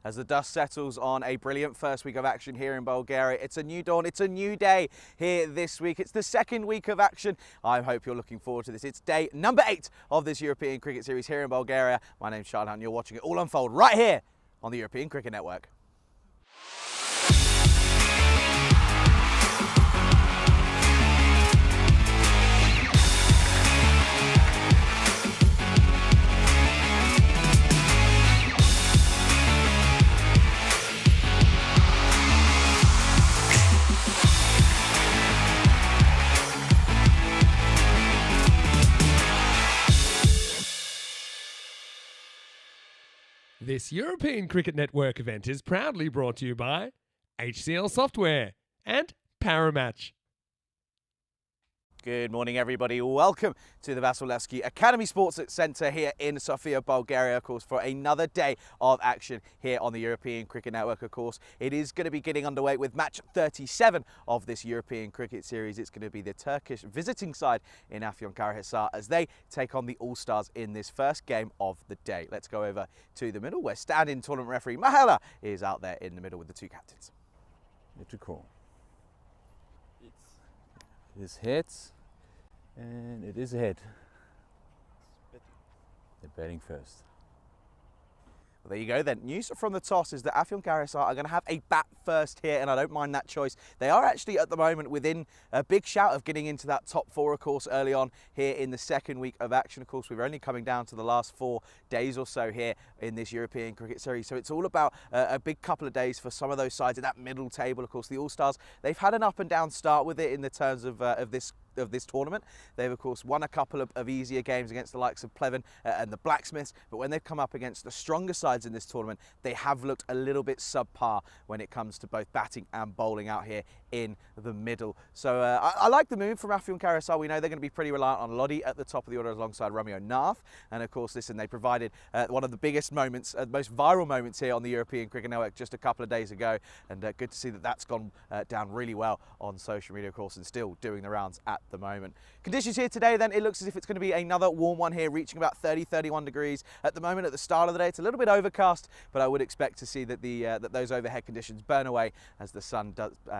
as the dust settles on a brilliant first week of action here in Bulgaria. It's a new dawn, it's a new day here this week. It's the second week of action. I hope you're looking forward to this. It's day number 8 of this European Cricket Series here in Bulgaria. My name's Charlotte and you're watching it all unfold right here on the European Cricket Network. This European Cricket Network event is proudly brought to you by HCL Software and Paramatch. Good morning, everybody. Welcome to the Vasilevsky Academy Sports Centre here in Sofia, Bulgaria, of course, for another day of action here on the European Cricket Network, of course. It is going to be getting underway with match 37 of this European Cricket Series. It's going to be the Turkish visiting side in Afyonkarahisar as they take on the All-Stars in this first game of the day. Let's go over to the middle where standing tournament referee Mahela is out there in the middle with the two captains. What to call? His hits, and it is a hit. They're batting first. Well, there you go then. News from the toss is that Afyonkarahisar are going to have a bat first here, and I don't mind that choice. They are actually at the moment within a big shout of getting into that top 4, of course, early on here in the second week of action. Of course, we're only coming down to the last 4 days or so here in this European Cricket Series. So it's all about a big couple of days for some of those sides at that middle table. Of course, the All-Stars, they've had an up and down start with it in the terms of this tournament. They've of course won a couple of easier games against the likes of Pleven and the Blacksmiths, but when they've come up against the stronger sides in this tournament, they have looked a little bit subpar when it comes to both batting and bowling out here in the middle. So I like the move from Afyonkarahisar. We know they're going to be pretty reliant on Lodi at the top of the order alongside Romeo Nath, and of course listen, they provided one of the biggest moments, most viral moments here on the European Cricket Network just a couple of days ago, and good to see that that's gone down really well on social media, of course, and still doing the rounds at the moment. Conditions here today then, it looks as if it's going to be another warm one here, reaching about 30-31 degrees at the moment. At the start of the day it's a little bit overcast, but I would expect to see that that those overhead conditions burn away as the sun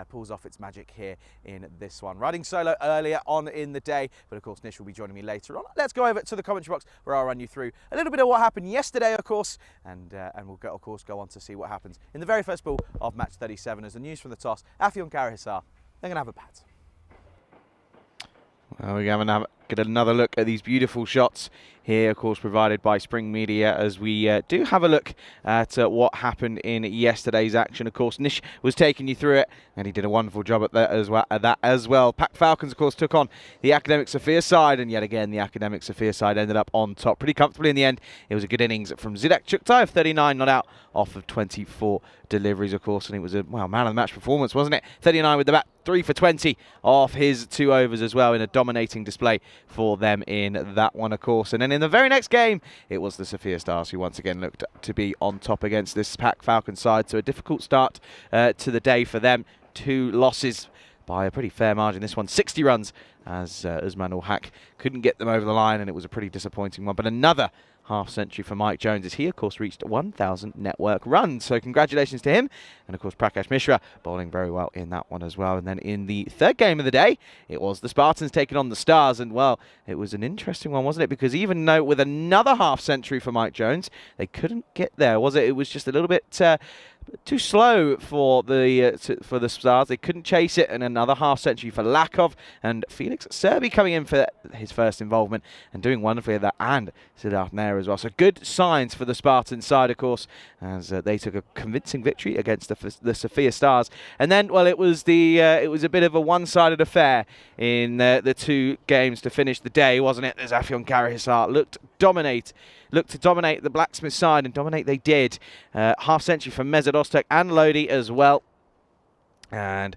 pulls off its magic here in this one. Riding solo earlier on in the day, but of course Nish will be joining me later on. Let's go over to the commentary box where I'll run you through a little bit of what happened yesterday, of course, and we'll of course go on to see what happens in the very first ball of match 37 as the news from the toss. Afyonkarahisar, they're going to have a bat. Well, we're going to get another look at these beautiful shots here, of course, provided by Spring Media, as we do have a look at what happened in yesterday's action. Of course, Nish was taking you through it, and he did a wonderful job at that as well. Pack Falcons, of course, took on the Academic Sofia side, and yet again, the Academic Sofia side ended up on top pretty comfortably in the end. It was a good innings from Zidek Chuktai of 39 not out off of 24 deliveries, of course, and it was a man of the match performance, wasn't it? 39 with the bat, 3 for 20 off his 2 overs as well, in a dominating display for them in that one, of course. And then in the very next game, it was the Sofia Stars who once again looked to be on top against this Pack Falcon side. So a difficult start to the day for them. 2 losses by a pretty fair margin. This one 60 runs as Usman Ul-Haq couldn't get them over the line, and it was a pretty disappointing one. But another half century for Mike Jones as he, of course, reached 1,000 network runs. So congratulations to him. And, of course, Prakash Mishra bowling very well in that one as well. And then in the third game of the day, it was the Spartans taking on the Stars. And, well, it was an interesting one, wasn't it? Because even though with another half century for Mike Jones, they couldn't get there, was it? It was just a little bit too slow for the Stars. They couldn't chase it, and another half century for Lakov, and Felix Serbi coming in for his first involvement and doing wonderfully at that, and Siddharth Nair as well. So good signs for the Spartan side, of course, as they took a convincing victory against the Sofia Stars. And then, well, it was a bit of a one-sided affair in the 2 games to finish the day, wasn't it? As Afyonkarahisar looked to dominate the Blacksmith side, and dominate they did. Half century for Mezad Ozturk and Lodi as well. And,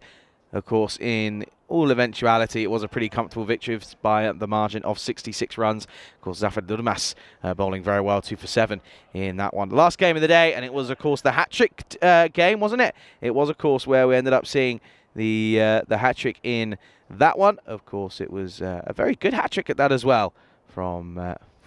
of course, in all eventuality, it was a pretty comfortable victory by the margin of 66 runs. Of course, Zafar Durmas bowling very well, 2 for 7 in that one. The last game of the day, and it was, of course, the hat-trick game, wasn't it? It was, of course, where we ended up seeing the hat-trick in that one. Of course, it was a very good hat-trick at that as well from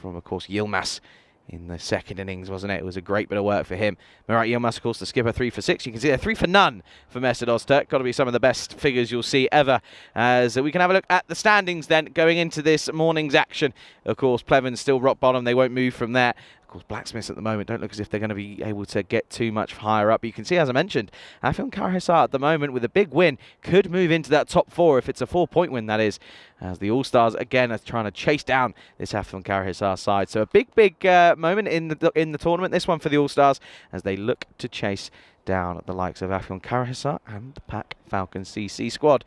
of course, Yilmaz in the second innings, wasn't it? It was a great bit of work for him. Murat Yilmaz, of course, the skipper, 3 for 6. You can see there 3 for none for Mesut Ozturk. Got to be some of the best figures you'll see ever. As we can have a look at the standings then going into this morning's action. Of course, Pleven's still rock bottom. They won't move from there. Of course, Blacksmiths at the moment don't look as if they're going to be able to get too much higher up. But you can see, as I mentioned, Afyon Karahisar at the moment with a big win could move into that top 4 if it's a 4-point win, that is, as the All-Stars again are trying to chase down this Afyon Karahisar side. So a big moment in the tournament, this one for the All-Stars, as they look to chase down the likes of Afyon Karahisar and the Pack Falcon CC squad.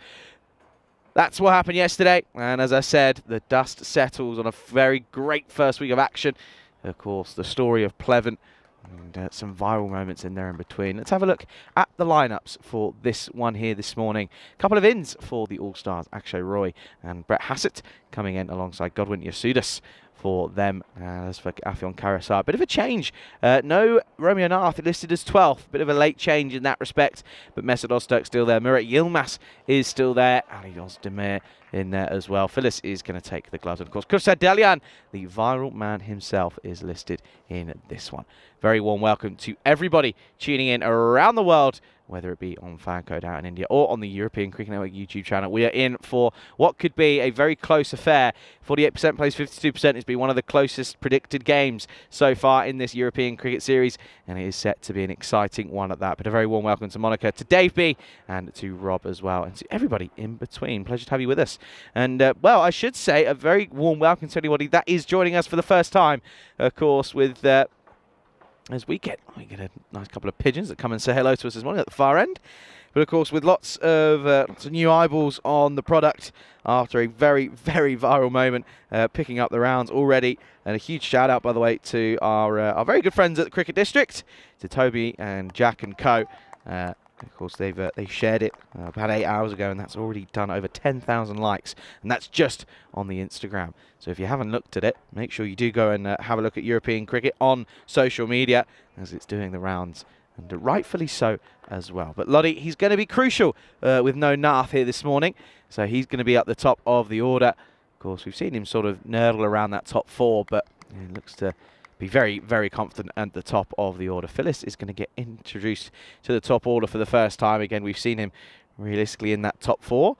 That's what happened yesterday, and as I said, the dust settles on a very great first week of action. Of course, the story of Pleven and some viral moments in there in between. Let's have a look at the lineups for this one here this morning. A couple of ins for the All-Stars, Akshay Roy and Brett Hassett coming in alongside Godwin Yasudas for them. As for Afyon Karahisar, a bit of a change. No Romeo Nath listed as 12th. Bit of a late change in that respect, but Mesut Ozturk still there. Murat Yilmaz is still there. Ali Ozdemir in there as well. Phyllis is going to take the gloves. And of course, Kursad Delian, the viral man himself, is listed in this one. Very warm welcome to everybody tuning in around the world, whether it be on Fancode out in India or on the European Cricket Network YouTube channel. We are in for what could be a very close affair. 48% plays 52% has been one of the closest predicted games so far in this European Cricket Series, and it is set to be an exciting one at that. But a very warm welcome to Monica, to Dave B, and to Rob as well, and to everybody in between. Pleasure to have you with us. And, well, I should say a very warm welcome to anybody that is joining us for the first time, of course, with... as we get a nice couple of pigeons that come and say hello to us this morning at the far end. But of course, with lots of new eyeballs on the product after a very, very viral moment, picking up the rounds already. And a huge shout out, by the way, to our very good friends at the Cricket District, to Toby and Jack and Co. Of course, they shared it about 8 hours ago, and that's already done over 10,000 likes, and that's just on the Instagram. So if you haven't looked at it, make sure you do go and have a look at European Cricket on social media, as it's doing the rounds, and rightfully so as well. But Lottie, he's going to be crucial with no Nath here this morning, so he's going to be at the top of the order. Of course, we've seen him sort of nurdle around that top 4, but he looks to be very, very confident at the top of the order. Phyllis is going to get introduced to the top order for the first time. Again, we've seen him realistically in that top 4,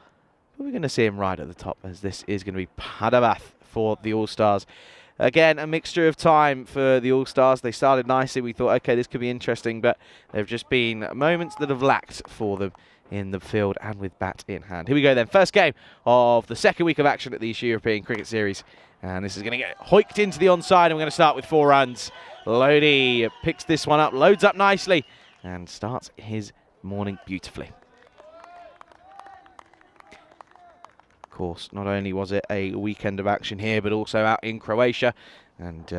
but we're going to see him right at the top, as this is going to be Padabath for the All-Stars. Again, a mixture of time for the All-Stars. They started nicely. We thought, okay, this could be interesting, but there have just been moments that have lacked for them in the field and with bat in hand. Here we go then. First game of the second week of action at the European Cricket Series. And this is going to get hoiked into the onside, and we're going to start with 4 runs. Lodi picks this one up, loads up nicely, and starts his morning beautifully. Of course, not only was it a weekend of action here, but also out in Croatia. And,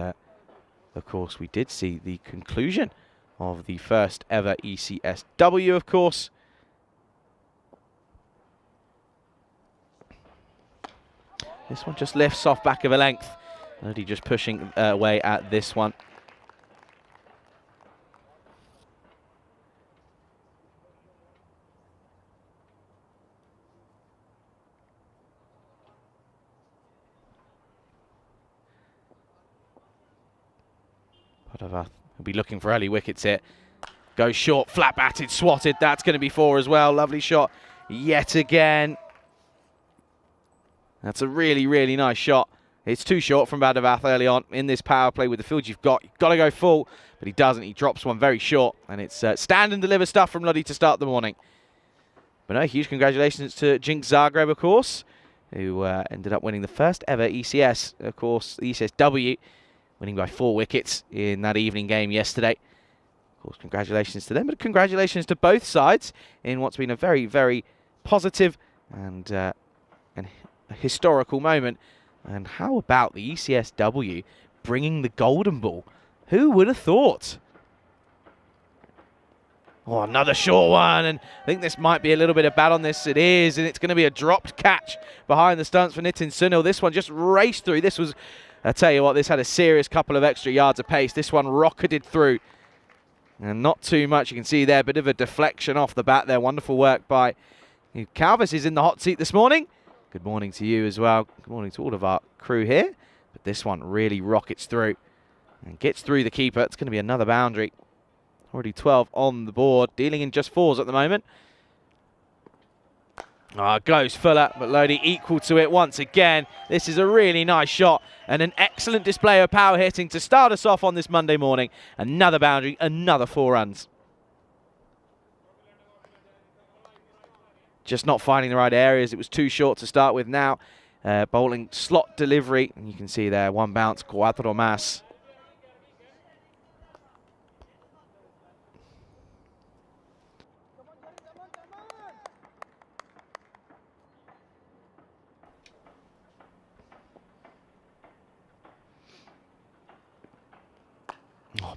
of course, we did see the conclusion of the first ever ECSW, of course. This one just lifts off back of a length. Lodi just pushing away at this one. Padabath will be looking for early wickets here. Goes short, flat batted, swatted. That's going to be 4 as well. Lovely shot yet again. That's a really, really nice shot. It's too short from Padabath early on in this power play with the field you've got. You've got to go full, but he doesn't. He drops one very short, and it's stand and deliver stuff from Lodi to start the morning. But no, huge congratulations to Jinx Zagreb, of course, who ended up winning the first ever ECS, of course, ECSW, winning by 4 wickets in that evening game yesterday. Of course, congratulations to them, but congratulations to both sides in what's been a very, very positive and a historical moment. And how about the ECSW bringing the golden ball? Who would have thought? Oh, another short one, and I think this might be a little bit of bat on this. It is, and it's going to be a dropped catch behind the stumps for Nitin Sunil. This one just raced through. This was, I tell you what, this had a serious couple of extra yards of pace. This one rocketed through, and not too much. You can see there, a bit of a deflection off the bat there. Wonderful work by Calvis. Is in the hot seat this morning. Good morning to you as well. Good morning to all of our crew here. But this one really rockets through. And gets through the keeper. It's going to be another boundary. Already 12 on the board, dealing in just 4s at the moment. Goes Fuller, but Lodi equal to it once again. This is a really nice shot and an excellent display of power hitting to start us off on this Monday morning. Another boundary, another 4 runs. Just not finding the right areas. It was too short to start with now. Bowling slot delivery, and you can see there, 1 bounce, cuatro más.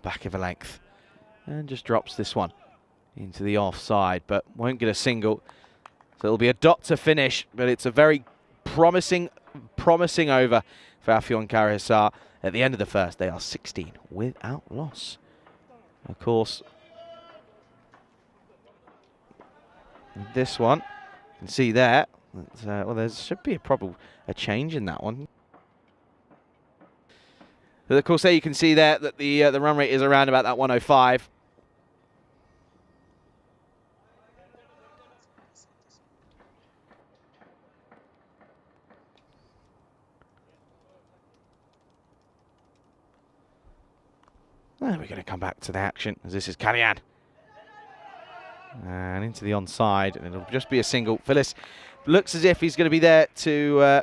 Back of a length, and just drops this one into the offside, but won't get a single. So it'll be a dot to finish, but it's a very promising over for Afyonkarahisar. At the end of the first, they are 16 without loss. Of course, this one, you can see there, well, there should be a change in that one. But of course, there you can see there that the run rate is around about that 105. And we're going to come back to the action as this is Karyan. And into the onside, and it'll just be a single. Phyllis looks as if he's going to be there to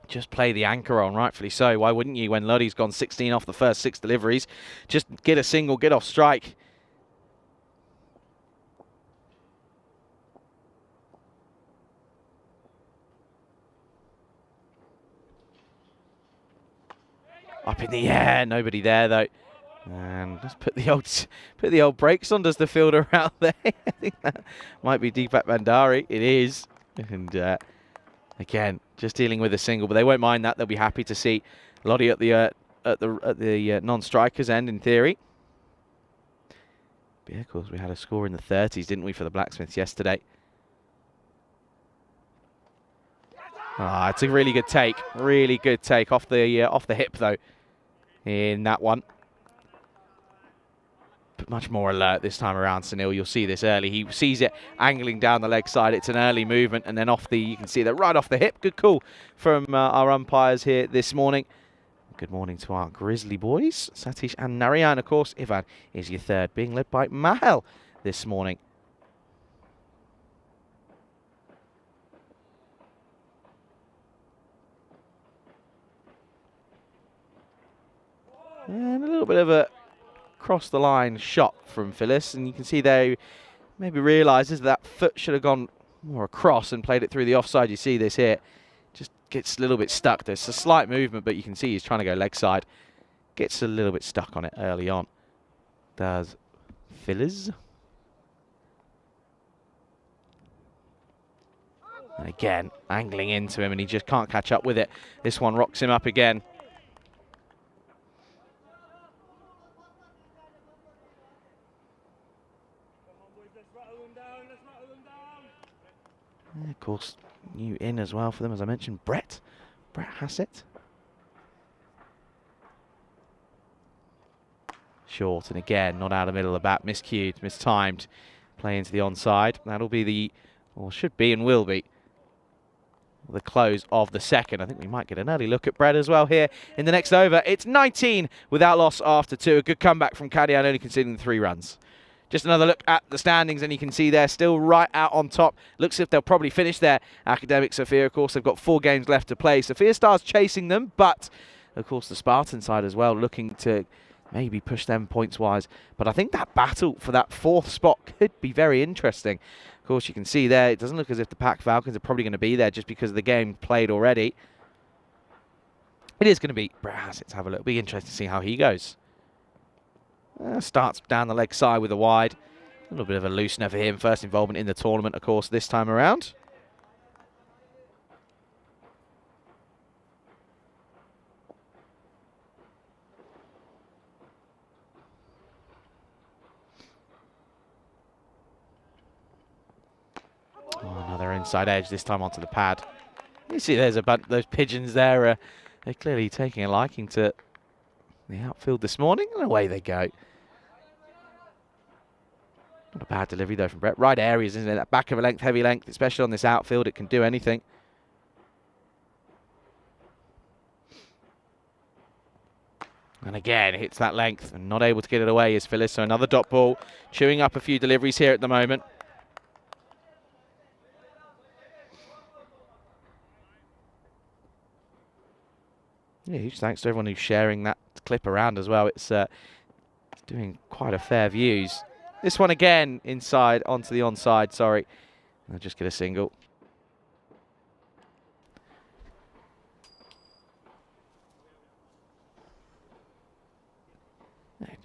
just play the anchor on, rightfully so. Why wouldn't you when Lodi's gone 16 off the first 6 deliveries? Just get a single, get off strike. Up in the air, nobody there though. And let's put the old brakes on, does the fielder out there. I think that might be Deepak Bhandari. It is. And again, just dealing with a single, but they won't mind that. They'll be happy to see Lodi at the non-strikers end in theory. But yeah, of course, we had a score in the 30s, didn't we, for the Blacksmiths yesterday? It's a really good take off the hip though in that one. But much more alert this time around, Sunil. You'll see this early. He sees it angling down the leg side. It's an early movement, and then you can see that right off the hip. Good call from our umpires here this morning. Good morning to our Grizzly boys, Satish and Narayan. Of course, Ivan is your third, being led by Mahel this morning. And a little bit of a cross the line shot from Phyllis, and you can see there maybe realises that foot should have gone more across and played it through the offside. You see this here, just gets a little bit stuck. There's a slight movement, but you can see he's trying to go leg side. Gets a little bit stuck on it early on. Does Phyllis. And again, angling into him, and he just can't catch up with it. This one rocks him up again. And of course, new in as well for them, as I mentioned, Brett Hassett. Short, and again, not out of the middle of the bat, miscued, mistimed. Play into the onside. That'll be the, or should be and will be, the close of the second. I think we might get an early look at Brett as well here in the next over. It's 19 without loss after 2. A good comeback from Kadian, only conceding 3 runs. Just another look at the standings, and you can see they're still right out on top. Looks as if they'll probably finish their Academic Sofia. Of course, they've got 4 games left to play. Sofia Stars chasing them, but of course the Spartan side as well, looking to maybe push them points-wise. But I think that battle for that 4th spot could be very interesting. Of course, you can see there, it doesn't look as if the Pack Falcons are probably going to be there just because of the game played already. It is going to be Brett Hassett to have a look. It'll be interesting to see how he goes. Starts down the leg side with a wide. A little bit of a loosener for him. First involvement in the tournament, of course, this time around. Another inside edge, this time onto the pad. You see there's a bunch, those pigeons there. They're clearly taking a liking to the outfield this morning, and away they go. Not a bad delivery though from Brett. Right areas, isn't it? That back of a length, heavy length, especially on this outfield, it can do anything. And again, hits that length and not able to get it away is Phyllis. So another dot ball, chewing up a few deliveries here at the moment. Yeah, huge thanks to everyone who's sharing that clip around as well. It's doing quite a fair views. This one again, inside, onto the onside, sorry. I'll just get a single.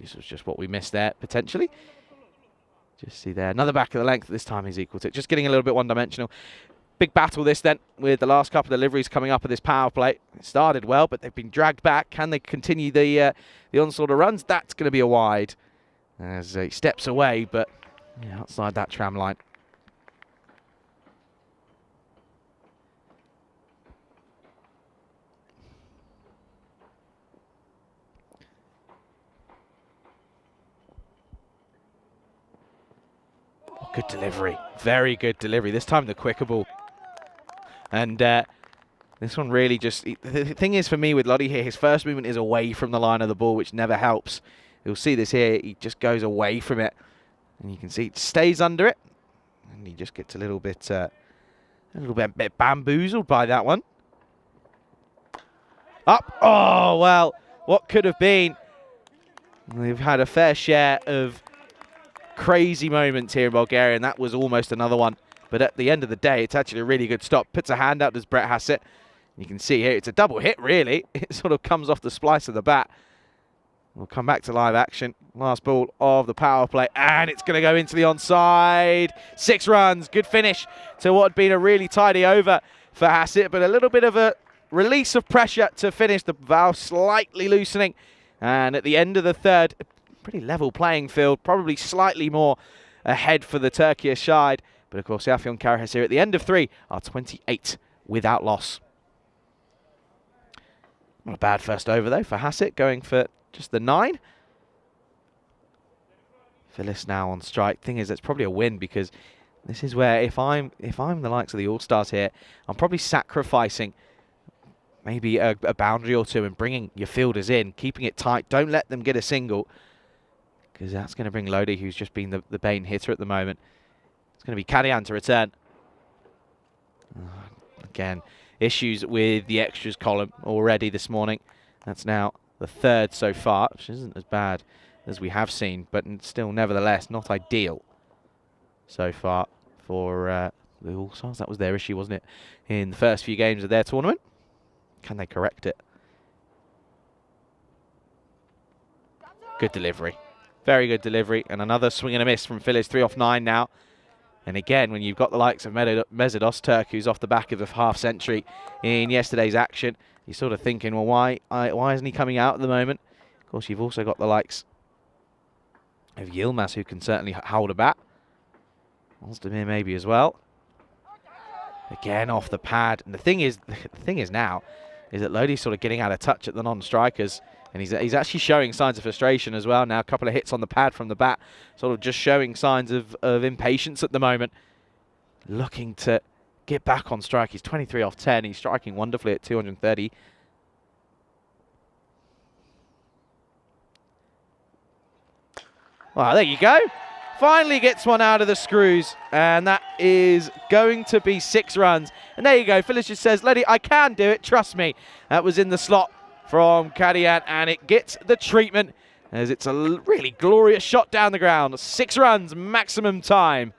This was just what we missed there, potentially. Just see there, another back of the length, this time he's equal to it. Just getting a little bit one-dimensional. Big battle this then, with the last couple of deliveries coming up at this power play. It started well, but they've been dragged back. Can they continue the onslaught of runs? That's going to be a wide. As he steps away, but yeah, outside that tram line. Good delivery. Very good delivery. This time the quicker ball. And this one really just... The thing is for me with Lottie here, his first movement is away from the line of the ball, which never helps. You'll see this here. He just goes away from it. And you can see it stays under it. And he just gets a little bit bamboozled by that one. Up. Oh, well, what could have been? We've had a fair share of crazy moments here in Bulgaria, and that was almost another one. But at the end of the day, it's actually a really good stop. Puts a hand out as Brett Hassett. You can see here, it's a double hit, really. It sort of comes off the splice of the bat. We'll come back to live action. Last ball of the power play, and it's going to go into the onside. 6 runs, good finish to what had been a really tidy over for Hassett, but a little bit of a release of pressure to finish. The valve slightly loosening, and at the end of the third, pretty level playing field, probably slightly more ahead for the Turkish side. But of course, the Afyonkarahisar here at the end of 3 are 28 without loss. Not a bad first over though for Hassett, going for just the 9. Phyllis now on strike. Thing is, it's probably a win, because this is where if I'm the likes of the All-Stars here, I'm probably sacrificing maybe a boundary or two and bringing your fielders in, keeping it tight. Don't let them get a single, because that's going to bring Lodi, who's just been the main hitter at the moment. It's going to be Kadian to return. Again, issues with the extras column already this morning. That's now the 3rd so far, which isn't as bad as we have seen, but still, nevertheless, not ideal so far for the All-Stars. That was their issue, wasn't it, in the first few games of their tournament? Can they correct it? Good delivery. Very good delivery, and another swing and a miss from Phyllis. 3 off 9 now. And again, when you've got the likes of Mesut Öztürk, who's off the back of a half-century in yesterday's action, you're sort of thinking, well, why isn't he coming out at the moment? Of course, you've also got the likes of Yilmaz, who can certainly hold a bat. Ozdemir maybe as well. Again, off the pad. And the thing is now is that Lodi's sort of getting out of touch at the non-strikers. And he's actually showing signs of frustration as well now. A couple of hits on the pad from the bat, sort of just showing signs of impatience at the moment. Looking to get back on strike. He's 23 off 10. He's striking wonderfully at 230. Well, there you go. Finally gets one out of the screws, and that is going to be 6 runs. And there you go. Phyllis just says, Lodi, I can do it. Trust me. That was in the slot from Kadian, and it gets the treatment as it's a really glorious shot down the ground. 6 runs, maximum time.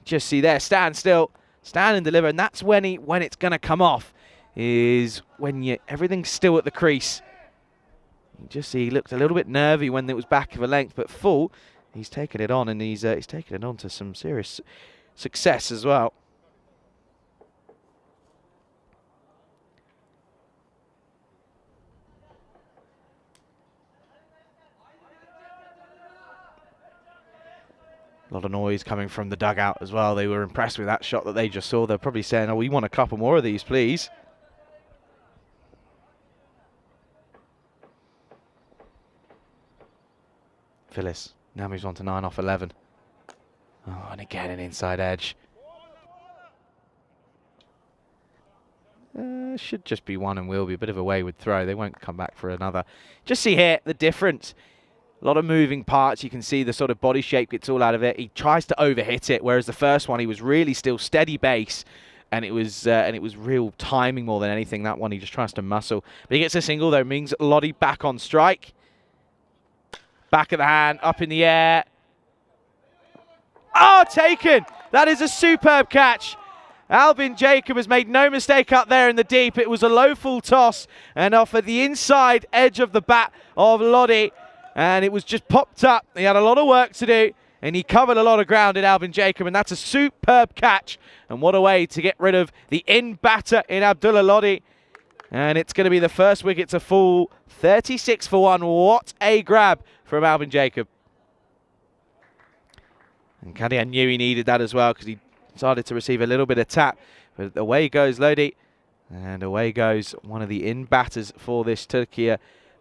Just see there, stand still, stand and deliver, and that's when it's going to come off, is when everything's still at the crease. You just see he looked a little bit nervy when it was back of a length, but full, he's taken it on, and he's taken it on to some serious success as well. A lot of noise coming from the dugout as well. They were impressed with that shot that they just saw. They're probably saying, oh, we want a couple more of these, please. Phyllis now moves on to 9 off 11. Oh, and again an inside edge. Should just be one and will be a bit of a wayward throw. They won't come back for another. Just see here the difference. A lot of moving parts. You can see the sort of body shape gets all out of it. He tries to overhit it, whereas the first one he was really still steady base, and it was real timing more than anything. That one he just tries to muscle. But he gets a single though. Mings Lottie back on strike. Back of the hand, up in the air. Oh, taken! That is a superb catch. Albin Jacob has made no mistake up there in the deep. It was a low full toss and off at the inside edge of the bat of Lottie. And it was just popped up. He had a lot of work to do and he covered a lot of ground in Albin Jacob, and that's a superb catch. And what a way to get rid of the in-batter in Abdullah Lottie. And it's going to be the first wicket to fall. 36 for 1. What a grab from Albin Jacob. And Kadian knew he needed that as well because he started to receive a little bit of tap. But away goes Lodi. And away goes one of the in-batters for this Turkey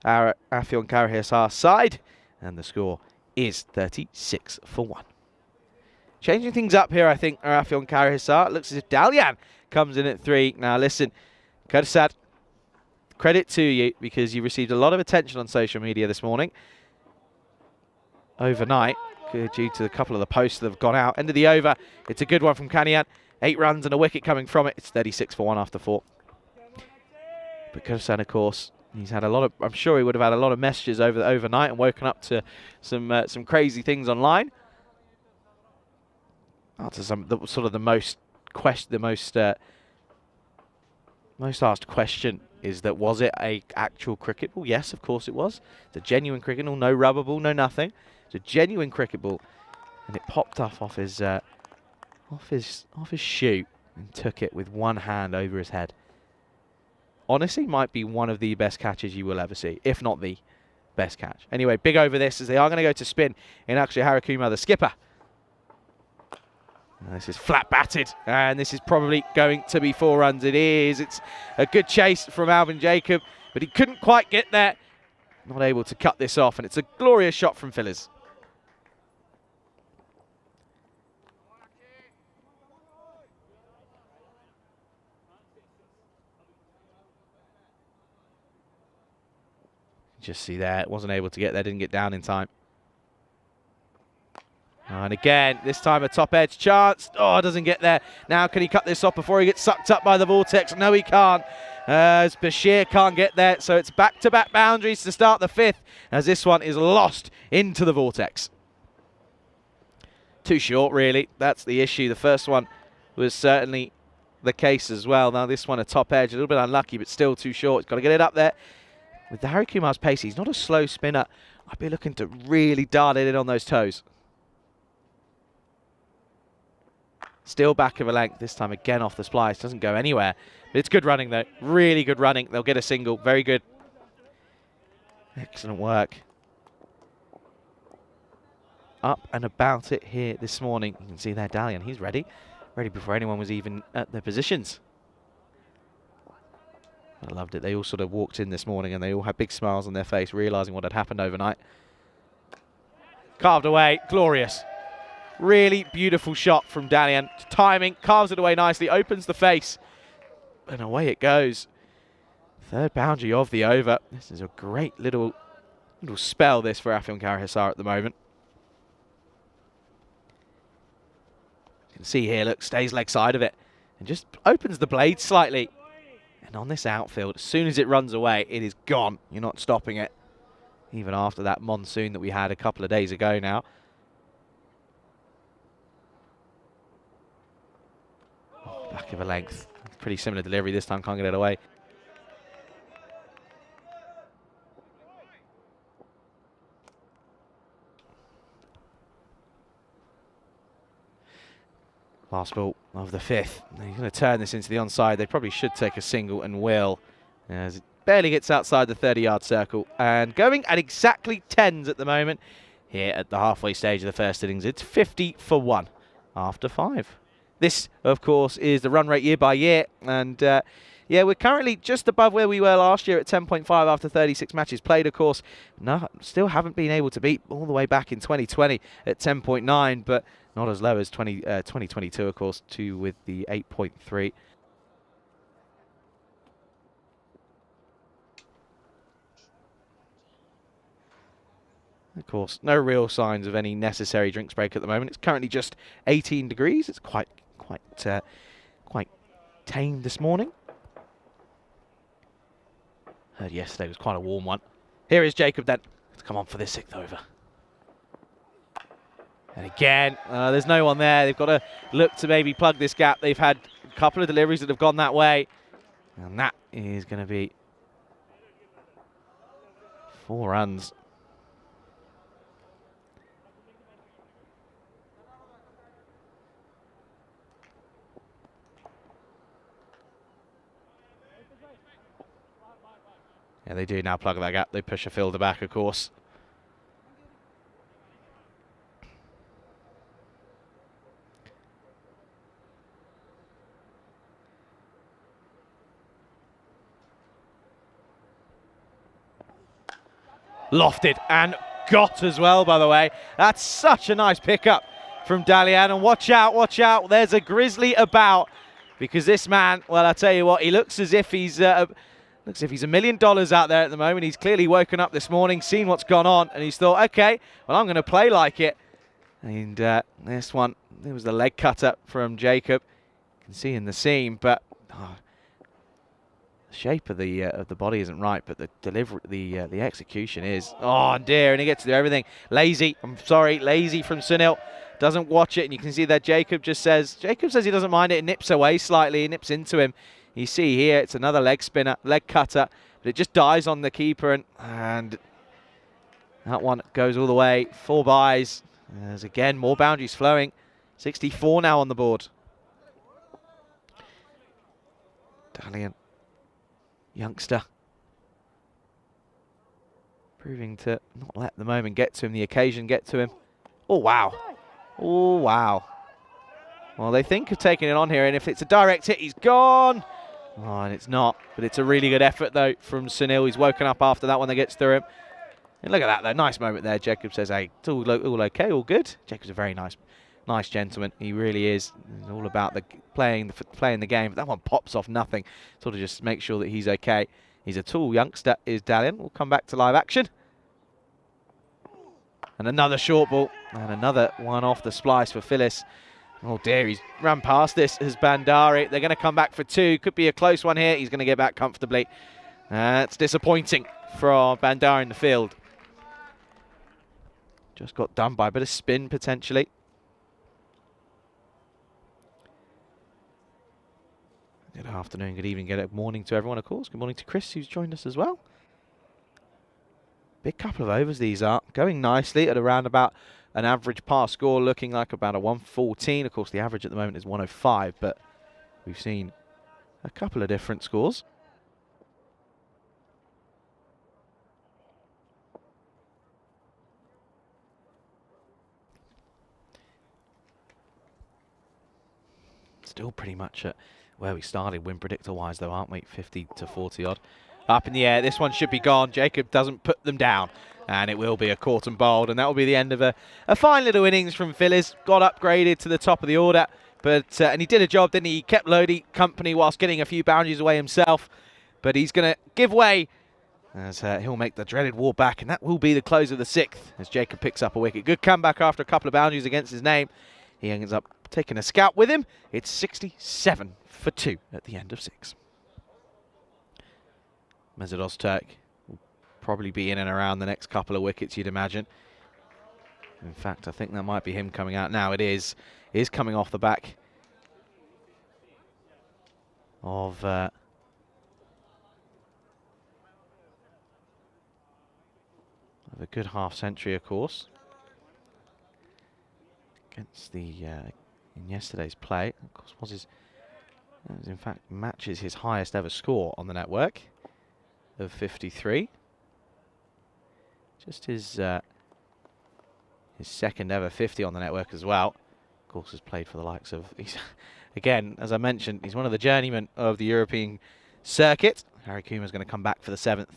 Afyon Karahisar side. And the score is 36 for 1. Changing things up here, I think, are Afyon Karahisar. It looks as if Dalyan comes in at 3. Now listen, Kursad, credit to you because you received a lot of attention on social media this morning. Overnight, due to a couple of the posts that have gone out. End of the over. It's a good one from Kanian. 8 runs and a wicket coming from it. It's 36 for 1 after 4. But Kursad, of course, he's had a lot of, I'm sure he would have had a lot of messages overnight and woken up to some crazy things online. After the most asked question is that, was it a actual cricket ball? Yes, of course it was. It's a genuine cricket ball, no rubber ball, no nothing. It's a genuine cricket ball, and it popped off his shoe and took it with one hand over his head. Honestly, might be one of the best catches you will ever see, if not the best catch. Anyway, big over this as they are going to go to spin in Akshay Harakumar, the skipper. And this is flat batted, and this is probably going to be 4 runs. It is. It's a good chase from Alvin Jacob, but he couldn't quite get there. Not able to cut this off, and it's a glorious shot from Phillers. Just see there, wasn't able to get there, didn't get down in time. And again, this time a top edge chance. Oh, doesn't get there. Now can he cut this off before he gets sucked up by the vortex? No, he can't. As Bashir can't get there. So it's back-to-back boundaries to start the 5th, as this one is lost into the vortex. Too short, really. That's the issue. The first one was certainly the case as well. Now this one a top edge, a little bit unlucky, but still too short. He's got to get it up there. With the Harakumar's pace, he's not a slow spinner. I'd be looking to really dart it in on those toes. Still back of a length, this time again off the splice. Doesn't go anywhere. But it's good running, though. Really good running. They'll get a single. Very good. Excellent work. Up and about it here this morning. You can see there, Dalian. He's ready. Ready before anyone was even at their positions. I loved it. They all sort of walked in this morning and they all had big smiles on their face, realising what had happened overnight. Carved away. Glorious. Really beautiful shot from Dalian. Timing, carves it away nicely, opens the face, and away it goes. 3rd boundary of the over. This is a great little spell, this, for Afyon Karahisar at the moment. You can see here, look, stays leg side of it, and just opens the blade slightly. And on this outfield, as soon as it runs away, it is gone. You're not stopping it, even after that monsoon that we had a couple of days ago now. Back of a length. Pretty similar delivery this time, can't get it away. Last ball of the 5th. He's going to turn this into the onside. They probably should take a single and will, as it barely gets outside the 30-yard circle. And going at exactly 10s at the moment here at the halfway stage of the first innings. It's 50 for 1 after 5. This, of course, is the run rate year by year, and Yeah, we're currently just above where we were last year at 10.5 after 36 matches played, of course. No, still haven't been able to beat all the way back in 2020 at 10.9, but not as low as 2022, of course, too, with the 8.3. Of course, no real signs of any necessary drinks break at the moment. It's currently just 18 degrees. It's quite tame this morning. Heard yesterday was quite a warm one. Here is Jacob then. Let's come on for this 6th over. And again, there's no one there. They've got to look to maybe plug this gap. They've had a couple of deliveries that have gone that way. And that is going to be 4 runs. Yeah, they do now plug that gap. They push a fielder back, of course. Lofted and got as well, by the way. That's such a nice pickup from Dalian. And watch out, watch out. There's a grizzly about, because this man, well, I tell you what, he looks as if he's $1 million out there at the moment. He's clearly woken up this morning, seen what's gone on, and he's thought, okay, well, I'm going to play like it. And this one, it was the leg cutter from Jacob. You can see in the seam, but the shape of the body isn't right, but the delivery, the execution is. Oh dear, and he gets to do everything. Lazy, I'm sorry, lazy from Sunil. Doesn't watch it, and you can see that Jacob says he doesn't mind it. It nips away slightly, nips into him. You see here, it's another leg spinner, leg cutter, but it just dies on the keeper, and that one goes all the way. 4 byes. There's again more boundaries flowing. 64 now on the board. Dalian, youngster, proving to not let the moment get to him, the occasion get to him. Oh, wow. Oh, wow. Well, they think of taking it on here, and if it's a direct hit, he's gone. Oh, and it's not, but it's a really good effort, though, from Sunil. He's woken up after that one that gets through him. And look at that, though. Nice moment there. Jacob says, hey, it's all okay, all good. Jacob's a very nice gentleman. He really is. He's all about playing the game. But that one pops off nothing. Sort of just make sure that he's okay. He's a tall youngster, is Dalian. We'll come back to live action. And another short ball. And another one off the splice for Phyllis. Oh dear, he's run past this as Bandari. They're going to come back for 2. Could be a close one here. He's going to get back comfortably. It's disappointing for Bandari in the field. Just got done by a bit of spin, potentially. Good afternoon, good evening, good morning to everyone, of course. Good morning to Chris, who's joined us as well. Big couple of overs these are. Going nicely at around about an average par score, looking like about a 114. Of course, the average at the moment is 105, but we've seen a couple of different scores. Still pretty much at where we started win predictor-wise, though, aren't we? 50 to 40 odd. Up in the air. This one should be gone. Jacob doesn't put them down. And it will be a caught and bowled. And that will be the end of a fine little innings from Phyllis. Got upgraded to the top of the order. But and he did a job, didn't he? He kept Lodi company whilst getting a few boundaries away himself. But he's going to give way as he'll make the dreaded walk back. And that will be the close of the 6th as Jacob picks up a wicket. Good comeback after a couple of boundaries against his name. He ends up taking a scout with him. It's 67 for 2 at the end of 6. Mesut Öztürk will probably be in and around the next couple of wickets, you'd imagine. In fact, I think that might be him coming out now. It is. He is coming off the back of a good half century, of course, against the in yesterday's play. Of course, was in fact matches his highest ever score on the network of 53. Just his second ever 50 on the network as well. Of course, has played for the likes of, again, as I mentioned, he's one of the journeymen of the European circuit. Harikuma's going to come back for the 7th.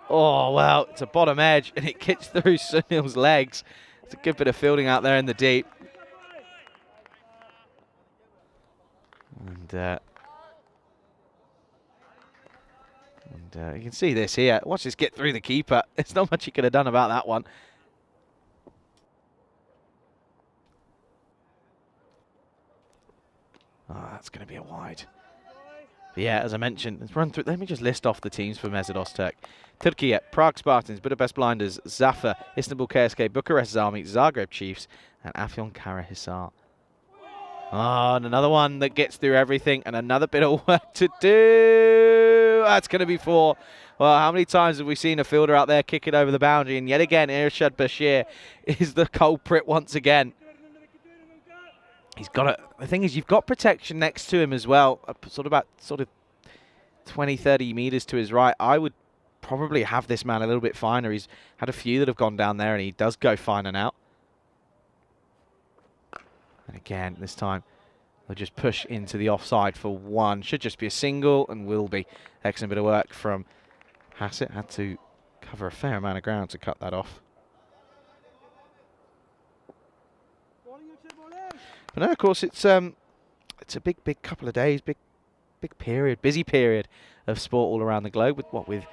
Oh, well, it's a bottom edge, and it gets through Sunil's legs. It's a good bit of fielding out there in the deep. And you can see this here. Watch this get through the keeper. There's not much he could have done about that one. Oh, that's going to be a wide. But yeah, as I mentioned, let's run through. Let me just list off the teams for Mesut Öztürk. Turkey, Prague Spartans, Budapest Blinders, Zafer, Istanbul KSK, Bucharest Zalmi, Zagreb Chiefs, and Afyonkarahisar. Oh, and another one that gets through everything, and another bit of work to do. That's going to be 4. Well, how many times have we seen a fielder out there kick it over the boundary? And yet again, Irshad Bashir is the culprit once again. He's got it. The thing is, you've got protection next to him as well, sort of 20, 30 meters to his right. I would probably have this man a little bit finer. He's had a few that have gone down there, and he does go fine and out. And again, this time, they'll just push into the offside for 1. Should just be a single, and will be. Excellent bit of work from Hassett. Had to cover a fair amount of ground to cut that off. But no, of course, it's a big couple of days, big period, busy period of sport all around the globe, with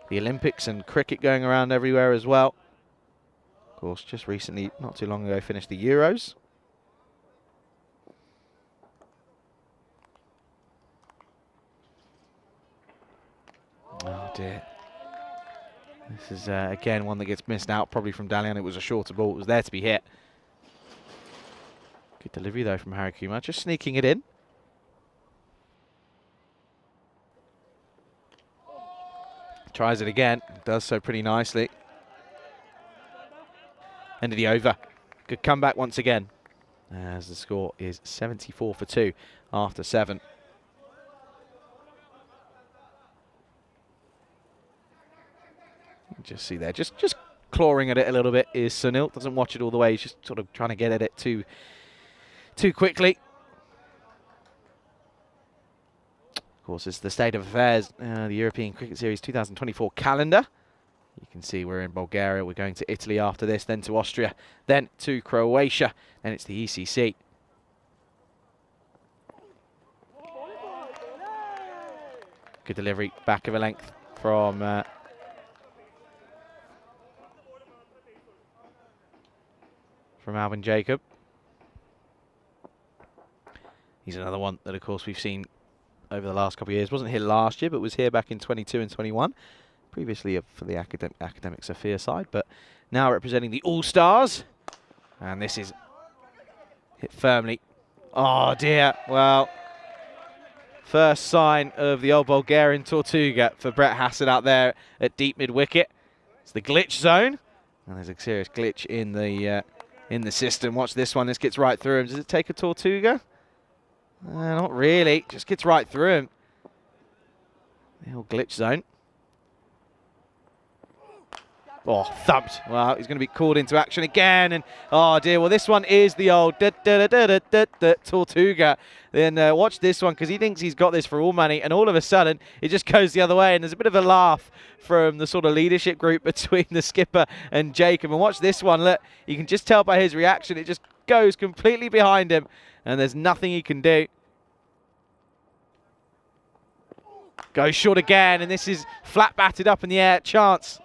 the Olympics and cricket going around everywhere as well. Of course, just recently, not too long ago, finished the Euros. Oh dear. This is, again, one that gets missed out, probably from Dalian. It was a shorter ball. It was there to be hit. Good delivery, though, from Harikuma. Just sneaking it in. Tries it again. Does so pretty nicely. End of the over. Good comeback once again. As the score is 74 for 2 after 7. Just see there, just clawing at it a little bit is Sunil. Doesn't watch it all the way. He's just sort of trying to get at it too quickly. Of course, it's the state of affairs, the European Cricket Series 2024 calendar. You can see we're in Bulgaria. We're going to Italy after this, then to Austria, then to Croatia. Then it's the ECC. Good delivery, back of a length from Alvin Jacob. He's another one that, of course, we've seen over the last couple of years. Wasn't here last year, but was here back in 22 and 21. Previously for the Academic Sophia side, but now representing the All-Stars. And this is hit firmly. Oh, dear. Well, first sign of the old Bulgarian Tortuga for Brett Hassett out there at deep mid-wicket. It's the glitch zone. And there's a serious glitch in the system. Watch this one. This gets right through him. Does it take a Tortuga? Not really. Just gets right through him. The old glitch zone. Oh, thumped. Well, he's going to be called into action again. And oh dear, well, this one is the old Tortuga. Then watch this one, because he thinks he's got this for all money, and all of a sudden it just goes the other way, and there's a bit of a laugh from the sort of leadership group between the skipper and Jacob. And watch this one. Look, you can just tell by his reaction, it just goes completely behind him, and there's nothing he can do. Goes short again, and this is flat batted up in the air. Chance.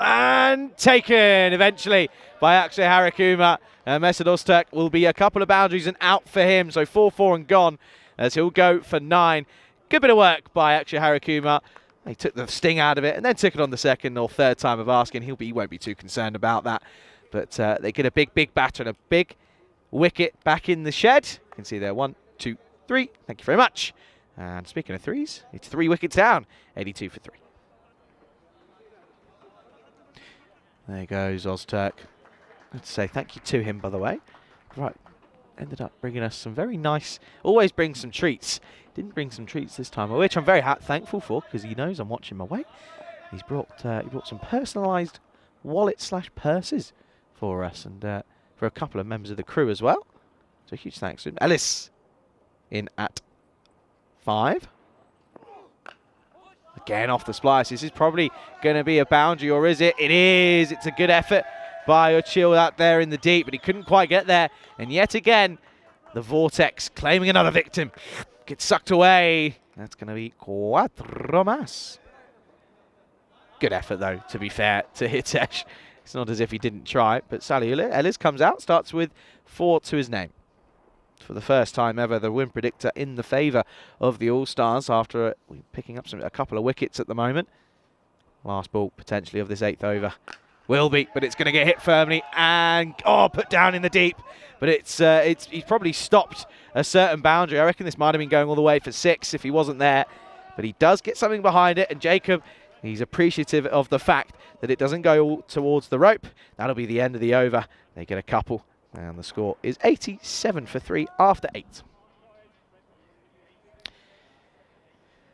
And taken eventually by Akshay Harikuma. Mesut Öztürk will be a couple of boundaries and out for him. So 4-4 and gone as he'll go for 9. Good bit of work by Akshay Harikuma. He took the sting out of it and then took it on the second or third time of asking. He won't be too concerned about that. But they get a big batter and a big wicket back in the shed. You can see there, 1, 2, 3. Thank you very much. And speaking of threes, it's 3 wickets down, 82 for 3. There goes Öztürk. I have to say thank you to him, by the way. Right, ended up bringing us some very nice, always brings some treats. Didn't bring some treats this time, which I'm very thankful for, because he knows I'm watching my weight. He brought some personalised wallet/purses for us, and for a couple of members of the crew as well. So huge thanks to him. Ellis in at 5. Again off the splice. This is probably going to be a boundary, or is it? It is. It's a good effort by Ochil out there in the deep, but he couldn't quite get there. And yet again, the Vortex claiming another victim. Gets sucked away. That's going to be cuatro más. Good effort, though, to be fair to Hitesh. It's not as if he didn't try, but Salih Ellis comes out, starts with 4 to his name. For the first time ever, the win predictor in the favour of the All-Stars after picking up a couple of wickets at the moment. Last ball, potentially, of this 8th over. Will be, but it's going to get hit firmly and, put down in the deep. But he's probably stopped a certain boundary. I reckon this might have been going all the way for 6 if he wasn't there. But he does get something behind it, and Jacob, he's appreciative of the fact that it doesn't go towards the rope. That'll be the end of the over. They get a couple, and the score is 87 for 3 after 8.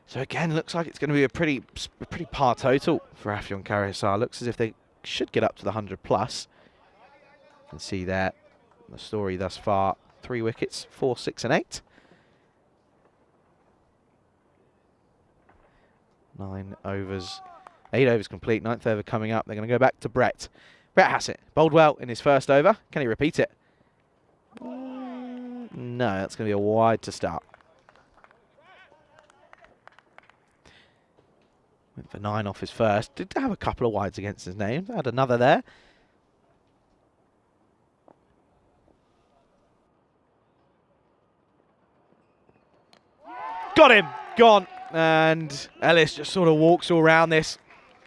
So again, looks like it's going to be a pretty par total for Afyon Karahisar. Looks as if they should get up to the 100 plus. You can see there the story thus far. 3 wickets, 4, 6 and 8. 9 overs, 8 overs complete, 9th over coming up. They're going to go back to Brett. Brett Hassett bowled well in his first over. Can he repeat it? No, that's going to be a wide to start. Went for 9 off his first. Did have a couple of wides against his name. Had another there. Got him. Gone. And Ellis just sort of walks all around this.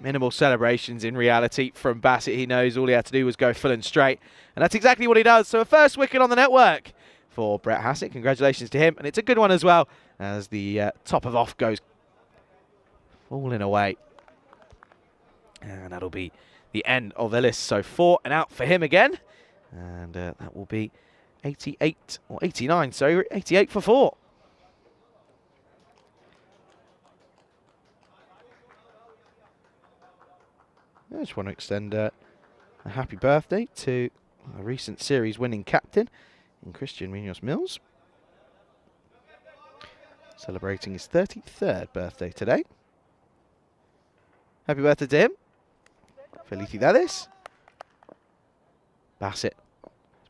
Minimal celebrations in reality from Bassett. He knows all he had to do was go full and straight. And that's exactly what he does. So a first wicket on the network for Brett Hassett. Congratulations to him. And it's a good one as well, as the top of off goes falling away. And that'll be the end of Ellis. So 4 and out for him again. And that will be 88, or 89, sorry, 88 for 4. I just want to extend a happy birthday to a recent series winning captain in Christian Munoz Mills. Celebrating his 33rd birthday today. Happy birthday to him. Felicidades. Bassett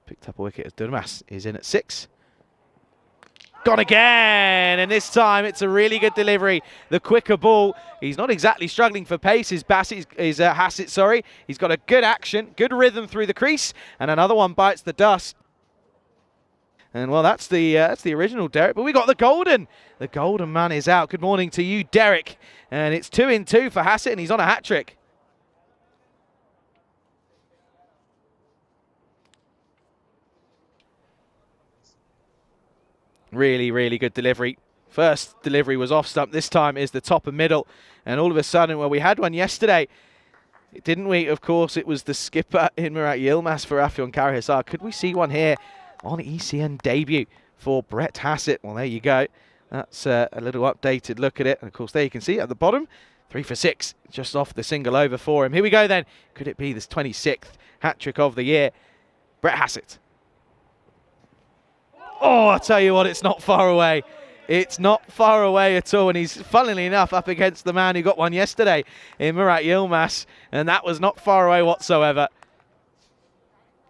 picked up a wicket as Durmas is in at 6. Gone again, and this time it's a really good delivery. The quicker ball. He's not exactly struggling for pace. Hassett, sorry. He's got a good action, good rhythm through the crease, and another one bites the dust. And well, that's the original Derek, but we got the golden. The golden man is out. Good morning to you, Derek. And it's 2 in 2 for Hassett, and he's on a hat trick. Really, really good delivery. First delivery was off stump. This time is the top and middle. And all of a sudden, well, we had one yesterday, didn't we? Of course, it was the skipper in Murat Yilmaz for Afyon Karahisar. Could we see one here on ECN debut for Brett Hassett? Well, there you go. That's a little updated look at it. And of course, there you can see at the bottom, 3 for 6, just off the single over for him. Here we go then. Could it be this 26th hat trick of the year? Brett Hassett. Oh, I'll tell you what, it's not far away. It's not far away at all. And he's, funnily enough, up against the man who got one yesterday in Murat Yilmaz. And that was not far away whatsoever.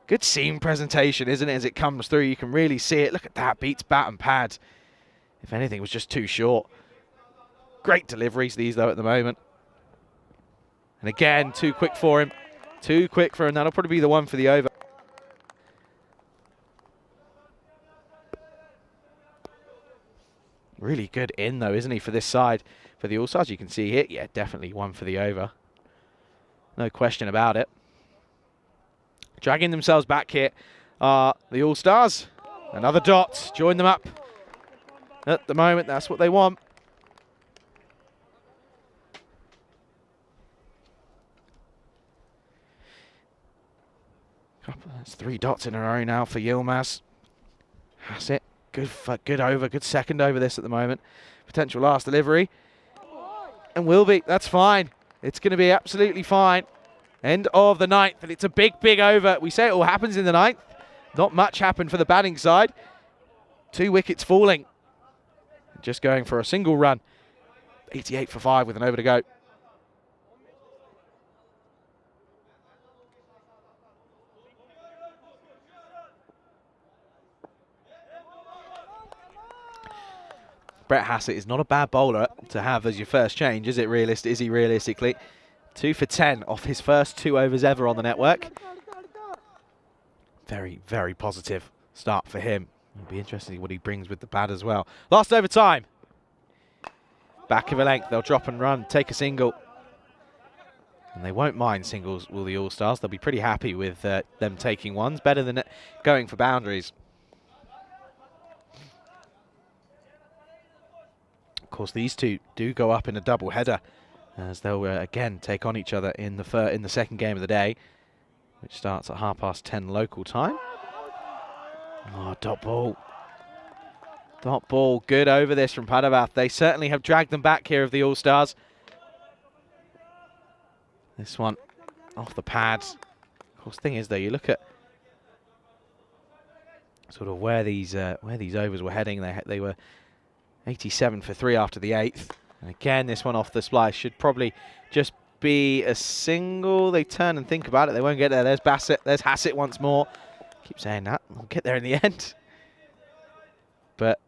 Good seam presentation, isn't it, as it comes through? You can really see it. Look at that. Beats bat and pad. If anything, it was just too short. Great deliveries, these, though, at the moment. And again, too quick for him. Too quick for him. That'll probably be the one for the over. Really good in, though, isn't he, for this side? For the All-Stars, you can see here. Yeah, definitely one for the over. No question about it. Dragging themselves back here are the All-Stars. Another dot. Join them up. At the moment, that's what they want. That's 3 dots in a row now for Yilmaz. Hassett. Good over, good second over this at the moment. Potential last delivery. And will be, that's fine. It's going to be absolutely fine. End of the 9th, and it's a big, big over. We say it all happens in the 9th. Not much happened for the batting side. 2 wickets falling. just going for a single run. 88 for 5 with an over to go. Brett Hassett is not a bad bowler to have as your first change, is it? Is he realistically? 2 for 10 off his first 2 overs ever on the network. Very, very positive start for him. It'll be interesting to see what he brings with the bat as well. Last over time. Back of a length, they'll drop and run, take a single. And they won't mind singles, will the All-Stars. They'll be pretty happy with them taking ones. Better than going for boundaries. Of course, these two do go up in a double header as they'll again take on each other in the second game of the day, which starts at 10:30 local time. Oh, dot ball. Dot ball. Good over this from Padavath. They certainly have dragged them back here of the All-Stars. This one off the pads. Of course, thing is though, you look at sort of where these overs were heading. They were 87 for 3 after the 8th. And again, this one off the splice should probably just be a single. They turn and think about it. They won't get there. There's Bassett. There's Hassett once more. Keep saying that. We'll get there in the end. But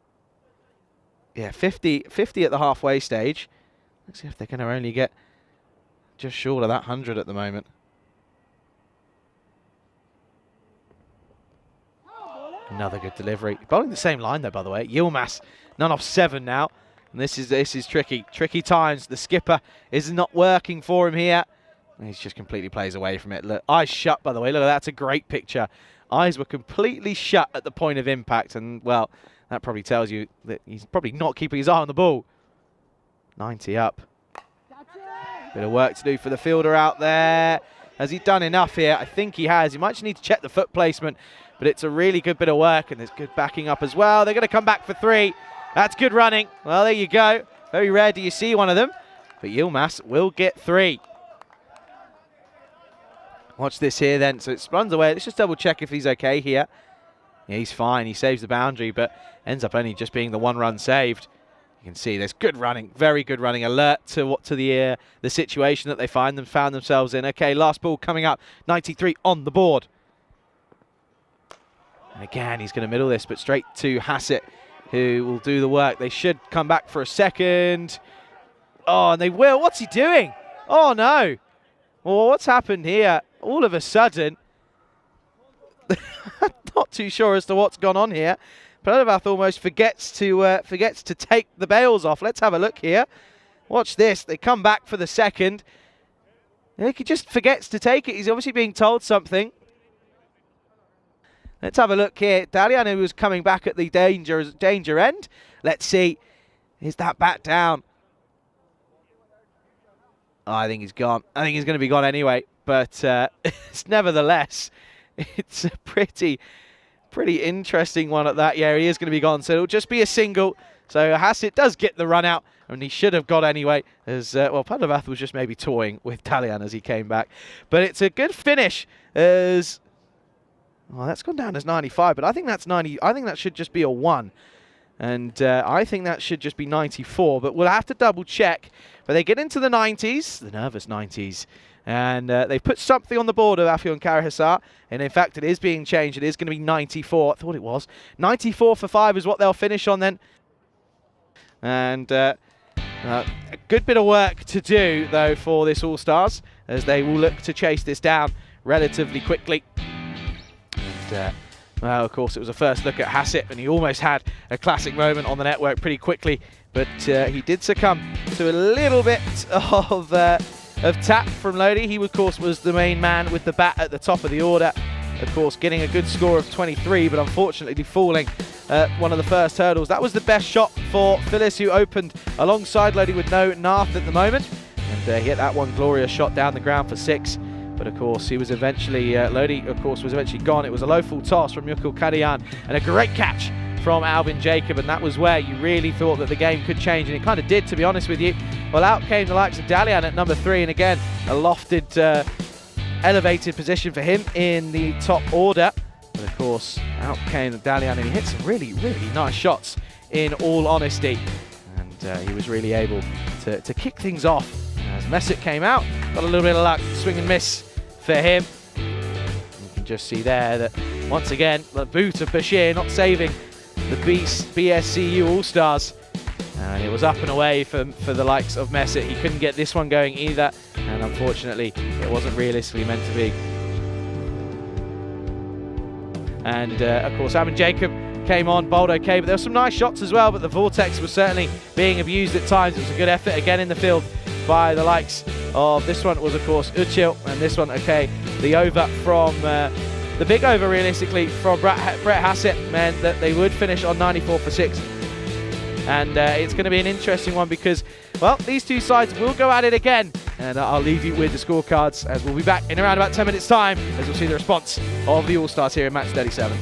yeah, 50 at the halfway stage. Let's see if they're going to only get just short of that 100 at the moment. Another good delivery. Bowling the same line though, by the way. Yilmaz, none off 7 now. And this is tricky. Tricky times. The skipper is not working for him here. And he just completely plays away from it. Look, eyes shut, by the way. Look, that's a great picture. Eyes were completely shut at the point of impact. And, well, that probably tells you that he's probably not keeping his eye on the ball. 90 up. Bit of work to do for the fielder out there. Has he done enough here? I think he has. He might just need to check the foot placement. But it's a really good bit of work, and there's good backing up as well. They're going to come back for 3. That's good running. Well, there you go. Very rare do you see one of them. But Yilmaz will get 3. Watch this here then. So it runs away. Let's just double check if he's okay here. Yeah, he's fine. He saves the boundary, but ends up only just being the 1 run saved. You can see there's good running, very good running. Alert to the situation that they found themselves in. Okay, last ball coming up. 93 on the board. And again, he's going to middle this, but straight to Hassett, who will do the work. They should come back for a second. Oh, and they will. What's he doing? Oh, no. Well, what's happened here? All of a sudden, not too sure as to what's gone on here. Padavath almost forgets to take the bails off. Let's have a look here. Watch this. They come back for the second. He just forgets to take it. He's obviously being told something. Let's have a look here. Dalian, who was coming back at the danger end. Let's see. Is that bat down? Oh, I think he's gone. I think he's going to be gone anyway. But it's nevertheless, it's a pretty interesting one at that. Yeah, he is going to be gone. So it'll just be a single. So Hassett does get the run out. And he should have got anyway. As well, Padavath was just maybe toying with Dalian as he came back. But it's a good finish as... Well, that's gone down as 95, but I think that's 90. I think that should just be a 1. And I think that should just be 94, but we'll have to double check. But they get into the 90s, the nervous 90s, and they've put something on the board of Afyon Karahisar, and in fact it is being changed. It is going to be 94. I thought it was. 94 for 5 is what they'll finish on then. And a good bit of work to do, though, for this All-Stars, as they will look to chase this down relatively quickly. Well, of course, it was a first look at Hassett, and he almost had a classic moment on the network pretty quickly, but he did succumb to a little bit of tap from Lodi. He, of course, was the main man with the bat at the top of the order, of course, getting a good score of 23, but unfortunately falling one of the first hurdles. That was the best shot for Phyllis, who opened alongside Lodi with no Nath at the moment, and he hit that one glorious shot down the ground for 6. But of course, he was eventually, Lodi, of course, was eventually gone. It was a low full toss from Yukul Kadian and a great catch from Alvin Jacob. And that was where you really thought that the game could change. And it kind of did, to be honest with you. Well, out came the likes of Dalian at number 3. And again, a lofted, elevated position for him in the top order. But of course, out came Dalian and he hit some really, really nice shots in all honesty. And he was really able to kick things off. As Messick came out, got a little bit of luck, swing and miss for him. You can just see there that, once again, the boot of Bashir not saving the BSCU All-Stars. And it was up and away for the likes of Messick. He couldn't get this one going either, and unfortunately, it wasn't realistically meant to be. And of course, Amin Jacob came on, bowled okay, but there were some nice shots as well, but the vortex was certainly being abused at times. It was a good effort again in the field by the likes of, this one was of course Uchil, and this one, okay, the over from, the big over realistically from Brett Hassett meant that they would finish on 94 for 6. And it's going to be an interesting one because, well, these two sides will go at it again. And I'll leave you with the scorecards as we'll be back in around about 10 minutes time as we'll see the response of the All-Stars here in match 37.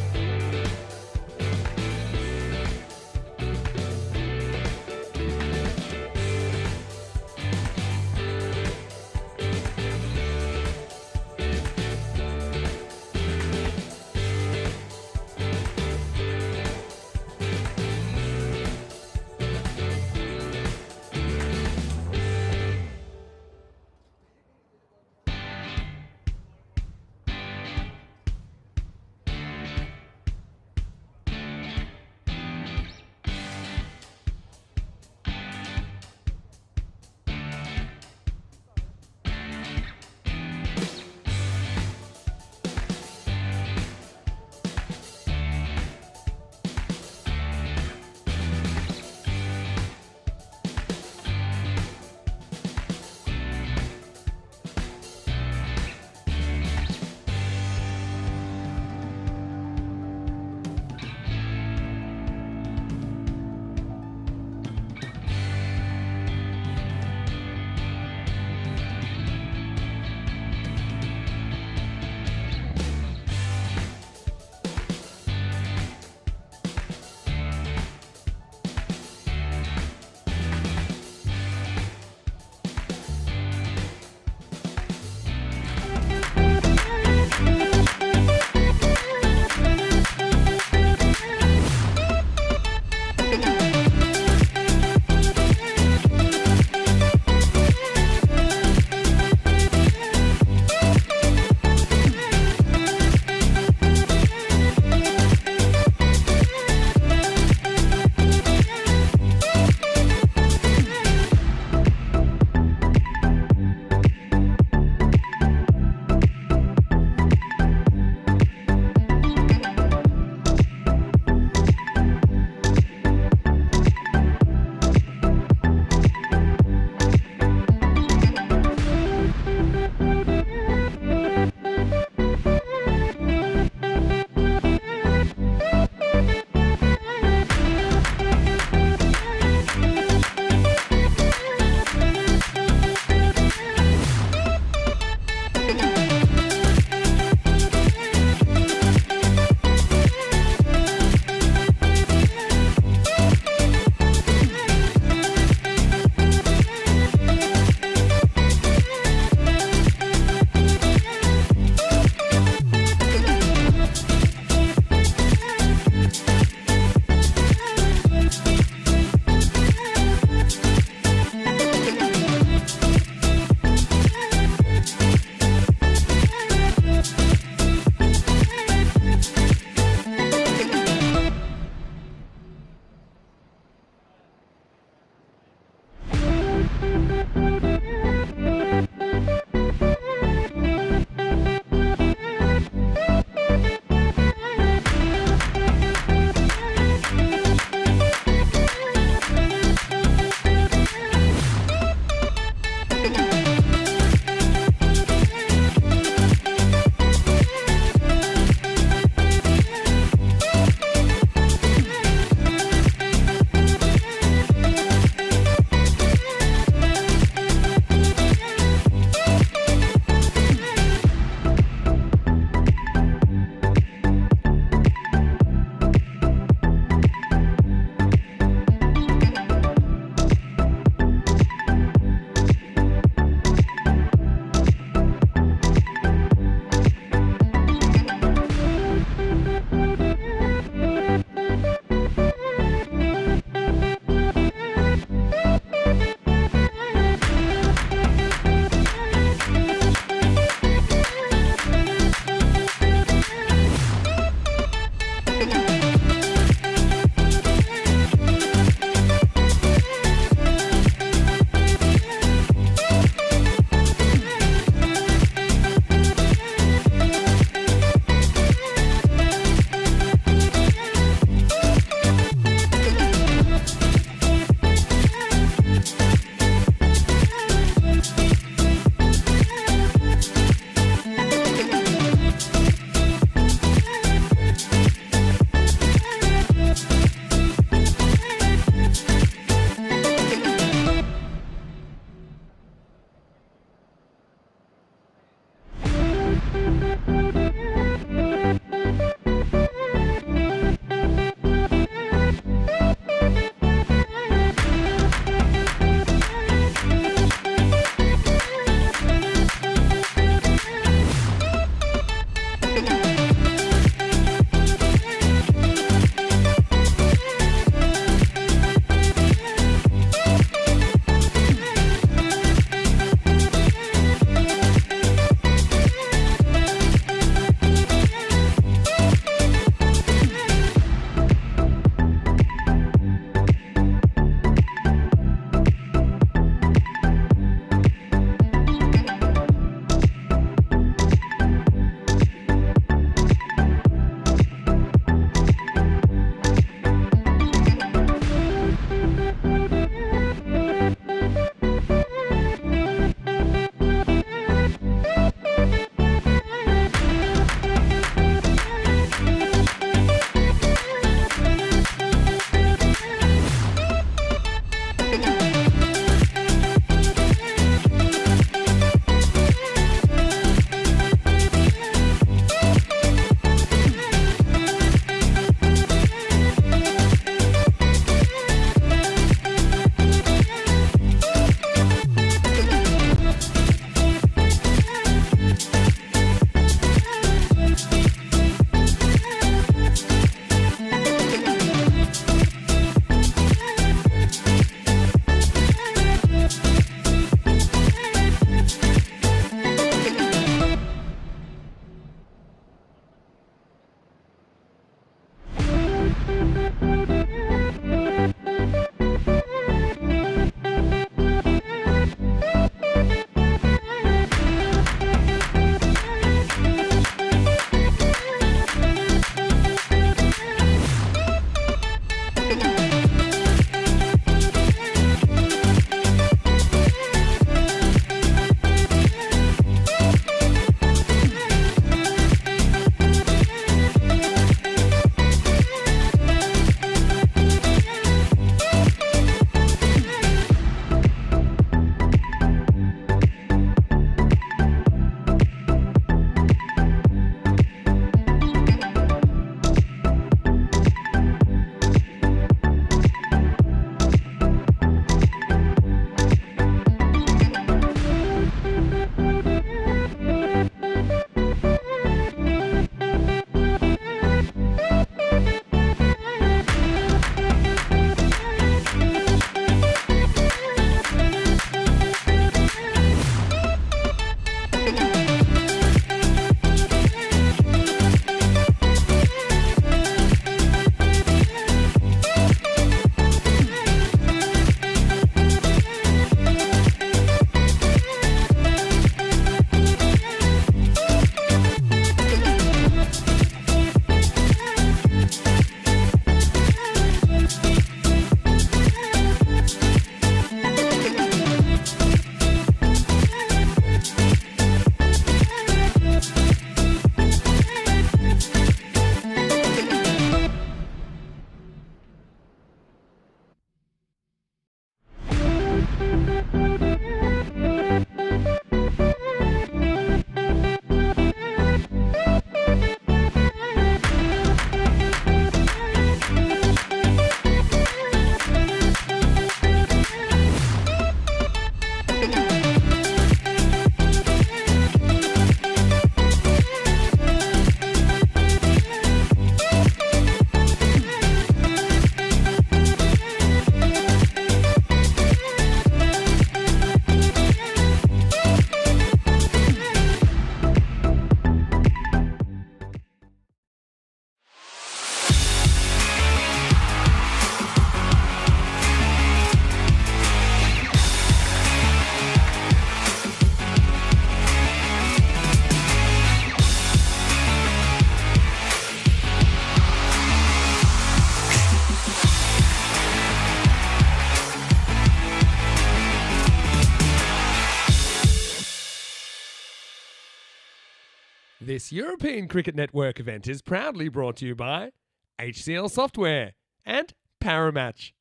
This European Cricket Network event is proudly brought to you by HCL Software and Paramatch.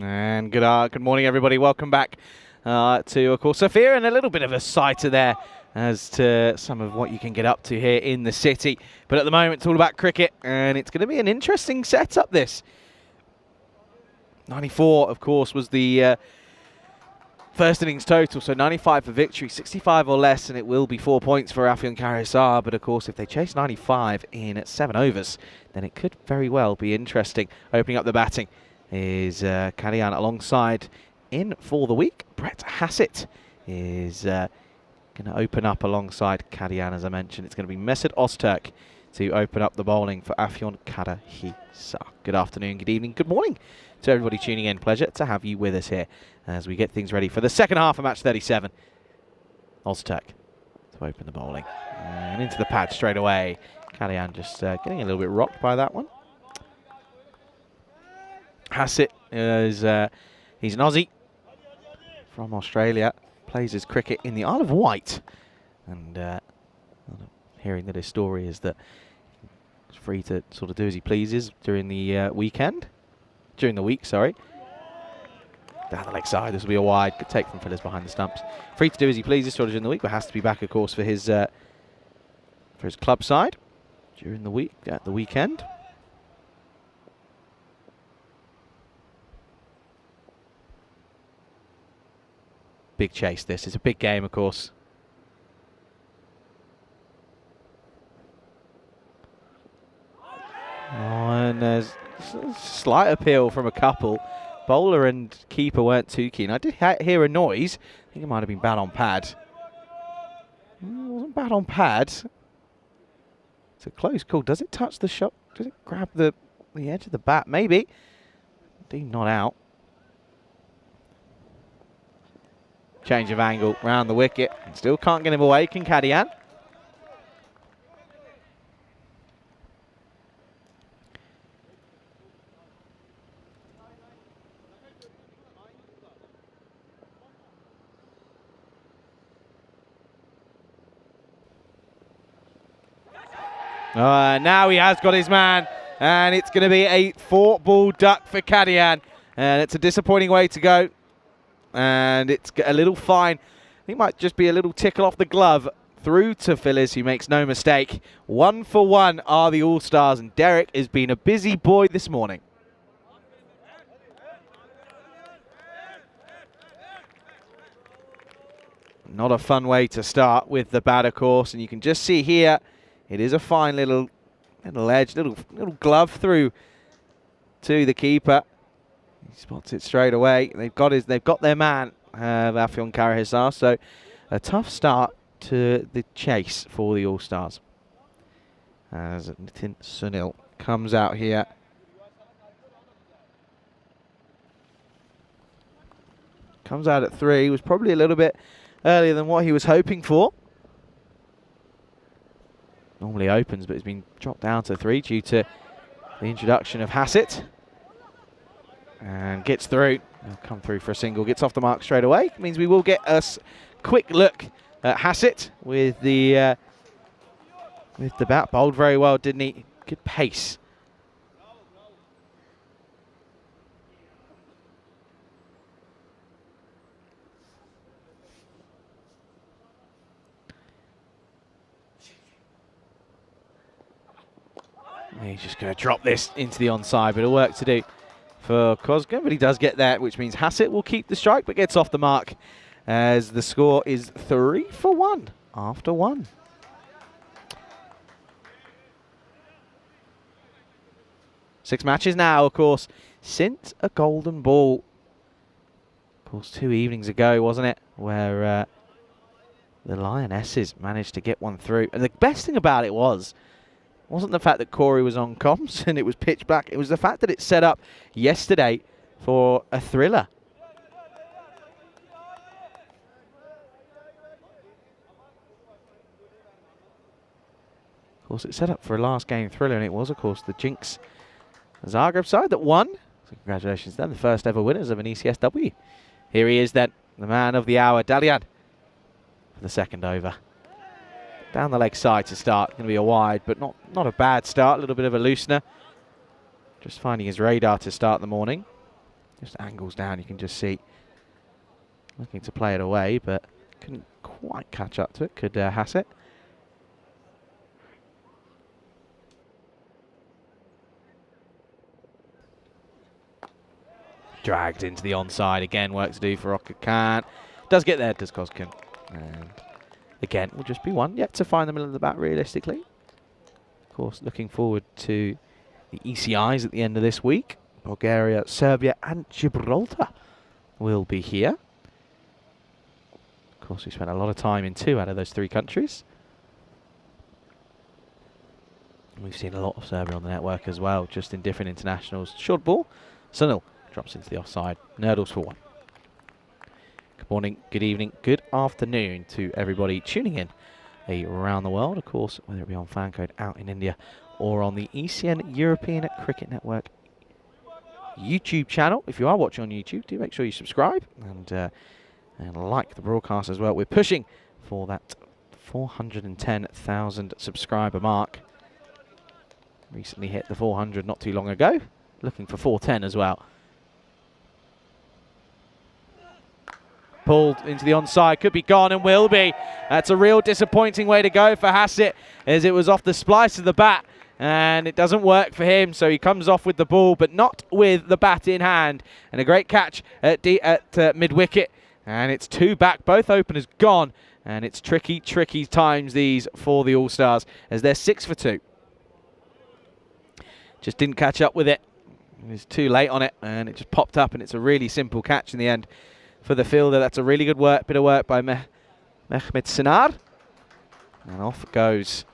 And good morning, everybody. Welcome back to, of course, Sophia, and a little bit of a sighter there as to some of what you can get up to here in the city. But at the moment, it's all about cricket, and it's going to be an interesting setup, this. 94, of course, was the first innings total, so 95 for victory, 65 or less, and it will be 4 points for Afyon-Karahisar. But, of course, if they chase 95 in 7 overs, then it could very well be interesting. Opening up the batting is Kadian alongside in for the week. Brett Hassett is going to open up alongside Kadian, as I mentioned. It's going to be Mesut Ozturk to open up the bowling for Afyon-Karahisar. Good afternoon, good evening, good morning to everybody tuning in. Pleasure to have you with us here as we get things ready for the second half of match 37. Ozturk to open the bowling. And into the pad straight away. Kadian just getting a little bit rocked by that one. Hassett is he's an Aussie from Australia, plays his cricket in the Isle of Wight, and hearing that his story is that he's free to sort of do as he pleases during the during the week, sorry. Down the leg side, this will be a wide, good take from fillers behind the stumps. Free to do as he pleases sort of during the week, but has to be back, of course, for his club side during the week, at the weekend. Big chase this. It's a big game, of course. Oh, and there's a slight appeal from a couple. Bowler and keeper weren't too keen. I did hear a noise. I think it might have been bat on pad. It wasn't bat on pad. It's a close call. Does it touch the shot? Does it grab the edge of the bat? Maybe. Indeed not out. Change of angle round the wicket. Still can't get him away, can Kadian. Now he has got his man, and it's going to be a 4-ball duck for Kadian, and it's a disappointing way to go. And it's a little fine. I think it might just be a little tickle off the glove through to Phyllis, who makes no mistake. 1 for 1 are the All-Stars, and Derek has been a busy boy this morning. Not a fun way to start with the bat, of course, and you can just see here, it is a fine little edge, little glove through to the keeper. He spots it straight away. They've got their man, Afyon-Karahisar. So a tough start to the chase for the All-Stars. As Nitin Sunil comes out here. Comes out at 3. Was probably a little bit earlier than what he was hoping for. Normally opens, but it's been dropped down to 3 due to the introduction of Hassett. And gets through. He'll come through for a single. Gets off the mark straight away. Means we will get a quick look at Hassett with the bat. Bowled very well, didn't he? Good pace. He's just going to drop this into the onside. Bit of work to do for Cosgrove, but he does get that, which means Hassett will keep the strike, but gets off the mark as the score is 3 for 1 after 1. Six matches now, of course, since a golden ball. Of course, 2 evenings ago, wasn't it, where the Lionesses managed to get one through. And the best thing about it wasn't the fact that Corey was on comms and it was pitch black. It was the fact that it set up yesterday for a thriller. Of course, it's set up for a last game thriller, and it was, of course, the Jinx Zagreb side that won. So congratulations to them, the first ever winners of an ECSW. Here he is then, the man of the hour, Dalian, for the second over. Down the leg side to start, going to be a wide, but not a bad start, a little bit of a loosener. Just finding his radar to start the morning. Just angles down, you can just see. Looking to play it away, but couldn't quite catch up to it, could Hassett. Dragged into the onside again, work to do for Okakan. Does get there, does Kozkin. And again, will just be one yet to find the middle of the bat realistically. Of course, looking forward to the ECIs at the end of this week. Bulgaria, Serbia and Gibraltar will be here. Of course, we spent a lot of time in 2 out of those 3 countries. We've seen a lot of Serbia on the network as well, just in different internationals. Short ball, Sunil drops into the offside, Nurdles for 1. Good morning, good evening, good afternoon to everybody tuning in around the world, of course, whether it be on Fancode out in India or on the ECN European Cricket Network YouTube channel. If you are watching on YouTube, do make sure you subscribe and like the broadcast as well. We're pushing for that 410,000 subscriber mark. Recently hit the 400 not too long ago. Looking for 410 as well. Pulled into the onside, could be gone and will be. That's a real disappointing way to go for Hassett, as it was off the splice of the bat and it doesn't work for him, so he comes off with the ball but not with the bat in hand. And a great catch at mid-wicket, and it's 2 back, both openers gone, and it's tricky times these for the All-Stars as they're 6 for 2. Just didn't catch up with it. It was too late on it and it just popped up, and it's a really simple catch in the end for the fielder. That's a really good bit of work by Mehmet Sinar. And off it goes.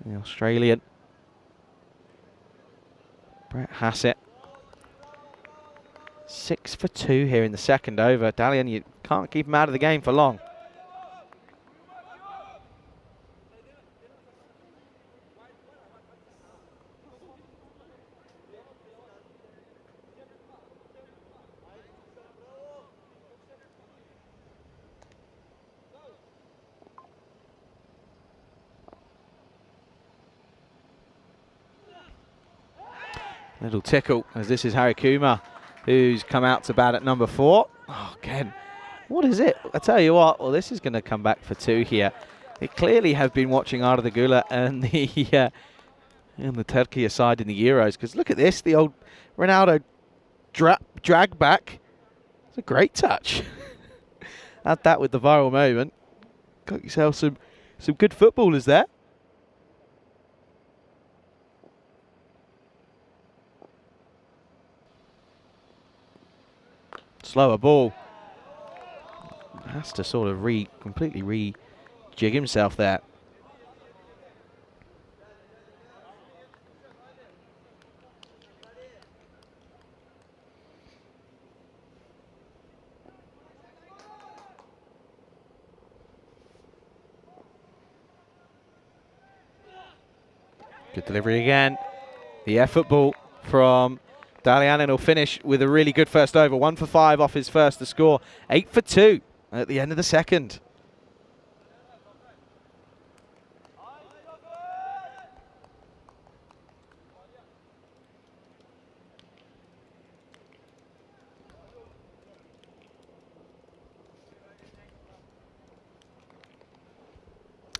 The Australian Brett Hassett. 6 for 2 here in the second over. Dalian, you can't keep him out of the game for long. Little tickle, as this is Harry Kumar, who's come out to bat at number 4. Oh, again, what is it? I tell you what, well, this is going to come back for 2 here. They clearly have been watching Arda Gula and the Turkey side in the Euros, because look at this, the old Ronaldo drag back. It's a great touch. Add that with the viral moment. Got yourself some good footballers there. Slower ball. Has to sort of completely re-jig himself there. Good delivery again. The effort ball from Dalian, and he'll finish with a really good first over. 1 for 5 off his first to score. 8 for 2 at the end of the second.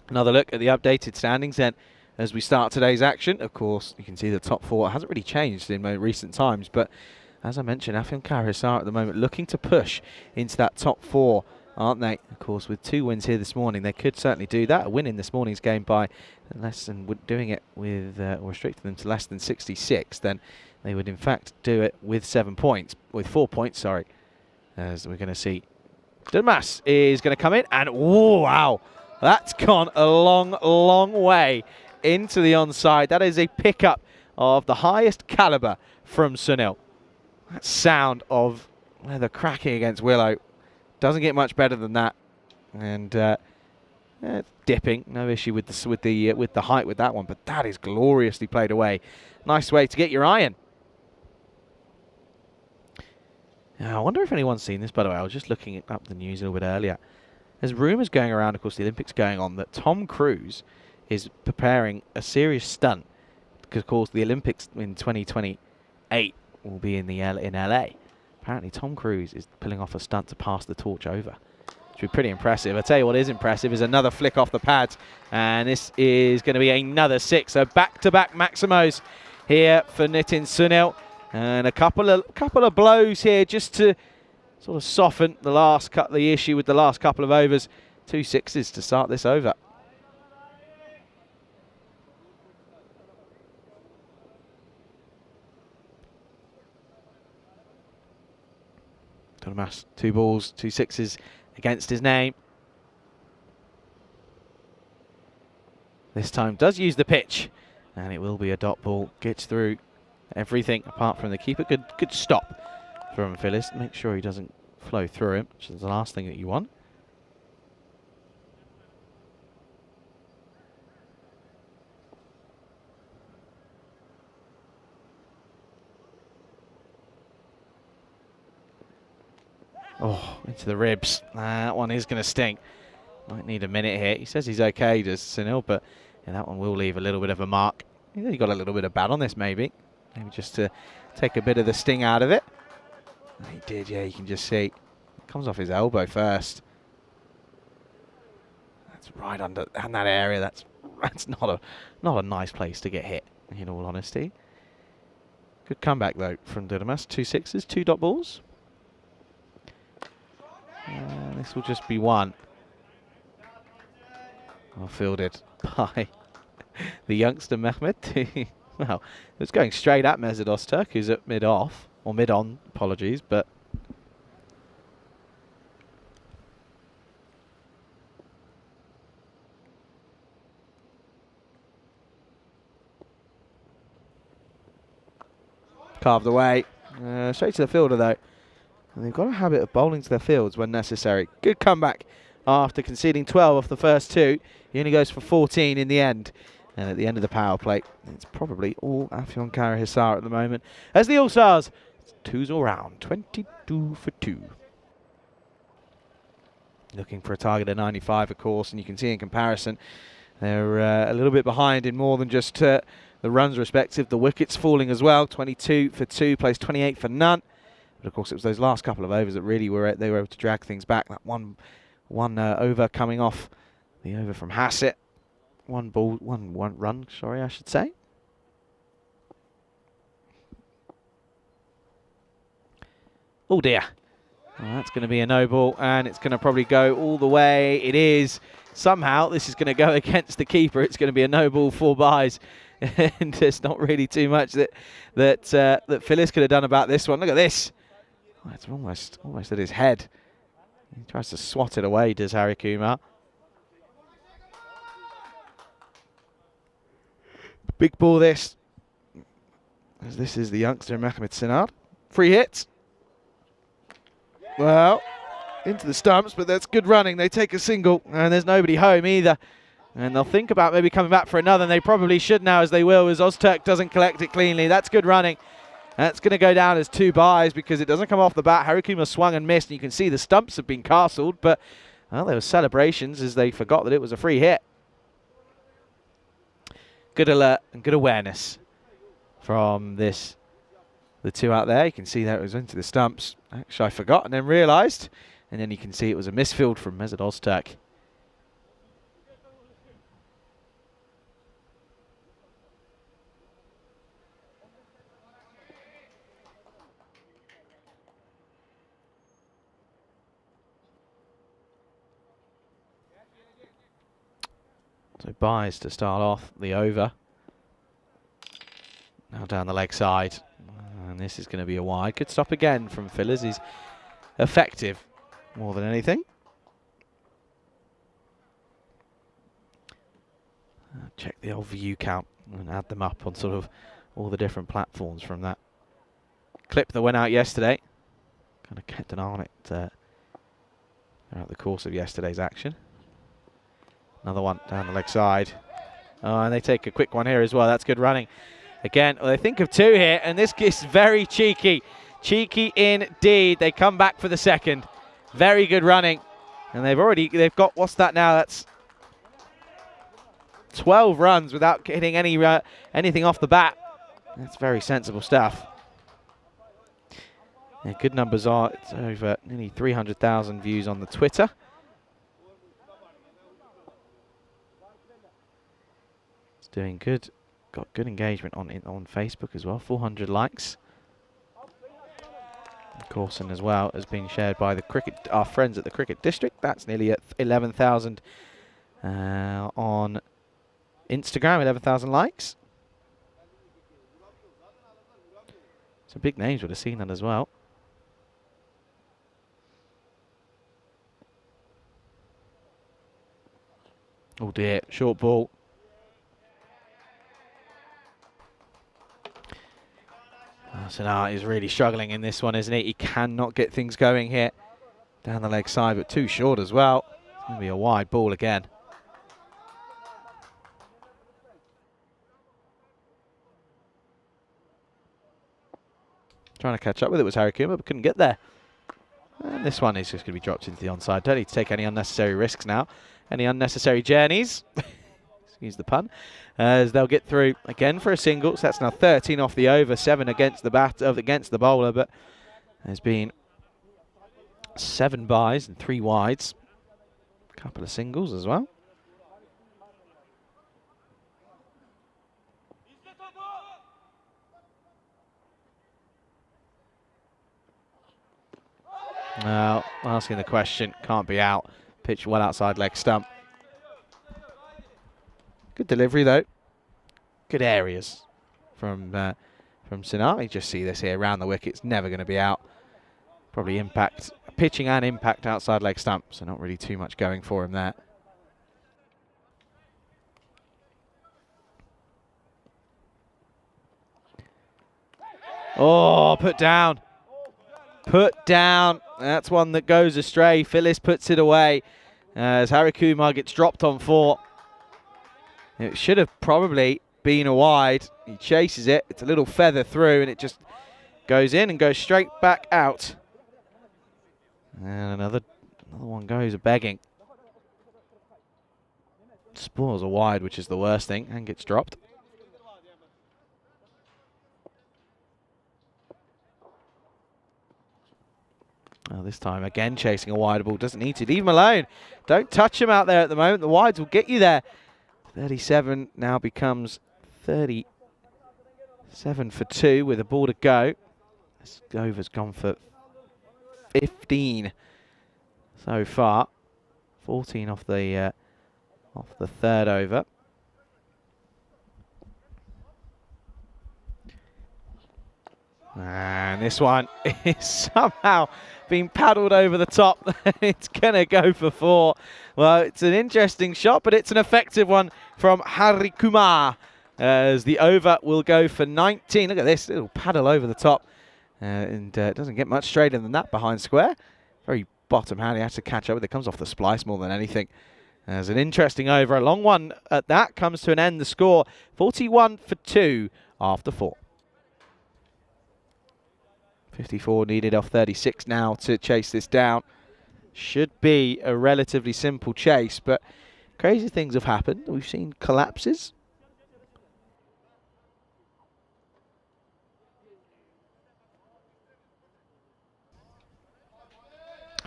Another look at the updated standings then as we start today's action. Of course, you can see the top 4 hasn't really changed in recent times, but as I mentioned, Afyonkarahisar at the moment looking to push into that top 4, aren't they? Of course, with 2 wins here this morning, they could certainly do that. A win in this morning's game by less than, doing it with, or restricting them to less than 66, then they would in fact do it with 4 points, sorry. As we're going to see, Dunmas is going to come in, and oh, wow, that's gone a long way into the onside. That is a pickup of the highest caliber from Sunil. That sound of leather cracking against Willow doesn't get much better than that. And Dipping, no issue with the height with that one, but that is gloriously played away. Nice way to get your iron. Now, I wonder if anyone's seen this, by the way. I was just looking up the news a little bit earlier. There's rumours going around, of course, the Olympics going on, that Tom Cruise is preparing a serious stunt. Because, of course, the Olympics in 2028 will be in LA. Apparently, Tom Cruise is pulling off a stunt to pass the torch over. Which would be pretty impressive. I tell you what is impressive is another flick off the pads. And this is going to be another 6. So back-to-back Maximos here for Nitin Sunil. And a couple of blows here just to sort of soften the issue with the last couple of overs. 2 6s to start this over. Thomas, 2 balls, 2 6s against his name. This time does use the pitch, and it will be a dot ball. Gets through everything apart from the keeper. Good stop from Phyllis. Make sure he doesn't flow through him, which is the last thing that you want. Oh, into the ribs. That one is going to sting. Might need a minute here. He says he's okay, does Sunil, but yeah, that one will leave a little bit of a mark. He got a little bit of bat on this, maybe. Maybe just to take a bit of the sting out of it. He did, yeah, you can just see. It comes off his elbow first. That's right under in that area. That's not a nice place to get hit, in all honesty. Good comeback, though, from Didamas. 2 6s, 2 dot balls. This will just be 1. Well fielded by the youngster Mehmet. Well, it was going straight at Mesut Öztürk, who's at mid-off, or mid-on, apologies, but carved away. Straight to the fielder, though. And they've got a habit of bowling to their fields when necessary. Good comeback after conceding 12 off the first 2. He only goes for 14 in the end. And at the end of the power play, it's probably all Afyonkarahisar at the moment. As the All-Stars, 2s all round, 22 for 2. Looking for a target of 95, of course, and you can see in comparison, they're a little bit behind in more than just the runs respective. The wickets falling as well, 22 for 2, plays 28 for none. But of course, it was those last couple of overs that really they were able to drag things back. That one over coming off the over from Hassett. One run, sorry, I should say. Oh dear. Well, that's going to be a no ball, and it's going to probably go all the way. It is. Somehow, this is going to go against the keeper. It's going to be a no ball, 4 byes. And there's not really too much that Phyllis could have done about this one. Look at this. Oh, it's almost at his head. He tries to swat it away, does Harry Kumar. Big ball this. As this is the youngster Mohamed Sinard. Free hits. Well, into the stumps, but that's good running. They take a single, and there's nobody home either. And they'll think about maybe coming back for another, and they probably should now, as they will, as Öztürk doesn't collect it cleanly. That's good running. That's going to go down as 2 byes because it doesn't come off the bat. Harikuma swung and missed, and you can see the stumps have been castled, but well, there were celebrations as they forgot that it was a free hit. Good alert and good awareness from the 2 out there. You can see that it was into the stumps. Actually, I forgot and then realised. And then you can see it was a misfield from Mesut Öztürk. So byes to start off the over. Now down the leg side. And this is going to be a wide. Good stop again from Phillers. He's effective more than anything. Check the old view count and add them up on sort of all the different platforms from that clip that went out yesterday. Kind of kept an eye on it throughout the course of yesterday's action. Another one down the leg side. Oh, and they take a quick one here as well. That's good running. Again, well, they think of two here, and this is very cheeky. Cheeky indeed. They come back for the second. Very good running. And they've got, what's that now? That's 12 runs without getting anything off the bat. That's very sensible stuff. Yeah, good numbers are, it's over nearly 300,000 views on the Twitter. It's doing good. Got good engagement on Facebook as well. 400 likes. Of course, and as well as being shared by our friends at the Cricket District. That's nearly at 11,000 on Instagram. 11,000 likes. Some big names would have seen that as well. Oh dear, short ball. Sanar is really struggling in this one, isn't he? He cannot get things going here. Down the leg side, but too short as well. It's going to be a wide ball again. Trying to catch up with it was Harry Kuma, but couldn't get there. And this one is just going to be dropped into the onside. Don't need to take any unnecessary risks now. Any unnecessary journeys. Excuse the pun. As they'll get through again for a single. So that's now 13 off the over, 7 against the bowler. But there's been 7 byes and 3 wides. A couple of singles as well. Now, asking the question, can't be out. Pitch well outside leg stump. Good delivery though. Good areas from Sinar. You just see this here around the wickets. Never going to be out. Probably impact, pitching and impact outside leg stump. So not really too much going for him there. Oh, put down. Put down. That's one that goes astray. Phyllis puts it away as Harry Kumar gets dropped on 4. It should have probably been a wide. He chases it. It's a little feather through and it just goes in and goes straight back out. And another one goes a-begging. Spoils a wide, which is the worst thing, and gets dropped. Well, this time again chasing a wide ball. Doesn't need to. Leave him alone. Don't touch him out there at the moment. The wides will get you there. 37 now becomes 37 for 2 with a ball to go. This over's gone for 15 so far. 14 off the third over. And this one is somehow being paddled over the top. It's going to go for 4. Well, it's an interesting shot, but it's an effective one from Harry Kumar. As the over will go for 19. Look at this, little paddle over the top. And it doesn't get much straighter than that behind square. Very bottom hand, he has to catch up with it. Comes off the splice more than anything. There's an interesting over. A long one at that comes to an end. The score 41 for 2 after 4. 54 needed off 36 now to chase this down. Should be a relatively simple chase, but crazy things have happened. We've seen collapses.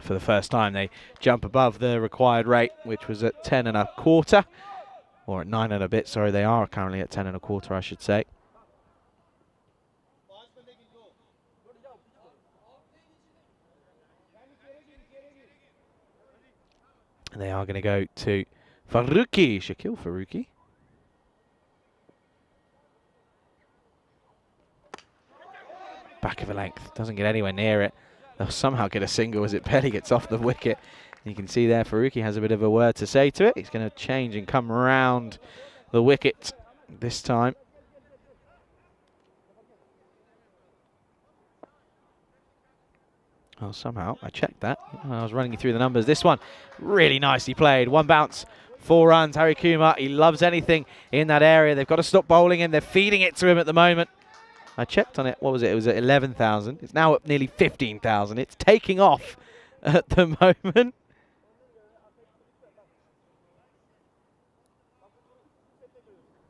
For the first time, they jump above the required rate, which was at 10 1/4, or at 9 and a bit. Sorry, they are currently at 10 1/4, I should say. They are going to go to Faruqi, Shakil Faruqi. Back of a length, doesn't get anywhere near it. They'll somehow get a single as it barely gets off the wicket. You can see there Faruqi has a bit of a word to say to it. He's going to change and come round the wicket this time. Well, somehow, I checked that. I was running you through the numbers. This one, really nicely played. One bounce 4 runs. Harry Kumar, he loves anything in that area. They've got to stop bowling him. They're feeding it to him at the moment. I checked on it. What was it? It was at 11,000. It's now at nearly 15,000. It's taking off at the moment.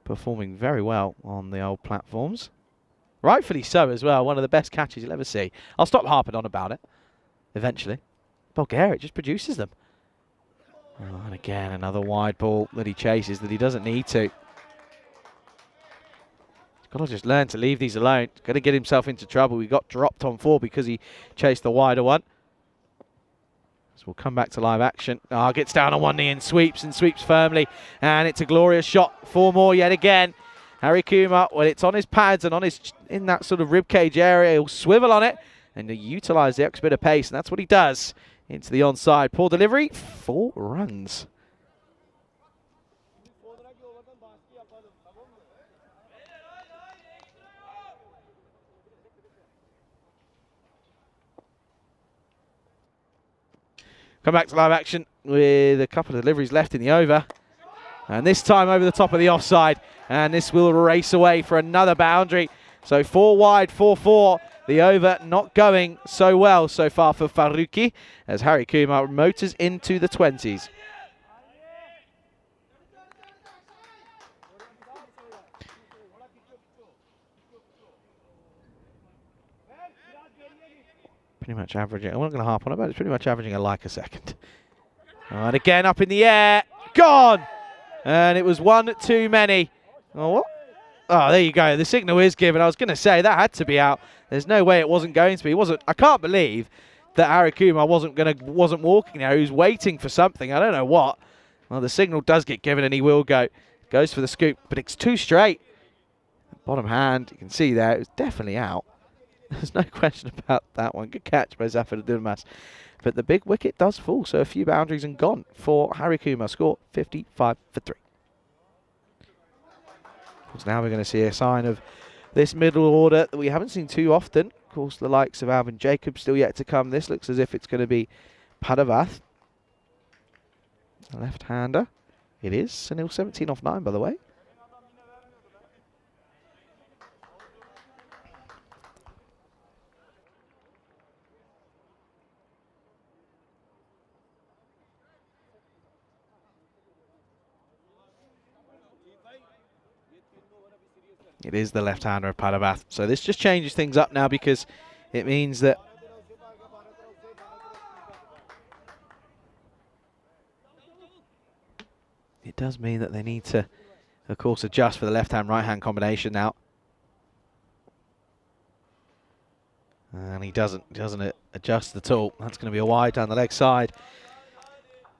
Performing very well on the old platforms. Rightfully so as well. One of the best catches you'll ever see. I'll stop harping on about it eventually. Bulgaria just produces them. Oh, and again, another wide ball that he chases that he doesn't need to. He's got to just learn to leave these alone. He's got to get himself into trouble. He got dropped on 4 because he chased the wider one. So we'll come back to live action. Gets down on one knee and sweeps firmly. And it's a glorious shot. 4 more yet again. Harry Kumar, when it's on his pads and in that sort of ribcage area, he'll swivel on it and utilise the extra bit of pace. And that's what he does. Into the onside. Poor delivery. 4 runs. Come back to live action with a couple of deliveries left in the over. And this time over the top of the offside. And this will race away for another boundary. So 4 wide, 4-4. The over not going so well so far for Faruqi as Harry Kumar motors into the 20s. Pretty much averaging, I'm not going to harp on it, but it's pretty much averaging a second. And again up in the air, gone! And it was one too many. Oh, what? Oh, there you go. The signal is given. I was going to say that had to be out. There's no way it wasn't going to be. I can't believe that Harry Kumar wasn't walking there. He was waiting for something. I don't know what. Well, the signal does get given and he will go. Goes for the scoop, but it's 2 straight. Bottom hand, you can see there, it was definitely out. There's no question about that one. Good catch by Zafar Durmas. But the big wicket does fall, so a few boundaries and gone for Harry Kumar. Score 55 for 3. Because now we're going to see a sign of this middle order that we haven't seen too often. Of course, the likes of Alvin Jacobs still yet to come. This looks as if it's going to be Padavath. A left-hander. It is. Sunil 17 off 9, by the way. It is the left-hander of Padavath. So this just changes things up now because it means that it does mean that they need to, of course, adjust for the left-hand, right-hand combination now. And he doesn't adjust at all. That's going to be a wide down the leg side.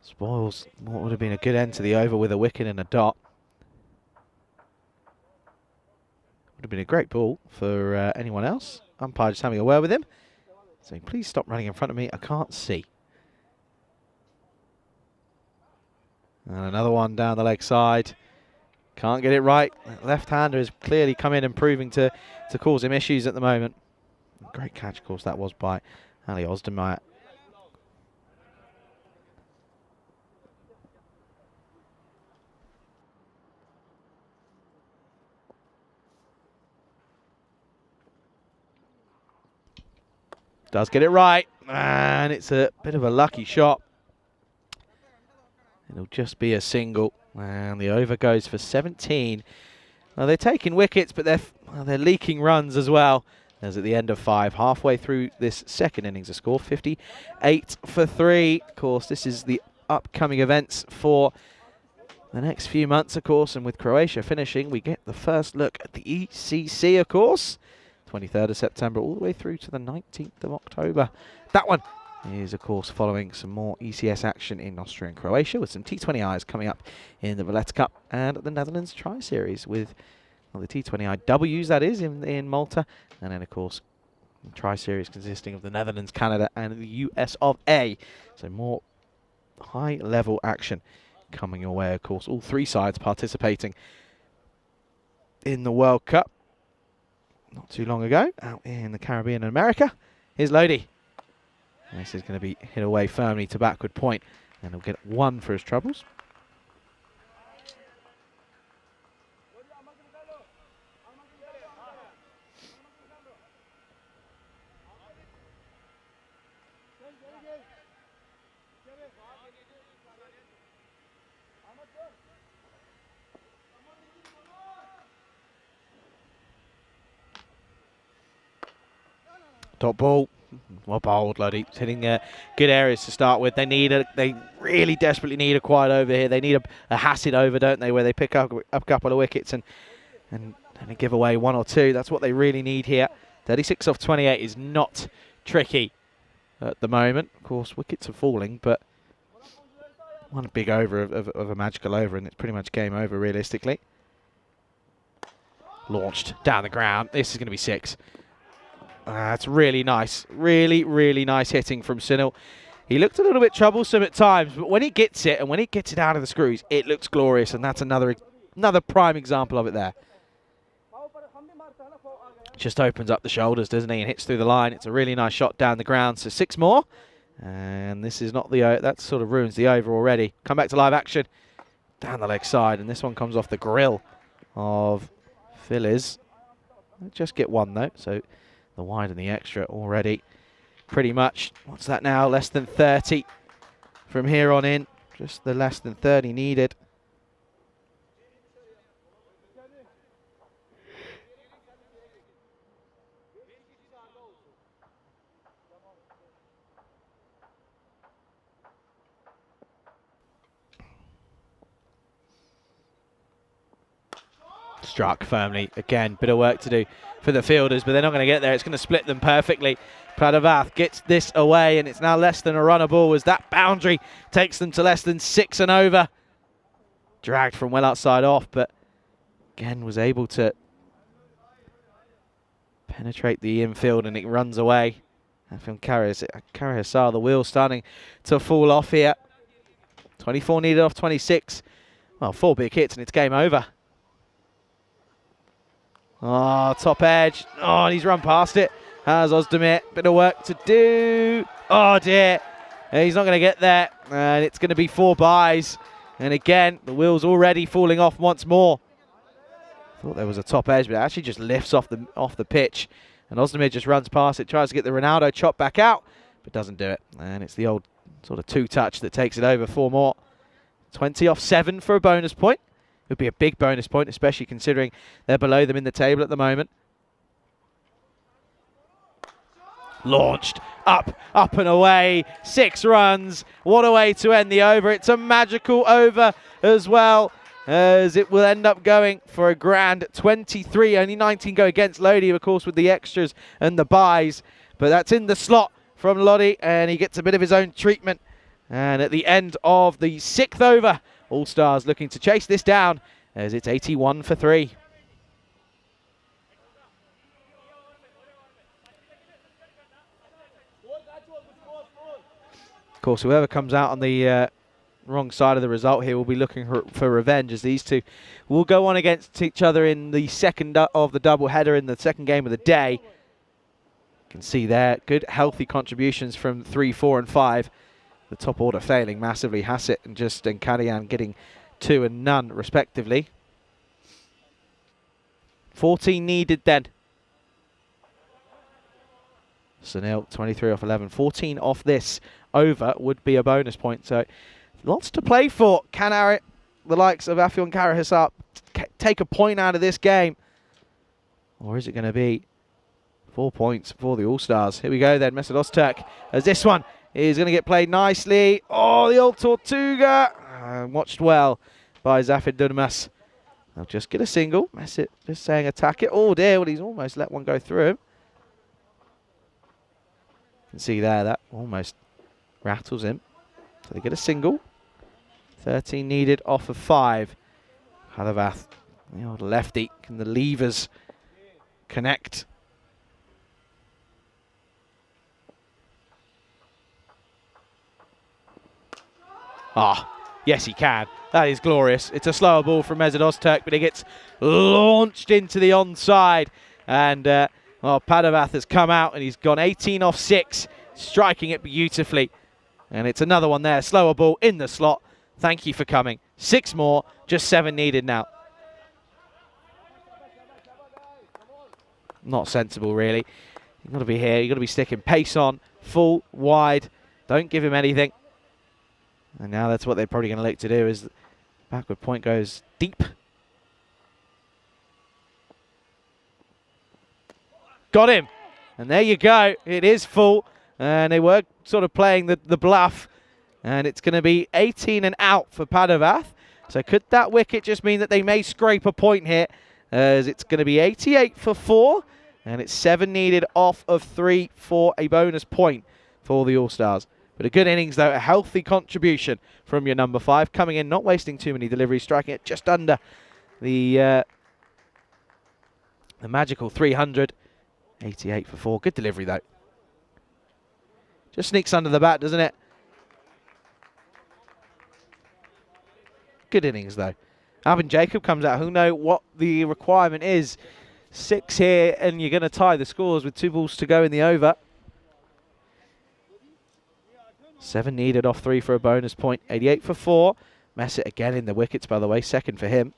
Spoils what would have been a good end to the over with a wicket and a dot. Would have been a great ball for anyone else. Umpire just having a word with him. Saying, please stop running in front of me. I can't see. And another one down the leg side. Can't get it right. Left-hander has clearly come in and proving to cause him issues at the moment. Great catch, of course, that was by Ali Ozdemir. Does get it right, and it's a bit of a lucky shot. It'll just be a single, and the over goes for 17. Now they're taking wickets, but they're leaking runs as well. As at the end of 5, halfway through this second innings, a score 58 for 3. Of course, this is the upcoming events for the next few months, of course, and with Croatia finishing, we get the first look at the ECC, of course. 23rd of September all the way through to the 19th of October. That one is, of course, following some more ECS action in Austria and Croatia with some T20Is coming up in the Valletta Cup and the Netherlands Tri-Series with the T20I Ws, that is, in Malta. And then, of course, the Tri-Series consisting of the Netherlands, Canada and the US of A. So more high-level action coming your way, of course. All 3 sides participating in the World Cup. Not too long ago, out in the Caribbean and America. Here's Lodi. This is going to be hit away firmly to backward point, and he'll get 1 for his troubles. Top ball. Well bowled, Luddy. It's hitting good areas to start with. They really desperately need a quiet over here. They need a Hasid over, don't they, where they pick up a couple of wickets and give away 1 or 2. That's what they really need here. 36 off 28 is not tricky at the moment. Of course, wickets are falling, but one big over of a magical over, and it's pretty much game over realistically. Launched down the ground. This is going to be 6. That's really nice. Really, really nice hitting from Sunil. He looked a little bit troublesome at times, but when he gets it and when he gets it out of the screws, it looks glorious, and that's another prime example of it there. Just opens up the shoulders, doesn't he, and hits through the line. It's a really nice shot down the ground. So 6 more, and this is not the that sort of ruins the over already. Come back to live action down the leg side, and this one comes off the grill of Phillies. Just get 1 though, so the wide and the extra already pretty much, what's that now, less than 30 from here on in, just the less than 30 needed. Struck firmly. Again, bit of work to do for the fielders, but they're not going to get there. It's going to split them perfectly. Pradavath gets this away, and it's now less than a runner ball as that boundary takes them to less than 6 and over. Dragged from well outside off, but again was able to penetrate the infield, and it runs away. Afyon Karahasar, the wheel starting to fall off here. 24 needed off 26. Well, 4 big hits, and it's game over. Oh, top edge. Oh, and he's run past it. Has Ozdemir. Bit of work to do. Oh, dear. He's not going to get there. And it's going to be 4 byes. And again, the wheel's already falling off once more. Thought there was a top edge, but it actually just lifts off the pitch. And Ozdemir just runs past it, tries to get the Ronaldo chop back out, but doesn't do it. And it's the old sort of 2-touch that takes it over. 4 more. 20 off 7 for a bonus point. It would be a big bonus point, especially considering they're below them in the table at the moment. Launched, up and away, 6 runs. What a way to end the over. It's a magical over as well, as it will end up going for a grand 23. Only 19 go against Lodi, of course, with the extras and the byes. But that's in the slot from Lodi, and he gets a bit of his own treatment. And at the end of the 6th over, All Stars looking to chase this down as it's 81 for 3. Of course, whoever comes out on the wrong side of the result here will be looking for revenge, as these two will go on against each other in the second of the double header in the second game of the day. You can see there, good healthy contributions from 3, 4 and 5. The top order failing massively. Hasit and Kadian getting 2 and none respectively. 14 needed then. Sunil, 23 off 11. 14 off this over would be a bonus point. So lots to play for. Can the likes of Afyon Karahasar take a point out of this game? Or is it going to be 4 points for the All-Stars? Here we go then. Mesut Öztürk as this one is going to get played nicely. Oh, the old Tortuga. Watched well by Zafir Durmaz. They'll just get a single. Mesut just saying attack it. Oh dear, well he's almost let one go through him. You can see there, that almost rattles him. So they get a single. 13 needed off of 5. Halavath, the old lefty. Can the levers connect? Ah, yes he can. That is glorious. It's a slower ball from Mesut Öztürk, but it gets launched into the onside. And Padavath has come out and he's gone 18 off 6, striking it beautifully. And it's another one there, slower ball in the slot. Thank you for coming. 6 more, just 7 needed now. Not sensible, really. You've got to be here, you've got to be sticking pace on, full, wide. Don't give him anything. And now that's what they're probably going to look to do, is backward point goes deep. Got him. And there you go. It is full. And they were sort of playing the bluff. And it's going to be 18 and out for Padavath. So could that wicket just mean that they may scrape a point here? As it's going to be 88 for 4. And it's 7 needed off of 3 for a bonus point for the All-Stars. But a good innings, though. A healthy contribution from your number 5. Coming in, not wasting too many deliveries. Striking it just under the magical 300. 88 for 4. Good delivery, though. Just sneaks under the bat, doesn't it? Good innings, though. Alvin Jacob comes out. Who know what the requirement is? 6 here, and you're going to tie the scores with 2 balls to go in the over. 7 needed off 3 for a bonus point. 88 for 4. Messett again in the wickets, by the way. 2nd for him.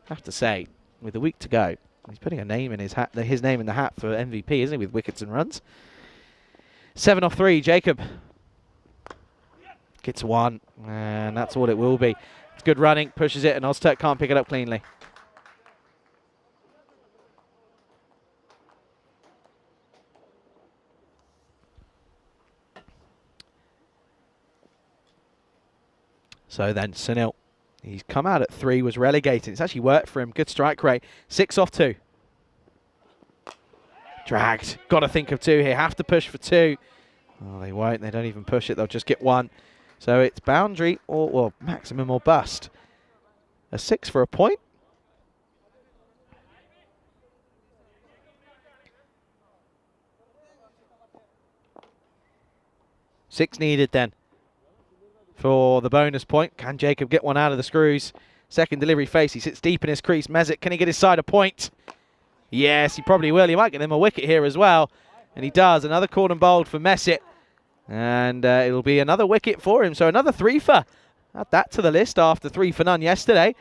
I have to say, with a week to go, he's putting a name in his hat, his name in the hat for MVP, isn't he, with wickets and runs? 7 off 3, Jacob. Gets 1, and that's what it will be. It's good running, pushes it, and Ozturk can't pick it up cleanly. So then Sunil, he's come out at 3, was relegated. It's actually worked for him. Good strike rate. 6 off 2. Dragged. Got to think of 2 here. Have to push for 2. Oh, they won't. They don't even push it. They'll just get 1. So it's boundary or, well, maximum or bust. A 6 for a point. Six needed then for the bonus point. Can Jacob get one out of the screws? 2nd delivery face. He sits deep in his crease. Messett, can he get his side a point? Yes, he probably will. He might get him a wicket here as well. And he does. Another caught and bowled for Messett. And it'll be another wicket for him. So another 3 for. Add that to the list after 3 for none yesterday.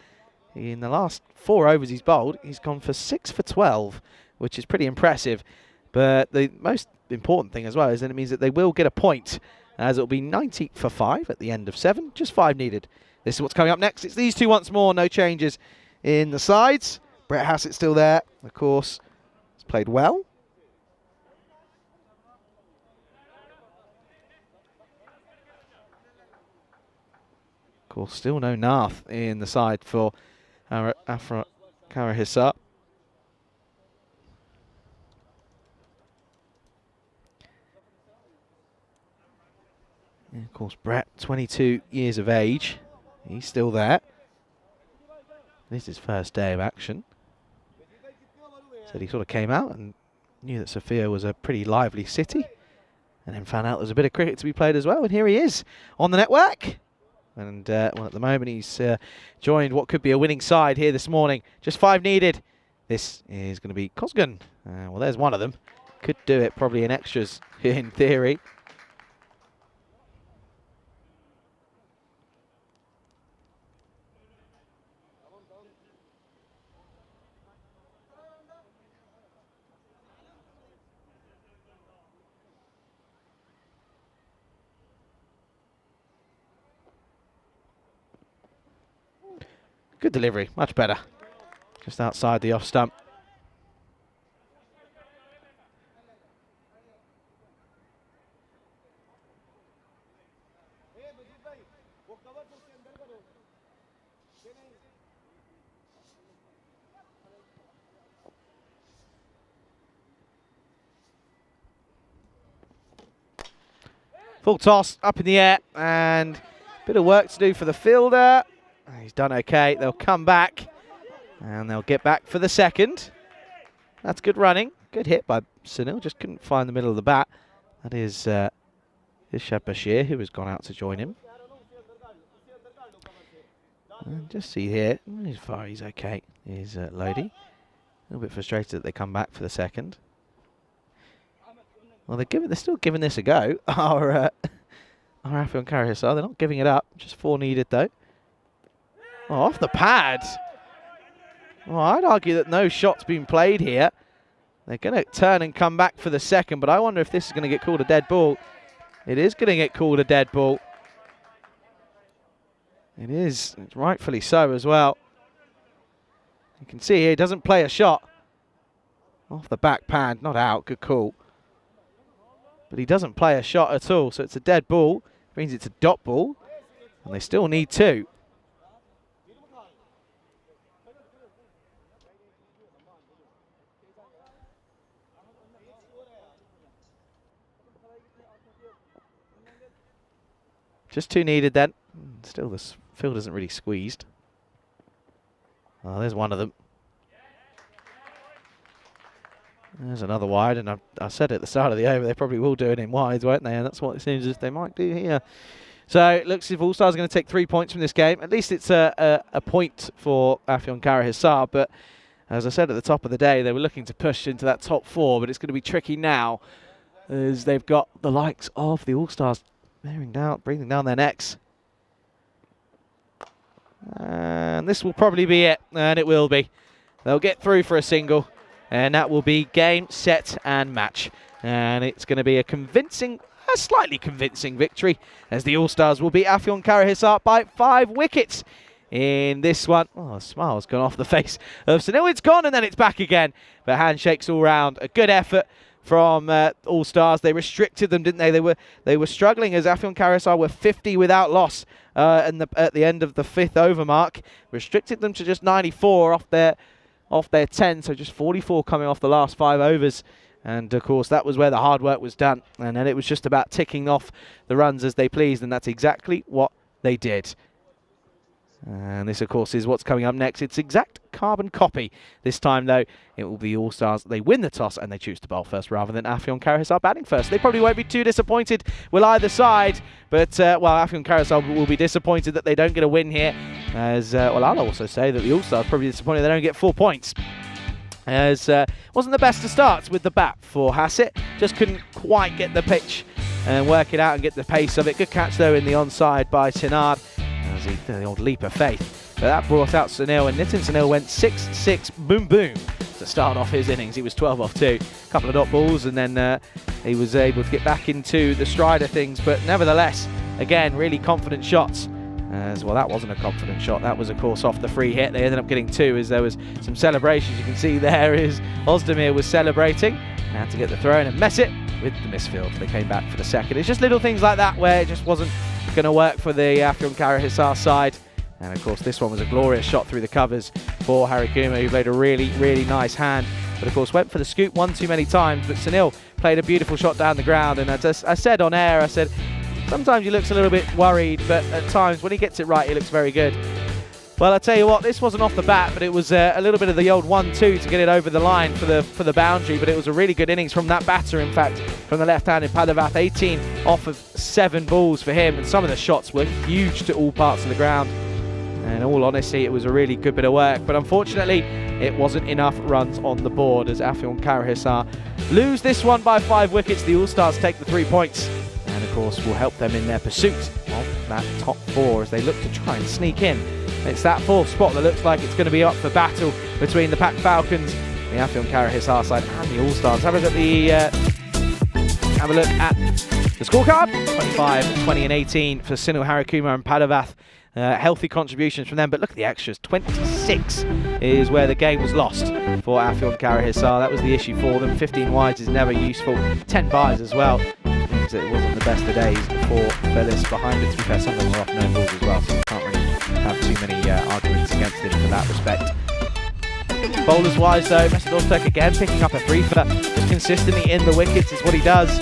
In the last 4 overs he's bowled, he's gone for 6 for 12, which is pretty impressive. But the most important thing as well is that it means that they will get a point, as it'll be 90 for 5 at the end of 7. Just 5 needed. This is what's coming up next. It's these 2 once more. No changes in the sides. Brett Hassett still there. Of course, he's played well. Of course, still no Nath in the side for Afra Karahissa. And of course, Brett, 22 years of age. He's still there. This is his first day of action. Said he sort of came out and knew that Sofia was a pretty lively city. And then found out there's a bit of cricket to be played as well. And here he is on the network. And well, at the moment he's joined what could be a winning side here this morning. Just 5 needed. This is going to be Cosgan. Well, there's one of them. Could do it probably in extras in theory. Good delivery, much better. Just outside the off stump. Full toss up in the air, and a bit of work to do for the fielder. He's done okay. They'll come back, and they'll get back for the 2nd. That's good running. Good hit by Sunil. Just couldn't find the middle of the bat. That is Ishaq Bashir, who has gone out to join him. And just see here, as far he's okay, is Lodi. A little bit frustrated that they come back for the 2nd. Well, they're still giving this a go. Our Afghan Karahissa, they're not giving it up. Just 4 needed though. Oh, off the pad. Well, I'd argue that no shot's been played here. They're going to turn and come back for the second, but I wonder if this is going to get called a dead ball. It is going to get called a dead ball. It is, rightfully so as well. You can see here, he doesn't play a shot. Off the back pad, not out, good call. But he doesn't play a shot at all, so it's a dead ball. Means it's a dot ball, and they still need 2. Just 2 needed then. Still, this field isn't really squeezed. Oh, there's one of them. There's another wide, and I said at the start of the over they probably will do it in wides, won't they? And that's what it seems as they might do here. So it looks as if All Stars are going to take 3 points from this game. At least it's a point for Afyonkara Hisar. But as I said at the top of the day, they were looking to push into that top 4. But it's going to be tricky now, as they've got the likes of the All Stars breathing down their necks. And this will probably be it, and it will be. They'll get through for a single, and that will be game, set, and match. And it's going to be a slightly convincing victory, as the All-Stars will beat Afyonkara Hisar by 5 wickets in this one. Oh, a smile's gone off the face of Sunil. It's gone, and then it's back again. But handshakes all round. A good effort from All Stars. They restricted them, didn't they? They were struggling, as Afyonkara Hisar were 50 without loss at the end of the 5th over mark. Restricted them to just 94 off their 10, so just 44 coming off the last 5 overs. And of course that was where the hard work was done, and then it was just about ticking off the runs as they pleased, and that's exactly what they did. And this, of course, is what's coming up next. It's exact carbon copy. This time, though, it will be All Stars. They win the toss and they choose to bowl first rather than Afyonkara Hisar batting first. They probably won't be too disappointed with either side, but, well, Afyonkara Hisar will be disappointed that they don't get a win here. As, well, I'll also say that the All Stars probably disappointed they don't get 4 points. As wasn't the best of starts with the bat for Hassett. Just couldn't quite get the pitch and work it out and get the pace of it. Good catch, though, in the onside by Sinard. As he did the old leap of faith. But that brought out Sunil, and Nitin Sunil went 6-6, boom, boom, to start off his innings. He was 12 off 2. A couple of dot balls, and then he was able to get back into the stride of things. But nevertheless, again, really confident shots. As well, that wasn't a confident shot. That was, of course, off the free hit. They ended up getting 2, as there was some celebrations. You can see there is Ozdemir was celebrating. Had to get the throw in and mess it with the misfield. They came back for the second. It's just little things like that where it just wasn't going to work for the Afyonkara Hisar side. And of course, this one was a glorious shot through the covers for Harry Kuma, who played a really, really nice hand. But of course, went for the scoop one too many times. But Sunil played a beautiful shot down the ground. And as I said on air, I said, sometimes he looks a little bit worried, but at times when he gets it right, he looks very good. Well, I tell you what, this wasn't off the bat, but it was a little bit of the old 1-2 to get it over the line for the boundary. But it was a really good innings from that batter, in fact, from the left-handed Padavath. 18 off of 7 balls for him, and some of the shots were huge to all parts of the ground. And in all honesty, it was a really good bit of work. But unfortunately, it wasn't enough runs on the board, as Afyonkara Hisar lose this one by 5 wickets. The All-Stars take the 3 points. And of course will help them in their pursuit of that top 4 as they look to try and sneak in. It's that 4th spot that looks like it's going to be up for battle between the Pack Falcons, the Afyonkara Hisar side, and the All-Stars. Have a look at the scorecard. 25, 20 and 18 for Sunil, Harakuma and Padavath. Healthy contributions from them, but look at the extras. 26 is where the game was lost for Afyonkara Hisar. That was the issue for them. 15 wides is never useful. 10 byes as well. It wasn't the best of days for Fellis behind it. To be fair, some of them were off no balls as well, so you can't really have too many arguments against him for that respect. Bowlers wise though, Mesut Ozturk again picking up a 3-footer, just consistently in the wickets is what he does.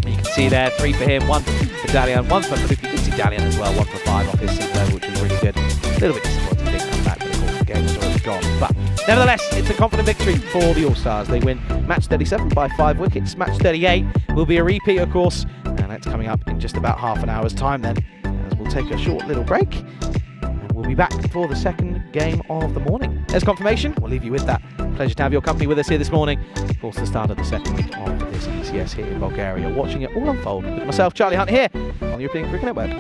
You can see there, 3 for him, 1 for Dalian, 1 for Farouk. You can see Dalian as well, 1 for 5 off his single, which was really good. A little bit disappointing, didn't come back, but of course the game was already gone. But nevertheless, it's a confident victory for the All-Stars. They win match 37 by 5 wickets. Match 38 will be a repeat, of course, and that's coming up in just about half an hour's time then, as we'll take a short little break. And we'll be back for the second game of the morning. There's confirmation. We'll leave you with that. Pleasure to have your company with us here this morning. Of course, the start of the second week of this ECS here in Bulgaria. Watching it all unfold with myself, Charlie Hunt, here on the European Cricket Network.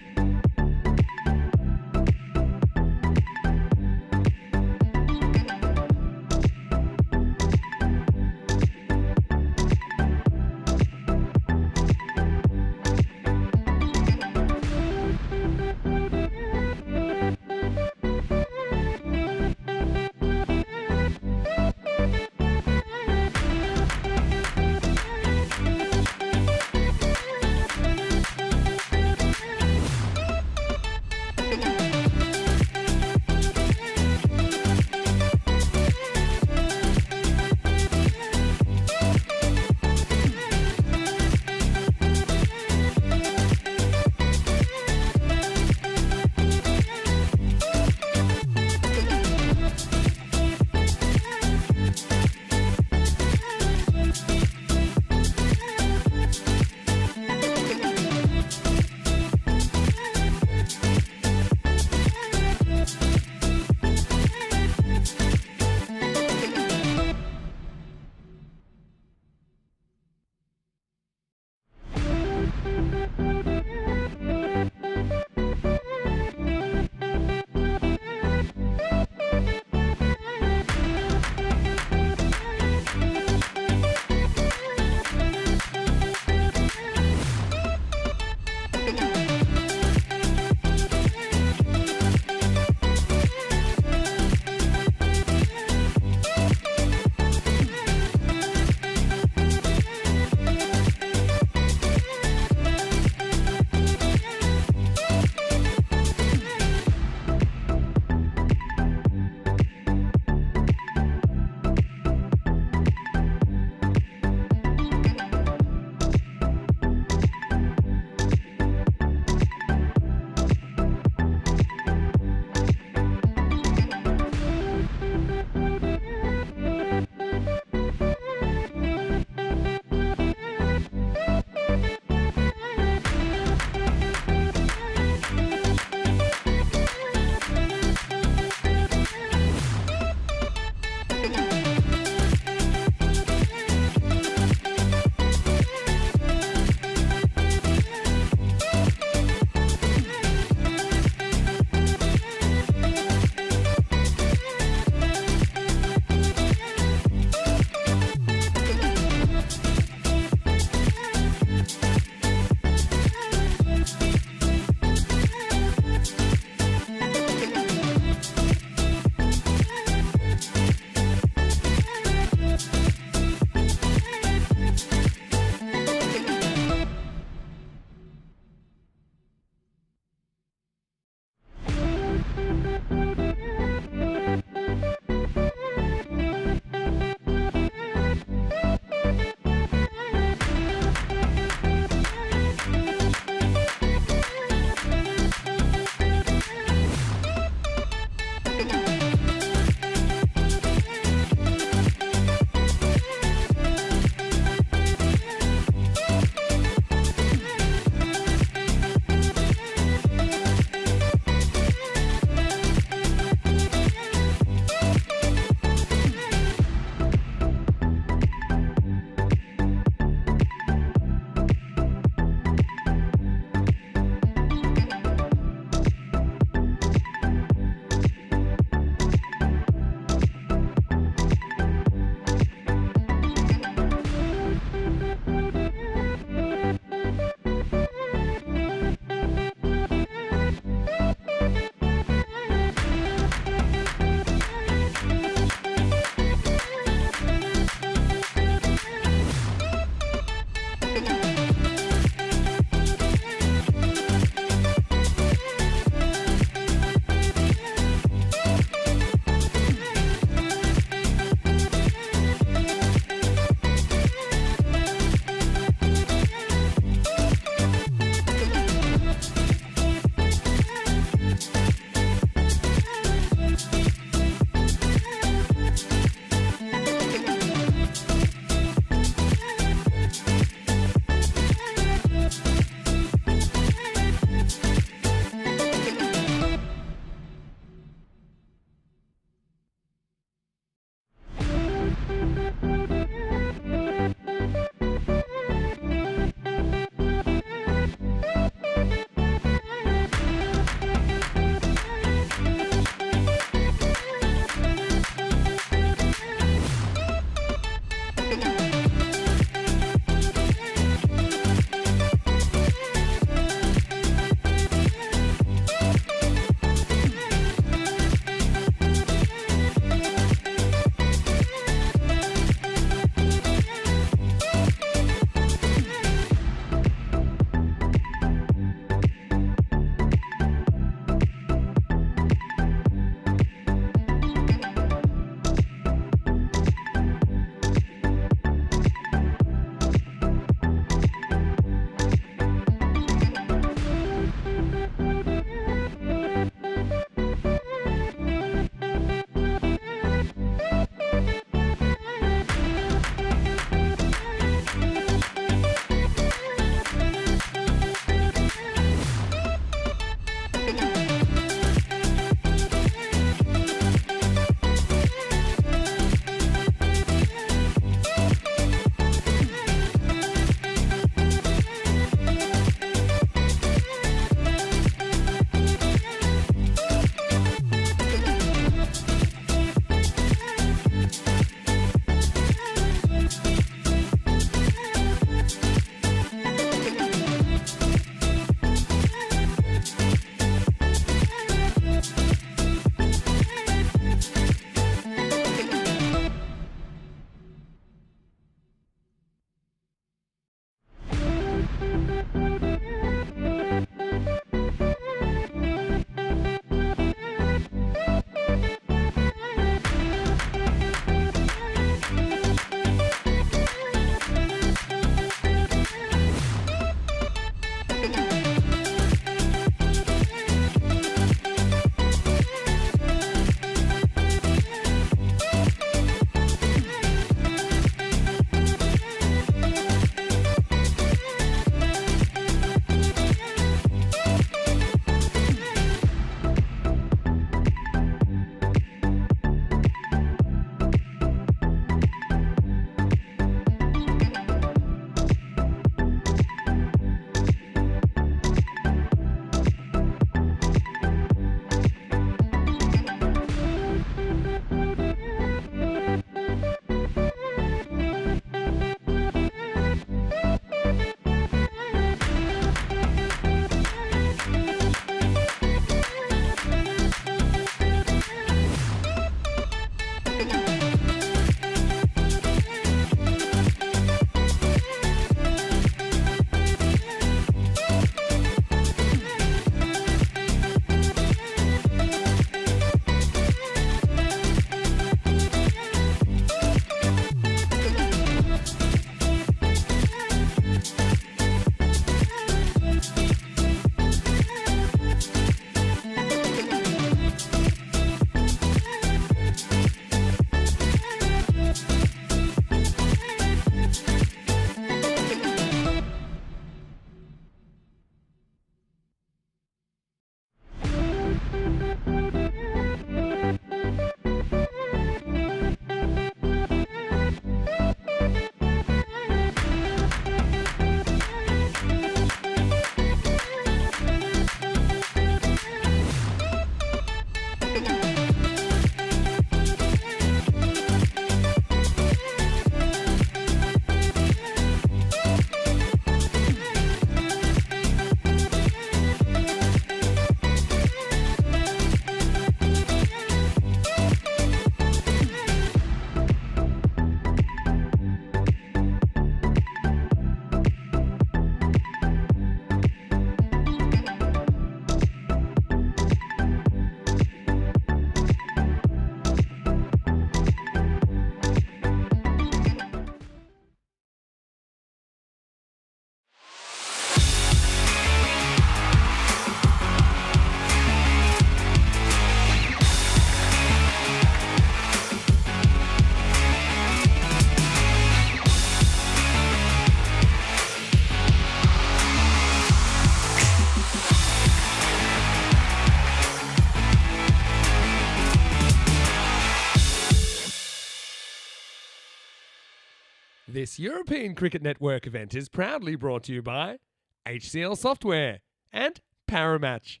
This European Cricket Network event is proudly brought to you by HCL Software and Paramatch.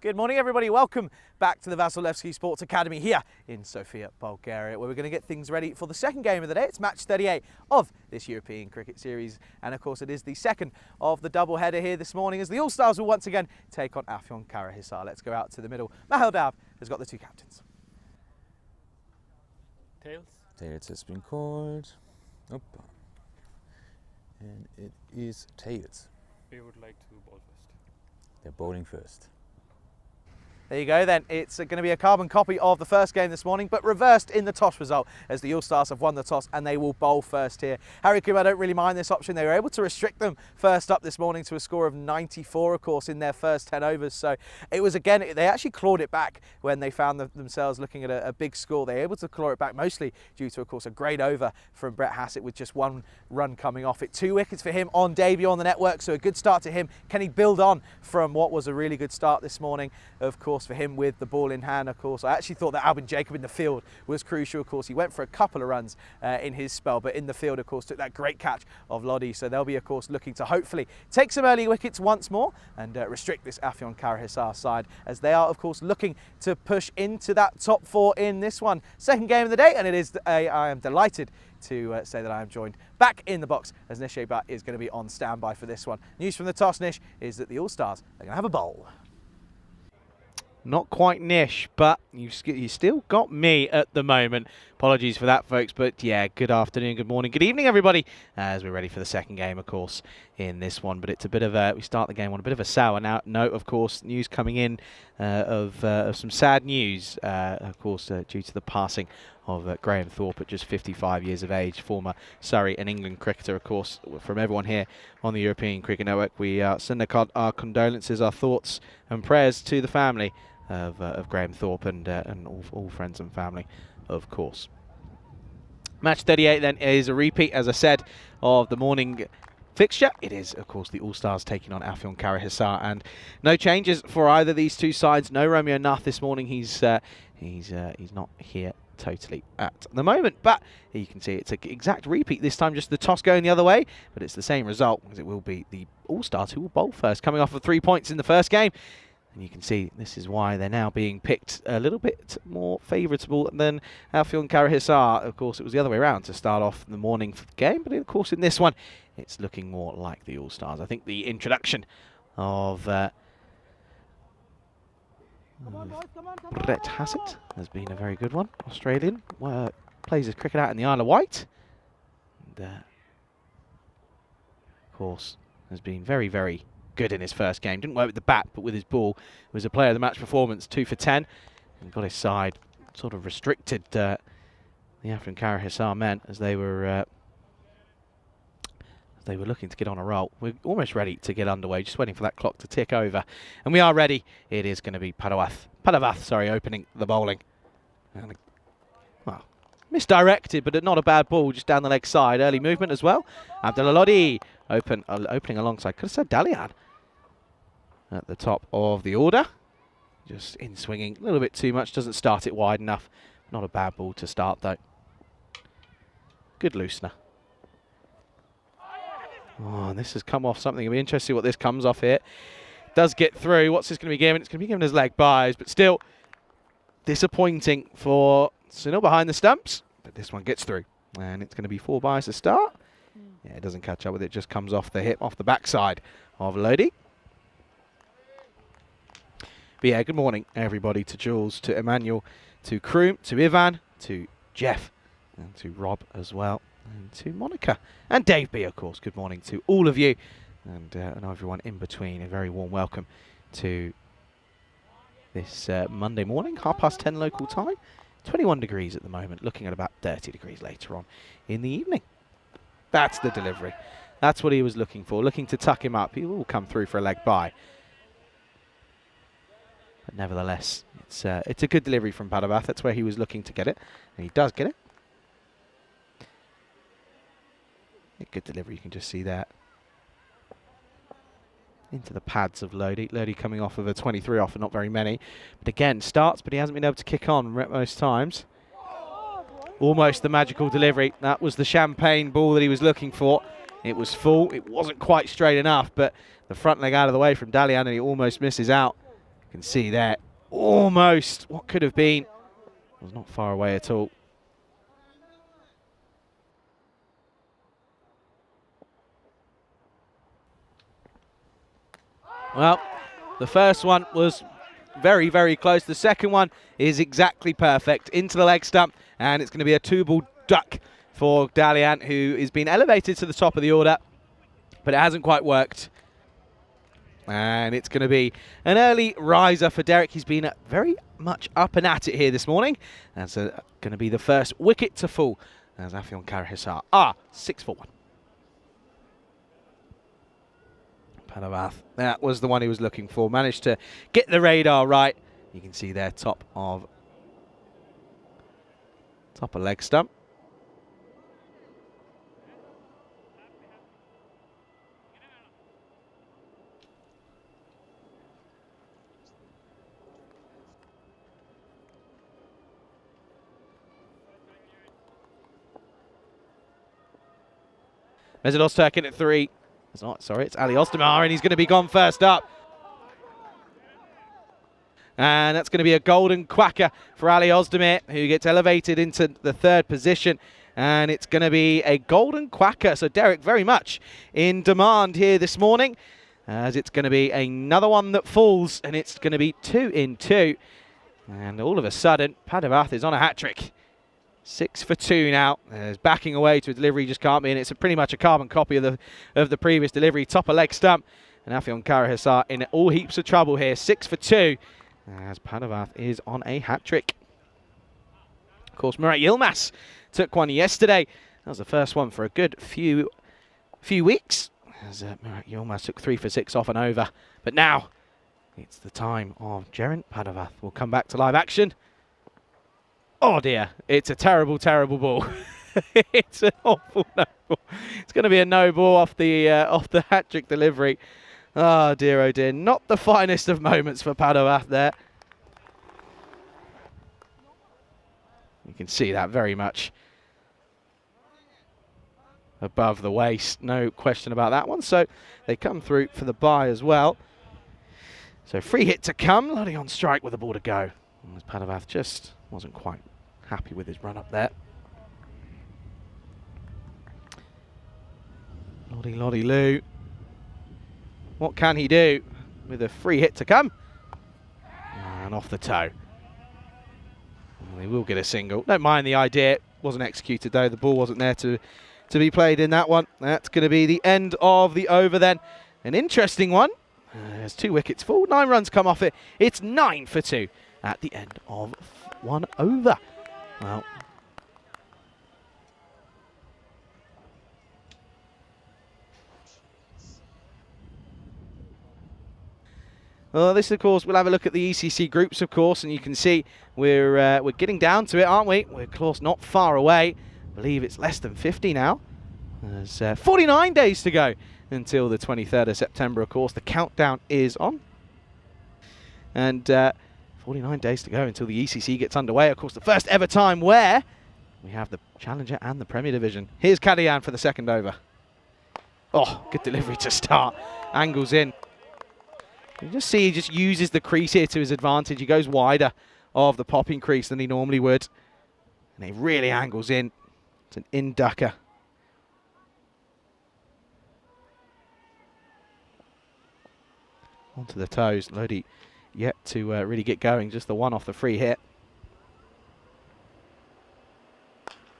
Good morning, everybody. Welcome back to the Vasilevsky Sports Academy here in Sofia, Bulgaria, where we're going to get things ready for the second game of the day. It's match 38 of this European Cricket Series, and of course it is the second of the double-header here this morning as the All-Stars will once again take on Afyon Karahisar. Let's go out to the middle. Mahel Dab has got the two captains. Tails. Tails has been called. Oop. And it is tails. We would like to bowl first. They're bowling first. There you go then, it's going to be a carbon copy of the first game this morning, but reversed in the toss result as the All-Stars have won the toss and they will bowl first here. Harry Kumar don't really mind this option. They were able to restrict them first up this morning to a score of 94, of course, in their first 10 overs. So it was, again, they actually clawed it back when they found themselves looking at a big score. They were able to claw it back mostly due to, of course, a great over from Brett Hassett with just one run coming off it. 2 wickets for him on debut on the network, so a good start to him. Can he build on from what was a really good start this morning? Of course, for him with the ball in hand, of course. I actually thought that Albin Jacob in the field was crucial, of course. He went for a couple of runs in his spell, but in the field, of course, took that great catch of Lodi. So they'll be, of course, looking to hopefully take some early wickets once more and restrict this Afyon Karahisar side as they are, of course, looking to push into that top 4 in this one. Second game of the day, and it is, I am delighted to say that I am joined back in the box as Nish Bhatt is going to be on standby for this one. News from the toss, Nish, is that the All-Stars are going to have a bowl. Not quite Nish, but you still got me at the moment. Apologies for that, folks, but yeah, good afternoon, good morning, good evening, everybody, as we're ready for the second game, of course, in this one. But it's a bit of a, we start the game on a bit of a sour note, of course. News coming in of some sad news, of course, due to the passing of Graham Thorpe at just 55 years of age, former Surrey and England cricketer, of course. From everyone here on the European Cricket Network, we send our condolences, our thoughts and prayers to the family of Graham Thorpe and all friends and family, of course. Match 38 then is a repeat, as I said, of the morning fixture. It is, of course, the All-Stars taking on Afyon Karahisar, and no changes for either of these two sides. No Romeo Nath this morning. He's not here totally at the moment, but you can see it's an exact repeat this time, just the toss going the other way, but it's the same result as it will be the All-Stars who will bowl first, coming off of 3 points in the first game. And you can see this is why they're now being picked a little bit more favourable than Afyon Karahisar. Of course, it was the other way around to start off in the morning for the game, but of course in this one it's looking more like the All-Stars. I think the introduction of Brett Hassett has been a very good one. Australian, plays his cricket out in the Isle of Wight. And, of course, has been very, very good in his first game. Didn't work with the bat, but with his ball. It was a player of the match performance, 2 for 10. And got his side sort of restricted the Afyon Karahisar men as they were looking to get on a roll. We're almost ready to get underway, just waiting for that clock to tick over. And we are ready. It is going to be Padavath, opening the bowling. And, well, misdirected, but not a bad ball, just down the leg side. Early movement as well. Abdullah Lodi opening alongside. Could have said Dalian at the top of the order. Just in swinging a little bit too much. Doesn't start it wide enough. Not a bad ball to start, though. Good loosener. Oh, and this has come off something. It'll be interesting to see what this comes off here. Does get through. What's this going to be given? It's going to be given as leg byes, but still disappointing for Sunil behind the stumps. But this one gets through. And it's going to be 4 byes to start. Yeah, it doesn't catch up with it. Just comes off the hip, off the backside of Lodi. But yeah, good morning, everybody. To Jules, to Emmanuel, to Kroom, to Ivan, to Jeff, and to Rob as well. And to Monica and Dave B, of course. Good morning to all of you and everyone in between. A very warm welcome to this Monday morning, 10:30 local time. 21 degrees at the moment, looking at about 30 degrees later on in the evening. That's the delivery. That's what he was looking for, looking to tuck him up. He will come through for a leg bye. But nevertheless, it's a good delivery from Padavath. That's where he was looking to get it, and he does get it. A good delivery, you can just see that. Into the pads of Lodi. Lodi coming off of a 23 off and not very many. But again, starts, but he hasn't been able to kick on most times. almost the magical delivery. That was the champagne ball that he was looking for. It was full. It wasn't quite straight enough, but the front leg out of the way from Dalian, and he almost misses out. You can see there, almost what could have been. It was not far away at all. Well, the first one was very, very close. The second one is exactly perfect into the leg stump, and it's going to be a 2-ball duck for Dalian, who has been elevated to the top of the order, but it hasn't quite worked. And it's going to be an early riser for Derek. He's been very much up and at it here this morning. That's going to be the first wicket to fall as Afyon Karahisar are 6 for 1. Panavath, that was the one he was looking for. Managed to get the radar right. You can see there, top of leg stump. Mezidos Turkin at 3. It's not, sorry, it's Ali Ozdemir, and he's going to be gone first up. And that's going to be a golden quacker for Ali Ozdemir, who gets elevated into the 3rd position. And it's going to be a golden quacker. So Derek very much in demand here this morning, as it's going to be another one that falls, and it's going to be 2 in 2. And all of a sudden, Padavath is on a hat-trick. 6 for 2 now. He's backing away to a delivery, just can't be, and it's pretty much a carbon copy of the previous delivery. Top of leg stump, and Afyon Karahisar in all heaps of trouble here. 6 for 2, as Padavath is on a hat-trick. Of course, Murat Yilmaz took one yesterday. That was the first one for a good few weeks, as Murat Yilmaz took 3 for 6 off and over. But now, it's the time of Geraint Padavath. We'll come back to live action. Oh dear, it's a terrible, terrible ball. It's an awful no ball. It's going to be a no ball off the hat-trick delivery. Oh dear, not the finest of moments for Padavath there. You can see that very much above the waist, no question about that one. So they come through for the bye as well. So free hit to come, Lodi on strike with the ball to go. As Padavath just wasn't quite happy with his run up there. Lodi Lou. What can he do with a free hit to come? And off the toe. Well, they will get a single. Don't mind the idea. Wasn't executed though. The ball wasn't there to be played in that one. That's going to be the end of the over then. An interesting one. There's 2 wickets fall. 9 runs come off it. It's 9 for 2 at the end of 1 over. Well, this, of course, we'll have a look at the ECC groups, of course, and you can see we're getting down to it, aren't we? We're, of course, not far away. I believe it's less than 50 now. There's 49 days to go until the 23rd of September, of course. The countdown is on. And 49 days to go until the ECC gets underway. Of course, the first ever time where we have the Challenger and the Premier Division. Here's Kadian for the 2nd over. Oh, good delivery to start. Angles in. You just see he just uses the crease here to his advantage. He goes wider of the popping crease than he normally would. And he really angles in. It's an in-ducker. Onto the toes. Lodi yet to really get going. Just the one off the free hit.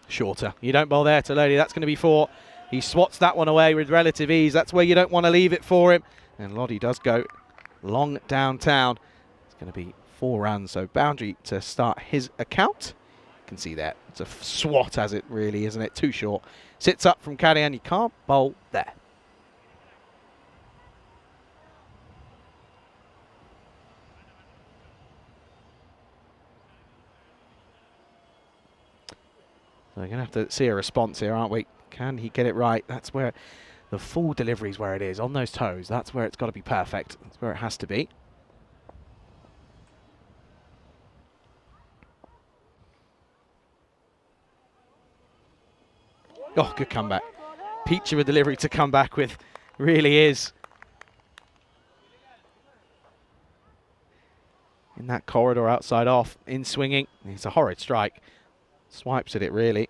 Shorter. You don't bowl there to Lodi. That's going to be 4. He swats that one away with relative ease. That's where you don't want to leave it for him. And Lodi does go long downtown. It's going to be 4 runs. So boundary to start his account. You can see that. It's a swat as it really, isn't it? Too short. Sits up from Kadian. You can't bowl there. So we're going to have to see a response here, aren't we? Can he get it right? That's where the full delivery is where it is, on those toes. That's where it's got to be perfect. That's where it has to be. Oh, good comeback. Peach of a delivery to come back with. Really is. In that corridor outside off, in swinging. It's a horrid strike. Swipes at it, really.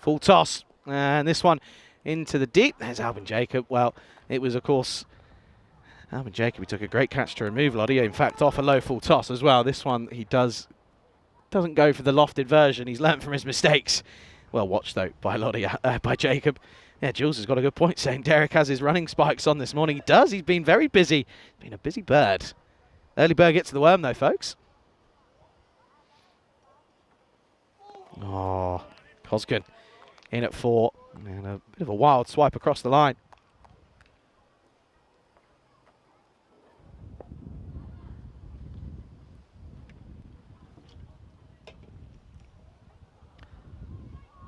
Full toss. And this one into the deep. There's Albin Jacob. Well, it was, of course, Albin Jacob. He took a great catch to remove Lottie. In fact, off a low full toss as well. This one, he doesn't go for the lofted version. He's learnt from his mistakes. Well watched, though, by Lottie, by Jacob. Yeah, Jules has got a good point saying Derek has his running spikes on this morning. He does. He's been very busy. Been a busy bird. Early bird gets to the worm, though, folks. Oh, Coskin in at 4. And a bit of a wild swipe across the line.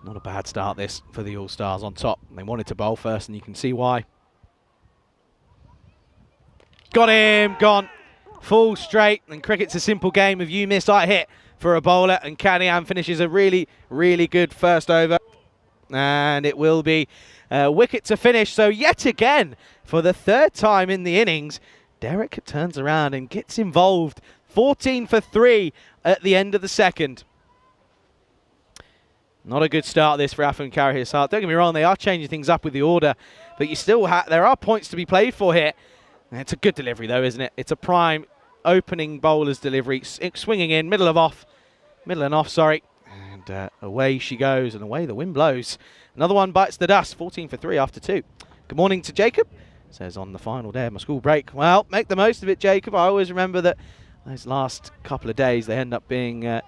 Not a bad start this for the All-Stars on top. They wanted to bowl first, and you can see why. Got him, gone. Full straight, and cricket's a simple game of you miss, I hit for a bowler, and Kanian finishes a really, really good first over. And it will be a wicket to finish. So yet again, for the 3rd time in the innings, Derek turns around and gets involved. 14 for 3 at the end of the 2nd. Not a good start this for Afghan Hisar. Don't get me wrong, they are changing things up with the order, but you still there are points to be played for here. And it's a good delivery though, isn't it? It's a prime opening bowler's delivery, swinging in, middle and off, and away she goes, and away the wind blows. Another one bites the dust. 14 for 3 after 2. Good morning to Jacob. Says on the final day of my school break. Well, make the most of it, Jacob. I always remember that those last couple of days they end up being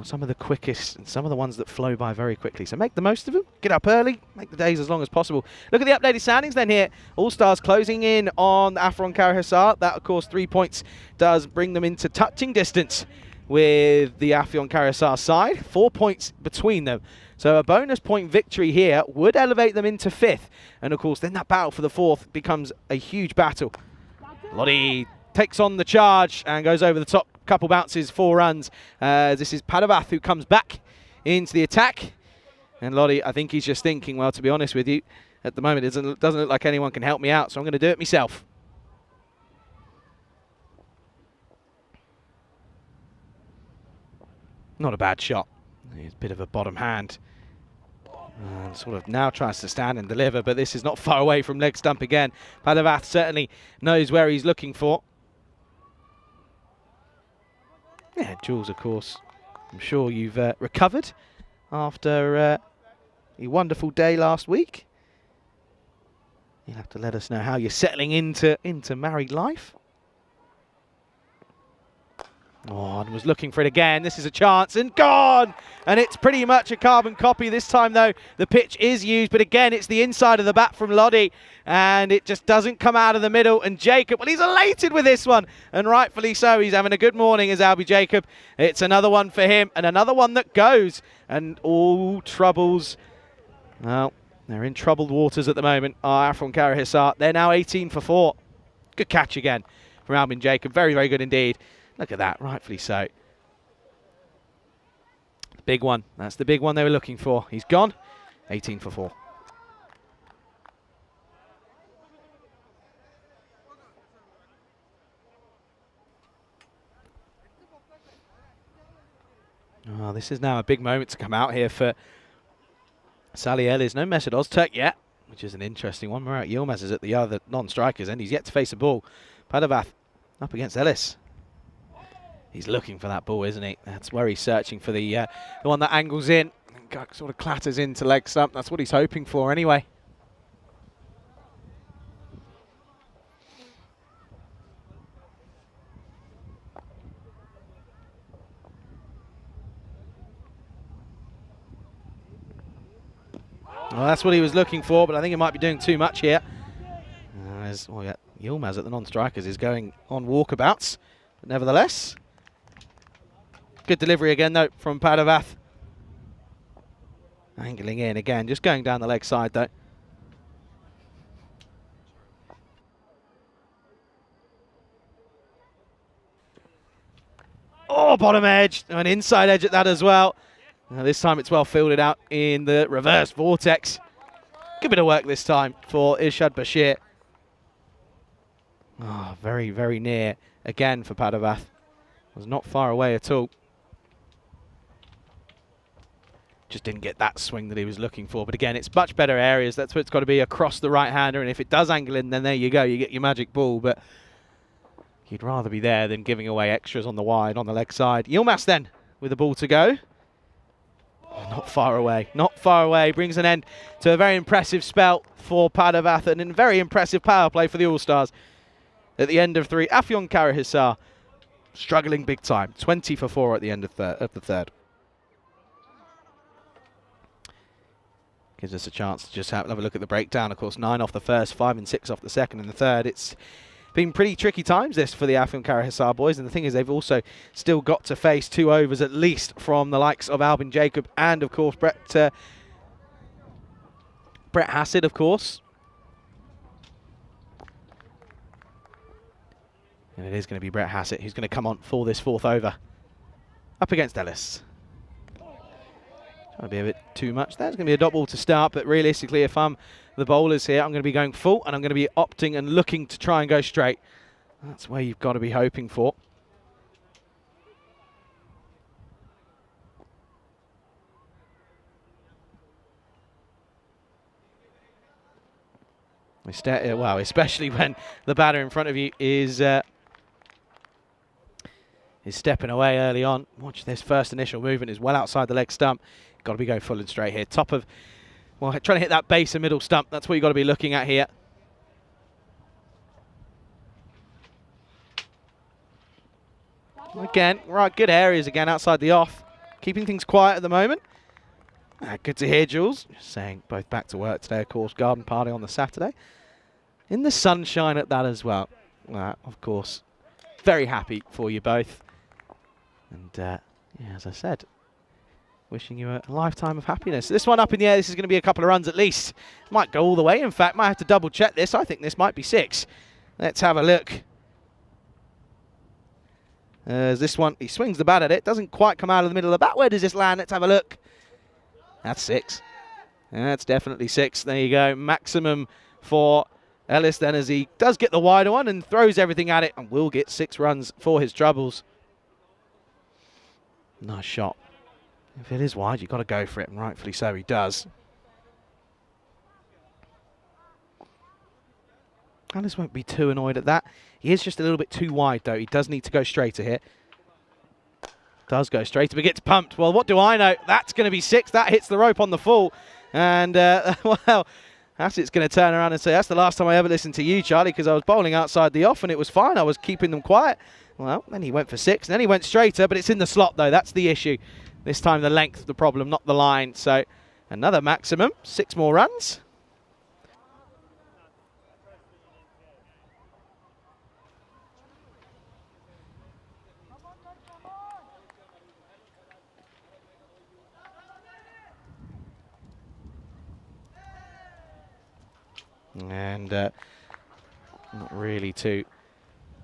some of the quickest and some of the ones that flow by very quickly. So make the most of them. Get up early. Make the days as long as possible. Look at the updated standings then here. All-Stars closing in on Afron Hisar. That, of course, 3 points does bring them into touching distance with the Afyon Hisar side. 4 points between them. So a bonus point victory here would elevate them into 5th. And, of course, then that battle for the 4th becomes a huge battle. Lottie takes on the charge and goes over the top. Couple bounces, 4 runs. This is Padavath who comes back into the attack. And Lottie, I think he's just thinking, well, to be honest with you, at the moment it doesn't look like anyone can help me out, so I'm going to do it myself. Not a bad shot. It's a bit of a bottom hand. And sort of now tries to stand and deliver, but this is not far away from leg stump again. Padavath certainly knows where he's looking for. Yeah, Jules, of course, I'm sure you've recovered after a wonderful day last week. You'll have to let us know how you're settling into married life. Oh, and was looking for it again. This is a chance and gone! And it's pretty much a carbon copy. This time, though, the pitch is used. But again, it's the inside of the bat from Lottie. And it just doesn't come out of the middle. And Jacob, well, he's elated with this one. And rightfully so. He's having a good morning as Albie Jacob. It's another one for him. And another one that goes. And all troubles. Well, they're in troubled waters at the moment. Afron Hisar. They're now 18 for 4. Good catch again from Albin Jacob. Very, very good indeed. Look at that, rightfully so. The big one. That's the big one they were looking for. He's gone. 18 for 4. Oh, this is now a big moment to come out here for Sally Ellis. No Mesut Ozturk yet, which is an interesting one. Murat Yilmaz is at the other non-strikers, and he's yet to face a ball. Padavath up against Ellis. He's looking for that ball, isn't he? That's where he's searching for the one that angles in and sort of clatters into leg stump. That's what he's hoping for anyway. Well, that's what he was looking for, but I think he might be doing too much here. Well, yeah, Yilmaz at the non-strikers is going on walkabouts, but nevertheless. Good delivery again, though, from Padavath. Angling in again, just going down the leg side, though. Oh, bottom edge, an inside edge at that as well. Now this time it's well fielded out in the reverse vortex. Good bit of work this time for Irshad Bashir. Oh, very, very near again for Padavath. Was not far away at all. Just didn't get that swing that he was looking for. But again, it's much better areas. That's what it's got to be across the right-hander. And if it does angle in, then there you go. You get your magic ball. But you'd rather be there than giving away extras on the wide, on the leg side. Yilmaz then with the ball to go. Oh, not far away. Not far away. Brings an end to a very impressive spell for Padavath and a very impressive power play for the All-Stars. At the end of 3, Afyon Karahisar struggling big time. 20 for 4 at the end of the third. Gives us a chance to just have a look at the breakdown. Of course, 9 off the first, 5 and 6 off the second and the third. It's been pretty tricky times this for the Afyon Karahisar boys, and the thing is they've also still got to face 2 overs at least from the likes of Albin Jacob and of course Brett Hassett, of course. And it is going to be Brett Hassett who's going to come on for this 4th over up against Ellis. Trying to be a bit too much. That's going to be a dot ball to start, but realistically, if I'm the bowlers here, I'm going to be going full, and I'm going to be opting and looking to try and go straight. That's where you've got to be hoping for. Well, especially when the batter in front of you is stepping away early on. Watch this first initial movement is well outside the leg stump. Got to be going full and straight here. Top of, well, trying to hit that base and middle stump. That's what you've got to be looking at here. Again, right, good areas again outside the off. Keeping things quiet at the moment. Good to hear, Jules. Just saying, both back to work today, of course. Garden party on the Saturday. In the sunshine at that as well. Of course, very happy for you both. And yeah, as I said, wishing you a lifetime of happiness. This one up in the air, this is going to be a couple of runs at least. Might go all the way. In fact, might have to double check this. I think this might be 6. Let's have a look. This one, he swings the bat at it. Doesn't quite come out of the middle of the bat. Where does this land? Let's have a look. That's 6. That's definitely 6. There you go. Maximum for Ellis then, as he does get the wider one and throws everything at it and will get 6 runs for his troubles. Nice shot. If it is wide, you've got to go for it, and rightfully so he does. Ellis won't be too annoyed at that. He is just a little bit too wide, though. He does need to go straighter here. Does go straighter, but gets pumped. Well, what do I know? That's going to be 6. That hits the rope on the full. And, well, Hassett's going to turn around and say, that's the last time I ever listened to you, Charlie, because I was bowling outside the off, and it was fine. I was keeping them quiet. Well, then he went for 6, and then he went straighter, but it's in the slot, though. That's the issue. This time the length, the problem, not the line. So another maximum, 6 more runs. And not really too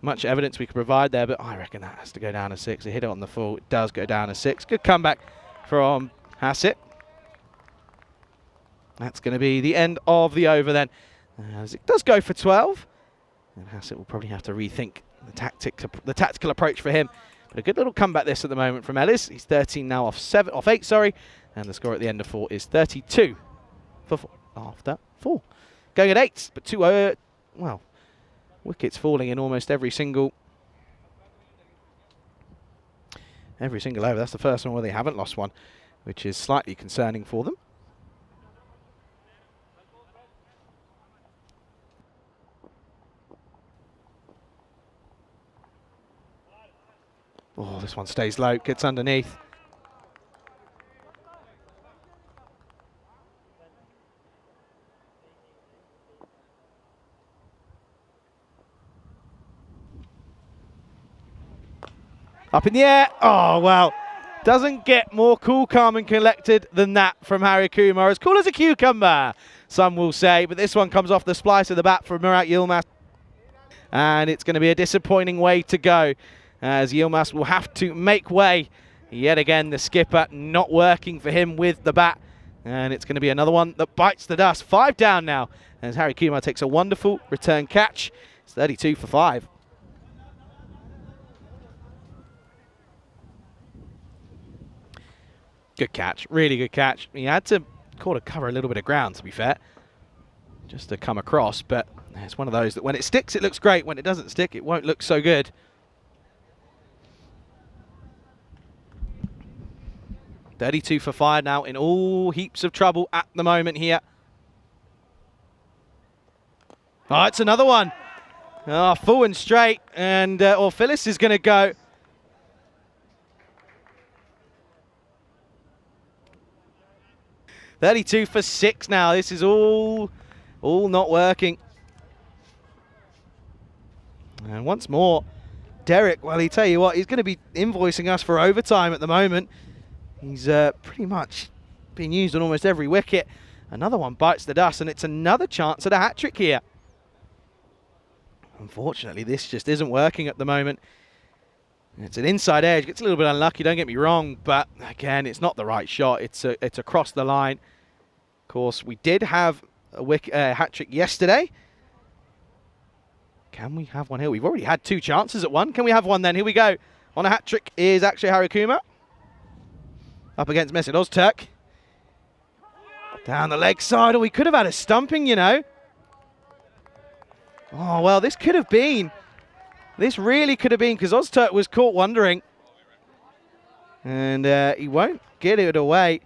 much evidence we could provide there, but I reckon that has to go down to 6. He hit it on the full. It does go down to 6. Good comeback from Hassett. That's going to be the end of the over then, as it does go for 12. And Hassett will probably have to rethink the tactical approach for him. But a good little comeback this at the moment from Ellis. He's 13 now off 8, sorry. And the score at the end of 4 is 32 for 4 after 4. Going at 8, but 2, well, wickets falling in almost every single over. That's the first one where they haven't lost one, which is slightly concerning for them. Oh, this one stays low, gets underneath. Up in the air. Oh, well. Doesn't get more cool, calm and collected than that from Harry Kumar. As cool as a cucumber, some will say. But this one comes off the splice of the bat from Murat Yilmaz. And it's going to be a disappointing way to go. as Yilmaz will have to make way. Yet again, the skipper not working for him with the bat. And it's going to be another one that bites the dust. 5 down now as Harry Kumar takes a wonderful return catch. It's 32 for 5. Good catch, really good catch. He had to cover a little bit of ground, to be fair, just to come across. But it's one of those that when it sticks, it looks great. When it doesn't stick, it won't look so good. .32 for 5 now, in all heaps of trouble at the moment here. Oh, it's another one. Oh, full and straight, and Phyllis is going to go. .32 for 6 now. This is all not working. And once more, Derek, well, he tell you what, he's going to be invoicing us for overtime at the moment. He's pretty much being used on almost every wicket. Another one bites the dust, and it's another chance at a hat-trick here. Unfortunately, this just isn't working at the moment. It's an inside edge. Gets a little bit unlucky, don't get me wrong, but again, it's not the right shot. It's across the line. Of course, we did have a hat-trick yesterday. Can we have one here? We've already had 2 chances at one. Can we have one then? Here we go. On a hat-trick is actually Harry Kumar. Up against Mesut Ozturk. Down the leg side. Oh, we could have had a stumping, you know. Oh, well, this could have been. This really could have been, because Ozturk was caught wondering. And he won't get it away.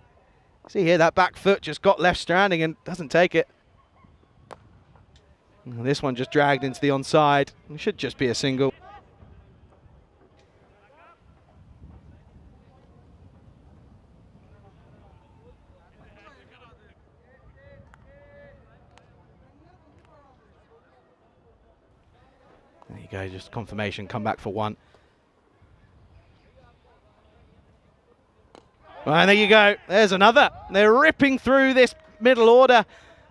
See here, that back foot just got left stranding and doesn't take it. And this one just dragged into the onside. It should just be a single. There you go, just confirmation, come back for 1. And there you go, there's another. They're ripping through this middle order.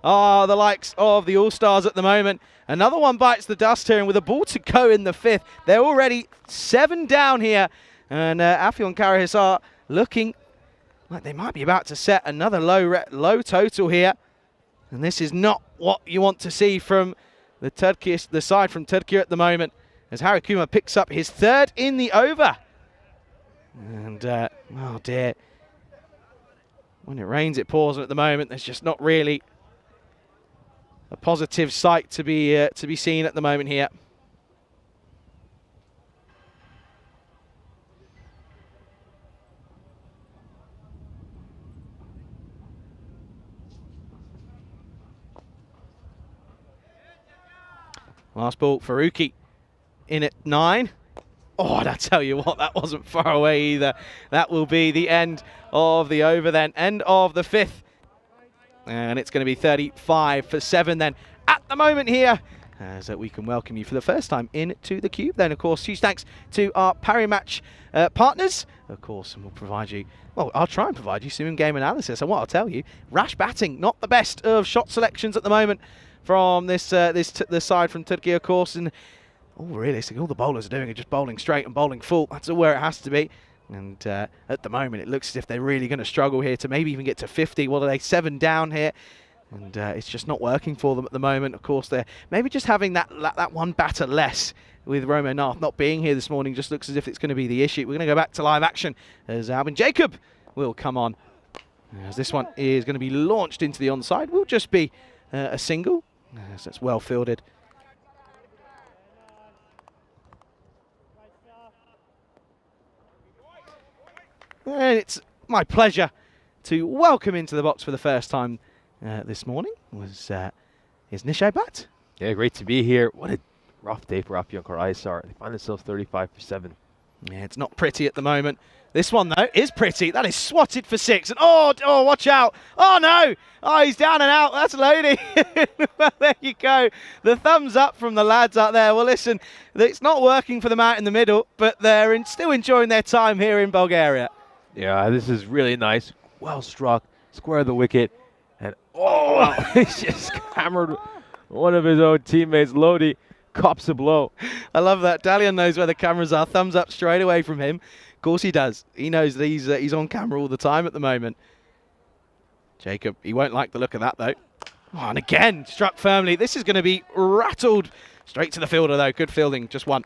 Oh, the likes of the All-Stars at the moment. Another one bites the dust here, and with a ball to go in the 5th, they're already 7 down here. And Afyon Karahisar looking like they might be about to set another low total here. And this is not what you want to see from the side from Turkey at the moment, as Harry Kumar picks up his 3rd in the over. And, oh dear. When it rains, it pours, and at the moment, there's just not really a positive sight to be seen at the moment here. Last ball, Faruqi in at 9. Oh, and I tell you what, that wasn't far away either. That will be the end of the over then, end of the 5th. And it's going to be 35 for 7 then at the moment here, as we can welcome you for the first time into the Cube. Then, of course, huge thanks to our Parimatch partners, of course, and we'll provide you, well, I'll try and provide you some in-game analysis. And what I'll tell you, rash batting, not the best of shot selections at the moment from this side from Turkey, of course. And realistically, all the bowlers are doing is just bowling straight and bowling full. That's where it has to be. And at the moment, it looks as if they're really going to struggle here to maybe even get to 50. What are they, 7 down here? And it's just not working for them at the moment. Of course, they're maybe just having that one batter less, with Romo Nath not being here this morning. Just looks as if it's going to be the issue. We're going to go back to live action as Albin Jacob will come on. As this one is going to be launched into the onside. Will just be a single. So it's well fielded. And it's my pleasure to welcome into the box for the first time this morning is Nishay Bhatt. Yeah, great to be here. What a rough day for Afyon Karahisar. They find themselves 35 for 7. Yeah, it's not pretty at the moment. This one, though, is pretty. That is swatted for 6. And oh, watch out. Oh, no. Oh, he's down and out. That's loading. Well, there you go. The thumbs up from the lads out there. Well, listen, it's not working for them out in the middle, but they're still enjoying their time here in Bulgaria. Yeah, this is really nice. Well struck. Square the wicket. And, oh, he's just hammered one of his own teammates, Lodi. cops a blow. I love that. Dalian knows where the cameras are. Thumbs up straight away from him. Of course he does. He knows that he's on camera all the time at the moment. Jacob, he won't like the look of that though. Oh, and again, struck firmly. This is going to be rattled. Straight to the fielder though. Good fielding, just one.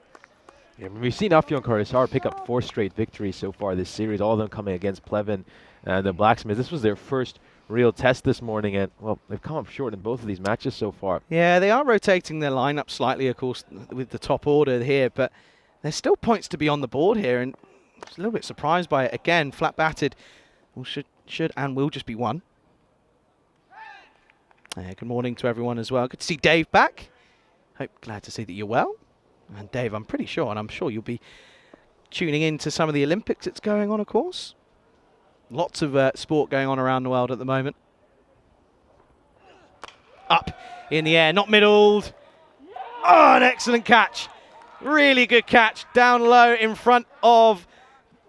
Yeah, we've seen Afyonkarahisar pick up 4 straight victories so far this series, all of them coming against Pleven and the Blacksmiths. This was their first real test this morning, and, well, they've come up short in both of these matches so far. Yeah, they are rotating their lineup slightly, of course, with the top order here, but there's still points to be on the board here, and I'm a little bit surprised by it. Again, flat batted. Well, should and will just be one. Good morning to everyone as well. Good to see Dave back. Glad to see that you're well. And Dave, I'm pretty sure, and I'm sure you'll be tuning in to some of the Olympics that's going on, of course. Lots of sport going on around the world at the moment. Up in the air, not middled. Oh, an excellent catch. Really good catch. Down low in front of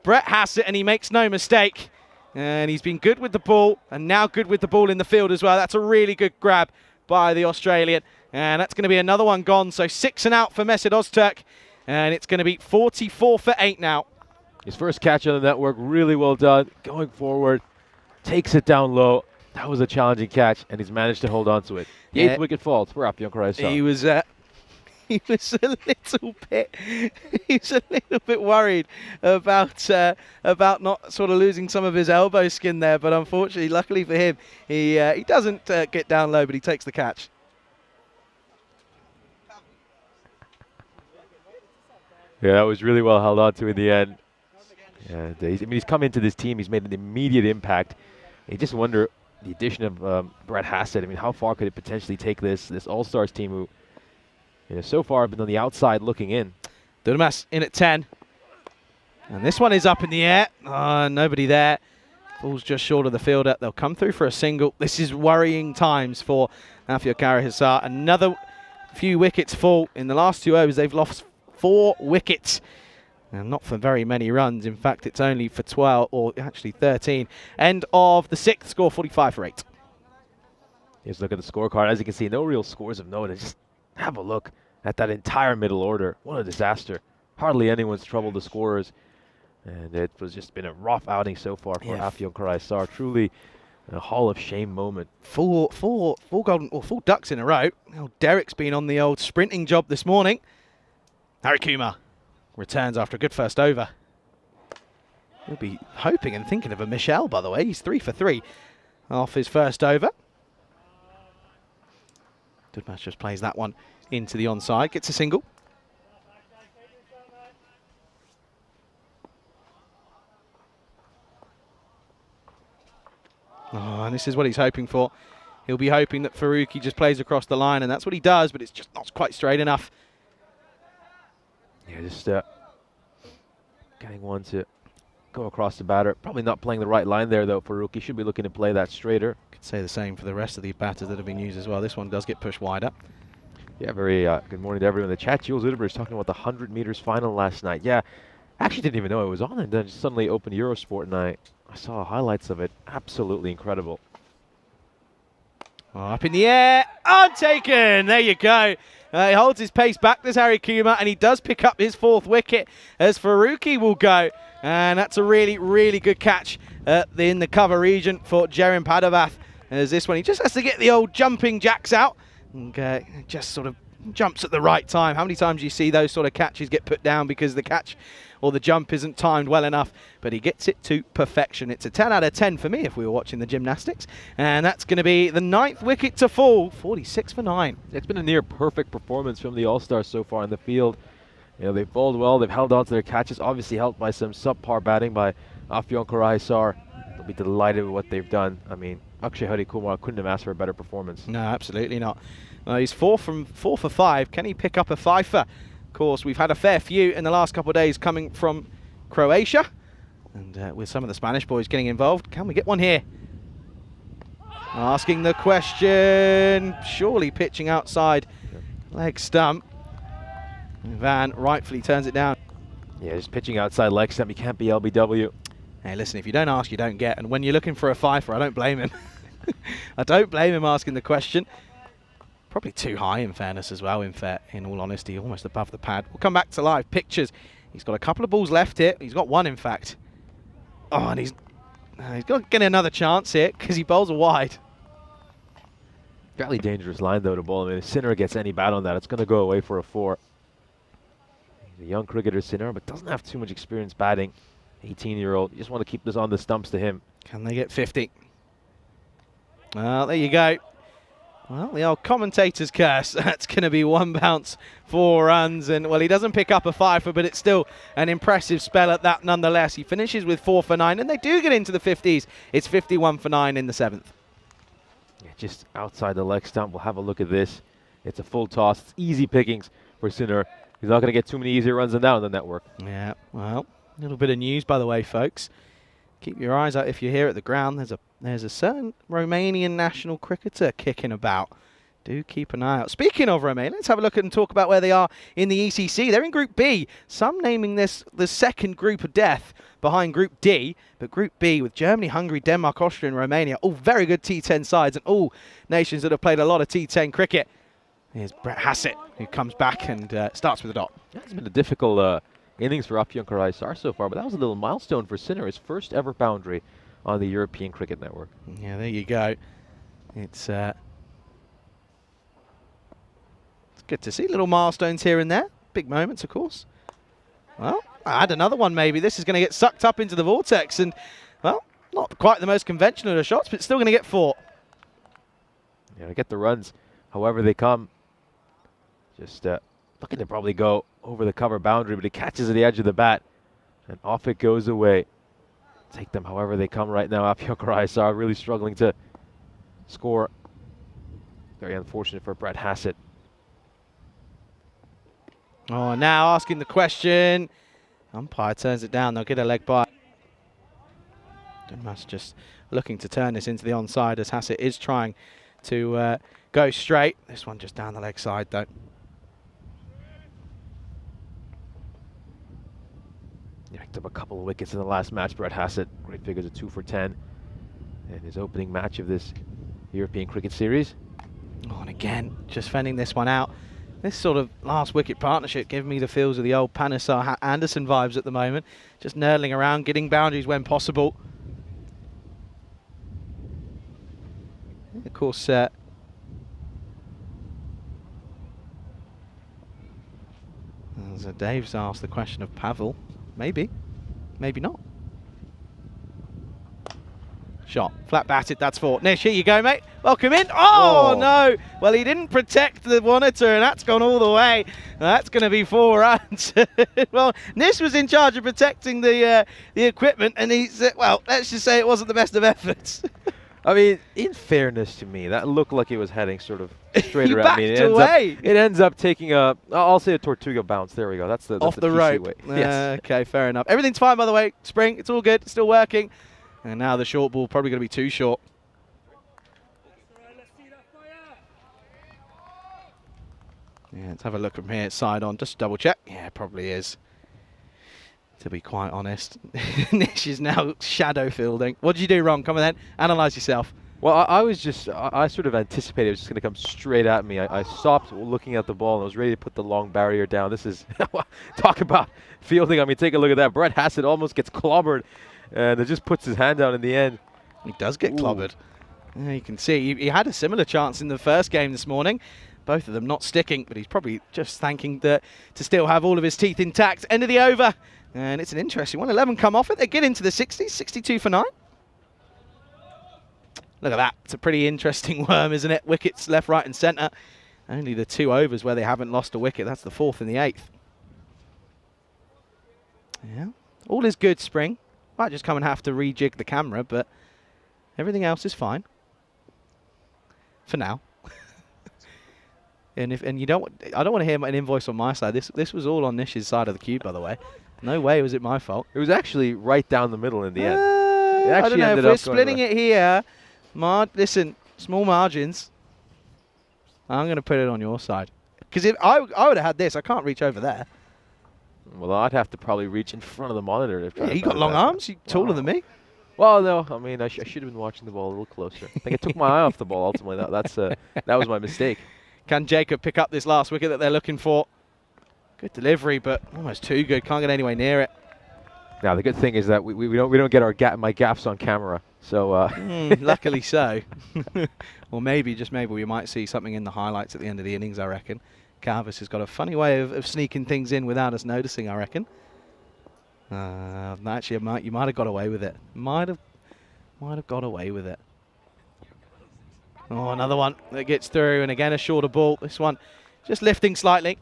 Brett Hassett, and he makes no mistake. And he's been good with the ball, and now good with the ball in the field as well. That's a really good grab by the Australian. And that's going to be another one gone. So 6 and out for Mesut Ozturk. And it's going to be 44 for 8 now. His first catch on the network, really well done. Going forward, takes it down low. That was a challenging catch, and he's managed to hold on to it. The 8th wicket falls for Afyonkarahisar. He was a little bit worried about not sort of losing some of his elbow skin there, but unfortunately, luckily for him, he doesn't get down low, but he takes the catch. Yeah, that was really well held on to in the end. And he's come into this team. He's made an immediate impact. You just wonder, the addition of Brett Hassett, I mean, how far could it potentially take this All-Stars team who, so far have been on the outside looking in. Durmas in at 10. And this one is up in the air. Nobody there. Falls just short of the fielder. They'll come through for a single. This is worrying times for Afyonkarahisar. Another few wickets fall. In the last 2 overs, they've lost 4 wickets. And not for very many runs. In fact, it's only for 12, or actually 13. End of the 6th, score 45 for 8. Here's a look at the scorecard. As you can see, no real scores of note. Just have a look at that entire middle order. What a disaster. Hardly anyone's troubled the scorers. And it was just been a rough outing so far for Afyonkarahisar. Truly a Hall of Shame moment. Four ducks in a row. Now Derek's been on the old sprinting job this morning. Harry Kumar returns after a good first over. He'll be hoping and thinking of a Michelle, by the way. He's 3 for 3 off his first over. Goodmatch just plays that one into the onside. Gets a single. Oh, and this is what he's hoping for. He'll be hoping that Faruqi just plays across the line, and that's what he does, but it's just not quite straight enough. Yeah, just getting one to go across the batter. Probably not playing the right line there, though. Faruqi should be looking to play that straighter. Could say the same for the rest of the batters that have been used as well. This one does get pushed wider. Yeah, very good morning to everyone in the chat. Jules Udenberg is talking about the 100 meters final last night. Yeah, I actually didn't even know it was on, and then just suddenly opened Eurosport, and I saw highlights of it. Absolutely incredible. Oh, up in the air, untaken. There you go. He holds his pace back, this Harry Kumar, and he does pick up his 4th wicket as Faruqi will go. And that's a really, really good catch in the cover region for Jerin Padavath. As this one, he just has to get the old jumping jacks out and just sort of jumps at the right time. How many times do you see those sort of catches get put down because the catch or the jump isn't timed well enough? But he gets it to perfection. It's a 10 out of 10 for me if we were watching the gymnastics. And that's going to be the 9th wicket to fall, 46 for 9. It's been a near perfect performance from the All-Stars so far in the field. They've bowled well, they've held on to their catches, obviously helped by some subpar batting by Afyonkarahisar. They'll be delighted with what they've done. I mean, Akshay Harikumar couldn't have asked for a better performance. No, absolutely not. He's 4 for 5. Can he pick up a fifer? Of course, we've had a fair few in the last couple of days coming from Croatia. And with some of the Spanish boys getting involved, can we get one here? Asking the question, surely pitching outside leg stump. Van rightfully turns it down. Yeah, just pitching outside leg stump, you can't be LBW. Hey, listen, if you don't ask, you don't get. And when you're looking for a fifer, I don't blame him. I don't blame him asking the question. Probably too high in fairness as well, in all honesty, almost above the pad. We'll come back to live pictures. He's got a couple of balls left here. He's got one, in fact. Oh, and he's got to get another chance here because he bowls a wide. Fairly dangerous line, though, to bowl. I mean, if Sinner gets any bat on that, it's going to go away for a 4. He's a young cricketer, Sinner, but doesn't have too much experience batting. 18-year-old. You just want to keep this on the stumps to him. Can they get 50? Well, there you go. Well, the old commentator's curse. That's going to be 1 bounce, 4 runs. And, well, he doesn't pick up a 5-er, but it's still an impressive spell at that nonetheless. He finishes with 4 for 9, and they do get into the 50s. It's 51 for 9 in the 7th. Yeah, just outside the leg stump. We'll have a look at this. It's a full toss. It's easy pickings for Sinner. He's not going to get too many easier runs than that on the network. Yeah, well, a little bit of news, by the way, folks. Keep your eyes out if you're here at the ground. There's a certain Romanian national cricketer kicking about. Do keep an eye out. Speaking of Romania, let's have a look and talk about where they are in the ECC. They're in Group B. Some naming this the second group of death behind Group D. But Group B with Germany, Hungary, Denmark, Austria and Romania. All very good T10 sides and all nations that have played a lot of T10 cricket. Here's Brett Hassett, who comes back and starts with a dot. It's been a difficult innings for Afyon Karahisar so far, but that was a little milestone for Sinner, his first ever boundary on the European Cricket Network. Yeah, there you go. It's good to see little milestones here and there. Big moments, of course. Well, I had another one maybe. This is going to get sucked up into the vortex and, well, not quite the most conventional of the shots, but still going to get 4. Yeah, to get the runs however they come. Just looking to probably go over the cover boundary, but he catches at the edge of the bat, and off it goes away. Take them however they come right now. Afyon Karahisar really struggling to score. Very unfortunate for Brett Hassett. Oh, now asking the question. Umpire turns it down. They'll get a leg by. Dunmas just looking to turn this into the onside as Hassett is trying to go straight. This one just down the leg side, though. He picked up a couple of wickets in the last match. Brett Hassett, great figures of 2 for 10. And his opening match of this European Cricket Series. Oh, and again, just fending this one out. This sort of last wicket partnership giving me the feels of the old Panesar Anderson vibes at the moment. Just nurdling around, getting boundaries when possible. And of course, as Dave's asked the question of Pavel. Maybe, maybe not. Shot, flat batted, that's 4. Nish, here you go, mate. Welcome in. Oh, no. Well, he didn't protect the monitor, and that's gone all the way. That's going to be 4 runs. Well, Nish was in charge of protecting the equipment, and he said, well, let's just say it wasn't the best of efforts. I mean, in fairness to me, that looked like it was heading sort of straight around me. It ends up taking a, I'll say a Tortuga bounce. There we go. That's the off the PC rope. way. Yes. Okay, fair enough. Everything's fine, by the way. Spring, it's all good. It's still working. And now the short ball probably going to be too short. Yeah, let's have a look from here. Side on. Just double check. Yeah, it probably is. To be quite honest. Nish is now shadow fielding. What did you do wrong? Come on then. Analyse yourself. Well, I was just, I sort of anticipated it was just going to come straight at me. I stopped looking at the ball and I was ready to put the long barrier down. This is, talk about fielding. I mean, take a look at that. Brett Hassett almost gets clobbered and it just puts his hand down in the end. He does get clobbered. Yeah, you can see he had a similar chance in the first game this morning. Both of them not sticking, but he's probably just thanking to still have all of his teeth intact. End of the over. And it's an interesting one. 11 come off it. They get into the 60s. 62 for 9. Look at that. It's a pretty interesting worm, isn't it? Wickets left, right and centre. Only the 2 overs where they haven't lost a wicket. That's the 4th and the 8th. Yeah. All is good, Spring. Might just come and have to rejig the camera, but everything else is fine. For now. And I don't want to hear an invoice on my side. This was all on Nish's side of the cube, by the way. No way was it my fault. It was actually right down the middle in the end. I don't know, if we're splitting it here, listen, small margins, I'm going to put it on your side. Because if I would have had this, I can't reach over there. Well, I'd have to probably reach in front of the monitor. Yeah, you got long arms, you're taller than me. Well, no, I mean, I should have been watching the ball a little closer. I think I took my eye off the ball ultimately. That was my mistake. Can Jacob pick up this last wicket that they're looking for? Good delivery, but almost too good. Can't get anywhere near it. Now the good thing is that we don't get our my gaffes on camera. So luckily so. Or maybe, just maybe, we might see something in the highlights at the end of the innings, I reckon. Calvis has got a funny way of sneaking things in without us noticing, I reckon. Actually, you might have got away with it. Might have got away with it. Oh, another one that gets through, and again a shorter ball. This one just lifting slightly.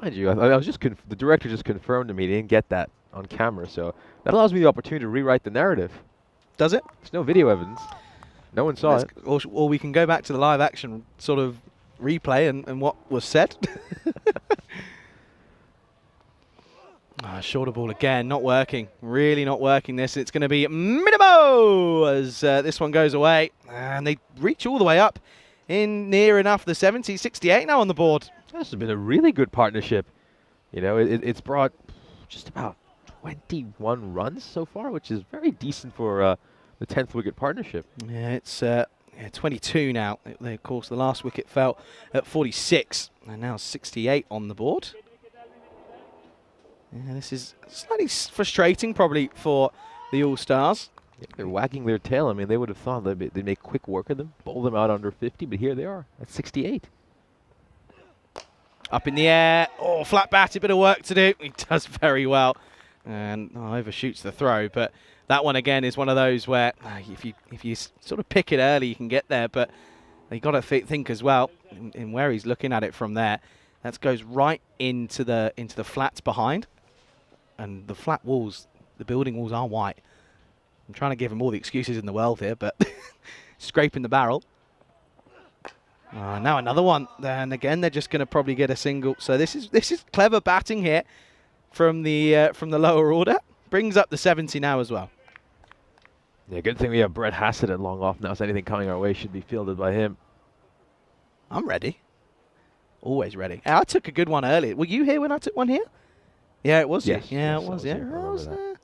Mind you, I was just the director just confirmed to me he didn't get that on camera, so that allows me the opportunity to rewrite the narrative. Does it? There's no video evidence. No one saw it. Or we can go back to the live action sort of replay and what was said. Shorter ball again, not working. Really not working this. It's going to be Minimo as this one goes away. And they reach all the way up in near enough the 70, 68 now on the board. This has been a really good partnership. You know, it's brought just about 21 runs so far, which is very decent for the 10th wicket partnership. Yeah, it's 22 now. Of course, the last wicket fell at 46, and now 68 on the board. Yeah, this is slightly frustrating probably for the All-Stars. Yeah, they're wagging their tail. I mean, they would have thought they'd make quick work of them, bowl them out under 50, but here they are at 68. Up in the air. Oh, flat bat, a bit of work to do. He does very well. And overshoots the throw, but that one again is one of those where if you sort of pick it early, you can get there, but you got to think as well in where he's looking at it from there. That goes right into the flats behind, and the flat walls, the building walls are white. I'm trying to give him all the excuses in the world here, but scraping the barrel. Now another one, and again they're just going to probably get a single. So this is clever batting here from the lower order. Brings up the 70 now as well. Yeah, good thing we have Brett Hassett at long off now, so anything coming our way should be fielded by him. I'm ready. Always ready. I took a good one earlier. Were you here when I took one here? Yeah, it was. Yes. Yeah, yes, it was. I Yeah. was that.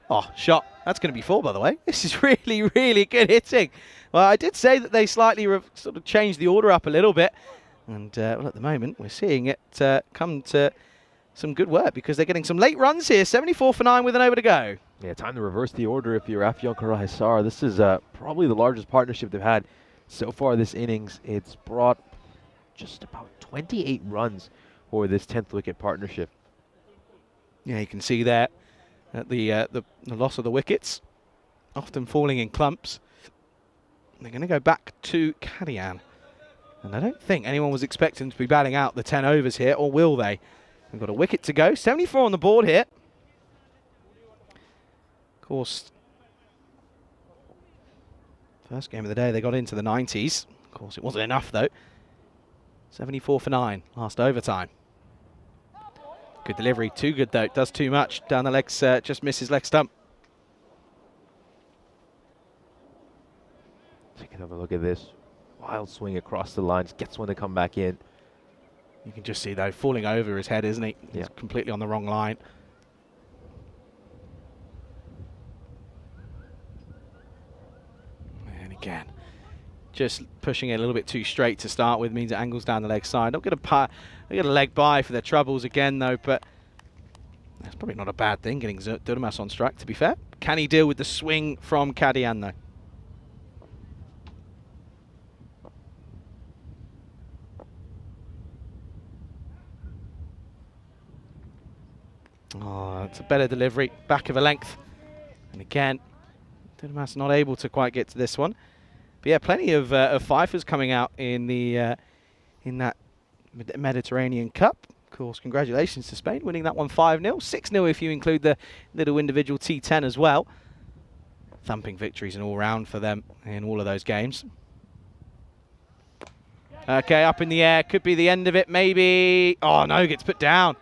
Oh, shot. That's going to be 4, by the way. This is really, really good hitting. Well, I did say that they slightly sort of changed the order up a little bit. And well, at the moment, we're seeing it come to some good work because they're getting some late runs here. 74 for 9 with an over to go. Yeah, time to reverse the order if you're Afyon Karahisar. This is probably the largest partnership they've had so far this innings. It's brought just about 28 runs for this 10th wicket partnership. Yeah, you can see there at the loss of the wickets, often falling in clumps. They're going to go back to Kadian. And I don't think anyone was expecting to be batting out the 10 overs here, or will they? We've got a wicket to go. 74 on the board here. Of course, first game of the day, they got into the 90s. Of course, it wasn't enough, though. 74 for 9, last overtime. Good delivery, too good, though. Does too much. Down the legs, just misses leg stump. Take another look at this. Wild swing across the lines, gets one to come back in. You can just see, though, falling over his head, isn't he? Yeah. He's completely on the wrong line. And again, just pushing it a little bit too straight to start with means it angles down the leg side. Not going to get a leg by for their troubles again, though, but that's probably not a bad thing, getting Durmas on strike, to be fair. Can he deal with the swing from Kadian, though? Oh, it's a better delivery, back of a length. And again, Durmas not able to quite get to this one. But yeah, plenty of fifers coming out in the in that Mediterranean Cup. Of course, congratulations to Spain, winning that one 5-0. 6-0 if you include the little individual T10 as well. Thumping victories and all round for them in all of those games. Okay, up in the air, could be the end of it, maybe. Oh no, gets put down.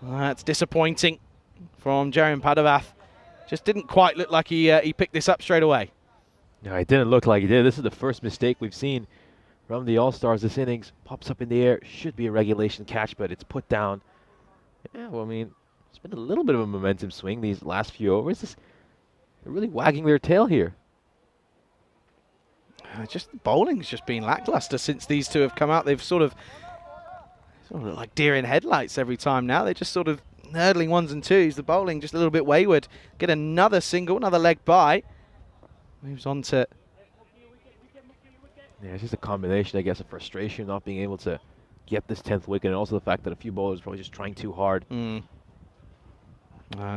That's disappointing from Jaren Padavath. Just didn't quite look like he picked this up straight away. No, it didn't look like he did. This is the first mistake we've seen from the All-Stars this innings. Pops up in the air, should be a regulation catch, but it's put down. Yeah, well, I mean, it's been a little bit of a momentum swing these last few overs. They're really wagging their tail here. just bowling's just been lackluster since these two have come out. They've sort of look like deer in headlights every time now. They're just sort of hurdling ones and twos. The bowling just a little bit wayward. Get another single, another leg by. Moves on to... Yeah, it's just a combination, I guess, of frustration, not being able to get this 10th wicket, and also the fact that a few bowlers are probably just trying too hard. And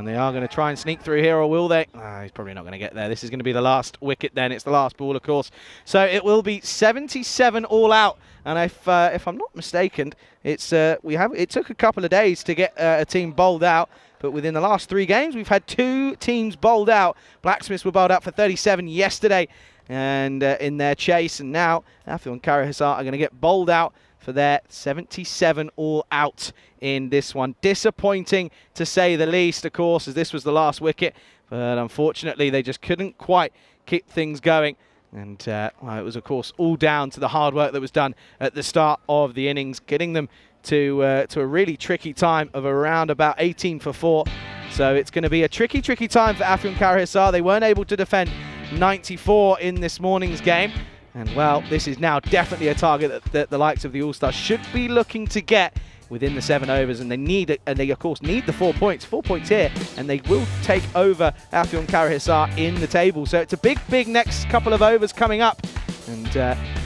they are going to try and sneak through here, or will they? He's probably not going to get there. This is going to be the last wicket then. It's the last ball, of course. So it will be 77 all out. And if I'm not mistaken, it took a couple of days to get a team bowled out. But within the last 3 games, we've had 2 teams bowled out. Blacksmiths were bowled out for 37 yesterday and in their chase. And now Afil and Karahisar are going to get bowled out for their 77 all out in this one. Disappointing to say the least, of course, as this was the last wicket. But unfortunately, they just couldn't quite keep things going. And well, it was, of course, all down to the hard work that was done at the start of the innings, getting them to a really tricky time of around about 18 for 4. So it's going to be a tricky time for Afil and Karahisar. They weren't able to defend 94 in this morning's game. And, well, this is now definitely a target that the likes of the All-Stars should be looking to get within the 7 overs. And they need it, and they, of course, need the 4 points. 4 points here, and they will take over Afil and Karahisar in the table. So it's a big next couple of overs coming up. And,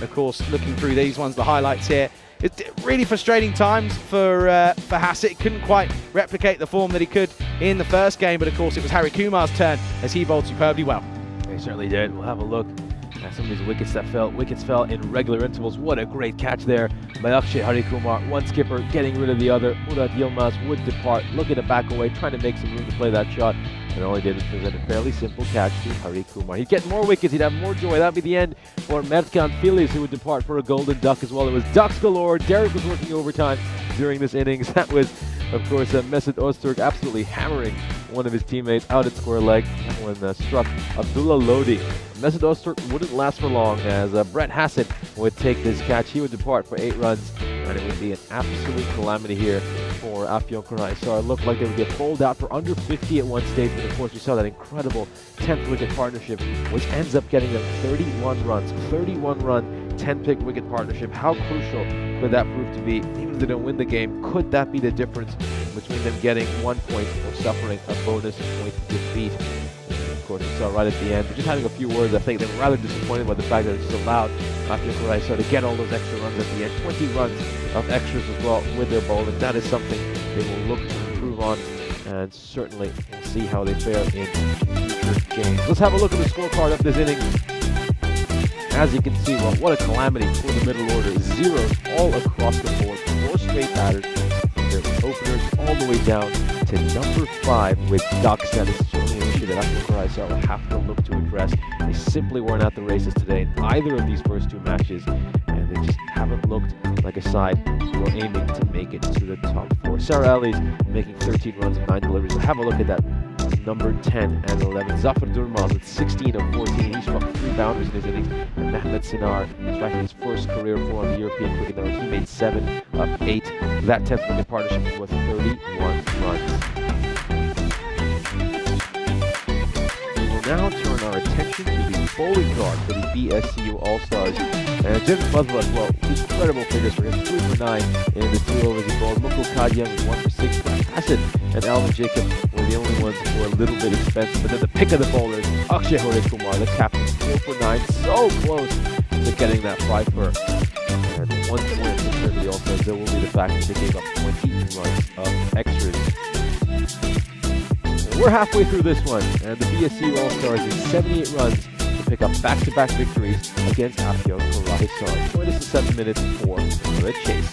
of course, looking through these ones, the highlights here. It's really frustrating times for Hassett. Couldn't quite replicate the form that he could in the first game. But, of course, it was Harry Kumar's turn as he bowled superbly well. He certainly did. We'll have a look at some of these wickets that fell. Wickets fell in regular intervals. What a great catch there by Akshay Harikumar. One skipper getting rid of the other. Murat Yilmaz would depart, looking to back away, trying to make some room to play that shot. And all he did was present a fairly simple catch to Harikumar. He'd get more wickets, he'd have more joy. That'd be the end for Mertkan Filiz, who would depart for a golden duck as well. It was ducks galore. Derek was working overtime during this innings. That was, of course, Mesut Öztürk absolutely hammering one of his teammates out at square leg. That one struck Abdullah Lodi. Mesut Öztürk wouldn't last for long as Brett Hassett would take this catch. He would depart for 8 runs, and it would be an absolute calamity here for Afyon Karahisar. It looked like they would get bowled out for under 50 at one stage, but of course we saw that incredible 10th wicket partnership, which ends up getting them 31 runs. 31-run, 10-pick wicket partnership. How crucial could that prove to be? Even if they don't win the game, could that be the difference between them getting 1 point or suffering a bonus point defeat? Of course, we saw right at the end. But just having a few words, I think they were rather disappointed by the fact that it's allowed Afyon Karahisar to get all those extra runs at the end. 20 runs of extras as well with their bowling. That is something they will look to improve on, and certainly we'll see how they fare in future games. Let's have a look at the scorecard of this inning. As you can see, well, what a calamity for the middle order. Zeros all across the board. 4 straight batters. Their openers all the way down to number 5 with ducks. That is certainly an issue that Afyon Karahisar will have to look to address. They simply weren't at the races today in either of these first 2 matches, and they just haven't looked like a side who are aiming to make it to the top 4. Sarah Ali's making 13 runs and 9 deliveries. So have a look at that. Number 10 and 11. Zafar Durmaz with 16 of 14. He struck 3 boundaries in his innings. And Mehmet Sinar striking his first career for on the European Cricket Network. He made 7 of 8. That 10th wicket partnership was worth 31 runs. We will now turn our attention to the bowling card for the BSCU All-Stars. And Jim Fazlak, well, incredible figures for him. 3 for 9 in the 2 overs he bowled. Mukul Kadyang 1 for 6. Hassett and Alvin Jacob were the only ones who were a little bit expensive. But then the pick of the bowlers, Akshay Harikumar, the captain, 4 for 9. So close to getting that 5 for. And 1 point for the All-Stars. There will be the fact that they gave up 20 runs of extras. We're halfway through this one, and the BSCU All-Stars in 78 runs to pick up back-to-back victories against Afyon Karahisar. Join us in 7 minutes for the chase.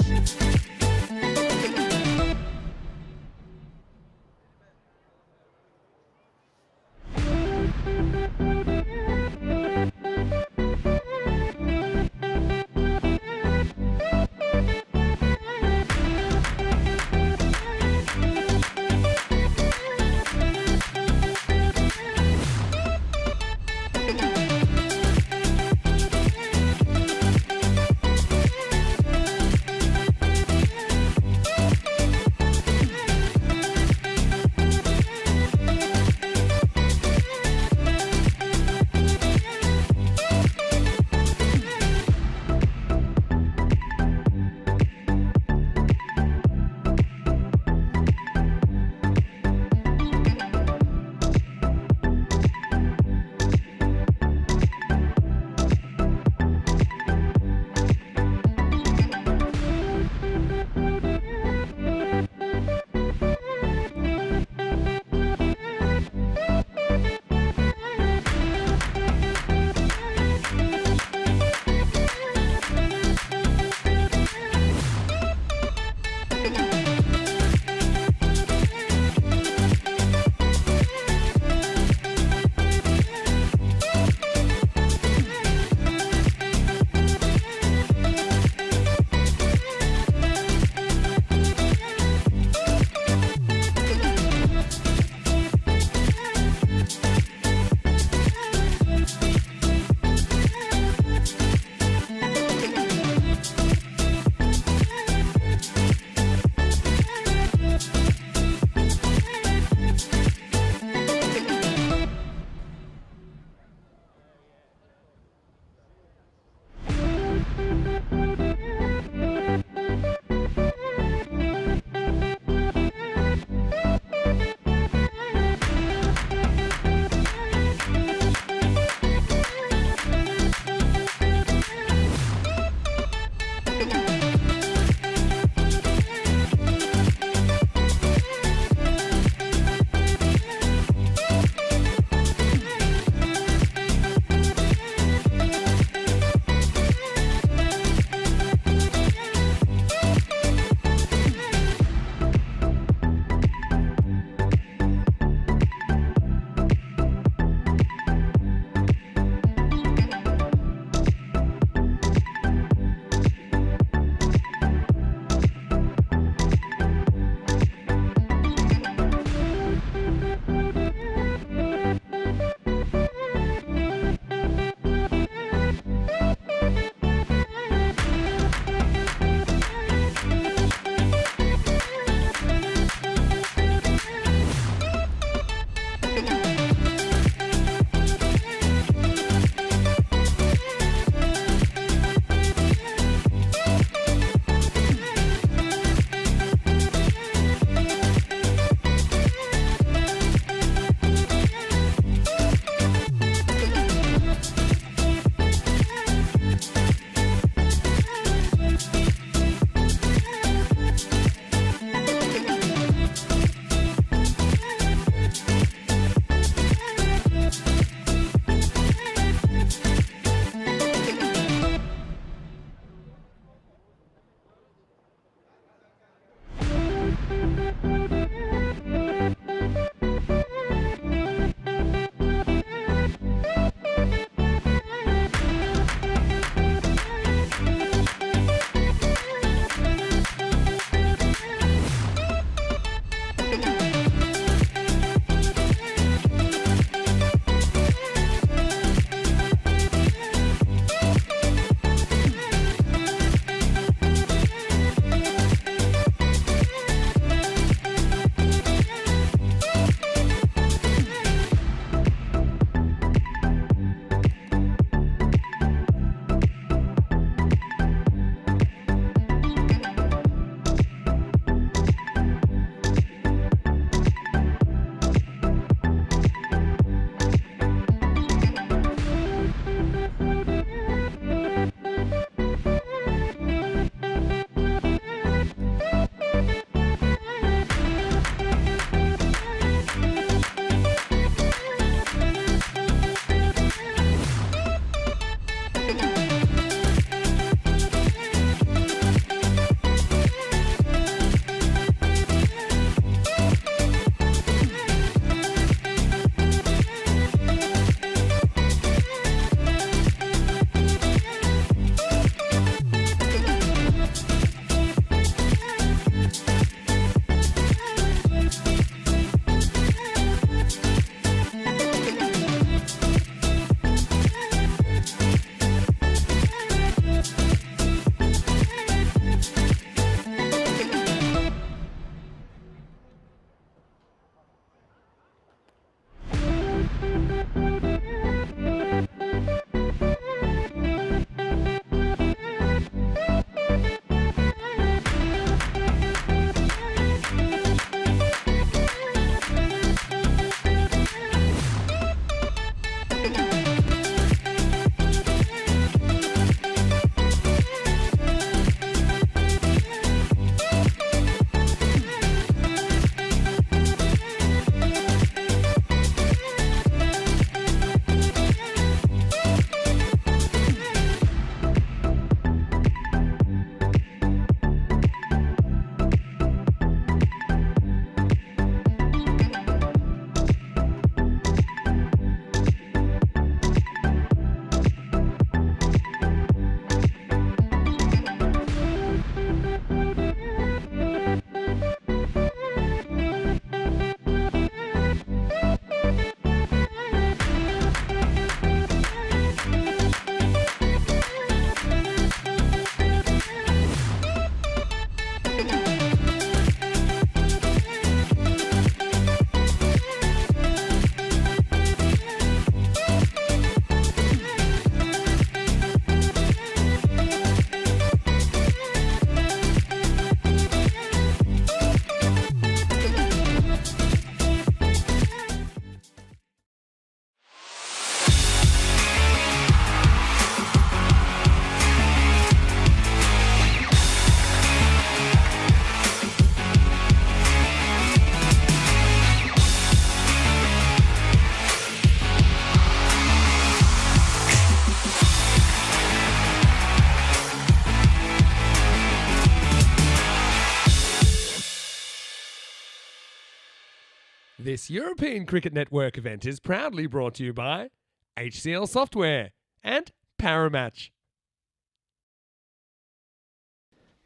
This European Cricket Network event is proudly brought to you by HCL Software and Paramatch.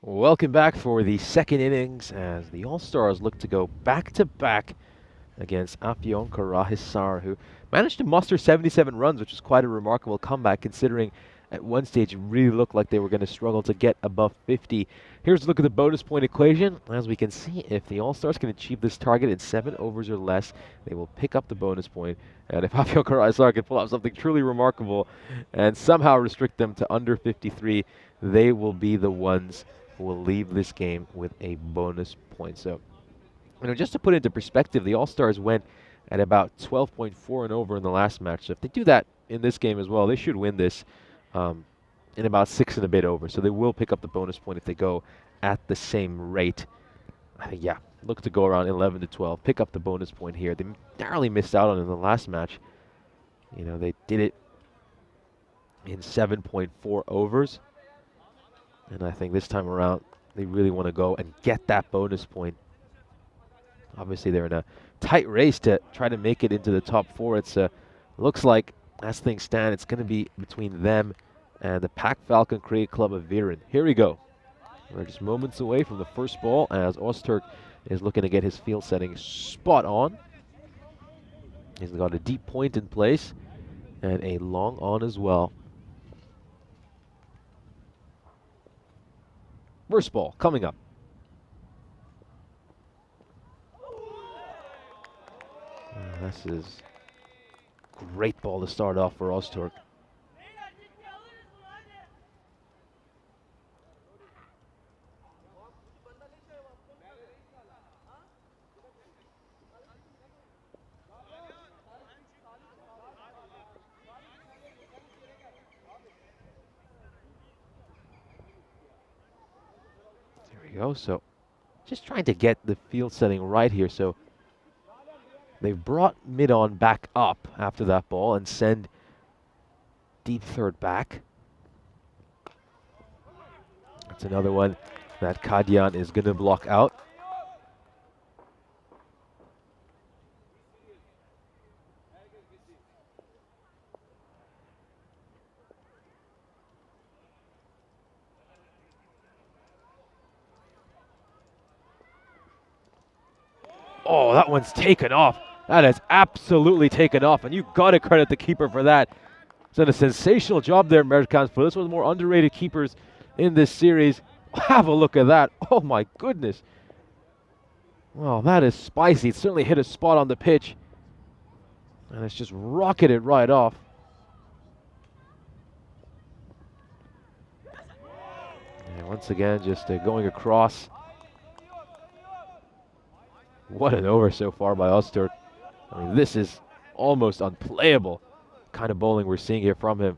Welcome back for the second innings as the All-Stars look to go back-to-back against Afyonkarahisar, who managed to muster 77 runs, which is quite a remarkable comeback considering at one stage it really looked like they were going to struggle to get above 50. Here's a look at the bonus point equation. As we can see, if the All-Stars can achieve this target in 7 overs or less, they will pick up the bonus point. And if Afyonkarahisar can pull out something truly remarkable and somehow restrict them to under 53, they will be the ones who will leave this game with a bonus point. So, just to put into perspective, the All-Stars went at about 12.4 and over in the last match. So if they do that in this game as well, they should win this in about 6 and a bit over. So they will pick up the bonus point if they go at the same rate. I think, yeah, look to go around 11 to 12, pick up the bonus point here. They narrowly missed out on it in the last match. They did it in 7.4 overs. And I think this time around, they really want to go and get that bonus point. Obviously, they're in a tight race to try to make it into the top 4. It's looks like, as things stand, it's going to be between them and the Pac Falcon Cricket Club of Viren. Here we go. We're just moments away from the first ball as Öztürk is looking to get his field setting spot on. He's got a deep point in place and a long on as well. First ball coming up. This is great ball to start off for Öztürk. There we go. So just trying to get the field setting right here. So they've brought mid-on back up after that ball and send deep third back. That's another one that Kadian is going to block out. Oh, that one's taken off. That is absolutely taken off, and you got to credit the keeper for that. He's done a sensational job there, Merkans. For this one of the more underrated keepers in this series. Have a look at that. Oh my goodness. Well, that is spicy. It certainly hit a spot on the pitch, and it's just rocketed right off. And once again, just going across. What an over so far by Öztürk. I mean, this is almost unplayable kind of bowling we're seeing here from him.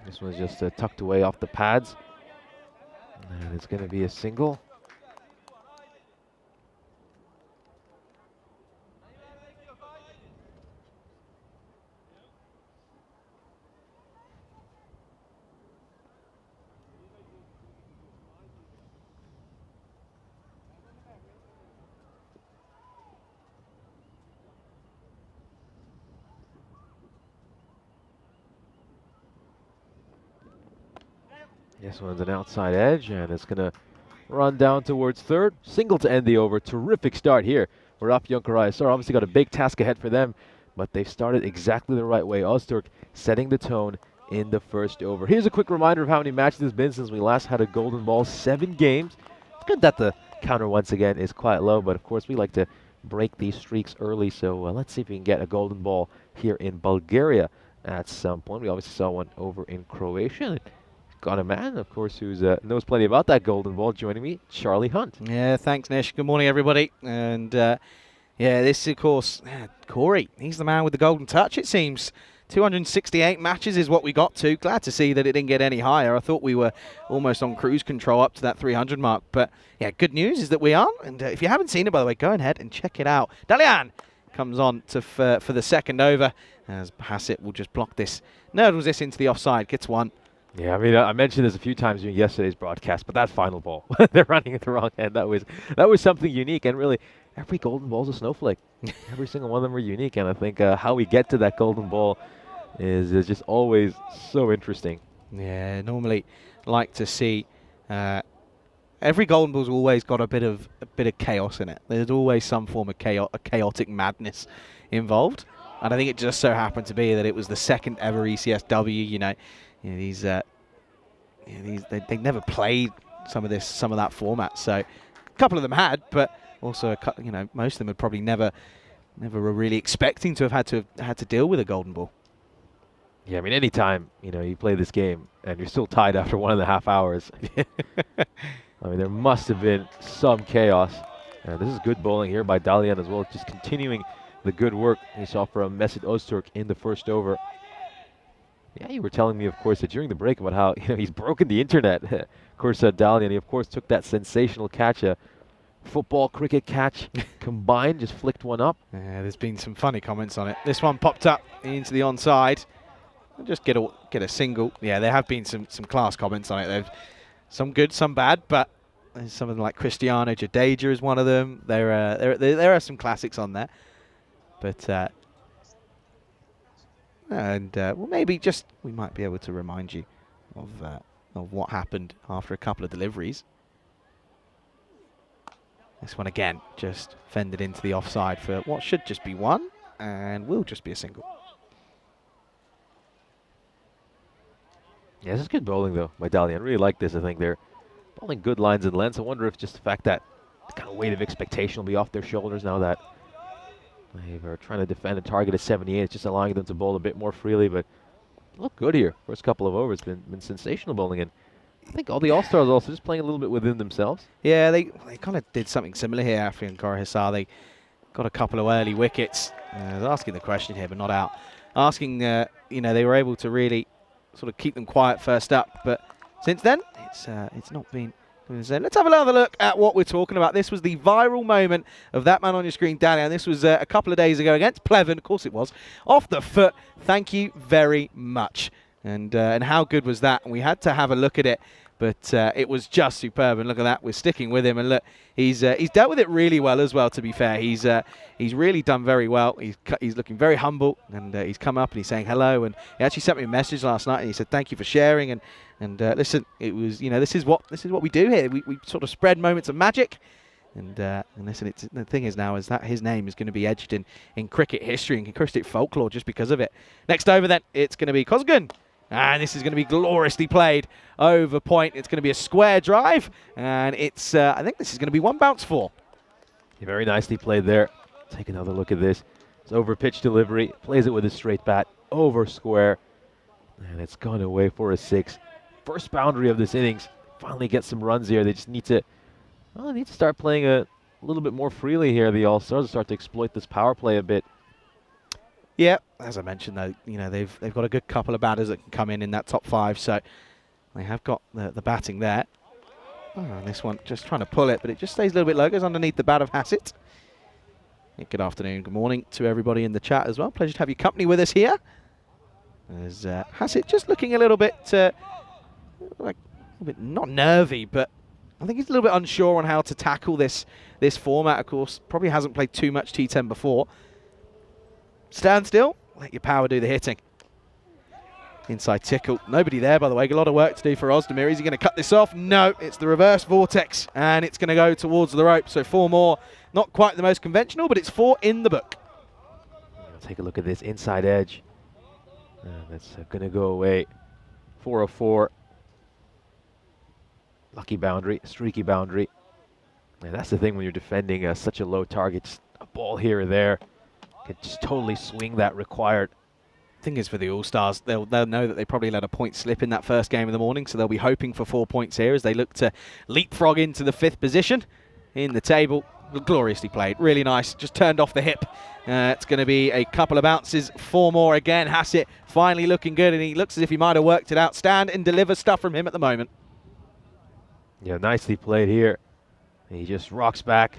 This one's just tucked away off the pads. And it's going to be a single. This one's an outside edge, and it's going to run down towards third. Single to end the over. Terrific start here were up. Young Karayasar obviously got a big task ahead for them, but they've started exactly the right way. Ozturk setting the tone in the first over. Here's a quick reminder of how many matches it's been since we last had a golden ball. 7 games. It's good that the counter once again is quite low, but of course we like to break these streaks early, so let's see if we can get a golden ball here in Bulgaria at some point. We obviously saw one over in Croatia. Got a man, of course, who knows plenty about that golden ball. Joining me, Charlie Hunt. Yeah, thanks, Nish. Good morning, everybody. And yeah, this, of course, Corey. He's the man with the golden touch, it seems. 268 matches is what we got to. Glad to see that it didn't get any higher. I thought we were almost on cruise control up to that 300 mark. But yeah, good news is that we aren't. And if you haven't seen it, by the way, go ahead and check it out. Dalian comes on to for the second over, as Hassett will just block this. Nerdles this into the offside, gets one. Yeah, I mean, I mentioned this a few times during yesterday's broadcast, but that final ball, they're running at the wrong end. That was something unique, and really, every golden ball is a snowflake. Every single one of them are unique, and I think how we get to that golden ball is just always so interesting. Yeah, normally like to see every golden ball's always got a bit of chaos in it. There's always some form of chaotic madness involved, and I think it just so happened to be that it was the second ever ECSW. These they never played some of that format. So a couple of them had, but also most of them had probably never were really expecting to have had to deal with a golden ball. Yeah, I mean, anytime you play this game and you're still tied after 1.5 hours, I mean, there must have been some chaos. This is good bowling here by Dalian as well, just continuing the good work we saw from Mesut Ozturk in the first over. Yeah, you were telling me, of course, that during the break about how he's broken the internet. Of course, Dalian, he of course took that sensational catch, a football cricket catch combined, just flicked one up. Yeah, there's been some funny comments on it. This one popped up into the onside. Just get a single. Yeah, there have been some class comments on it. There's some good, some bad, but there's some of them like Cristiano Jadeja is one of them. There are some classics on there, but well, maybe just we might be able to remind you of what happened after a couple of deliveries. This one again just fended into the offside for what should just be one and will just be a single. Yeah, this is good bowling, though, by Dalian. I really like this. I think they're bowling good lines and lengths. I wonder if just the fact that the kind of weight of expectation will be off their shoulders now that they are trying to defend a target of 78. It's just allowing them to bowl a bit more freely, but look good here. First couple of overs been sensational bowling, and I think all the All-Stars also just playing a little bit within themselves. Yeah, they kind of did something similar here after Karahasar. They got a couple of early wickets. I was asking the question here, but not out. Asking, they were able to really sort of keep them quiet first up, but since then it's not been. Let's have another look at what we're talking about. This was the viral moment of that man on your screen, Danny, and this was a couple of days ago against Pleven. Of course it was off the foot. Thank you very much. And how good was that? And we had to have a look at it, but it was just superb. And look at that, we're sticking with him. And look, he's dealt with it really well as well. To be fair, he's really done very well. He's looking very humble, and he's come up and he's saying hello. And he actually sent me a message last night, and he said thank you for sharing. And listen, it was this is what we do here. We sort of spread moments of magic. And listen, the thing is now is that his name is going to be edged in cricket history and in cricket folklore just because of it. Next over then, it's going to be Kozgun. And this is going to be gloriously played over point. It's going to be a square drive, and it's I think this is going to be one bounce for. Yeah, very nicely played there. Take another look at this. It's over pitch delivery, plays it with a straight bat, over square, and it's gone away for a 6. First boundary of this innings. Finally get some runs here. They just need to start playing a little bit more freely here. The All-Stars start to exploit this power play a bit. Yeah, as I mentioned, though, they've got a good couple of batters that can come in that top 5, so they have got the batting there. Oh, and this one just trying to pull it, but it just stays a little bit low. Goes underneath the bat of Hassett. Yeah, good afternoon, good morning to everybody in the chat as well. Pleasure to have your company with us here. As Hassett just looking a little bit not nervy, but I think he's a little bit unsure on how to tackle this format. Of course, probably hasn't played too much T10 before. Stand still, let your power do the hitting. Inside tickle. Nobody there, by the way. A lot of work to do for Ozdemir. Is he going to cut this off? No, it's the reverse vortex, and it's going to go towards the rope. So 4 more. Not quite the most conventional, but it's 4 in the book. Take a look at this inside edge. That's going to go away. 404. Lucky boundary, streaky boundary. And that's the thing when you're defending such a low target. Just a ball here or there can just totally swing that required. Thing is, for the All-Stars, they'll know that they probably let a point slip in that first game of the morning, so they'll be hoping for 4 points here as they look to leapfrog into the 5th position in the table. Gloriously played, really nice, just turned off the hip. It's going to be a couple of bounces, 4 more again. Hassett finally looking good, and he looks as if he might have worked it out. Stand and deliver stuff from him at the moment. Yeah, nicely played here. He just rocks back,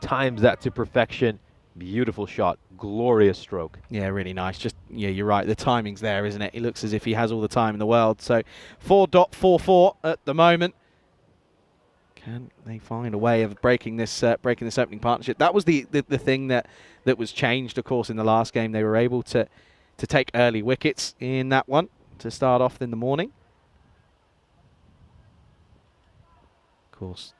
times that to perfection. Beautiful shot, glorious stroke. Yeah, really nice. Just, yeah, you're right. The timing's there, isn't it? He looks as if he has all the time in the world. So 4.44 at the moment. Can they find a way of breaking this opening partnership? That was the thing that was changed, of course, in the last game. They were able to take early wickets in that one to start off in the morning. Of course,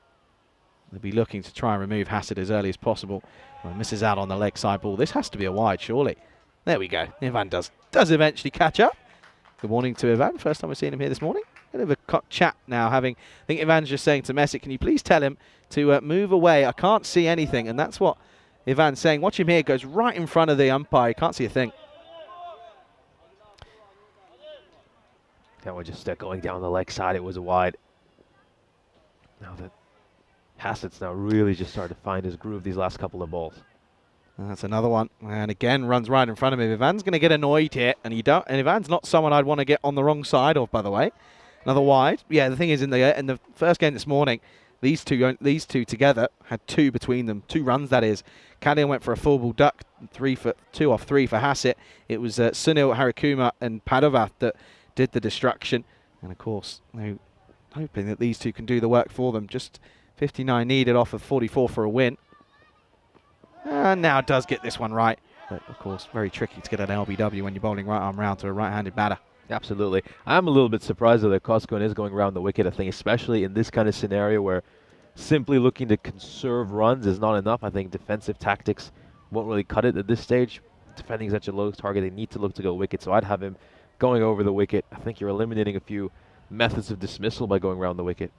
they'll be looking to try and remove Hassett as early as possible. Well, misses out on the leg side ball. This has to be a wide, surely. There we go. Ivan does eventually catch up. Good morning to Ivan. First time we've seen him here this morning. Bit of a chat now. I think Ivan's just saying to Messick, can you please tell him to move away? I can't see anything. And that's what Ivan's saying. Watch him here. Goes right in front of the umpire. You can't see a thing. That one just going down the leg side. It was a wide. Now that Hassett's now really just started to find his groove these last couple of balls. That's another one. And again, runs right in front of him. Ivan's going to get annoyed here. And Ivan's not someone I'd want to get on the wrong side of, by the way. Another wide. Yeah, the thing is, in the first game this morning, these two together had 2 between them. 2 runs, that is. Kadian went for a full ball duck, 2 off 3 for Hassett. It was Sunil, Harikuma and Padavath that did the destruction. And of course, they're hoping that these two can do the work for them. Just 59 needed off of 44 for a win. And now does get this one right. But of course, very tricky to get an LBW when you're bowling right arm round to a right-handed batter. Absolutely. I'm a little bit surprised that Koskinen is going around the wicket, I think, especially in this kind of scenario where simply looking to conserve runs is not enough. I think defensive tactics won't really cut it at this stage. Defending such a low target, they need to look to go wicket, so I'd have him going over the wicket. I think you're eliminating a few methods of dismissal by going around the wicket.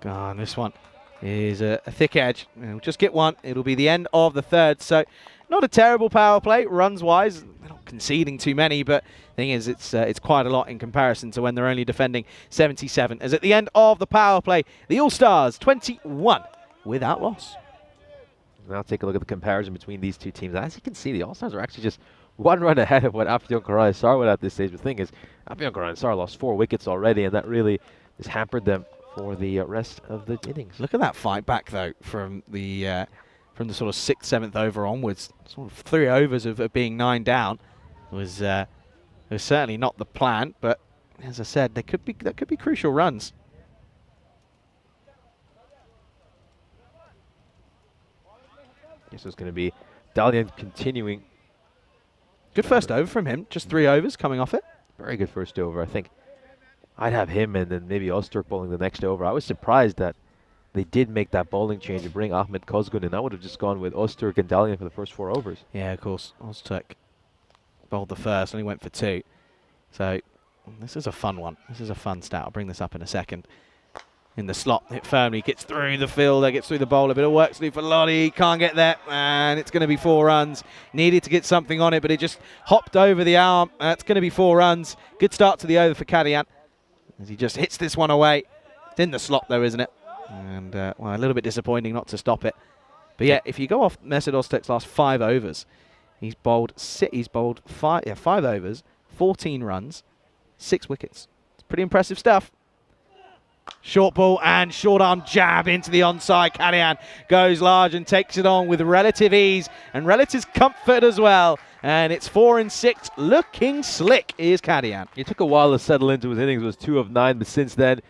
And this one is a thick edge. We'll just get one. It'll be the end of the 3rd. So not a terrible power play runs-wise. They're not conceding too many, but the thing is, it's quite a lot in comparison to when they're only defending 77. As at the end of the power play, the All-Stars 21 without loss. Now take a look at the comparison between these two teams. As you can see, the All-Stars are actually just 1 run ahead of what Afyon and Sar were at this stage. The thing is, Afyon and Sar lost 4 wickets already, and that really has hampered them for the rest of the innings. Look at that fight back, though, from the sort of 6th, 7th over onwards. Sort of 3 overs of being 9 down was certainly not the plan, but as I said, that could be crucial runs. This is going to be Dalian continuing. Good first over from him. Just 3 overs coming off it. Very good first over. I think I'd have him and then maybe Öztürk bowling the next over. I was surprised that they did make that bowling change and bring Ahmet Kozgun in. I would have just gone with Öztürk and Dalian for the first 4 overs. Yeah, of course. Öztürk bowled the first, only went for 2. So this is a fun one. This is a fun stat. I'll bring this up in a second. In the slot, it firmly gets through the fielder, gets through the bowler. A bit of work to do for Lottie. Can't get there, and it's going to be 4 runs. Needed to get something on it, but it just hopped over the arm. That's going to be 4 runs. Good start to the over for Kadian, as he just hits this one away. It's in the slot, though, isn't it? And well, a little bit disappointing not to stop it. But yeah, if you go off Mesut Öztürk's last 5 overs, he's bowled 5 overs, 14 runs, 6 wickets. It's pretty impressive stuff. Short ball and short arm jab into the onside. Kadian goes large and takes it on with relative ease and relative comfort as well. And it's 4 and 6. Looking slick is Kadian. It took a while to settle into his innings. It was 2 of 9, but since then,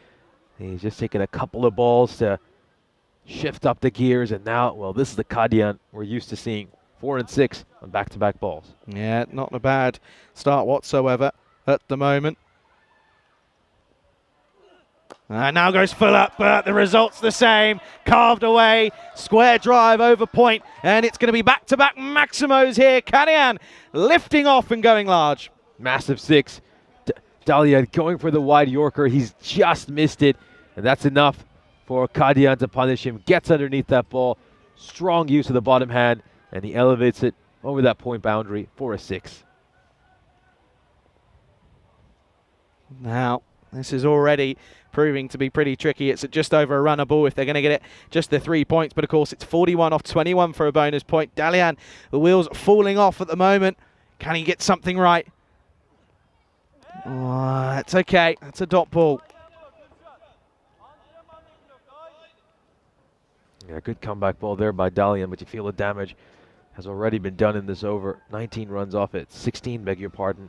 he's just taken a couple of balls to shift up the gears. And now, well, this is the Kadian we're used to seeing 4 and 6 on back-to-back balls. Yeah, not a bad start whatsoever at the moment. Now goes full up, but the result's the same. Carved away, square drive over point, and it's going to be back-to-back Maximos here. Kadian lifting off and going large. Massive 6. Dalian going for the wide Yorker. He's just missed it, and that's enough for Kadian to punish him. Gets underneath that ball. Strong use of the bottom hand, and he elevates it over that point boundary for a 6. Now, this is already proving to be pretty tricky. It's at just over a runner ball if they're going to get it just the 3 points. But of course, it's 41 off 21 for a bonus point. Dalian, the wheels falling off at the moment. Can he get something right? Oh, it's okay. That's a dot ball. Yeah, good comeback ball there by Dalian, but you feel the damage has already been done in this over. 19 runs off it. 16, beg your pardon.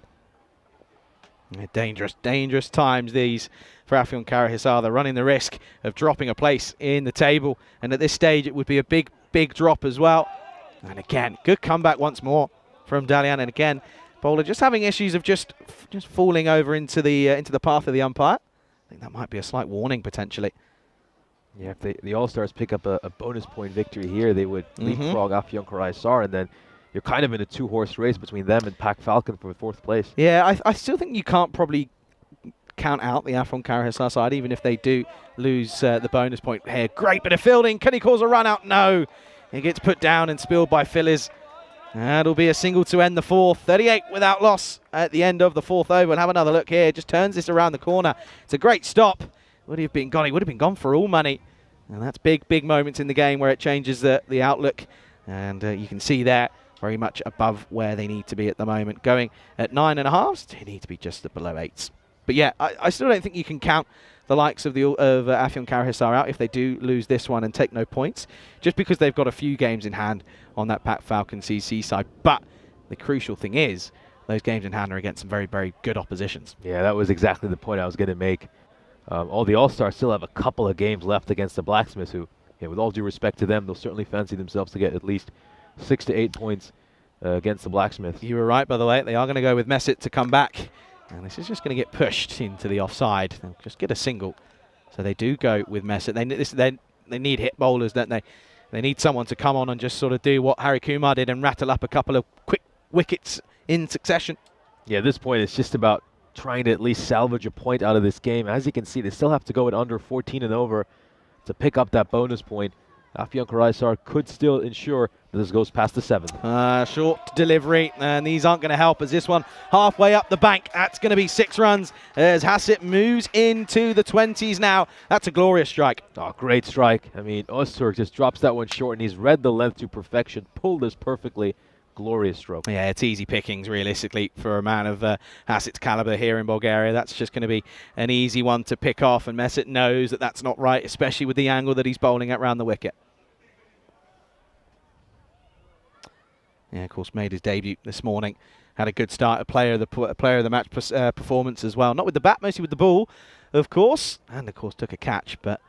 Yeah, dangerous times these for Afyon Karahisar. They're running the risk of dropping a place in the table, and at this stage it would be a big drop as well. And again, good comeback once more from Dalian, and again, bowler just having issues of just falling over into the path of the umpire. I think that might be a slight warning potentially. Yeah, if the All-Stars pick up a bonus point victory here, they would leapfrog Afyon Karahisar, and then you're kind of in a 2-horse race between them and Pak Falcon for 4th place. Yeah, I still think you can't probably count out the Afyon Karahisar side, even if they do lose the bonus point here. Great bit of fielding. Can he cause a run out? No. He gets put down and spilled by Phillies. That'll be a single to end the 4th. 38 without loss at the end of the 4th over. And have another look here. Just turns this around the corner. It's a great stop. Would he have been gone? He would have been gone for all money. And that's big moments in the game where it changes the outlook. And you can see there, very much above where they need to be at the moment. Going at 9.5, they need to be just below 8s. But yeah, I still don't think you can count the likes of Afyon Karahisar out if they do lose this one and take no points, just because they've got a few games in hand on that Pak Falcon CC side. But the crucial thing is, those games in hand are against some very good oppositions. Yeah, that was exactly the point I was going to make. All the All-Stars still have a couple of games left against the Blacksmiths, who, yeah, with all due respect to them, they'll certainly fancy themselves to get at least 6 to 8 points against the Blacksmiths. You were right, by the way. They are going to go with Messit to come back. And this is just going to get pushed into the offside. They'll just get a single. So they do go with Messit. They need hit bowlers, don't they? They need someone to come on and just sort of do what Harry Kumar did and rattle up a couple of quick wickets in succession. Yeah, at this point, it's just about trying to at least salvage a point out of this game. As you can see, they still have to go at under 14 and over to pick up that bonus point. Afyon Karahisar could still ensure that this goes past the 7th. Short delivery, and these aren't going to help as this one halfway up the bank. That's going to be 6 runs as Hassett moves into the 20s now. That's a glorious strike. Oh, great strike. I mean, Öztürk just drops that one short, and he's read the length to perfection, pulled this perfectly. Glorious stroke. Yeah, it's easy pickings, realistically, for a man of Hassett's caliber here in Bulgaria. That's just going to be an easy one to pick off, and Messit knows that that's not right, especially with the angle that he's bowling at round the wicket. Yeah, of course, made his debut this morning. Had a good start, a player of the match performance as well. Not with the bat, mostly with the ball, of course. And, of course, took a catch. But,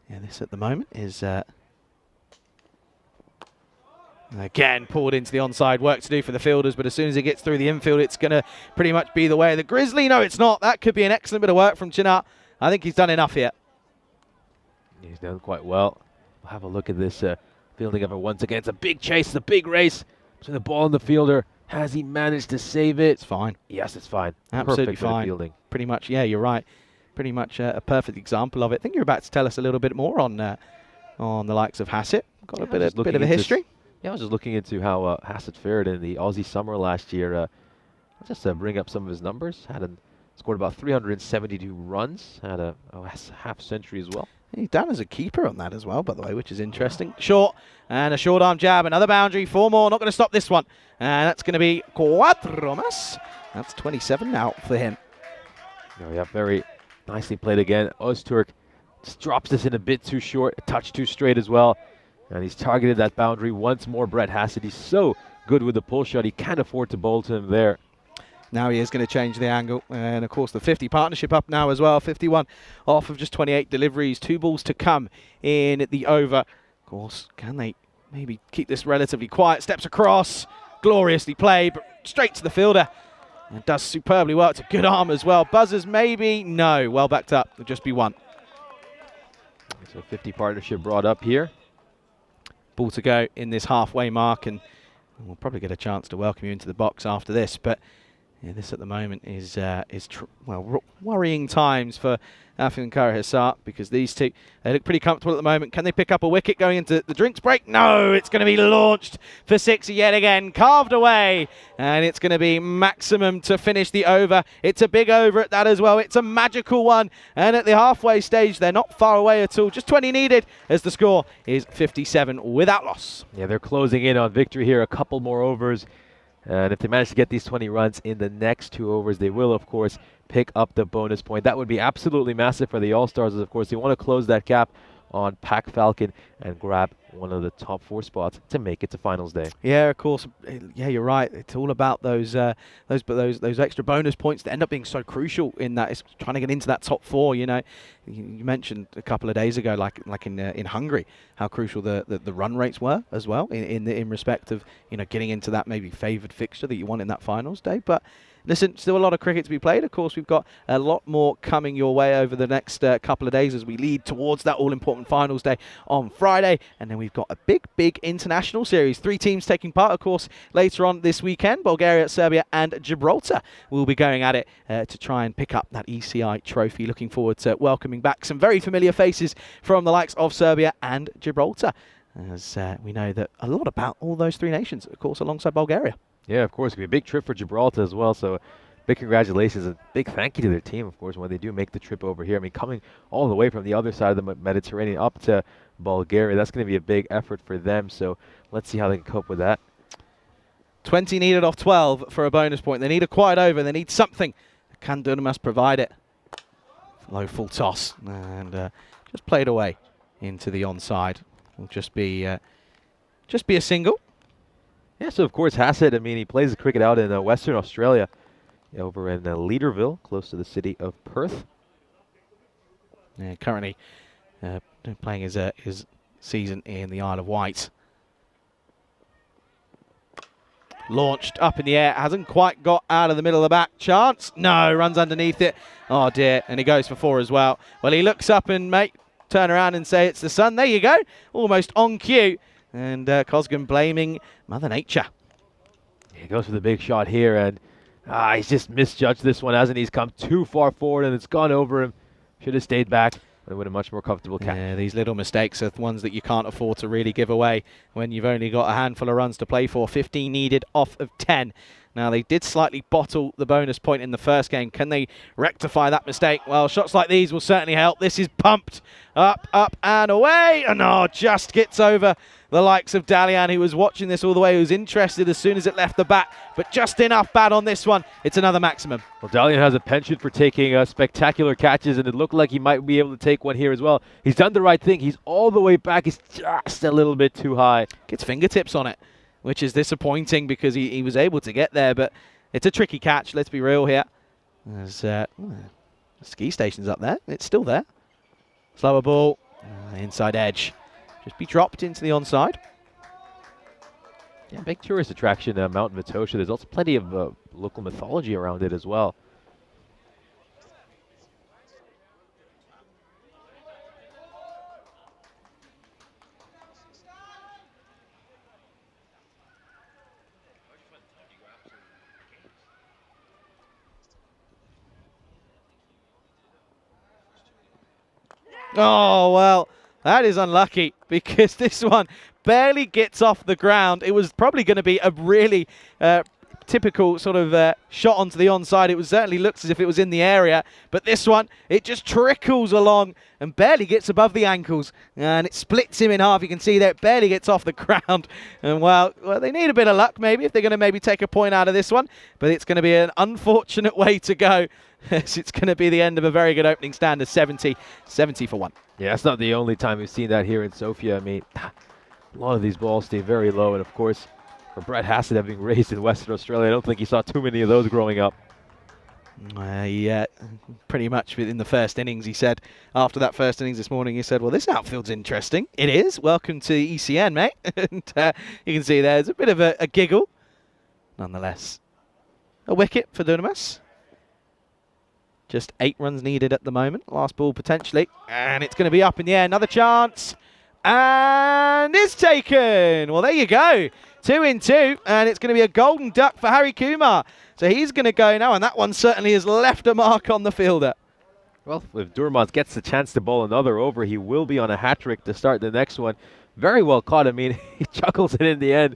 yeah, this at the moment is... again, pulled into the onside. Work to do for the fielders, but as soon as he gets through the infield, it's going to pretty much be the way of the Grizzly. No, it's not. That could be an excellent bit of work from Chinat. I think he's done enough here. He's done quite well. We'll have a look at this fielding effort once again. It's a big chase, it's a big race between the ball and the fielder. Has he managed to save it? It's fine. Yes, it's fine. Absolutely Perfect fine. Fielding. Pretty much, yeah, you're right. Pretty much a perfect example of it. I think you're about to tell us a little bit more on the likes of Hassett. Got a bit of a history. Yeah, I was just looking into how Hassett fared in the Aussie Summer last year. I'll just bring up some of his numbers. Scored about 372 runs. Had a half century as well. He's down as a keeper on that as well, by the way, which is interesting. Short, and a short arm jab, another boundary, 4 more. Not going to stop this one. And that's going to be cuatro más. That's 27 now for him. Oh, yeah, very nicely played again. Öztürk just drops this in a bit too short, a touch too straight as well. And he's targeted that boundary once more. Brett Hassett, he's so good with the pull shot, he can't afford to bowl to him there. Now he is going to change the angle. And, of course, the 50 partnership up now as well. 51 off of just 28 deliveries. 2 balls to come in the over. Of course, can they maybe keep this relatively quiet. Steps across, gloriously played, but straight to the fielder. And does superbly well. It's a good arm as well. Buzzers maybe? No. Well backed up. It'll just be one. So 50 partnership brought up here. Ball to go in this halfway mark, and we'll probably get a chance to welcome you into the box after this. But yeah, this at the moment is worrying times for Afyon Karahisar, because these two, they look pretty comfortable at the moment. Can they pick up a wicket going into the drinks break? No, it's going to be launched for six yet again, carved away, and it's going to be maximum to finish the over. It's a big over at that as well. It's a magical one, and at the halfway stage, they're not far away at all. Just 20 needed as the score is 57 without loss. Yeah, they're closing in on victory here. A couple more overs. And if they manage to get these 20 runs in the next 2 overs, they will, of course, pick up the bonus point. That would be absolutely massive for the All-Stars, as, of course, they want to close that gap on Pac Falcon and grab one of the top 4 spots to make it to finals day. Yeah, of course. Yeah, you're right. It's all about those extra bonus points that end up being so crucial in that. It's trying to get into that top 4. You know, you mentioned a couple of days ago, like in Hungary, how crucial the run rates were as well in respect of, you know, getting into that maybe favoured fixture that you want in that finals day. But listen, still a lot of cricket to be played. Of course, we've got a lot more coming your way over the next couple of days as we lead towards that all-important finals day on Friday. And then we've got a big international series. 3 teams taking part, of course, later on this weekend. Bulgaria, Serbia and Gibraltar will be going at it to try and pick up that ECI trophy. Looking forward to welcoming back some very familiar faces from the likes of Serbia and Gibraltar, as we know that a lot about all those 3 nations, of course, alongside Bulgaria. Yeah, of course. It'll be a big trip for Gibraltar as well. So big congratulations and big thank you to their team, of course, when they do make the trip over here. I mean, coming all the way from the other side of the Mediterranean up to Bulgaria, that's going to be a big effort for them. So let's see how they can cope with that. 20 needed off 12 for a bonus point. They need a quiet over. They need something. Can Durmas provide it? Low full toss and just played away into the onside. Will just be a single. Yeah, so of course Hassett, I mean, he plays the cricket out in Western Australia, over in Leaderville, close to the city of Perth. Yeah, currently playing his season in the Isle of Wight. Launched up in the air, hasn't quite got out of the middle of the back. Chance, no, runs underneath it. Oh dear, and he goes for 4 as well. Well, he looks up and turn around and say it's the sun. There you go, almost on cue. And Cosgan blaming Mother Nature. He goes for the big shot here, and he's just misjudged this one, hasn't he? He's come too far forward, and it's gone over him. Should have stayed back. It would have a much more comfortable catch. Yeah, these little mistakes are ones that you can't afford to really give away when you've only got a handful of runs to play for. 15 needed off of 10. Now, they did slightly bottle the bonus point in the first game. Can they rectify that mistake? Well, shots like these will certainly help. This is pumped up, and away. And just gets over the likes of Dalian, who was watching this all the way, who was interested as soon as it left the bat, but just enough bad on this one. It's another maximum. Well, Dalian has a penchant for taking spectacular catches, and it looked like he might be able to take one here as well. He's done the right thing. He's all the way back. He's just a little bit too high. Gets fingertips on it, which is disappointing because he was able to get there, but it's a tricky catch, let's be real here. There's the ski station's up there. It's still there. Slower ball, inside edge. Just be dropped into the onside. Yeah, big tourist attraction, Mount Vitosha. There's also plenty of local mythology around it as well. Oh, well, that is unlucky because this one barely gets off the ground. It was probably going to be a really typical sort of shot onto the onside. It certainly looks as if it was in the area, but this one, it just trickles along and barely gets above the ankles, and it splits him in half. You can see there, it barely gets off the ground. And well, they need a bit of luck maybe if they're going to maybe take a point out of this one, but it's going to be an unfortunate way to go. It's going to be the end of a very good opening stand of 70 for 1. Yeah, that's not the only time we've seen that here in Sofia. I mean, a lot of these balls stay very low, and of course, for Brett Hassett having raised in Western Australia, I don't think he saw too many of those growing up. Yeah, pretty much within the first innings, he said, after that first innings this morning, he said, well, this outfield's interesting. It is. Welcome to ECN, mate. And you can see there's a bit of a giggle. Nonetheless, a wicket for Dunamis. Just 8 runs needed at the moment. Last ball potentially. And it's going to be up in the air. Another chance. And it's taken. Well, there you go. 2 in 2. And it's going to be a golden duck for Harry Kumar. So he's going to go now, and that one certainly has left a mark on the fielder. Well, if Durmaz gets the chance to bowl another over, he will be on a hat-trick to start the next one. Very well caught. I mean, he chuckles it in the end,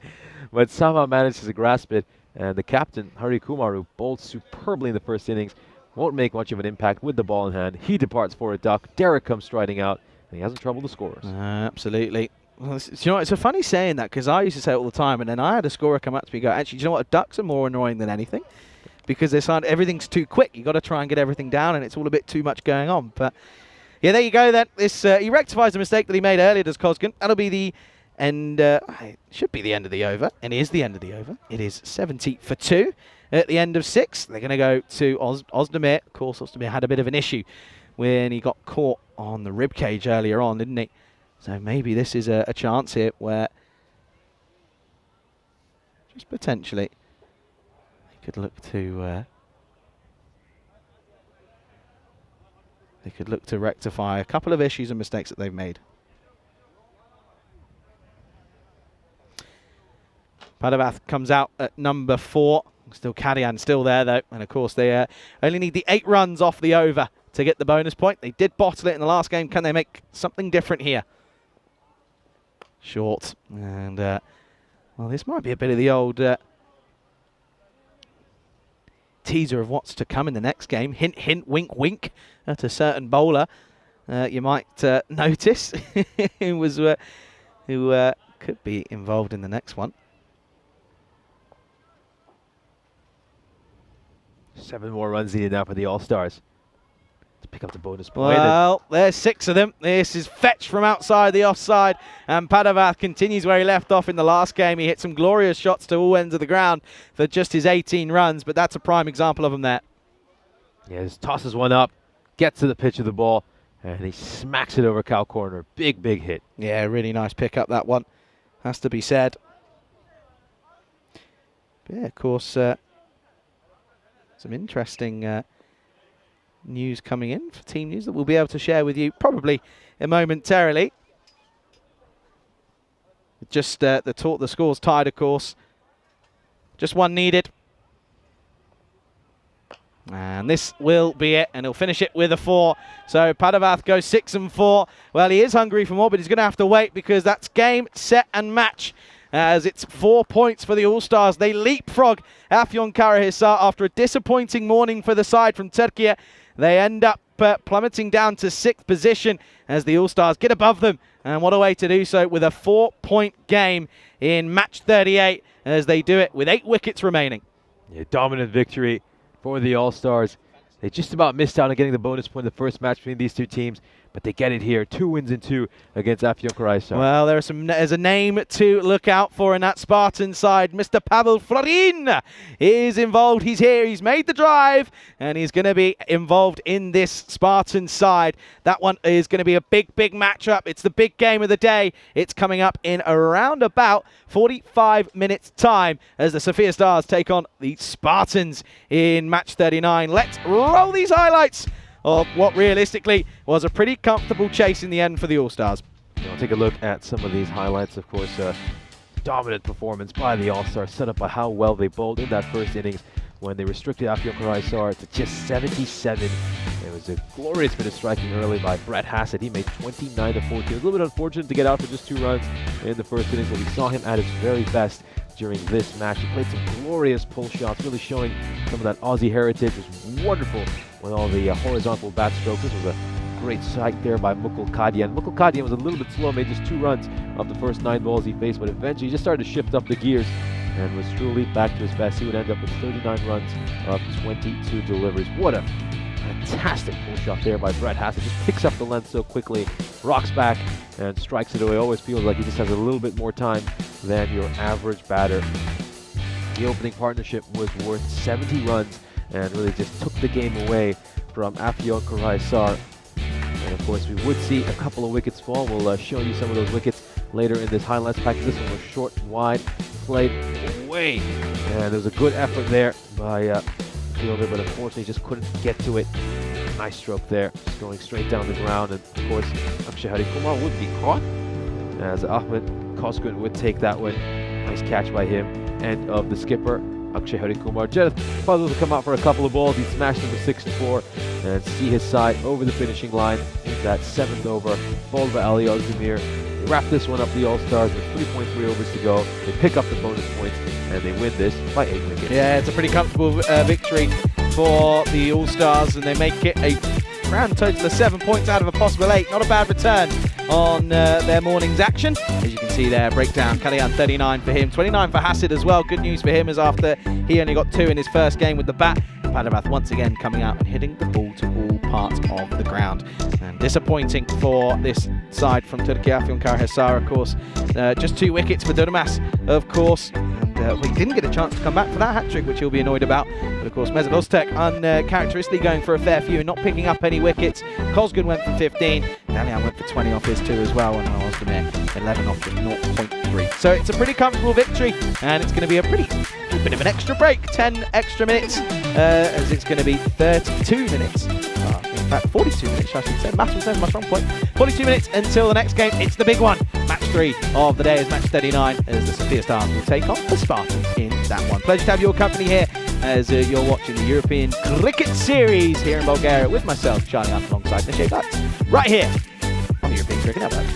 but somehow manages to grasp it. And the captain, Hari Kumar, who bowled superbly in the first innings, won't make much of an impact with the ball in hand. He departs for a duck. Derek comes striding out, and he hasn't troubled the scorers. Absolutely. Well, you know, it's a funny saying that, because I used to say it all the time, and then I had a scorer come up to me and go, actually, do you know what? Ducks are more annoying than anything, because everything's too quick. You've got to try and get everything down, and it's all a bit too much going on. But yeah, there you go. Then he rectifies the mistake that he made earlier, does Kozkin. That'll be the end. It should be the end of the over, and it is the end of the over. It is 70 for 2 at the end of 6. They're going to go to Ozdemir. Of course, Ozdemir had a bit of an issue when he got caught on the rib cage earlier on, didn't he? So maybe this is a chance here where just potentially they could look to rectify a couple of issues and mistakes that they've made. Padavath comes out at number 4. Still Kadian still there though, and of course they only need the 8 runs off the over to get the bonus point. They did bottle it in the last game. Can they make something different here? Short, and well, this might be a bit of the old teaser of what's to come in the next game. Hint, hint, wink, wink at a certain bowler you might notice who could be involved in the next one. 7 more runs needed now for the All-Stars to pick up the bonus point. Well, there's 6 of them. This is fetched from outside the offside, and Padavath continues where he left off in the last game. He hit some glorious shots to all ends of the ground for just his 18 runs, but that's a prime example of him there. Yes, tosses one up, gets to the pitch of the ball, and he smacks it over cow corner. Big, big hit. Yeah, really nice pick up, that one, has to be said. But yeah, of course, some interesting news coming in for team news that we'll be able to share with you probably momentarily. Just the score's tied, of course. Just 1 needed. And this will be it, and he'll finish it with a 4. So Padavath goes 6 and 4. Well, he is hungry for more, but he's going to have to wait, because that's game, set and match. As it's 4 points for the All-Stars. They leapfrog Afyonkarahisar after a disappointing morning for the side from Turkey. They end up plummeting down to 6th position as the All-Stars get above them. And what a way to do so with a 4-point game in match 38 as they do it with 8 wickets remaining. Yeah, dominant victory for the All-Stars. They just about missed out on getting the bonus point in the first match between these 2 teams, but they get it here. 2 wins in 2 against Afyonkarahisar. Well, there's a name to look out for in that Spartan side. Mr. Pavel Florin is involved. He's here. He's made the drive, and he's going to be involved in this Spartan side. That one is going to be a big, big matchup. It's the big game of the day. It's coming up in around about 45 minutes time as the Sophia Stars take on the Spartans in match 39. Let's roll these highlights of what realistically was a pretty comfortable chase in the end for the All-Stars. I'll take a look at some of these highlights. Of course, dominant performance by the All-Stars, set up by how well they bowled in that first innings when they restricted Afyonkarahisar to just 77. It was a glorious bit of striking early by Brett Hassett. He made 29 to 14. It was a little bit unfortunate to get out for just 2 runs in the first innings, but we saw him at his very best during this match. He played some glorious pull shots, really showing some of that Aussie heritage. It was wonderful with all the horizontal bat strokes. This was a great sight there by Mukul Kadian. Mukul Kadian was a little bit slow, made just 2 runs of the first 9 balls he faced, but eventually he just started to shift up the gears and was truly back to his best. He would end up with 39 runs of 22 deliveries. What a fantastic pull shot there by Brett Hassett. Just picks up the length so quickly, rocks back, and strikes it away. Always feels like he just has a little bit more time than your average batter. The opening partnership was worth 70 runs and really just took the game away from Afyonkarahisar. And of course, we would see a couple of wickets fall. We'll show you some of those wickets later in this highlights package. This one was short, wide, played away, and there was a good effort there by the fielder, but unfortunately just couldn't get to it. Nice stroke there, just going straight down the ground, and of course, Akshay Harikumar would be caught, as Ahmed Kozgun would take that one. Nice catch by him, and of the skipper, Akshay Harikumar. Just puzzled to come out for a couple of balls. He smashed number 6 to 4 and see his side over the finishing line in that 7th over, bowled by Ali Ozdemir. They wrap this one up, the All-Stars, with 3.3 overs to go. They pick up the bonus points, and they win this by 8 wickets. Yeah, it's a pretty comfortable victory for the All-Stars, and they make it a grand total of 7 points out of a possible 8. Not a bad return on their morning's action. As you can see there, breakdown, Kalyan 39 for him, 29 for Hasid as well. Good news for him, as after he only got 2 in his first game with the bat, Padamath once again coming out and hitting the ball to all parts of the ground. And disappointing for this side from Turkey Afyonkarahisar, of course. Just 2 wickets for Durmas, of course. And he didn't get a chance to come back for that hat-trick, which he'll be annoyed about. But of course, Mezat Oztek uncharacteristically going for a fair few and not picking up any wickets. Kozgun went for 15. Dalian went for 20 off his 2 as well, and Ozdemir 11 off with 0.3. So it's a pretty comfortable victory, and it's going to be a bit of an extra break, 10 extra minutes, as it's going to be 32 minutes. In fact, 42 minutes, I should say. Matt was my strong point. 42 minutes until the next game. It's the big one. Match 3 of the day is match 39, as the Sofia Stars will take on the Spartans in that one. Pleasure to have your company here as you're watching the European Cricket Series here in Bulgaria with myself, Charlie Hunt, alongside Nishay Butt, right here on the European Cricket Network.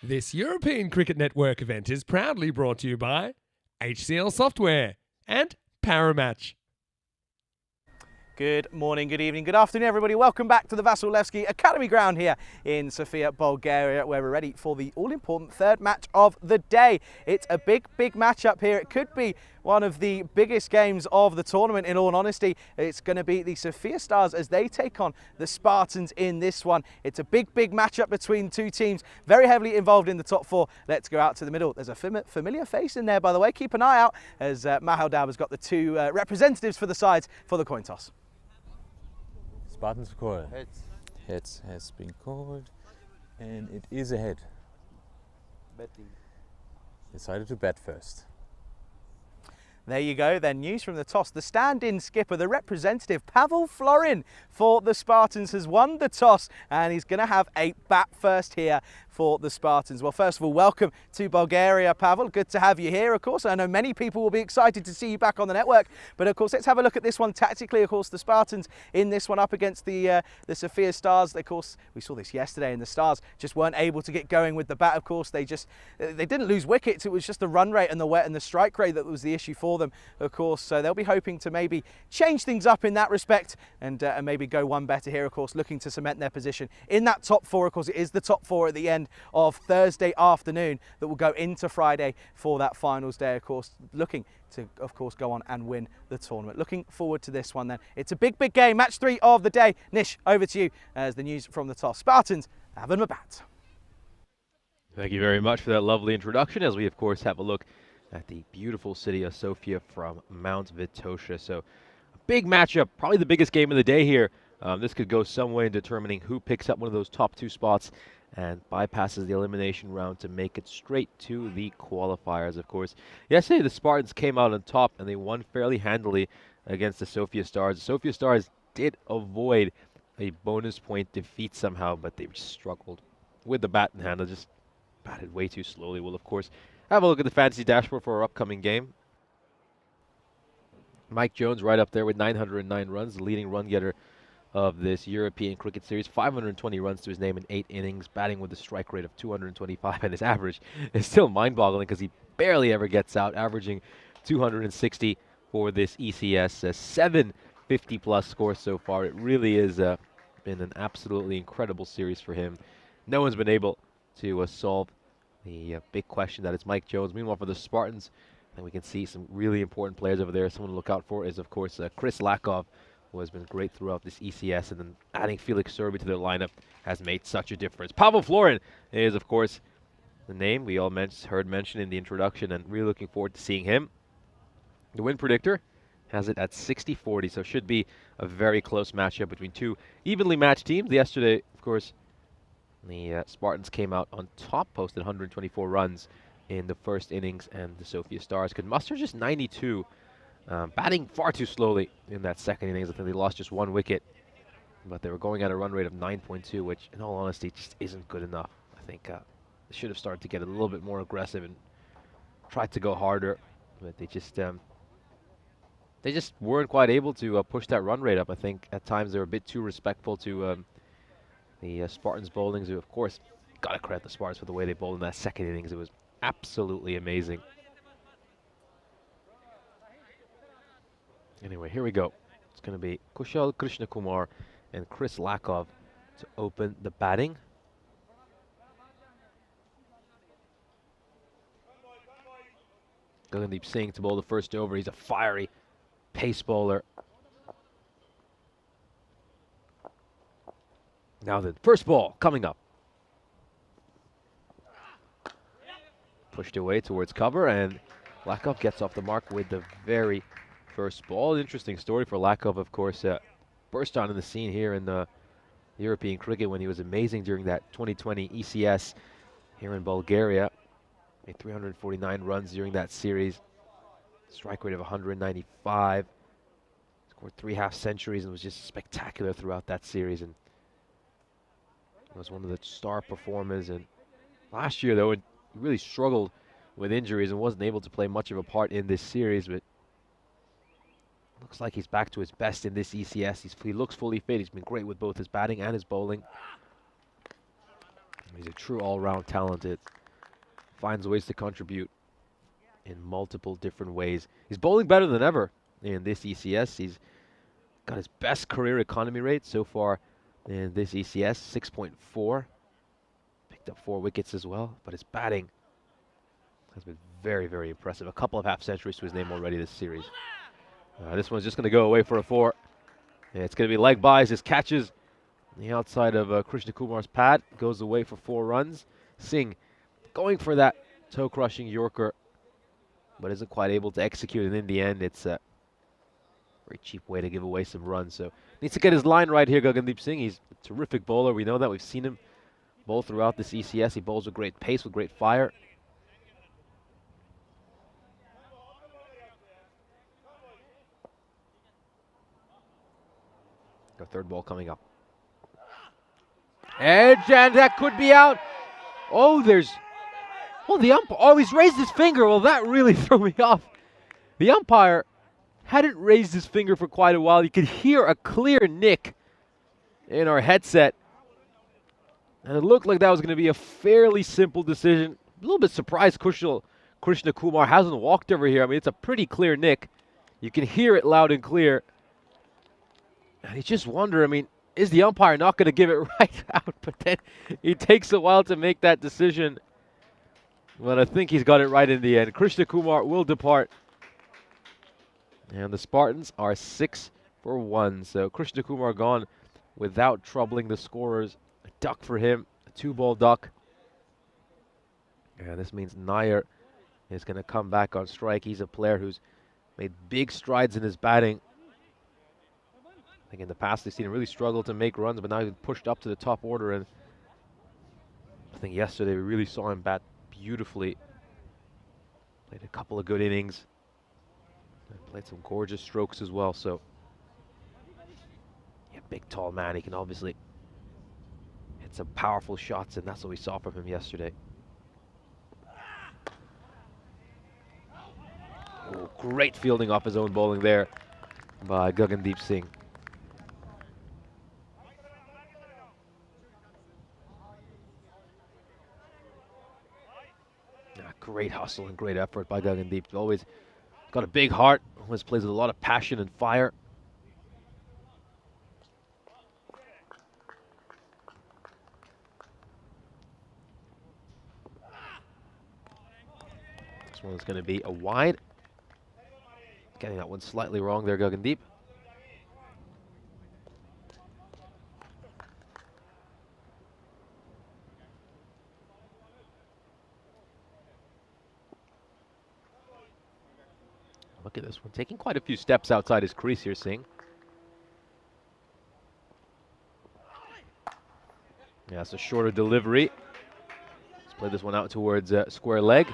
This European Cricket Network event is proudly brought to you by HCL Software and Paramatch. Good morning, good evening, good afternoon, everybody. Welcome back to the Vasilevsky Academy ground here in Sofia, Bulgaria, where we're ready for the all-important third match of the day. It's a big matchup here. It could be one of the biggest games of the tournament, in all honesty. It's going to be the Sofia Stars as they take on the Spartans in this one. It's a big matchup between two teams, very heavily involved in the top four. Let's go out to the middle. There's a familiar face in there, by the way. Keep an eye out as Mahaldab has got the two representatives for the sides for the coin toss. Spartans call. Heads. Heads has been called, and it is a head. Betting. Decided to bet first. There you go, then news from the toss. The stand-in skipper, the representative, Pavel Florin for the Spartans, has won the toss and he's going to have a bat first here for the Spartans. Well, first of all, welcome to Bulgaria, Pavel. Good to have you here, of course. I know many people will be excited to see you back on the network, but of course, let's have a look at this one tactically. Of course, the Spartans in this one up against the Sofia Stars. Of course, we saw this yesterday, and the Stars just weren't able to get going with the bat. Of course, they didn't lose wickets. It was just the run rate and the strike rate that was the issue for them, of course. So they'll be hoping to maybe change things up in that respect and maybe go one better here, of course, looking to cement their position in that top four. Of course, it is the top four at the end of Thursday afternoon that will go into Friday for that finals day, of course, looking to, of course, go on and win the tournament. Looking forward to this one then. It's a big game, match 3 of the day. Nish, over to you as the news from the toss. Spartans have them a bat. Thank you very much for that lovely introduction, as we, of course, have a look at the beautiful city of Sofia from Mount Vitosha. So, a big matchup, probably the biggest game of the day here. This could go some way in determining who picks up one of those top 2 spots and bypasses the elimination round to make it straight to the qualifiers, of course. Yesterday, the Spartans came out on top, and they won fairly handily against the Sofia Stars. The Sofia Stars did avoid a bonus point defeat somehow, but they struggled with the bat in hand. They just batted way too slowly. We'll, of course, have a look at the fantasy dashboard for our upcoming game. Mike Jones right up there with 909 runs, the leading run getter of this European Cricket Series. 520 runs to his name in 8 innings, batting with a strike rate of 225, and his average is still mind-boggling because he barely ever gets out, averaging 260 for this ECS. 750-plus scores so far. It really has been an absolutely incredible series for him. No one's been able to solve the big question that is Mike Jones. Meanwhile, for the Spartans, and we can see some really important players over there. Someone to look out for is, of course, Chris Lakov, who has been great throughout this ECS, and then adding Felix Serby to their lineup has made such a difference. Pavel Florin is, of course, the name we all heard mentioned in the introduction, and really looking forward to seeing him. The win predictor has it at 60-40, so should be a very close matchup between two evenly matched teams. Yesterday, of course, the Spartans came out on top, posted 124 runs in the first innings, and the Sofia Stars could muster just 92, batting far too slowly in that second innings. I think they lost just 1 wicket, but they were going at a run rate of 9.2, which, in all honesty, just isn't good enough. I think they should have started to get a little bit more aggressive and tried to go harder, but they just weren't quite able to push that run rate up. I think at times they were a bit too respectful to the Spartans' bowling. So, of course, got to credit the Spartans for the way they bowled in that second innings. It was absolutely amazing. Anyway, here we go. It's going to be Kushal Krishnakumar and Chris Lakov to open the batting. Gagandeep Singh to bowl the first over. He's a fiery pace bowler. Now the first ball coming up. Pushed away towards cover, and Lakov gets off the mark with the very first ball. Interesting story for Lakov, of course. Burst onto the scene here in the European cricket when he was amazing during that 2020 ECS here in Bulgaria. Made 349 runs during that series. Strike rate of 195. Scored 3 half-centuries and was just spectacular throughout that series. And was one of the star performers. And last year, though, he really struggled with injuries and wasn't able to play much of a part in this series. But looks like he's back to his best in this ECS. He looks fully fit. He's been great with both his batting and his bowling. He's a true all-round talent. It finds ways to contribute in multiple different ways. He's bowling better than ever in this ECS. He's got his best career economy rate so far in this ECS, 6.4. Picked up 4 wickets as well, but his batting has been very, very impressive. A couple of half centuries to his name already this series. This one's just going to go away for a 4. Yeah, it's going to be leg buys. His catches on the outside of Krishna Kumar's pad. Goes away for 4 runs. Singh going for that toe-crushing Yorker, but isn't quite able to execute. And in the end, it's a very cheap way to give away some runs. So needs to get his line right here, Gagandeep Singh. He's a terrific bowler. We know that. We've seen him bowl throughout this ECS. He bowls with great pace, with great fire. Our third ball coming up. Edge, and that could be out. Oh, the umpire. Oh, he's raised his finger. Well, that really threw me off. The umpire hadn't raised his finger for quite a while. You could hear a clear nick in our headset. And it looked like that was going to be a fairly simple decision. A little bit surprised Krishna Kumar hasn't walked over here. I mean, it's a pretty clear nick. You can hear it loud and clear. And you just wonder, I mean, is the umpire not going to give it right out? But then it takes a while to make that decision. But I think he's got it right in the end. Krishna Kumar will depart. And the Spartans are 6 for 1. So Krishna Kumar gone without troubling the scorers. A duck for him, a 2-ball duck. And this means Nair is going to come back on strike. He's a player who's made big strides in his batting. I think in the past they've seen him really struggle to make runs, but now he's been pushed up to the top order. And I think yesterday we really saw him bat beautifully. Played a couple of good innings. And played some gorgeous strokes as well. So, yeah, big tall man. He can obviously hit some powerful shots, and that's what we saw from him yesterday. Oh, great fielding off his own bowling there by Gagandeep Singh. Great hustle and great effort by Gagandeep. Always got a big heart. Always plays with a lot of passion and fire. This one is going to be a wide. Getting that one slightly wrong there, Gagandeep. Look at this one, taking quite a few steps outside his crease here, Singh. Yeah, it's a shorter delivery. Let's play this one out towards square leg.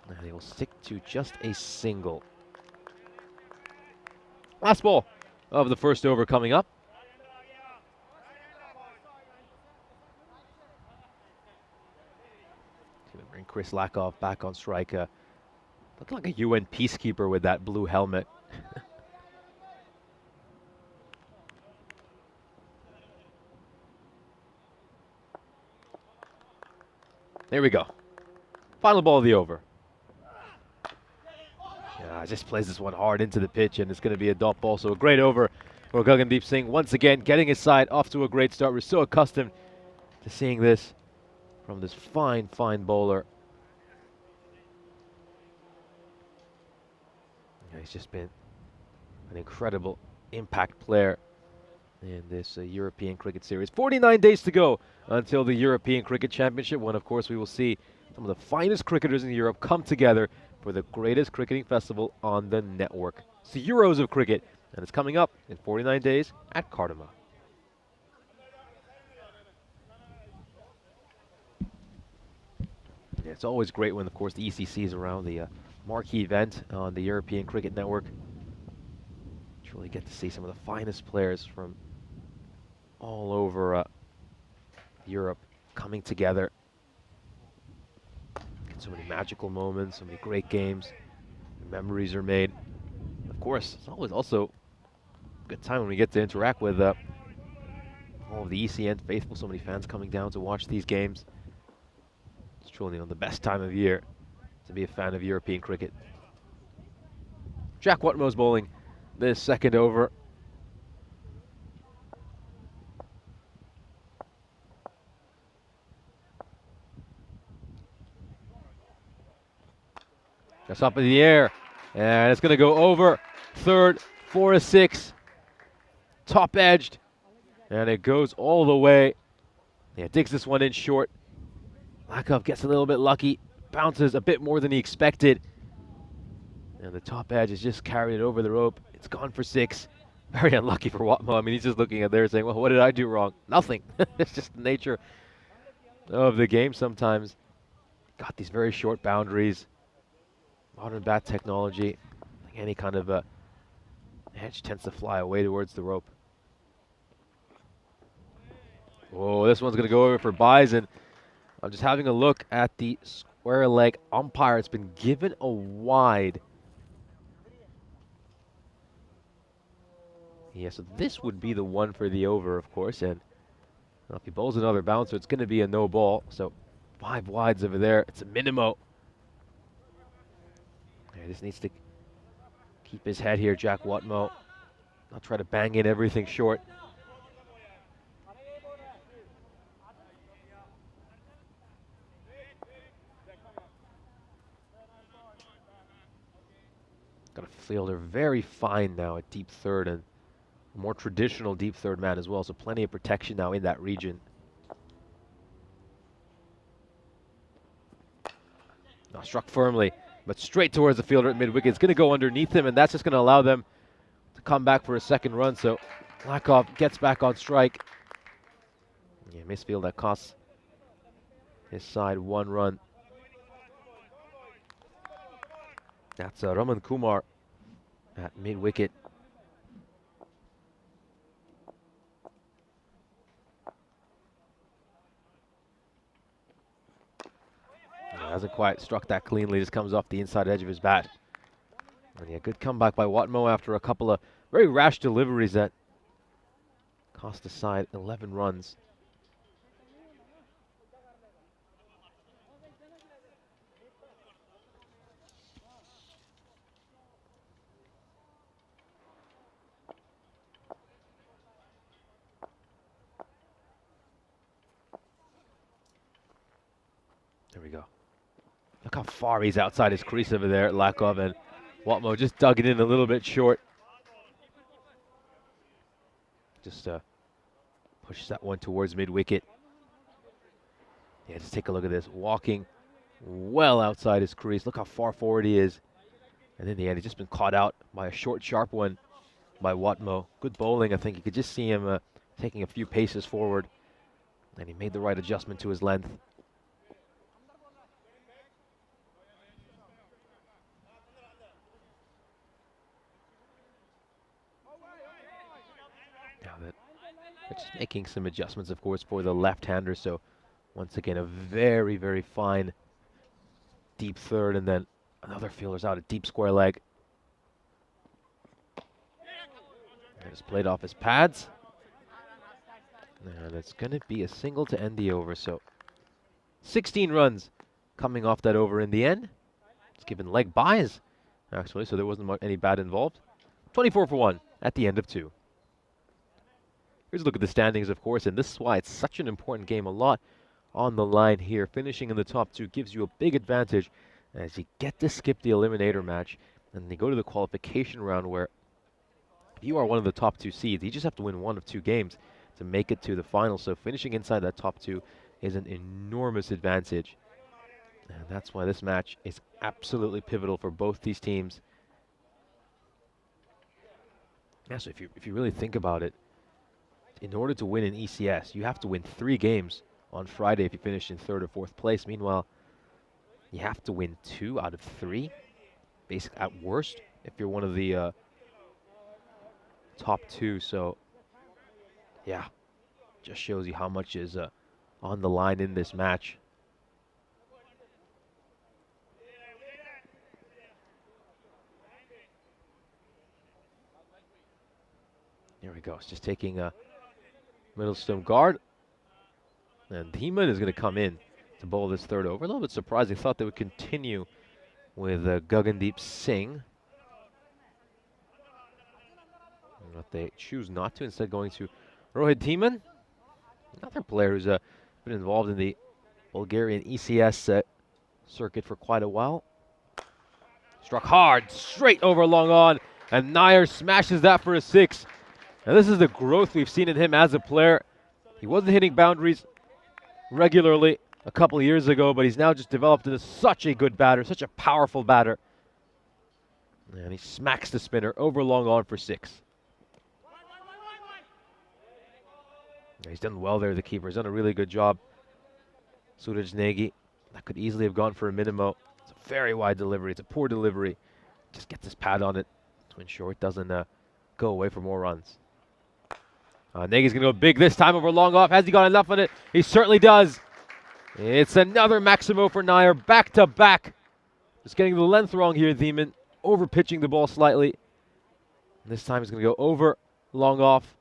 And he will stick to just a single. Last ball of the first over coming up. Going to bring Chris Lakoff back on strike. Looking like a UN peacekeeper with that blue helmet. There we go. Final ball of the over. Yeah, just plays this one hard into the pitch, and it's going to be a dot ball. So a great over for Gagandeep Singh. Once again, getting his side off to a great start. We're so accustomed to seeing this from this fine, fine bowler. He's just been an incredible impact player in this European Cricket Series. 49 days to go until the European Cricket Championship, when, of course, we will see some of the finest cricketers in Europe come together for the greatest cricketing festival on the network. It's the Euros of cricket, and it's coming up in 49 days at Cardamom. Yeah, it's always great when, of course, the ECC is around, the marquee event on the European Cricket Network. Truly get to see some of the finest players from all over Europe coming together. Get so many magical moments, so many great games. Memories are made. Of course, it's always also a good time when we get to interact with all of the ECN faithful, so many fans coming down to watch these games. It's truly the best time of year to be a fan of European cricket. Jack Watmo's bowling this second over. That's up in the air. And it's going to go over third for a 6. Top edged. And it goes all the way. Yeah, digs this one in short. Lakov gets a little bit lucky. Bounces a bit more than he expected. And the top edge is just carried it over the rope. It's gone for 6. Very unlucky for Watmo. I mean, he's just looking at there saying, well, what did I do wrong? Nothing. It's just the nature of the game sometimes. Got these very short boundaries. Modern bat technology. Any kind of a edge tends to fly away towards the rope. Oh, this one's going to go over for Bison. I'm just having a look at the square leg umpire. It's been given a wide. Yeah, so this would be the one for the over, of course. And well, if he bowls another bouncer, it's going to be a no ball. So 5 wides over there. It's a minimo. Yeah, just needs to keep his head here, Jack Watmo. Not try to bang in everything short. Got a fielder very fine now at deep third, and a more traditional deep third man as well, so plenty of protection now in that region. Now struck firmly, but straight towards the fielder at mid-wicket. It's going to go underneath him, and that's just going to allow them to come back for a second run, so Lakov gets back on strike. Yeah, misfield that costs his side 1 run. That's Raman Kumar at mid-wicket. Hasn't quite struck that cleanly, just comes off the inside edge of his bat. And yeah, good comeback by Watmo after a couple of very rash deliveries that cost the side 11 runs. There we go. Look how far he's outside his crease over there at Lakov, and Watmo just dug it in a little bit short. Just push that one towards mid-wicket. Yeah, just take a look at this. Walking well outside his crease. Look how far forward he is. And in the end, he's just been caught out by a short, sharp one by Watmo. Good bowling. I think you could just see him taking a few paces forward. And he made the right adjustment to his length. Just making some adjustments, of course, for the left-hander. So once again, a very, very fine deep third, and then another fielder's out, a deep square leg. And it's played off his pads. And it's going to be a single to end the over. So 16 runs coming off that over in the end. It's given leg buys, actually, so there wasn't any bat involved. 24 for 1 at the end of 2. Here's a look at the standings, of course, and this is why it's such an important game. A lot on the line here. Finishing in the top 2 gives you a big advantage as you get to skip the eliminator match and you go to the qualification round, where if you are one of the top 2 seeds, you just have to win 1 of 2 games to make it to the final. So finishing inside that top 2 is an enormous advantage. And that's why this match is absolutely pivotal for both these teams. Yeah, so if you really think about it, in order to win in ECS, you have to win 3 games on Friday if you finish in 3rd or 4th place. Meanwhile, you have to win 2 out of 3, basically at worst, if you're one of the top 2. So, yeah, just shows you how much is on the line in this match. There we go. It's just taking a middle stump guard. And T10 is going to come in to bowl this third over. A little bit surprised. I thought they would continue with Gagandeep Singh. But they choose not to, instead going to Rohit T10, another player who's been involved in the Bulgarian ECS circuit for quite a while. Struck hard, straight over long on, and Nair smashes that for a 6. And this is the growth we've seen in him as a player. He wasn't hitting boundaries regularly a couple of years ago, but he's now just developed into such a good batter, such a powerful batter. And he smacks the spinner over long on for 6. He's done well there, the keeper. He's done a really good job. Suraj Negi, that could easily have gone for a minimo. It's a very wide delivery. It's a poor delivery. Just gets his pad on it to ensure it doesn't go away for more runs. Negi's going to go big this time over long off. Has he got enough on it? He certainly does. It's another Maximo for Nair, back to back. Just getting the length wrong here, Thiemann. Over pitching the ball slightly. And this time he's going to go over long off.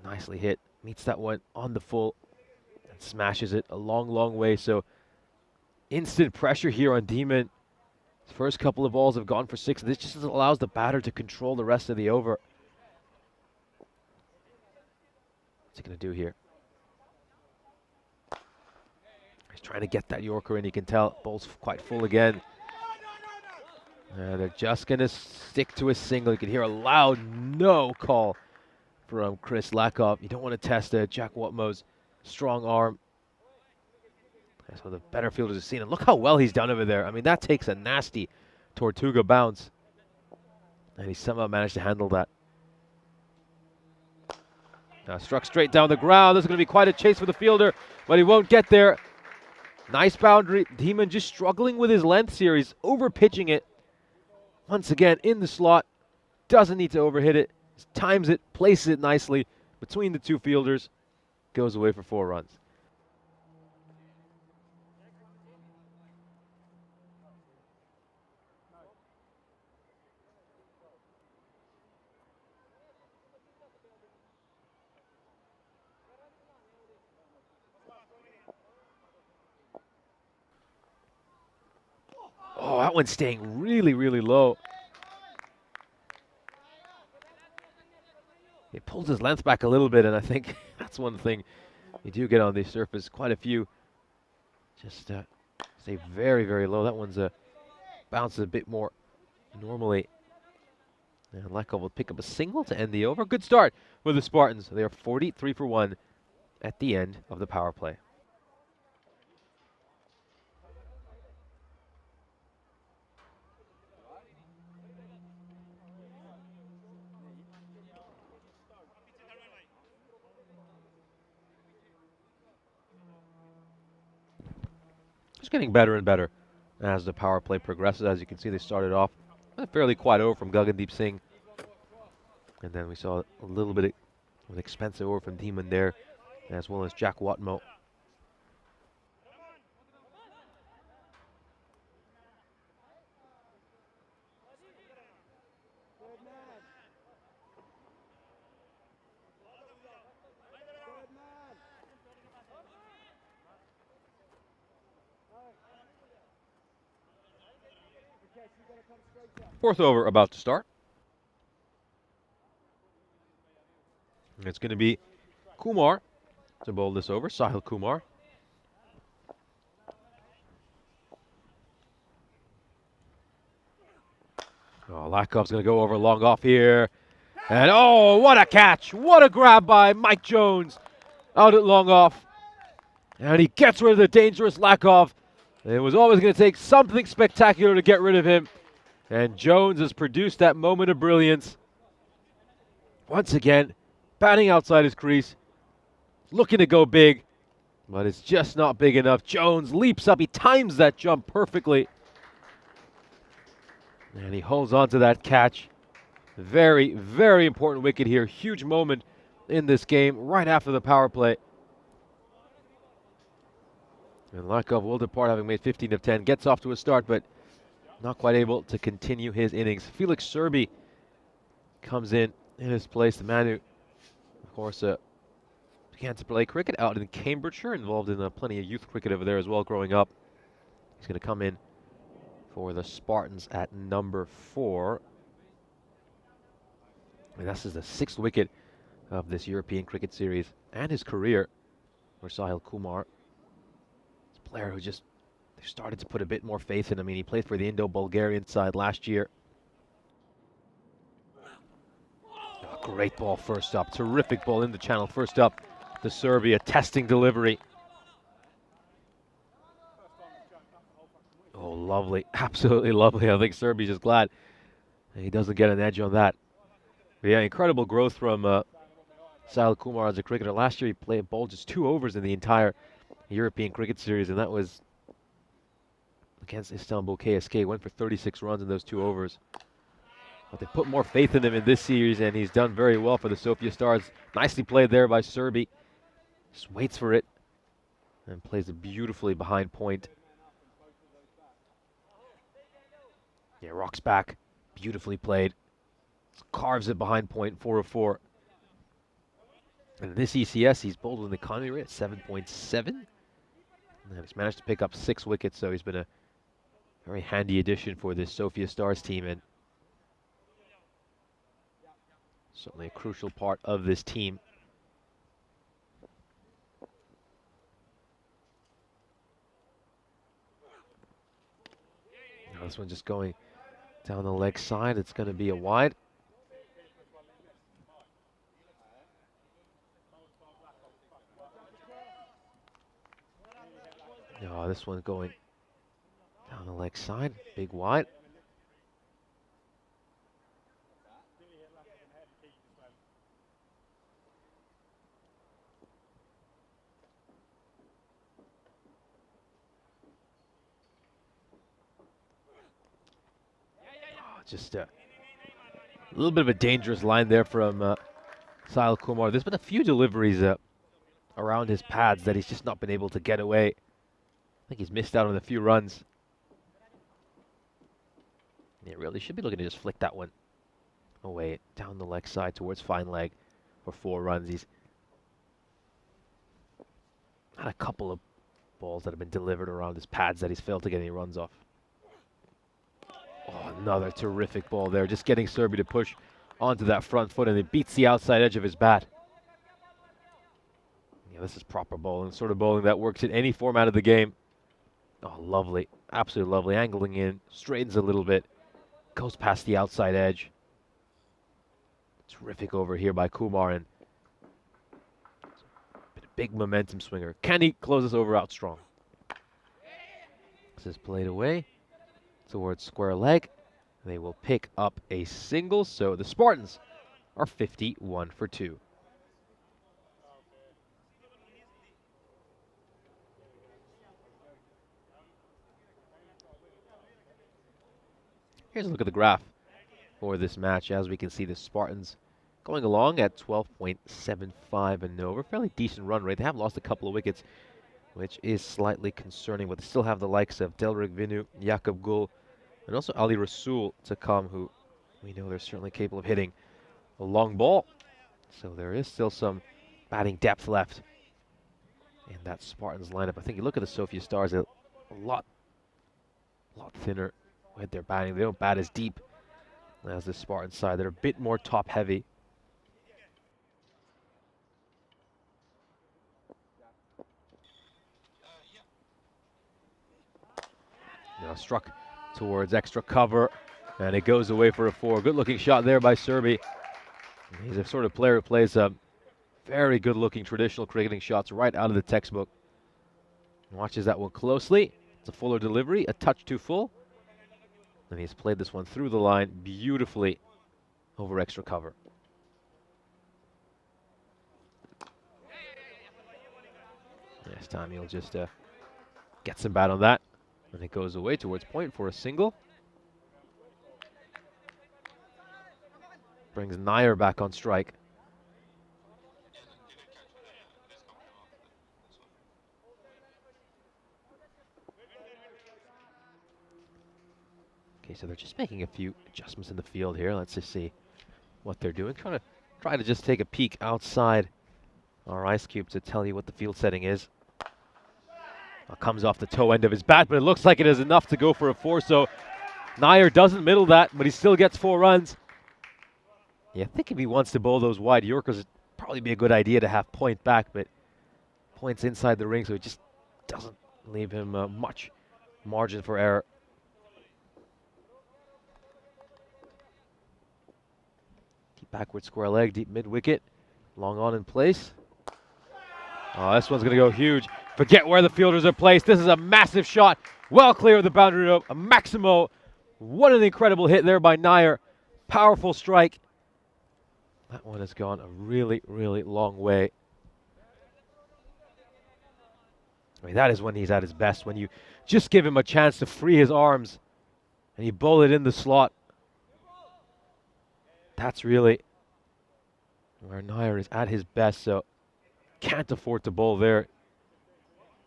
Nicely hit. Meets that one on the full and smashes it a long, long way. So instant pressure here on Demon. His first couple of balls have gone for 6. This just allows the batter to control the rest of the over. What's he going to do here? He's trying to get that Yorker in. You can tell ball's quite full again. They're just going to stick to a single. You can hear a loud no call from Chris Lakov. You don't want to test Jack Watmo's strong arm. That's one of the better fielders have seen. And look how well he's done over there. I mean, that takes a nasty Tortuga bounce. And he somehow managed to handle that. Now struck straight down the ground. This is going to be quite a chase for the fielder, but he won't get there. Nice boundary. Demon just struggling with his length here. He's over pitching it. Once again, in the slot. Doesn't need to overhit it. Times it, places it nicely between the two fielders. Goes away for 4 runs. Oh, that one's staying really, really low. He pulls his length back a little bit, and I think that's one thing you do get on the surface. Quite a few just stay very, very low. That one's bounces a bit more normally. And Lekov will pick up a single to end the over. Good start with the Spartans. They are 43 for 1 at the end of the power play. Just getting better and better as the power play progresses. As you can see, they started off a fairly quiet over from Gagandeep Singh. And then we saw a little bit of an expensive over from Demon there, as well as Jack Watmo. Fourth over about to start. And it's going to be Kumar to bowl this over, Sahil Kumar. Oh, Lakov's going to go over long off here. And oh, what a catch. What a grab by Mike Jones out at long off. And he gets rid of the dangerous Lakov. It was always going to take something spectacular to get rid of him. And Jones has produced that moment of brilliance. Once again, batting outside his crease. Looking to go big, but it's just not big enough. Jones leaps up. He times that jump perfectly. And he holds on to that catch. Very, very important wicket here. Huge moment in this game right after the power play. And Lakov will depart having made 15 of 10. Gets off to a start, but not quite able to continue his innings. Felix Serby comes in his place. The man who, of course, began to play cricket out in Cambridgeshire, involved in plenty of youth cricket over there as well growing up. He's going to come in for the Spartans at number 4. And this is the 6th wicket of this European cricket series and his career for Sahil Kumar. It's a player who just they've started to put a bit more faith in him. I mean, he played for the Indo-Bulgarian side last year. Oh, great ball first up. Terrific ball in the channel first up to Serbia. Testing delivery. Oh, lovely. Absolutely lovely. I think Serbia's just glad he doesn't get an edge on that. But yeah, incredible growth from Sahil Kumar as a cricketer. Last year he bowled just 2 overs in the entire European Cricket Series, and that was against Istanbul KSK. Went for 36 runs in those 2 overs. But they put more faith in him in this series, and he's done very well for the Sofia Stars. Nicely played there by Serbi. Just waits for it and plays it beautifully behind point. Yeah, rocks back. Beautifully played. Carves it behind point, 4 of 4. And in this ECS, he's bowled with an economy rate at 7.7. And he's managed to pick up 6 wickets, so he's been a very handy addition for this Sofia Stars team, and certainly a crucial part of this team. Now this one just going down the leg side. It's going to be a wide. Oh, this one going down the leg side. Big wide. Just a little bit of a dangerous line there from Sahil Kumar. There's been a few deliveries around his pads that he's just not been able to get away. I think he's missed out on a few runs. Yeah, really should be looking to just flick that one away down the leg side towards fine leg for 4 runs. He's had a couple of balls that have been delivered around his pads that he's failed to get any runs off. Oh, another terrific ball there. Just getting Serbia to push onto that front foot, and it beats the outside edge of his bat. Yeah, this is proper bowling, sort of bowling that works in any format of the game. Oh, lovely. Absolutely lovely. Angling in, straightens a little bit, goes past the outside edge. Terrific over here by Kumar, and a big momentum swinger. Can he close this over out strong? This is played away towards square leg. They will pick up a single, so the Spartans are 51 for 2. Here's a look at the graph for this match. As we can see, the Spartans going along at 12.75 and over. Fairly decent run rate. They have lost a couple of wickets, which is slightly concerning, but they still have the likes of Delrik Vinu, Jakub Gul, and also Ali Rasul to come, who we know they're certainly capable of hitting a long ball. So there is still some batting depth left in that Spartans lineup. I think you look at the Sofia Stars, a lot thinner with their batting. They don't bat as deep as the Spartan side. They're a bit more top heavy. Now struck towards extra cover, and it goes away for a 4. Good looking shot there by Serbi. He's a sort of player who plays very good looking traditional cricketing shots right out of the textbook. Watches that one closely. It's a fuller delivery, a touch too full. And he's played this one through the line beautifully over extra cover. Next time he'll just get some bat on that. And it goes away towards point for a single. Brings Nair back on strike. Okay, so they're just making a few adjustments in the field here. Let's just see what they're doing. Try to just take a peek outside our ice cube to tell you what the field setting is. Comes off the toe end of his bat, but it looks like it is enough to go for a 4. So Nair doesn't middle that, but he still gets 4 runs. Yeah, I think if he wants to bowl those wide Yorkers, it'd probably be a good idea to have point back, but point's inside the ring, so it just doesn't leave him much margin for error. Deep backward square leg, deep mid wicket, long on in place. Oh, this one's going to go huge. Forget where the fielders are placed. This is a massive shot. Well clear of the boundary rope. A Maximo. What an incredible hit there by Nair. Powerful strike. That one has gone a really, really long way. I mean, that is when he's at his best, when you just give him a chance to free his arms and you bowl it in the slot. That's really where Nair is at his best, so can't afford to bowl there.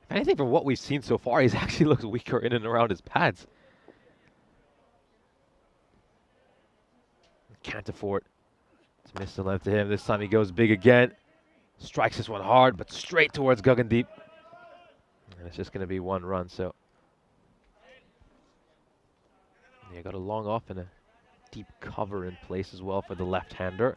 If anything, from what we've seen so far, he actually looks weaker in and around his pads. Can't afford to miss the length to him. This time he goes big again. Strikes this one hard, but straight towards Gagandeep. And it's just going to be one run, so. Yeah, got a long off and a deep cover in place as well for the left-hander.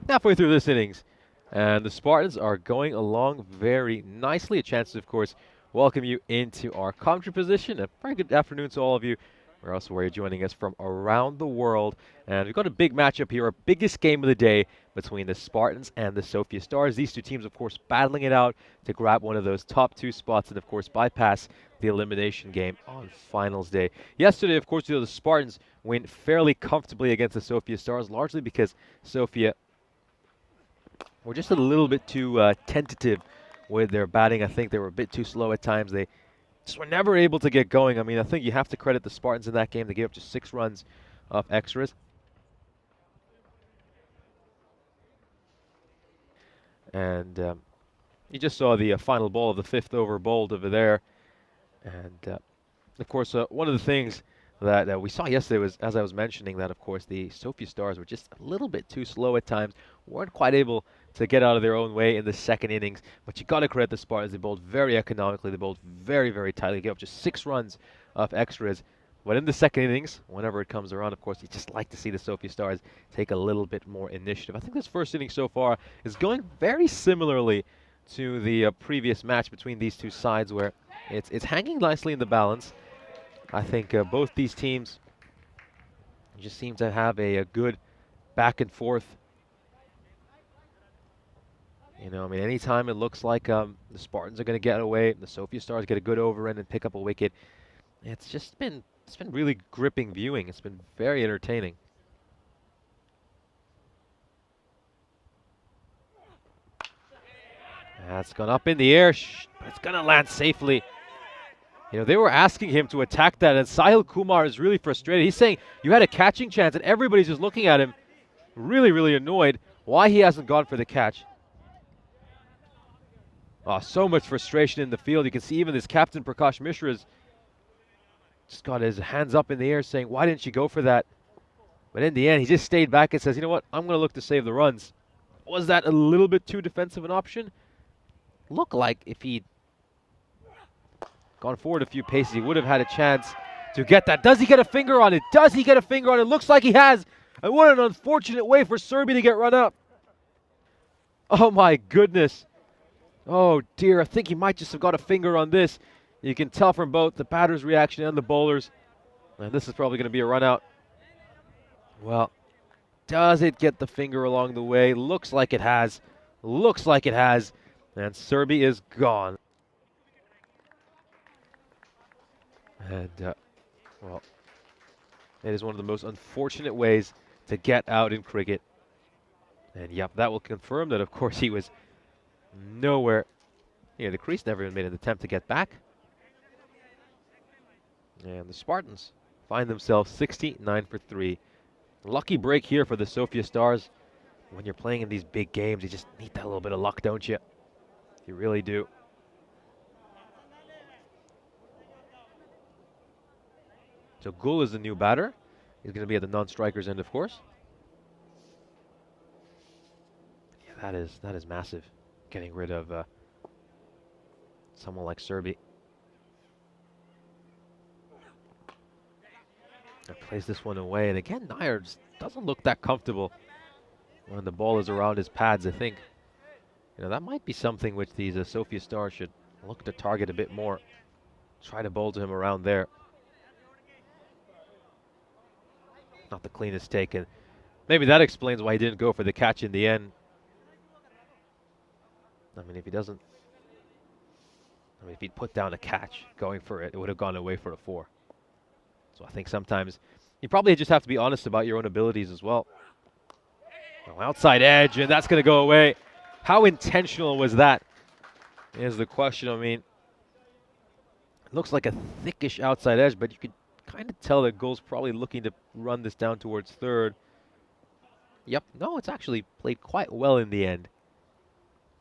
Halfway through this innings, and the Spartans are going along very nicely. A chance to, of course, welcome you into our commentary position. A very good afternoon to all of you, or else where you're joining us from around the world. And we've got a big matchup here, our biggest game of the day between the Spartans and the Sofia Stars. These two teams, of course, battling it out to grab one of those top two spots and, of course, bypass the elimination game on finals day. Yesterday, of course, the Spartans win fairly comfortably against the Sofia Stars, largely because Sofia were just a little bit too tentative with their batting. I think they were a bit too slow at times. They just were never able to get going. I mean, I think you have to credit the Spartans in that game. They gave up just 6 runs of extras. And you just saw the final ball of the 5th over bowled over there. And, of course, one of the things that we saw yesterday was, as I was mentioning, that, of course, the Sofia Stars were just a little bit too slow at times. Weren't quite able to get out of their own way in the second innings. But you got to credit the Spartans. They bowled very economically. They bowled very, very tightly. They gave up just 6 runs of extras. But in the second innings, whenever it comes around, of course, you just like to see the Sofia Stars take a little bit more initiative. I think this first inning so far is going very similarly to the previous match between these two sides, where it's hanging nicely in the balance. I think both these teams just seem to have a good back and forth. You know, I mean, anytime it looks like the Spartans are going to get away, the Sofia Stars get a good over end and pick up a wicket, it's been really gripping viewing. It's been very entertaining. That's gone up in the air, but it's going to land safely. You know, they were asking him to attack that, and Sahil Kumar is really frustrated. He's saying, you had a catching chance, and everybody's just looking at him, really, really annoyed why he hasn't gone for the catch. Oh, so much frustration in the field. You can see even this captain, Prakash Mishra's just got his hands up in the air saying, why didn't you go for that? But in the end, he just stayed back and says, you know what, I'm going to look to save the runs. Was that a little bit too defensive an option? Looked like if he'd gone forward a few paces, he would have had a chance to get that. Does he get a finger on it? Does he get a finger on it? Looks like he has. And what an unfortunate way for Serbia to get run up. Oh my goodness. Oh dear, I think he might just have got a finger on this. You can tell from both the batter's reaction and the bowlers. And this is probably going to be a run out. Well, does it get the finger along the way? Looks like it has. Looks like it has. And Serbia is gone. And, well, it is one of the most unfortunate ways to get out in cricket. And, yep, that will confirm that, of course, he was nowhere near the crease. Never even made an attempt to get back. And the Spartans find themselves 69 for 3. Lucky break here for the Sofia Stars. When you're playing in these big games, you just need that little bit of luck, don't you? You really do. So Gul is the new batter. He's going to be at the non-strikers end, of course. Yeah, that is massive. Getting rid of someone like Serbia. Plays this one away, and again, Nair just doesn't look that comfortable. when the ball is around his pads, I think that might be something which these Sofia Stars should look to target a bit more. Try to bowl to him around there. Not the cleanest take, and maybe that explains why he didn't go for the catch in the end. I mean, if he'd put down a catch going for it, it would have gone away for a 4. So I think sometimes you probably just have to be honest about your own abilities as well. Oh, outside edge, and that's going to go away. How intentional was that? Is the question. I mean, it looks like a thickish outside edge, but you could kind of tell that Gul's probably looking to run this down towards third. Yep, no, it's actually played quite well in the end.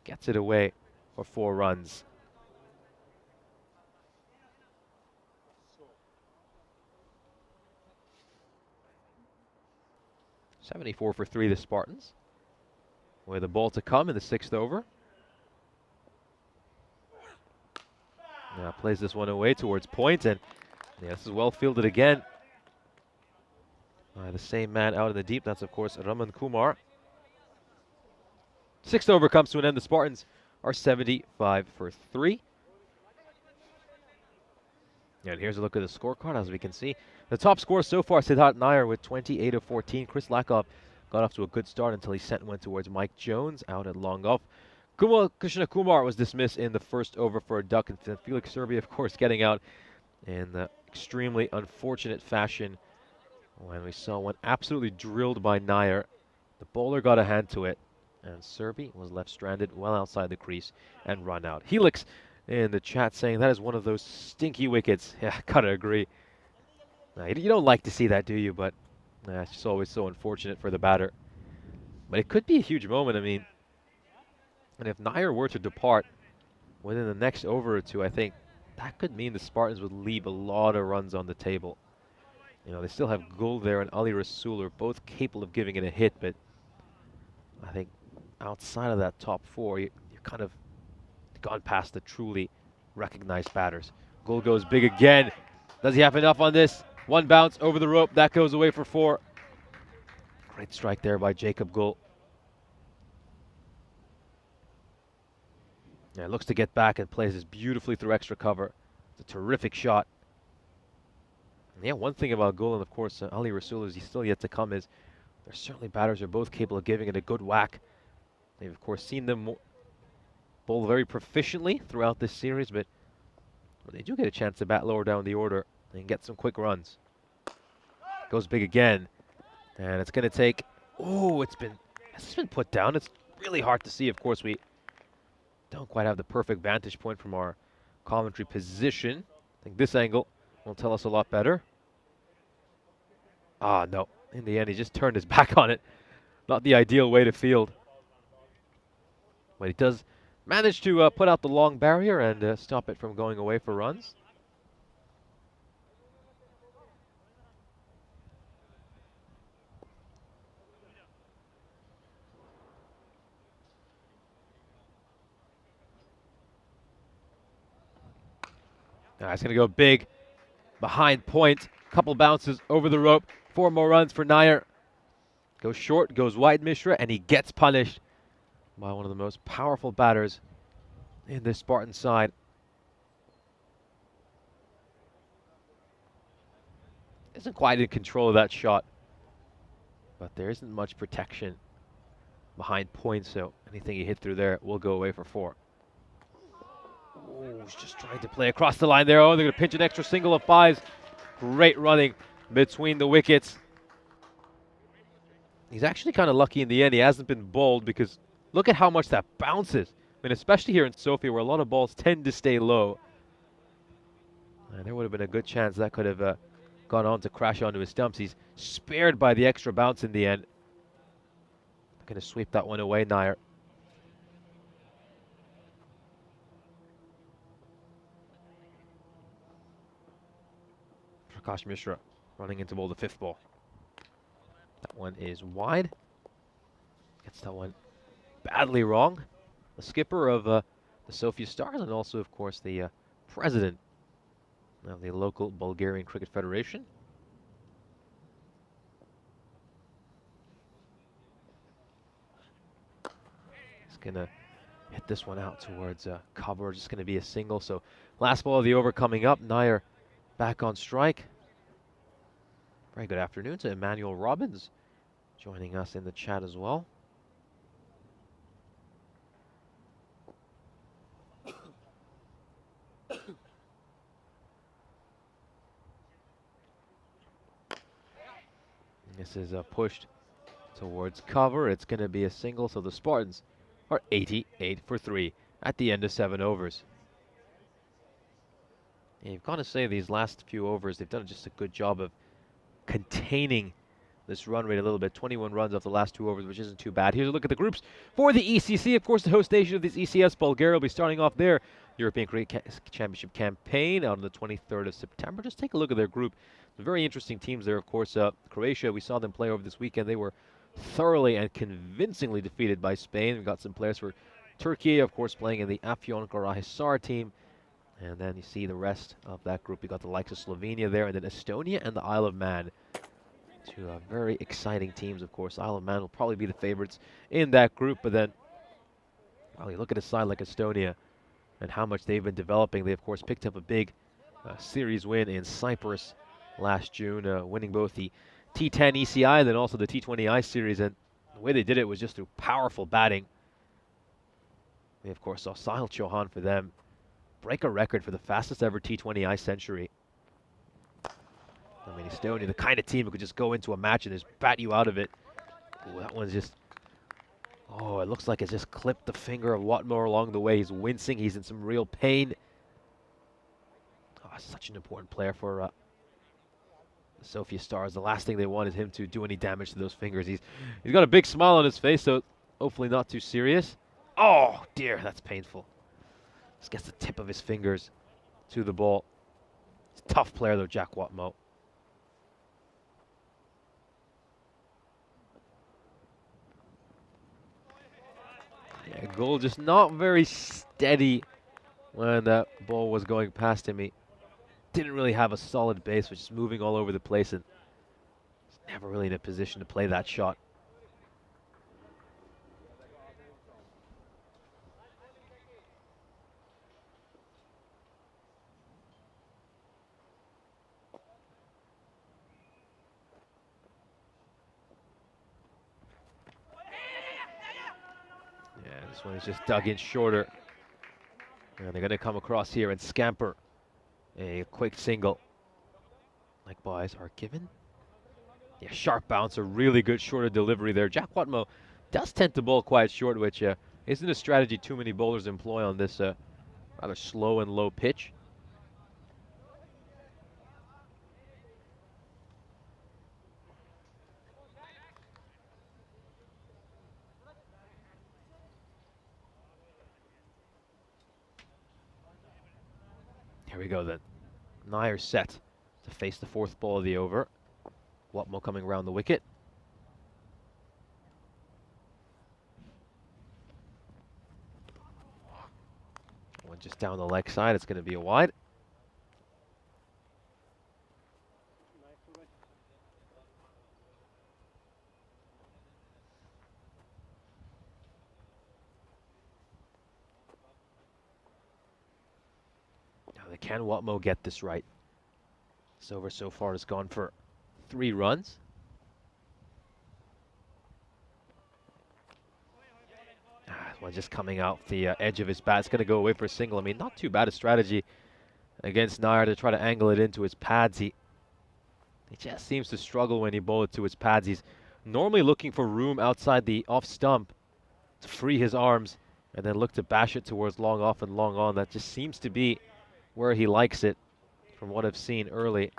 Gets it away for 4 runs. .74 for 3, the Spartans. With the ball to come in the 6th over. Now plays this one away towards point, and this is well fielded again. The same man out in the deep, that's of course Raman Kumar. 6th over comes to an end. The Spartans are 75 for 3. And here's a look at the scorecard. As we can see, the top scorer so far, Siddharth Nair with 28 of 14. Chris Lakov got off to a good start until he sent one towards Mike Jones out at long off. Krishna Kumar was dismissed in the 1st over for a duck, and Felix Serbia, of course, getting out in the extremely unfortunate fashion when we saw one absolutely drilled by Nair. The bowler got a hand to it, and Serbi was left stranded well outside the crease and run out. Helix in the chat saying that is one of those stinky wickets. Yeah, gotta agree. Now, you don't like to see that, do you? But it's just always so unfortunate for the batter. But it could be a huge moment. I mean, and if Nair were to depart within the next over or two, I think that could mean the Spartans would leave a lot of runs on the table. They still have Gul there, and Ali Rasul are both capable of giving it a hit, but I think outside of that top 4, you're kind of gone past the truly recognized batters. Gul goes big again. Does he have enough on this? One bounce over the rope. That goes away for 4. Great strike there by Jacob Gul. Yeah, looks to get back and plays this beautifully through extra cover. It's a terrific shot. And yeah, one thing about Gul, and of course Ali Rasul, is he's still yet to come, is there's certainly batters who are both capable of giving it a good whack. They've of course seen them bowl very proficiently throughout this series, but when they do get a chance to bat lower down the order, they can get some quick runs. Goes big again, and it's going to take. Oh, has this been put down? It's really hard to see. Of course, we don't quite have the perfect vantage point from our commentary position. I think this angle will tell us a lot better. Ah, no. In the end, he just turned his back on it. Not the ideal way to field. But he does manage to put out the long barrier and stop it from going away for runs. It's going to go big behind point. Couple bounces over the rope. 4 more runs for Nair. Goes short, goes wide, Mishra, and he gets punished by one of the most powerful batters in this Spartan side. Isn't quite in control of that shot, but there isn't much protection behind point, so anything he hit through there will go away for 4. Oh, he's just trying to play across the line there. Oh, they're going to pinch an extra single of 5s. Great running between the wickets. He's actually kind of lucky in the end. He hasn't been bowled because look at how much that bounces. I mean, especially here in Sofia where a lot of balls tend to stay low. And there would have been a good chance that could have gone on to crash onto his stumps. He's spared by the extra bounce in the end. Going to sweep that one away, Nair. Prakash Mishra running into bowl the 5th ball. That one is wide. Gets that one badly wrong. The skipper of the Sofia Stars, and also, of course, the president of the local Bulgarian Cricket Federation. gonna hit this one out towards cover. Just gonna be a single. So last ball of the over coming up. Nair back on strike. Very good afternoon to Emmanuel Robbins joining us in the chat as well. This is pushed towards cover. It's going to be a single, so the Spartans are 88 for 3 at the end of 7 overs. And you've got to say these last few overs, they've done just a good job of containing this run rate a little bit. 21 runs off the last 2 overs, which isn't too bad. Here's a look at the groups for the ECC. Of course, the host nation of this ECS, Bulgaria, will be starting off their European Cricket Championship campaign on the 23rd of September. Just take a look at their group. Very interesting teams there, of course. Croatia, we saw them play over this weekend. They were thoroughly and convincingly defeated by Spain. We've got some players for Turkey, of course, playing in the Afyonkarahisar team. And then you see the rest of that group. You got the likes of Slovenia there, and then Estonia and the Isle of Man. Two very exciting teams, of course. Isle of Man will probably be the favorites in that group, but then, well, you look at a side like Estonia and how much they've been developing. They, of course, picked up a big series win in Cyprus last June, winning both the T10 ECI and then also the T20I series, and the way they did it was just through powerful batting. We, of course, saw Sahil Chauhan for them break a record for the fastest ever T20I century. I mean, Estonia, the kind of team who could just go into a match and just bat you out of it. Ooh, that one's just, oh, it looks like it's just clipped the finger of Watmore along the way. He's wincing. He's in some real pain. Oh, such an important player for the Sofia Stars. The last thing they want is him to do any damage to those fingers. He's got a big smile on his face, so hopefully not too serious. Oh, dear, that's painful. Just gets the tip of his fingers to the ball. He's a tough player, though, Jack Watmo. Yeah, goal just not very steady when that ball was going past him. He didn't really have a solid base, was just moving all over the place and was never really in a position to play that shot. This one is just dug in shorter. And they're going to come across here and scamper a quick single. Likewise, are given. Yeah, sharp bounce, a really good shorter delivery there. Jack Watmo does tend to bowl quite short, which isn't a strategy too many bowlers employ on this rather slow and low pitch. Here we go then. Nair set to face the 4th ball of the over. Watmo coming around the wicket. One just down the leg side. It's going to be a wide. Can Watmo get this right? This over so far has gone for 3 runs. One just coming out the edge of his bat. It's going to go away for a single. I mean, not too bad a strategy against Nair to try to angle it into his pads. He just seems to struggle when he bowls it to his pads. He's normally looking for room outside the off stump to free his arms and then look to bash it towards long off and long on. That just seems to be where he likes it, from what I've seen early.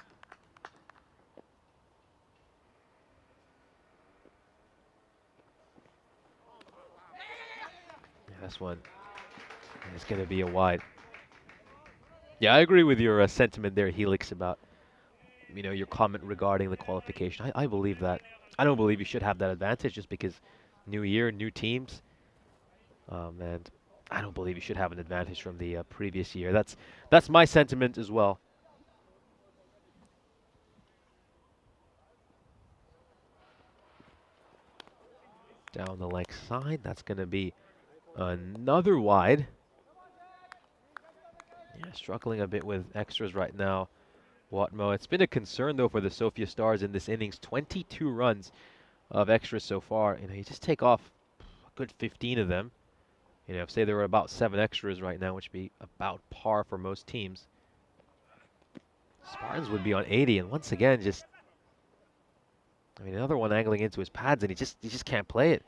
Yeah, this one is going to be a wide. Yeah, I agree with your sentiment there, Helix, about your comment regarding the qualification. I believe that. I don't believe you should have that advantage just because new year, new teams, and I don't believe you should have an advantage from the previous year. That's my sentiment as well. Down the leg side, that's going to be Another wide. Yeah, struggling a bit with extras right now, Watmo. It's been a concern, though, for the Sofia Stars in this innings. 22 runs of extras so far. You just take off a good 15 of them. Say there were about 7 extras right now, which would be about par for most teams. Spartans would be on 80, and once again, another one angling into his pads, and he just can't play it.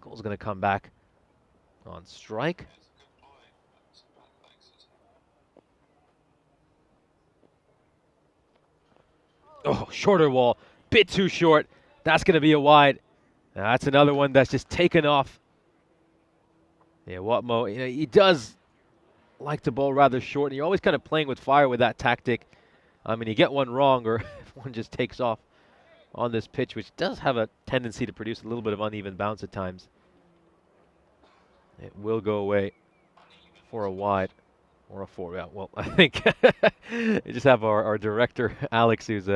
Goal's going to come back on strike. Oh, shorter wall. Bit too short. That's going to be a wide. That's another one that's just taken off. Yeah, Watmo, he does like to bowl rather short, and you're always kind of playing with fire with that tactic. You get one wrong, or one just takes off on this pitch, which does have a tendency to produce a little bit of uneven bounce at times. It will go away for a wide or a 4. Yeah, well, I think you just have our director, Alex, who's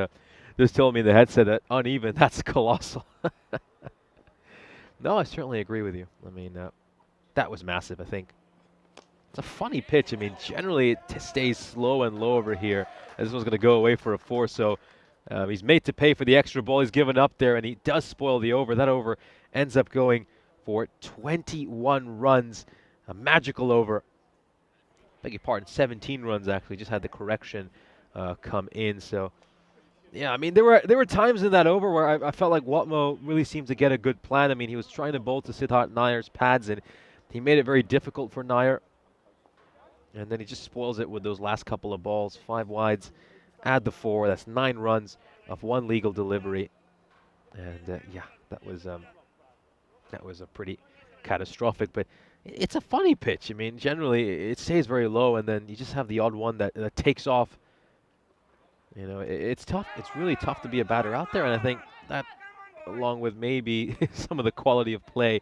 just told me in the headset that uneven, that's colossal. No, I certainly agree with you. That was massive, I think. It's a funny pitch. Generally it stays slow and low over here. This one's going to go away for a 4, so he's made to pay for the extra ball he's given up there, and he does spoil the over. That over ends up going for 21 runs. A magical over. Beg your pardon, 17 runs actually. Just had the correction come in. So, yeah, there were times in that over where I felt like Watmo really seemed to get a good plan. He was trying to bowl to Siddharth Nair's pads, and he made it very difficult for Nair. And then he just spoils it with those last couple of balls. 5 wides, add the 4. That's 9 runs of 1 legal delivery. And yeah, that was a pretty catastrophic. But it's a funny pitch. Generally it stays very low, and then you just have the odd one that takes off. It's tough. It's really tough to be a batter out there, and I think that, along with maybe some of the quality of play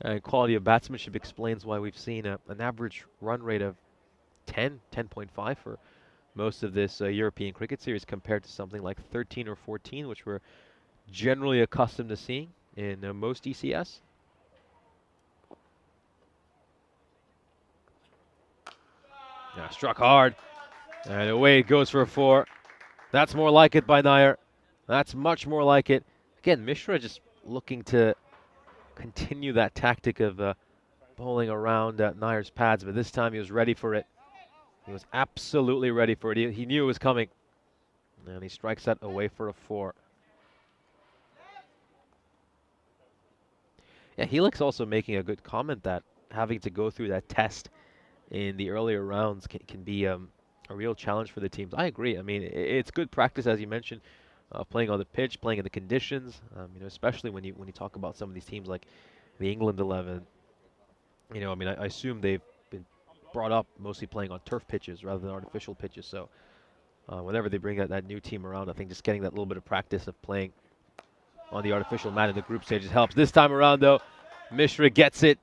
and quality of batsmanship, explains why we've seen an average run rate of 10.5 for most of this European cricket series, compared to something like 13 or 14, which we're generally accustomed to seeing in most ECS. Yeah, struck hard, and away it goes for a 4. That's more like it by Nair. That's much more like it. Again, Mishra just looking to continue that tactic of bowling around Nair's pads, but this time he was ready for it. He was absolutely ready for it. He knew it was coming. And he strikes that away for a 4. Yeah, Helix also making a good comment that having to go through that test in the earlier rounds can be a real challenge for the teams. I agree. It's good practice, as you mentioned, playing on the pitch, playing in the conditions. Especially when you talk about some of these teams like the England 11. I assume they've been brought up mostly playing on turf pitches rather than artificial pitches. So whenever they bring that new team around, I think just getting that little bit of practice of playing on the artificial mat in the group stages helps. This time around, though, Mishra gets it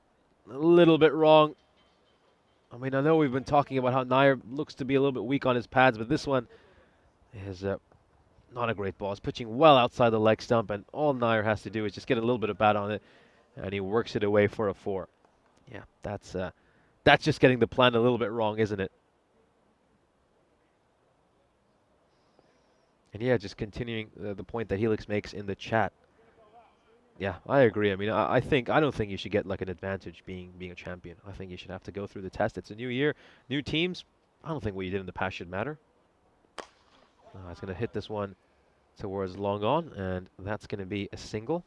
a little bit wrong. I know we've been talking about how Nair looks to be a little bit weak on his pads, but this one is not a great ball. It's pitching well outside the leg stump, and all Nair has to do is just get a little bit of bat on it, and he works it away for a 4. Yeah, that's just getting the plan a little bit wrong, isn't it? And yeah, just continuing the point that Helix makes in the chat. Yeah, I agree. I don't think you should get like an advantage being a champion. I think you should have to go through the test. It's a new year, new teams. I don't think what you did in the past should matter. It's going to hit this one towards long on, and that's going to be a single.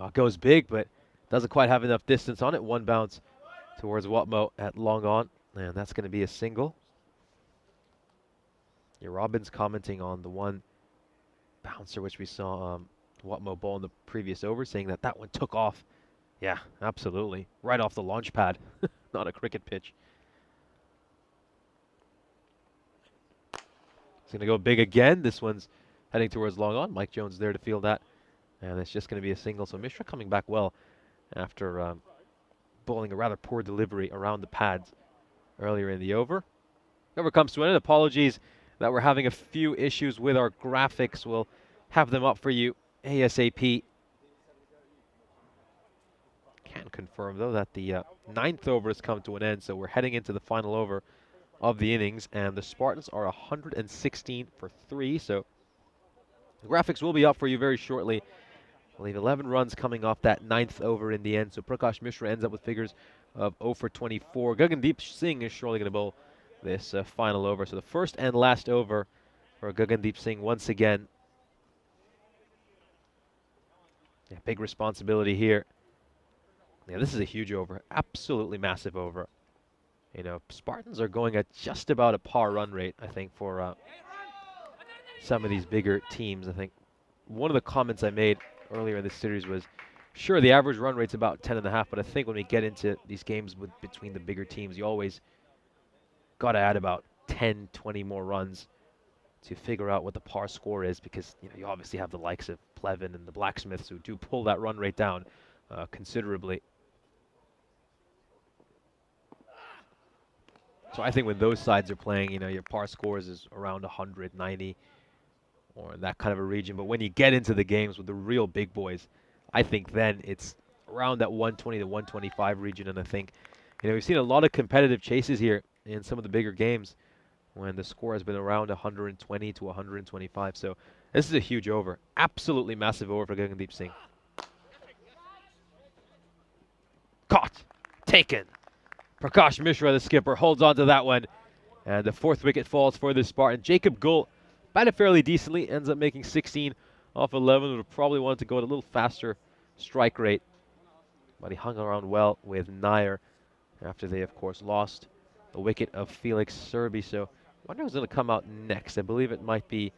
It goes big, but doesn't quite have enough distance on it. One bounce towards Watmo at long on, and that's going to be a single. Yeah, Robin's commenting on the one bouncer which we saw Watmo bowl in the previous over, saying that one took off. Yeah, absolutely. Right off the launch pad. not a cricket pitch. It's going to go big again. This one's heading towards long on. Mike Jones there to field that. And it's just going to be a single. So Mishra coming back well after bowling a rather poor delivery around the pads earlier in the over. Over comes to an end. Apologies that we're having a few issues with our graphics. We'll have them up for you ASAP. Can confirm, though, that the 9th over has come to an end, so we're heading into the final over of the innings, and the Spartans are 116 for 3, so the graphics will be up for you very shortly. I believe 11 runs coming off that 9th over in the end, so Prakash Mishra ends up with figures of 0 for 24. Gagandeep Singh is surely going to bowl this final over, so the first and last over for Gagandeep Singh once again. Yeah, big responsibility here. Yeah, this is a huge over, absolutely massive over. You know, Spartans are going at just about a par run rate, I think, for some of these bigger teams. I think one of the comments I made earlier in this series was, sure, the average run rate's about 10.5, but I think when we get into these games between the bigger teams, you always got to add about 10, 20 more runs to figure out what the par score is, because you obviously have the likes of Plevin and the Blacksmiths who do pull that run rate down considerably. So I think when those sides are playing, your par scores is around 190 or that kind of a region. But when you get into the games with the real big boys, I think then it's around that 120 to 125 region. And I think, we've seen a lot of competitive chases here in some of the bigger games when the score has been around 120 to 125. So this is a huge over. Absolutely massive over for Gagandeep Singh. Caught. Taken. Prakash Mishra, the skipper, holds on to that one. And the 4th wicket falls for the Spartan. Jacob Gull batted fairly decently, ends up making 16 off 11. Would probably wanted to go at a little faster strike rate. But he hung around well with Nair after they, of course, lost the wicket of Felix Serbi. So I wonder who's going to come out next. I believe it might be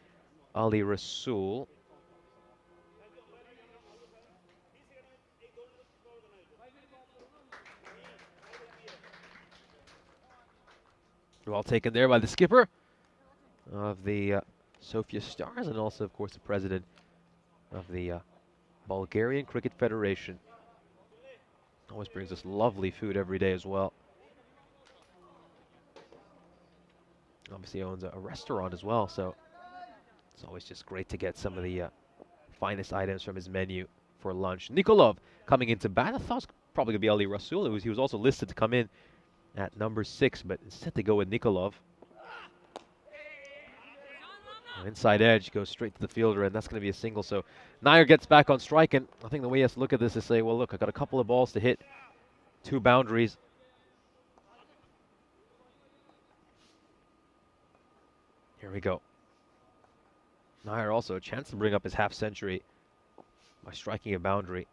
Ali Rasool. Well taken there by the skipper of the Sofia Stars, and also, of course, the president of the Bulgarian Cricket Federation. Always brings us lovely food every day as well. Obviously owns a restaurant as well, so it's always just great to get some of the finest items from his menu for lunch. Nikolov coming into bat. I thought it was probably going to be Ali Rasool. He was also listed to come in at number 6, but instead they go with Nikolov. Inside edge goes straight to the fielder, and that's going to be a single. So Nair gets back on strike, and I think the way he has to look at this is say, well, look, I got a couple of balls to hit, 2 boundaries. Here we go. Nair also a chance to bring up his half century by striking a boundary.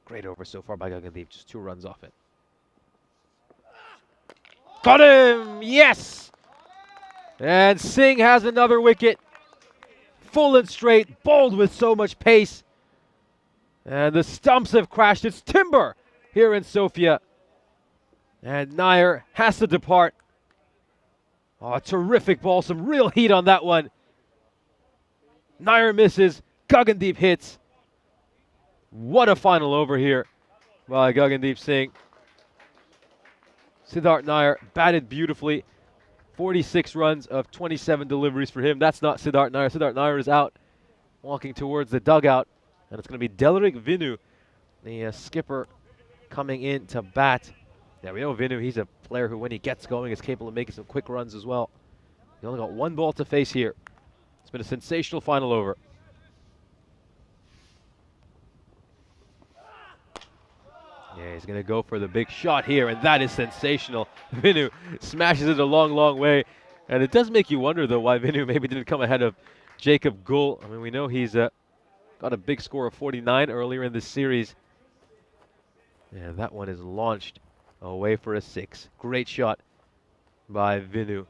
Great over so far by Gagandeep, just 2 runs off it. Got him! Yes! And Singh has another wicket. Full and straight, bowled with so much pace. And the stumps have crashed. It's timber here in Sofia. And Nair has to depart. Oh, terrific ball. Some real heat on that one. Nair misses. Gagandeep hits. What a final over here by Gagandeep Singh. Siddharth Nair batted beautifully. 46 runs of 27 deliveries for him. That's not Siddharth Nair. Siddharth Nair is out, walking towards the dugout. And it's going to be Delrik Vinu, the skipper, coming in to bat. Yeah, we know Vinu, he's a player who, when he gets going, is capable of making some quick runs as well. He only got 1 ball to face here. It's been a sensational final over. Yeah, he's going to go for the big shot here, and that is sensational. Vinu smashes it a long, long way. And it does make you wonder, though, why Vinu maybe didn't come ahead of Jacob Gull. I mean, we know he's got a big score of 49 earlier in this series. And that one is launched away for a 6. Great shot by Vinu.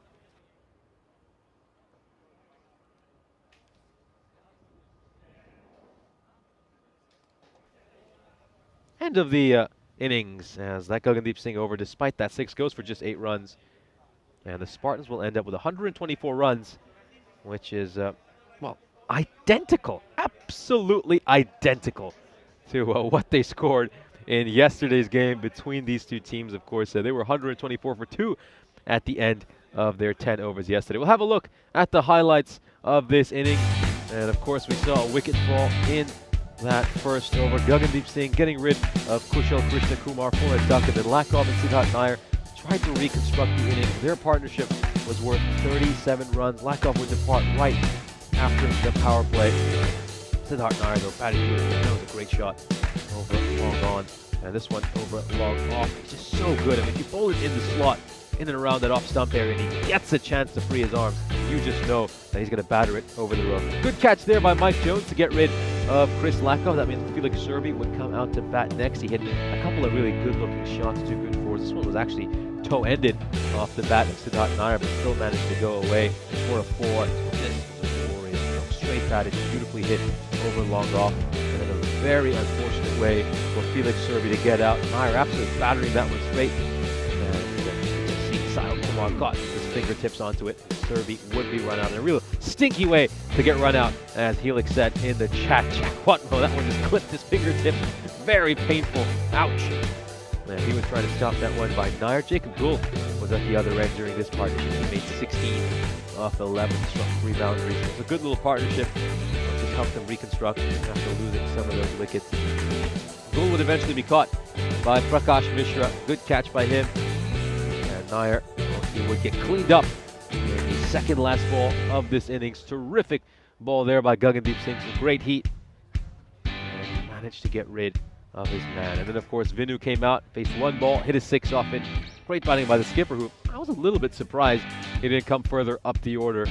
End of the innings as that Gagandeep Singh over, despite that 6, goes for just 8 runs. And the Spartans will end up with 124 runs, which is, well, identical, absolutely identical to what they scored in yesterday's game between these two teams. Of course, they were 124 for 2 at the end of their 10 overs yesterday. We'll have a look at the highlights of this inning. And of course, we saw a wicket fall in that first over. Gagandeep Singh getting rid of Kushal Krishna Kumar for a duck, and then Lakov and Siddharth Nair tried to reconstruct the inning. Their partnership was worth 37 runs. Lakov would depart right after the power play. Siddharth Nair, though, batting beautifully. That was a great shot over long on. And this one over long off. It's just so good. I mean, if you bowl it in the slot, in and around that off stump area, and he gets a chance to free his arms, you just know that he's going to batter it over the roof. Good catch there by Mike Jones to get rid of Chris Lakov. That means Felix Serby would come out to bat next. He hit a couple of really good-looking shots, 2 good fours. This one was actually toe-ended off the bat of Siddharth Nair, but still managed to go away for a 4. This was a glorious, straight batted, beautifully hit over long off, and in a very unfortunate way for Felix Serby to get out. Nair absolutely battering that one straight. Kumar got his fingertips onto it. Serby would be run out in a real stinky way to get run out, as Helix said in the chat. What? Oh, that one just clipped his fingertip. Very painful. Ouch. Man, he was trying to stop that one by Nair. Jacob Gould was at the other end during this partnership. He made 16 off 11, struck 3 boundaries. It was a good little partnership. Just helped them reconstruct after losing some of those wickets. Gould would eventually be caught by Prakash Mishra. Good catch by him. And Nair, he would get cleaned up in the second last ball of this innings. Terrific ball there by Gagandeep Singh. Some great heat. And he managed to get rid of his man. And then, of course, Vinu came out, faced 1 ball, hit a 6 off it. Great batting by the skipper, who I was a little bit surprised he didn't come further up the order,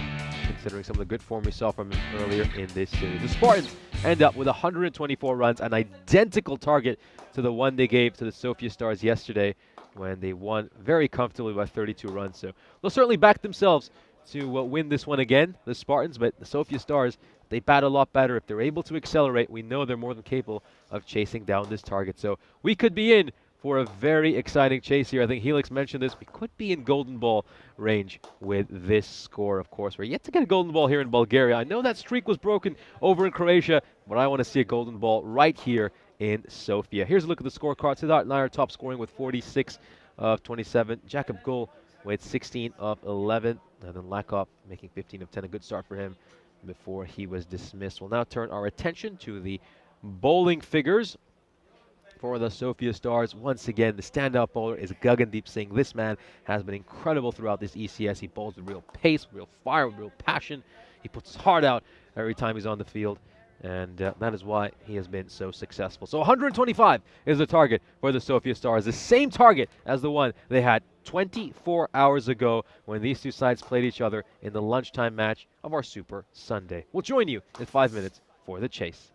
considering some of the good form we saw from him earlier in this series. The Spartans end up with 124 runs, an identical target to the one they gave to the Sofia Stars yesterday, when they won very comfortably by 32 runs. So they'll certainly back themselves to win this one again, the Spartans, but the Sofia Stars, they bat a lot better. If they're able to accelerate, we know they're more than capable of chasing down this target. So we could be in for a very exciting chase here. I think Helix mentioned this. We could be in golden ball range with this score, of course. We're yet to get a golden ball here in Bulgaria. I know that streak was broken over in Croatia, but I want to see a golden ball right here in Sofia. Here's a look at the scorecard. Siddharth Nair top scoring with 46 of 27. Jacob Gould with 16 of 11. And then Lakov making 15 of 10. A good start for him before he was dismissed. We'll now turn our attention to the bowling figures for the Sofia Stars. Once again, the standout bowler is Gagandeep Singh. This man has been incredible throughout this ECS. He bowls with real pace, real fire, real passion. He puts his heart out every time he's on the field. And that is why he has been so successful. So 125 is the target for the Sofia Stars. The same target as the one they had 24 hours ago when these two sides played each other in the lunchtime match of our Super Sunday. We'll join you in 5 minutes for the chase.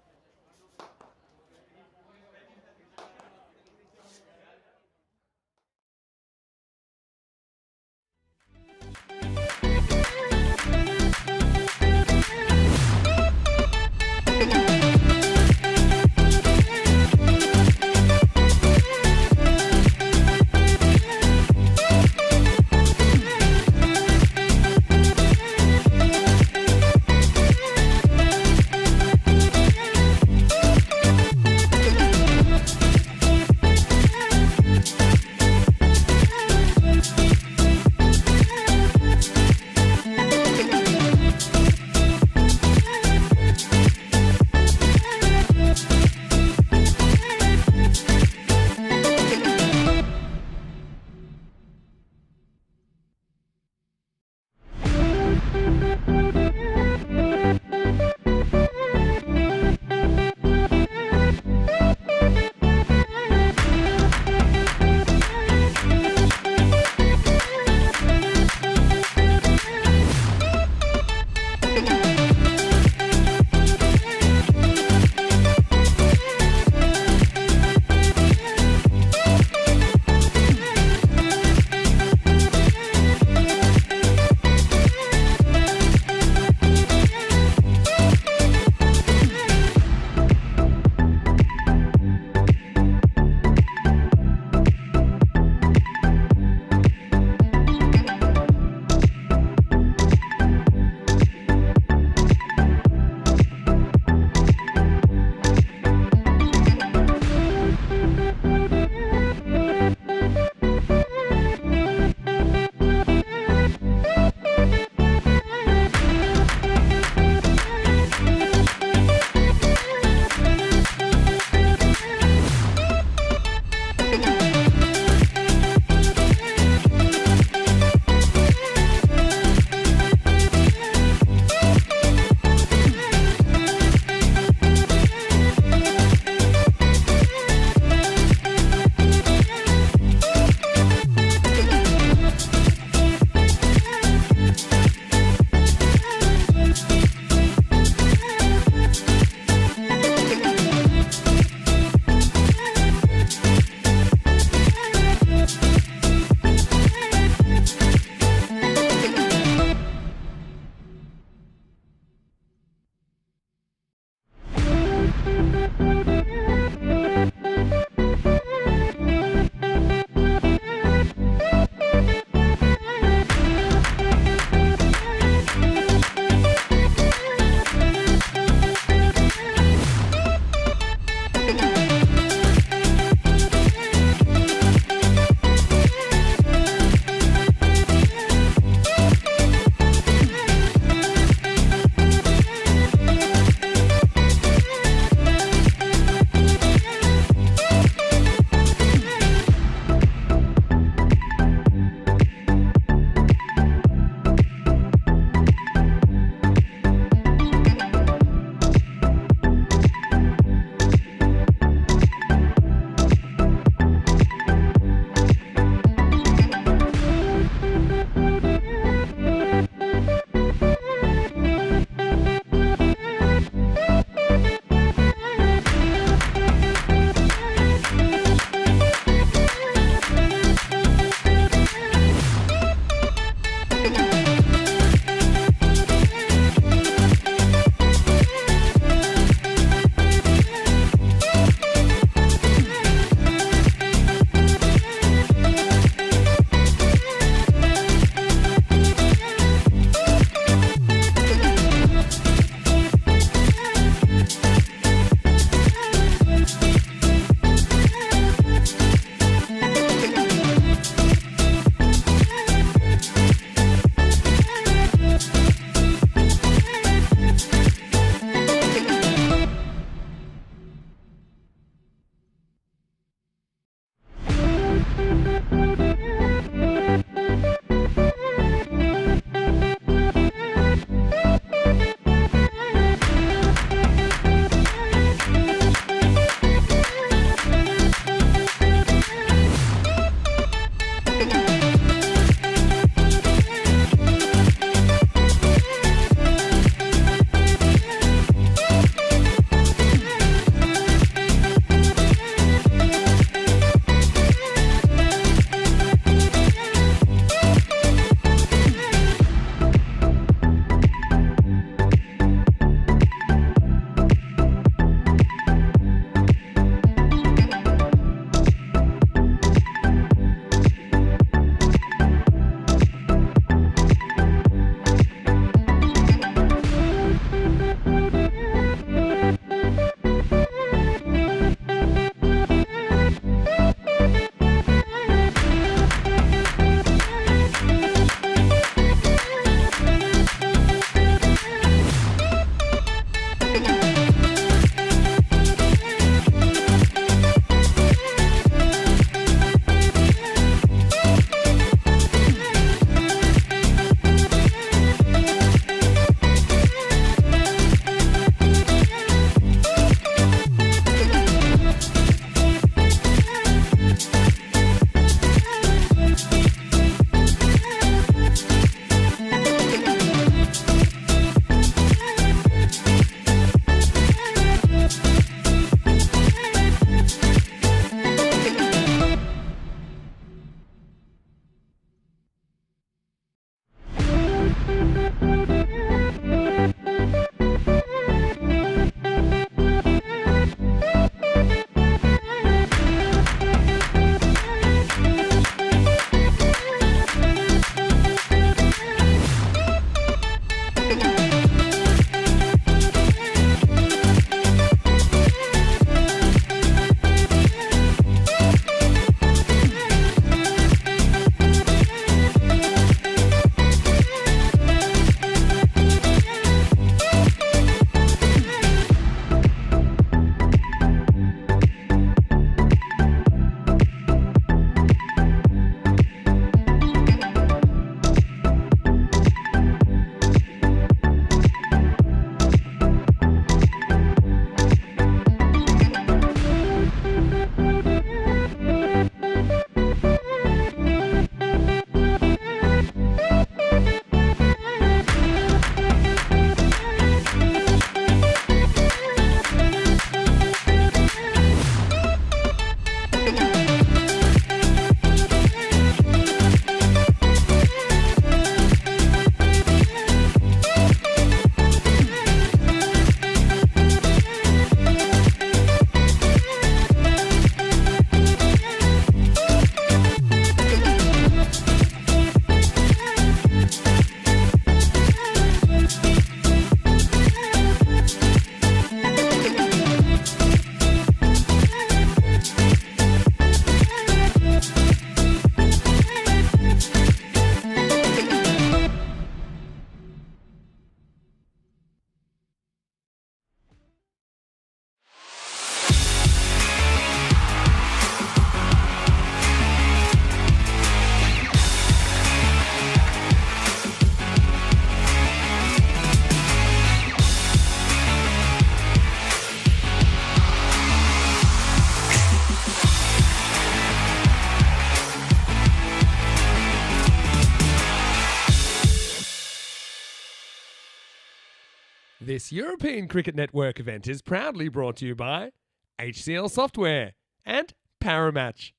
This European Cricket Network event is proudly brought to you by HCL Software and Paramatch.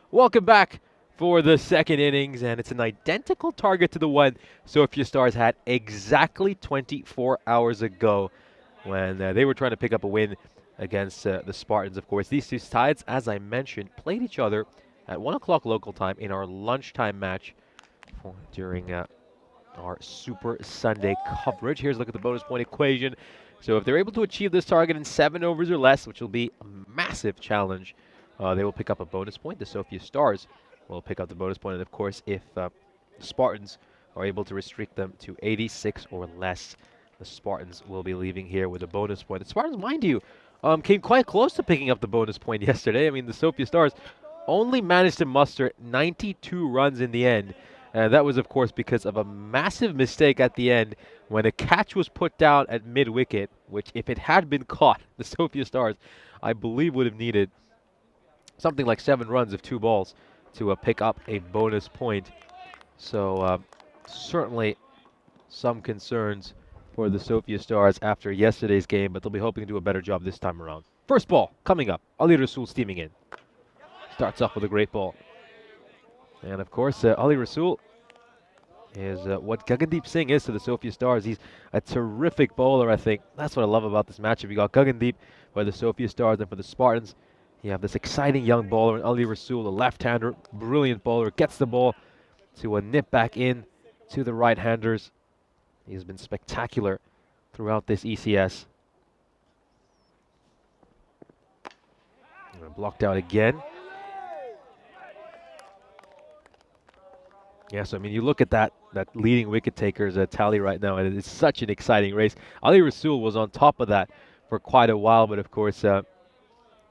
Welcome back for the second innings, and it's an identical target to the one Sofia Stars had exactly 24 hours ago when they were trying to pick up a win against the Spartans, of course. These two sides, as I mentioned, played each other at 1 o'clock local time in our lunchtime match during our Super Sunday coverage. Here's a look at the bonus point equation. So if they're able to achieve this target in 7 overs or less, which will be a massive challenge, they will pick up a bonus point. The Sofia Stars will pick up the bonus point. And of course, if the Spartans are able to restrict them to 86 or less, the Spartans will be leaving here with a bonus point. The Spartans, mind you, came quite close to picking up the bonus point yesterday. I mean, the Sofia Stars only managed to muster 92 runs in the end. And that was, of course, because of a massive mistake at the end when a catch was put down at mid-wicket, which if it had been caught, the Sofia Stars, I believe, would have needed something like 7 runs of 2 balls to pick up a bonus point. So certainly some concerns for the Sofia Stars after yesterday's game, but they'll be hoping to do a better job this time around. First ball coming up. Ali Rasool steaming in. Starts off with a great ball. And of course, Ali Rasool is what Gagandeep Singh is to the Sofia Stars. He's a terrific bowler, I think. That's what I love about this matchup. You got Gagandeep for the Sofia Stars, and for the Spartans, you have this exciting young bowler, Ali Rasool, a left-hander, brilliant bowler, gets the ball to nip back in to the right-handers. He's been spectacular throughout this ECS. Blocked out again. Yeah, so I mean, you look at that leading wicket takers tally right now, and it's such an exciting race. Ali Rasool was on top of that for quite a while, but of course,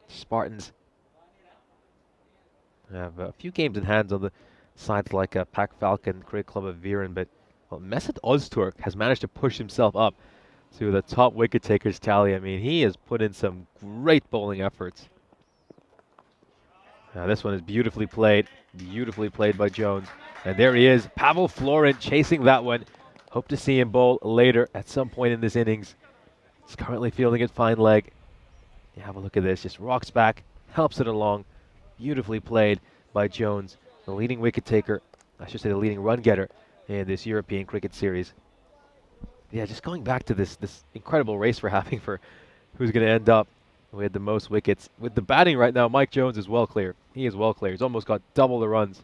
Spartans have a few games in hands on the sides like Pak Falcon, Cricket Club of Viren, but Mesut Öztürk has managed to push himself up to the top wicket takers tally. I mean, he has put in some great bowling efforts. Now this one is beautifully played by Jones. And there he is, Pavel Florin chasing that one. Hope to see him bowl later at some point in this innings. He's currently fielding it fine leg. Yeah, have a look at this, just rocks back, helps it along. Beautifully played by Jones, the leading wicket taker, I should say the leading run getter in this European cricket series. Yeah, just going back to this incredible race we're having for who's going to end up with the most wickets. With the batting right now, Mike Jones is well clear. He is well clear. He's almost got double the runs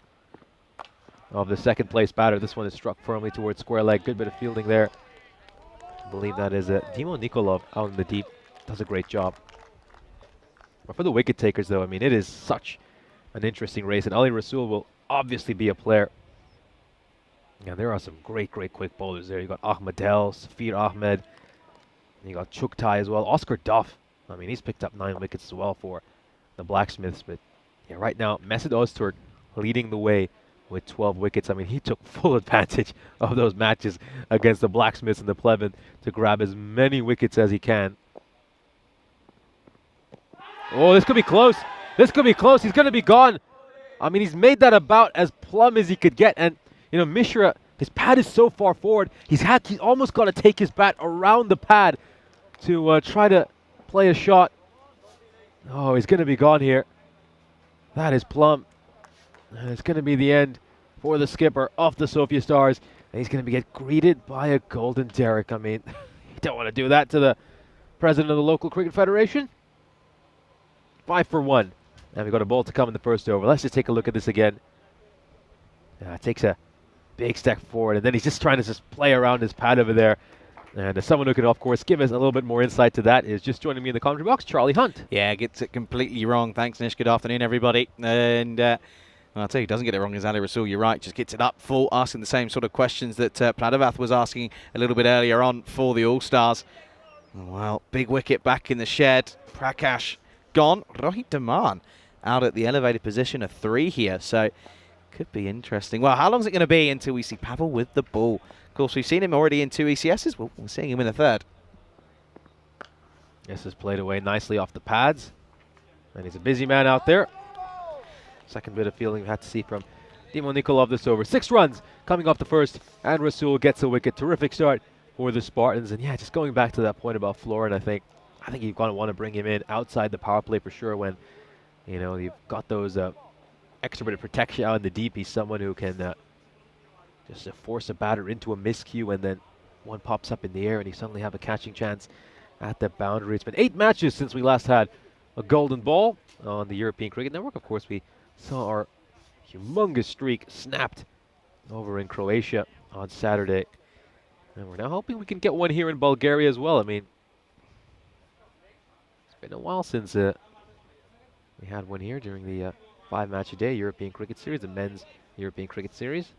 of the second place batter. This one is struck firmly towards square leg. Good bit of fielding there. I believe that is Dimo Nikolov out in the deep. Does a great job. But for the wicket takers, though, I mean, it is such an interesting race. And Ali Rasool will obviously be a player. Yeah, there are some great quick bowlers there. You got Ahmadel, Safir Ahmed. You got Chuktai as well. Oscar Duff. I mean, he's picked up 9 wickets as well for the Blacksmiths. But yeah, right now, Mesut Öztürk leading the way with 12 wickets. I mean, he took full advantage of those matches against the Blacksmiths and the Pleven to grab as many wickets as he can. Oh, this could be close. This could be close. He's going to be gone. I mean, he's made that about as plumb as he could get. And, you know, Mishra, his pad is so far forward. He's almost got to take his bat around the pad to try to play a shot. Oh, he's going to be gone here. That is plumb. And it's going to be the end for the skipper of the Sofia Stars. And he's going to get greeted by a golden derrick. I mean, you don't want to do that to the president of the local cricket federation. 5 for 1. And we've got a ball to come in the first over. Let's just take a look at this again. It takes a big step forward. And then he's just trying to just play around his pad over there. And someone who can, of course, give us a little bit more insight to that is just joining me in the commentary box, Charlie Hunt. Yeah, gets it completely wrong. Thanks, Nish. Good afternoon, everybody. And I'll tell you, doesn't get it wrong is Ali Rasool. You're right, just gets it up full, asking the same sort of questions that Pradavath was asking a little bit earlier on for the All-Stars. Well, big wicket back in the shed. Prakash gone. Rohit Daman out at the elevated position of 3 here, so could be interesting. Well, how long is it going to be until we see Pavel with the ball? Of course, we've seen him already in 2 ECSs. Well, we're seeing him in the 3rd. This is played away nicely off the pads. And he's a busy man out there. Second bit of fielding we had to see from Dimo Nikolov this over. 6 runs coming off the first, and Rasul gets a wicket. Terrific start for the Spartans. And yeah, just going back to that point about Florin, I think you're going to want to bring him in outside the power play for sure when, you know, you've got those extra bit of protection out in the deep. He's someone who can just force a batter into a miscue, and then one pops up in the air and you suddenly have a catching chance at the boundary. It's been 8 matches since we last had a golden ball on the European Cricket Network. Of course, we saw our humongous streak snapped over in Croatia on Saturday. And we're now hoping we can get one here in Bulgaria as well. I mean, it's been a while since we had one here during the 5-match-a-day European Cricket Series, the men's European Cricket Series.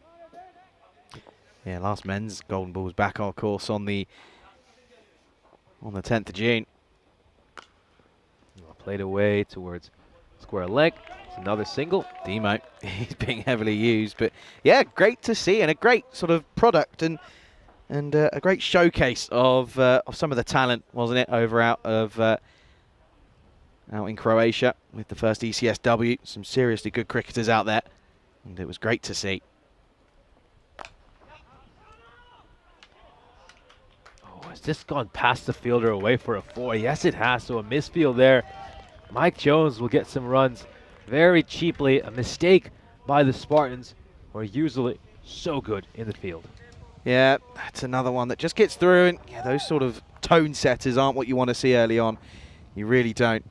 Yeah, last men's golden ball was back, of course, on the 10th of June. Played away towards square leg. It's another single. Demo, he's being heavily used, but yeah, great to see, and a great sort of product and a great showcase of some of the talent, wasn't it, out in Croatia with the first ECSW. Some seriously good cricketers out there, and it was great to see. Has this gone past the fielder away for a 4? Yes, it has. So a misfield there. Mike Jones will get some runs very cheaply. A mistake by the Spartans, who are usually so good in the field. Yeah, that's another one that just gets through, and yeah, those sort of tone setters aren't what you want to see early on. You really don't.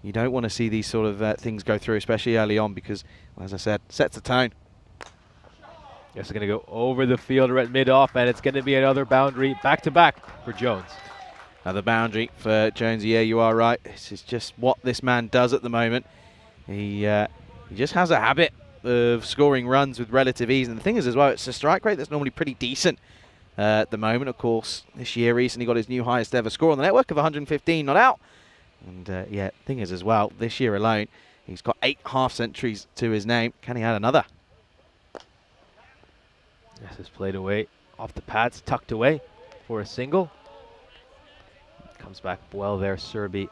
You don't want to see these sort of things go through, especially early on, because, well, as I said, sets the tone. Yes, it's going to go over the fielder at mid-off, and it's going to be another boundary back-to-back for Jones. Another boundary for Jones. Yeah, you are right. This is just what this man does at the moment. He just has a habit of scoring runs with relative ease. And the thing is, as well, it's a strike rate that's normally pretty decent at the moment. Of course, this year recently got his new highest ever score on the network of 115 not out. And yeah, thing is, as well, this year alone, he's got 8 half-centuries to his name. Can he add another? This is played away off the pads, tucked away for a single. Comes back well there, Serbi.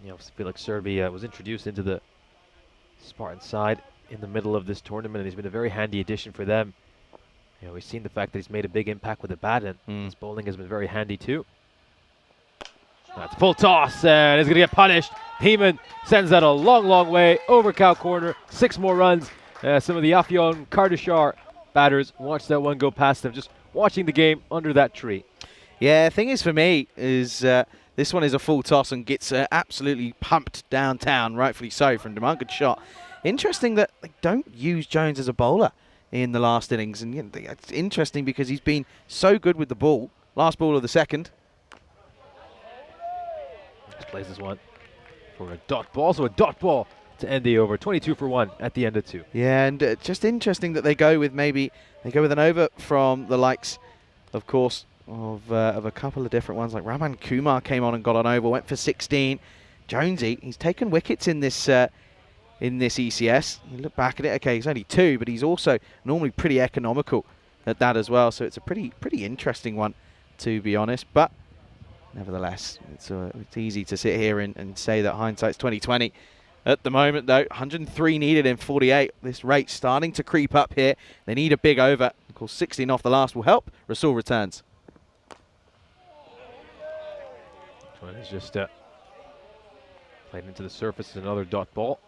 You know, I feel like Serbi was introduced into the Spartan side in the middle of this tournament, and he's been a very handy addition for them. You know, we've seen the fact that he's made a big impact with the bat, and his bowling has been very handy too. That's full toss, and he's going to get punished. Heeman sends that a long, long way over cow corner. 6 more runs. Some of the Afyon Kardashar batters watch that one go past them, just watching the game under that tree. Yeah, thing is for me is this one is a full toss and gets absolutely pumped downtown, rightfully so, from Demar. Good shot. Interesting that they don't use Jones as a bowler in the last innings, and you know, it's interesting because he's been so good with the ball. Last ball of the second. Just plays this one for a dot ball, so a dot ball to end the over. 22 for 1 at the end of 2. Yeah, and just interesting that they go with an over from the likes, of course, of a couple of different ones. Like Raman Kumar came on and got an over, went for 16. Jonesy, he's taken wickets in this ECS. You look back at it, okay, he's only 2, but he's also normally pretty economical at that as well. So it's a pretty interesting one, to be honest. But nevertheless, it's easy to sit here and say that hindsight's 20/20. At the moment, though, 103 needed in 48. This rate starting to creep up here. They need a big over. Of course, 16 off the last will help. Rasul returns. It's just played into the surface. Another dot ball.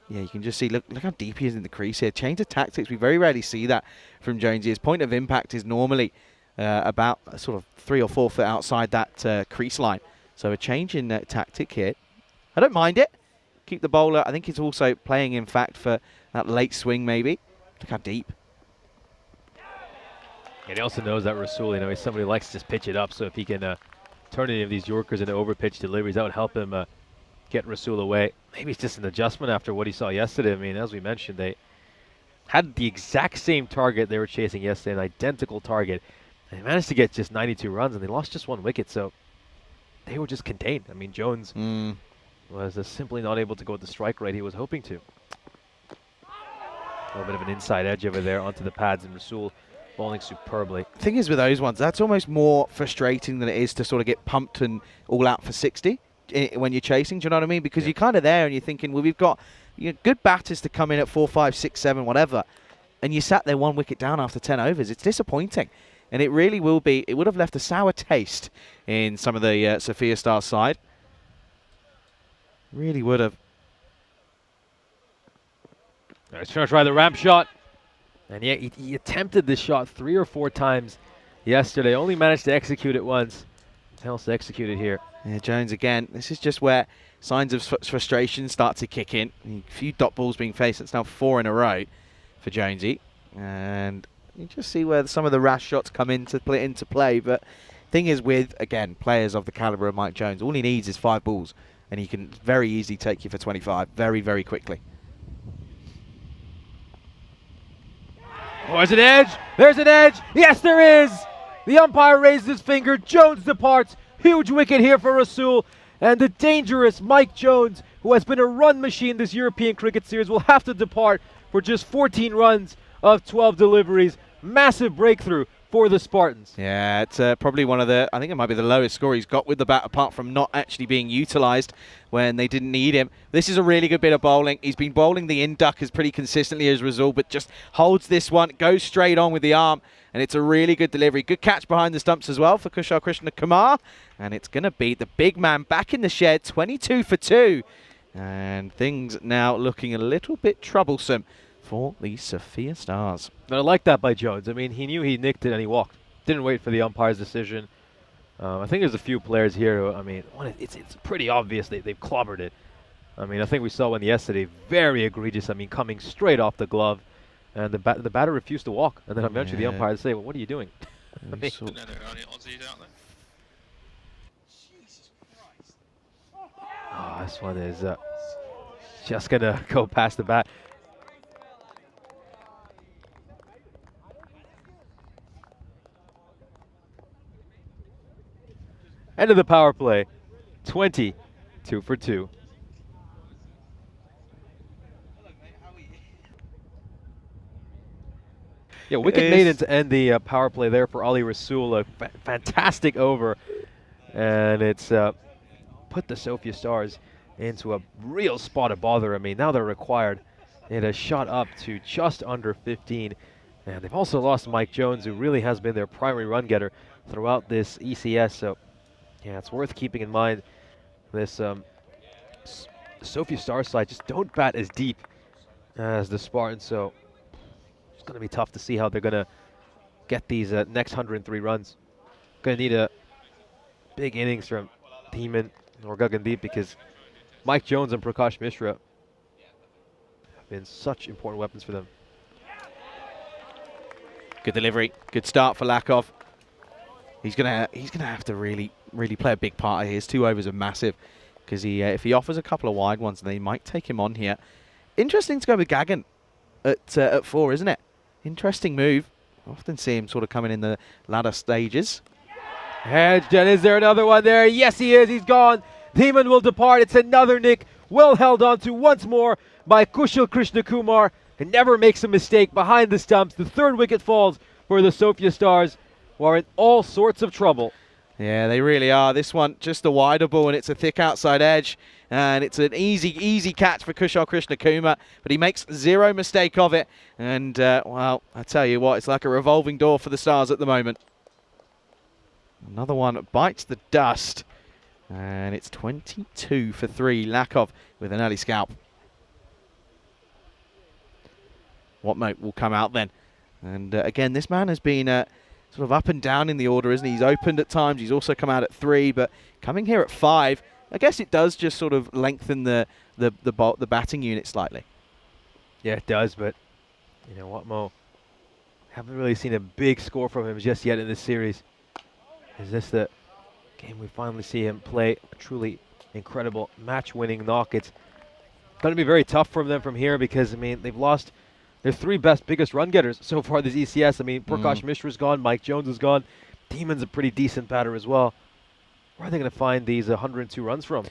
Yeah, you can just see, look how deep he is in the crease here. Change of tactics. We very rarely see that from Jonesy. His point of impact is normally about sort of 3 or 4 foot outside that crease line. So a change in tactic here. I don't mind it. Keep the bowler. I think he's also playing, in fact, for that late swing, maybe. Look how deep. And he also knows that Rasul, you know, he's somebody who likes to just pitch it up. So if he can turn any of these Yorkers into overpitch deliveries, that would help him get Rasul away. Maybe it's just an adjustment after what he saw yesterday. I mean, as we mentioned, they had the exact same target they were chasing yesterday, an identical target. And they managed to get just 92 runs, and they lost just 1 wicket. So they were just contained. I mean, Jones was simply not able to go at the strike rate he was hoping to. A little bit of an inside edge over there onto the pads, and Rasul bowling superbly. Thing is with those ones, that's almost more frustrating than it is to sort of get pumped and all out for 60. when you're chasing. Do you know what I mean? Because you're kind of there and you're thinking, well, we've got good batters to come in at 4, 5, 6, 7, whatever, and you sat there 1 wicket down after 10 overs. It's disappointing, and it really will be. It would have left a sour taste in some of the Sophia Stars side. Really would have. He's trying to try the ramp shot. And yeah, he attempted this shot 3 or 4 times yesterday. Only managed to execute it once. Else to execute it here. Yeah, Jones again. This is just where signs of frustration start to kick in. A few dot balls being faced. It's now 4 in a row for Jonesy. And you just see where some of the rash shots come into play. But thing is with, again, players of the caliber of Mike Jones, all he needs is 5 balls. And he can very easily take you for 25 very, very quickly. Oh, there's an edge. There's an edge. Yes, there is. The umpire raises his finger. Jones departs. Huge wicket here for Rasul. And the dangerous Mike Jones, who has been a run machine this European cricket series, will have to depart for just 14 runs of 12 deliveries. Massive breakthrough for the Spartans. Yeah, it's probably one of the, I think it might be the lowest score he's got with the bat, apart from not actually being utilised when they didn't need him. This is a really good bit of bowling. He's been bowling the in-duckers pretty consistently as a result, but just holds this one, goes straight on with the arm, and it's a really good delivery. Good catch behind the stumps as well for Kushal Krishna Kumar, and it's going to be the big man back in the shed, 22 for 2. And things now looking a little bit troublesome for the Sophia Stars. But I like that by Jones. I mean, he knew he nicked it and he walked. Didn't wait for the umpire's decision. I think there's a few players here who, I mean, it's pretty obvious they've clobbered it. I mean, I think we saw one yesterday, very egregious. I mean, coming straight off the glove. And the batter refused to walk. And then eventually the umpire would say, well, what are you doing? I mean, oh, this one is just going to go past the bat. End of the power play, 22 for 2. Yeah, wicket maiden to end the power play there for Ali Rasul. A fantastic over. And it's put the Sophia Stars into a real spot of bother. I mean, now they're required. It has shot up to just under 15. And they've also lost Mike Jones, who really has been their primary run getter throughout this ECS. So, yeah, it's worth keeping in mind. This Sophia Stars side just don't bat as deep as the Spartans. So, it's going to be tough to see how they're going to get these next 103 runs. Going to need a big innings from T10 or Gagandeep, because Mike Jones and Prakash Mishra have been such important weapons for them. Good delivery, good start for Lakov. He's gonna have to really play a big part here. His 2 overs are massive, because if he offers a couple of wide ones, they might take him on here. Interesting to go with Gagan at 4, isn't it? Interesting move. Often see him sort of coming in the latter stages. Hedged, and is there another one there? Yes, he is. He's gone. T10 will depart. It's another nick. Well held on to once more by Kushal Krishna Kumar. And never makes a mistake behind the stumps. The 3rd wicket falls for the Sophia Stars, who are in all sorts of trouble. Yeah, they really are. This one, just a wider ball, and it's a thick outside edge. And it's an easy catch for Kushal Krishna Kumar, but he makes 0 mistake of it. And, well, I tell you what, it's like a revolving door for the Stars at the moment. Another one bites the dust. And it's 22 for 3. Lakov with an early scalp. Watmote will come out then. And again, this man has been sort of up and down in the order, isn't he? He's opened at times. He's also come out at 3, but coming here at 5, I guess it does just sort of lengthen the batting unit slightly. Yeah, it does, but you know what, Mo? Haven't really seen a big score from him just yet in this series. Is this the game we finally see him play a truly incredible match-winning knock? It's going to be very tough for them from here, because, I mean, they've lost their 3 biggest run getters so far this ECS. I mean, Prakash Mishra's gone, Mike Jones is gone. T10's a pretty decent batter as well. Where are they going to find these 102 runs from?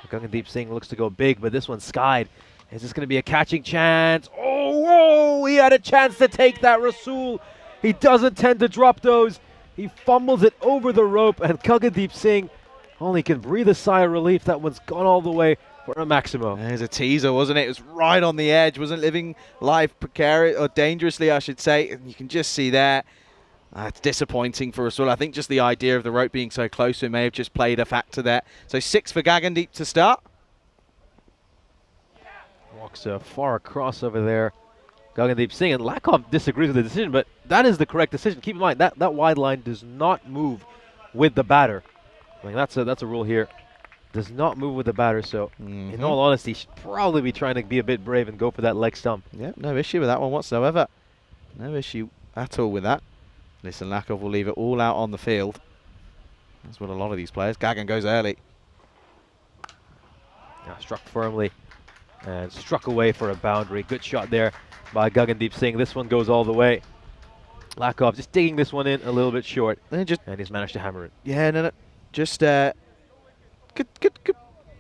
Gagandeep Singh looks to go big, but this one's skied. Is this going to be a catching chance? Oh, whoa! He had a chance to take that, Rasul. He doesn't tend to drop those. He fumbles it over the rope, and Gagandeep Singh Only can breathe a sigh of relief. That one's gone all the way for a maximum. There's a teaser, wasn't it? It was right on the edge. Wasn't living life precarious or dangerously, I should say. And you can just see there. It's disappointing for us all. I think just the idea of the rope being so close to him may have just played a factor there. So 6 for Gagandeep to start. Walks far across over there. Gagandeep Singh, and Lakov disagrees with the decision, but that is the correct decision. Keep in mind, that wide line does not move with the batter. I mean, that's a rule here. Does not move with the batter, so in all honesty, should probably be trying to be a bit brave and go for that leg stump. Yeah, no issue with that one whatsoever. No issue at all with that. Listen, Lakov will leave it all out on the field. That's what a lot of these players. Gagan goes early. Yeah, struck firmly and struck away for a boundary. Good shot there by Gagandeep Singh. This one goes all the way. Lakov just digging this one in a little bit short, and he's managed to hammer it. Yeah, no, just good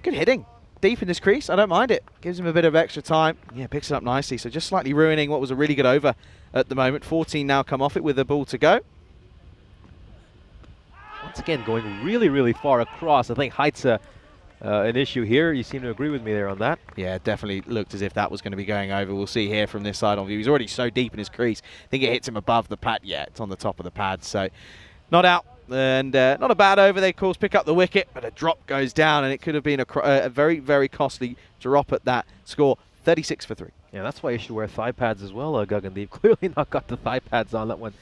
hitting. Deep in his crease, I don't mind it. Gives him a bit of extra time. Yeah, picks it up nicely. So just slightly ruining what was a really good over at the moment. 14 now come off it with the ball to go. Once again, going really, really far across. I think height's an issue here. You seem to agree with me there on that. Yeah, definitely looked as if that was going to be going over. We'll see here from this side on view. He's already so deep in his crease. I think it hits him above the pad. Yeah, it's on the top of the pad. So not out. And not a bad over. They, of course, pick up the wicket, but a drop goes down, and it could have been a very, very costly drop at that score. 36 for 3. Yeah, that's why you should wear thigh pads as well, Gagandeep. Clearly not got the thigh pads on. That one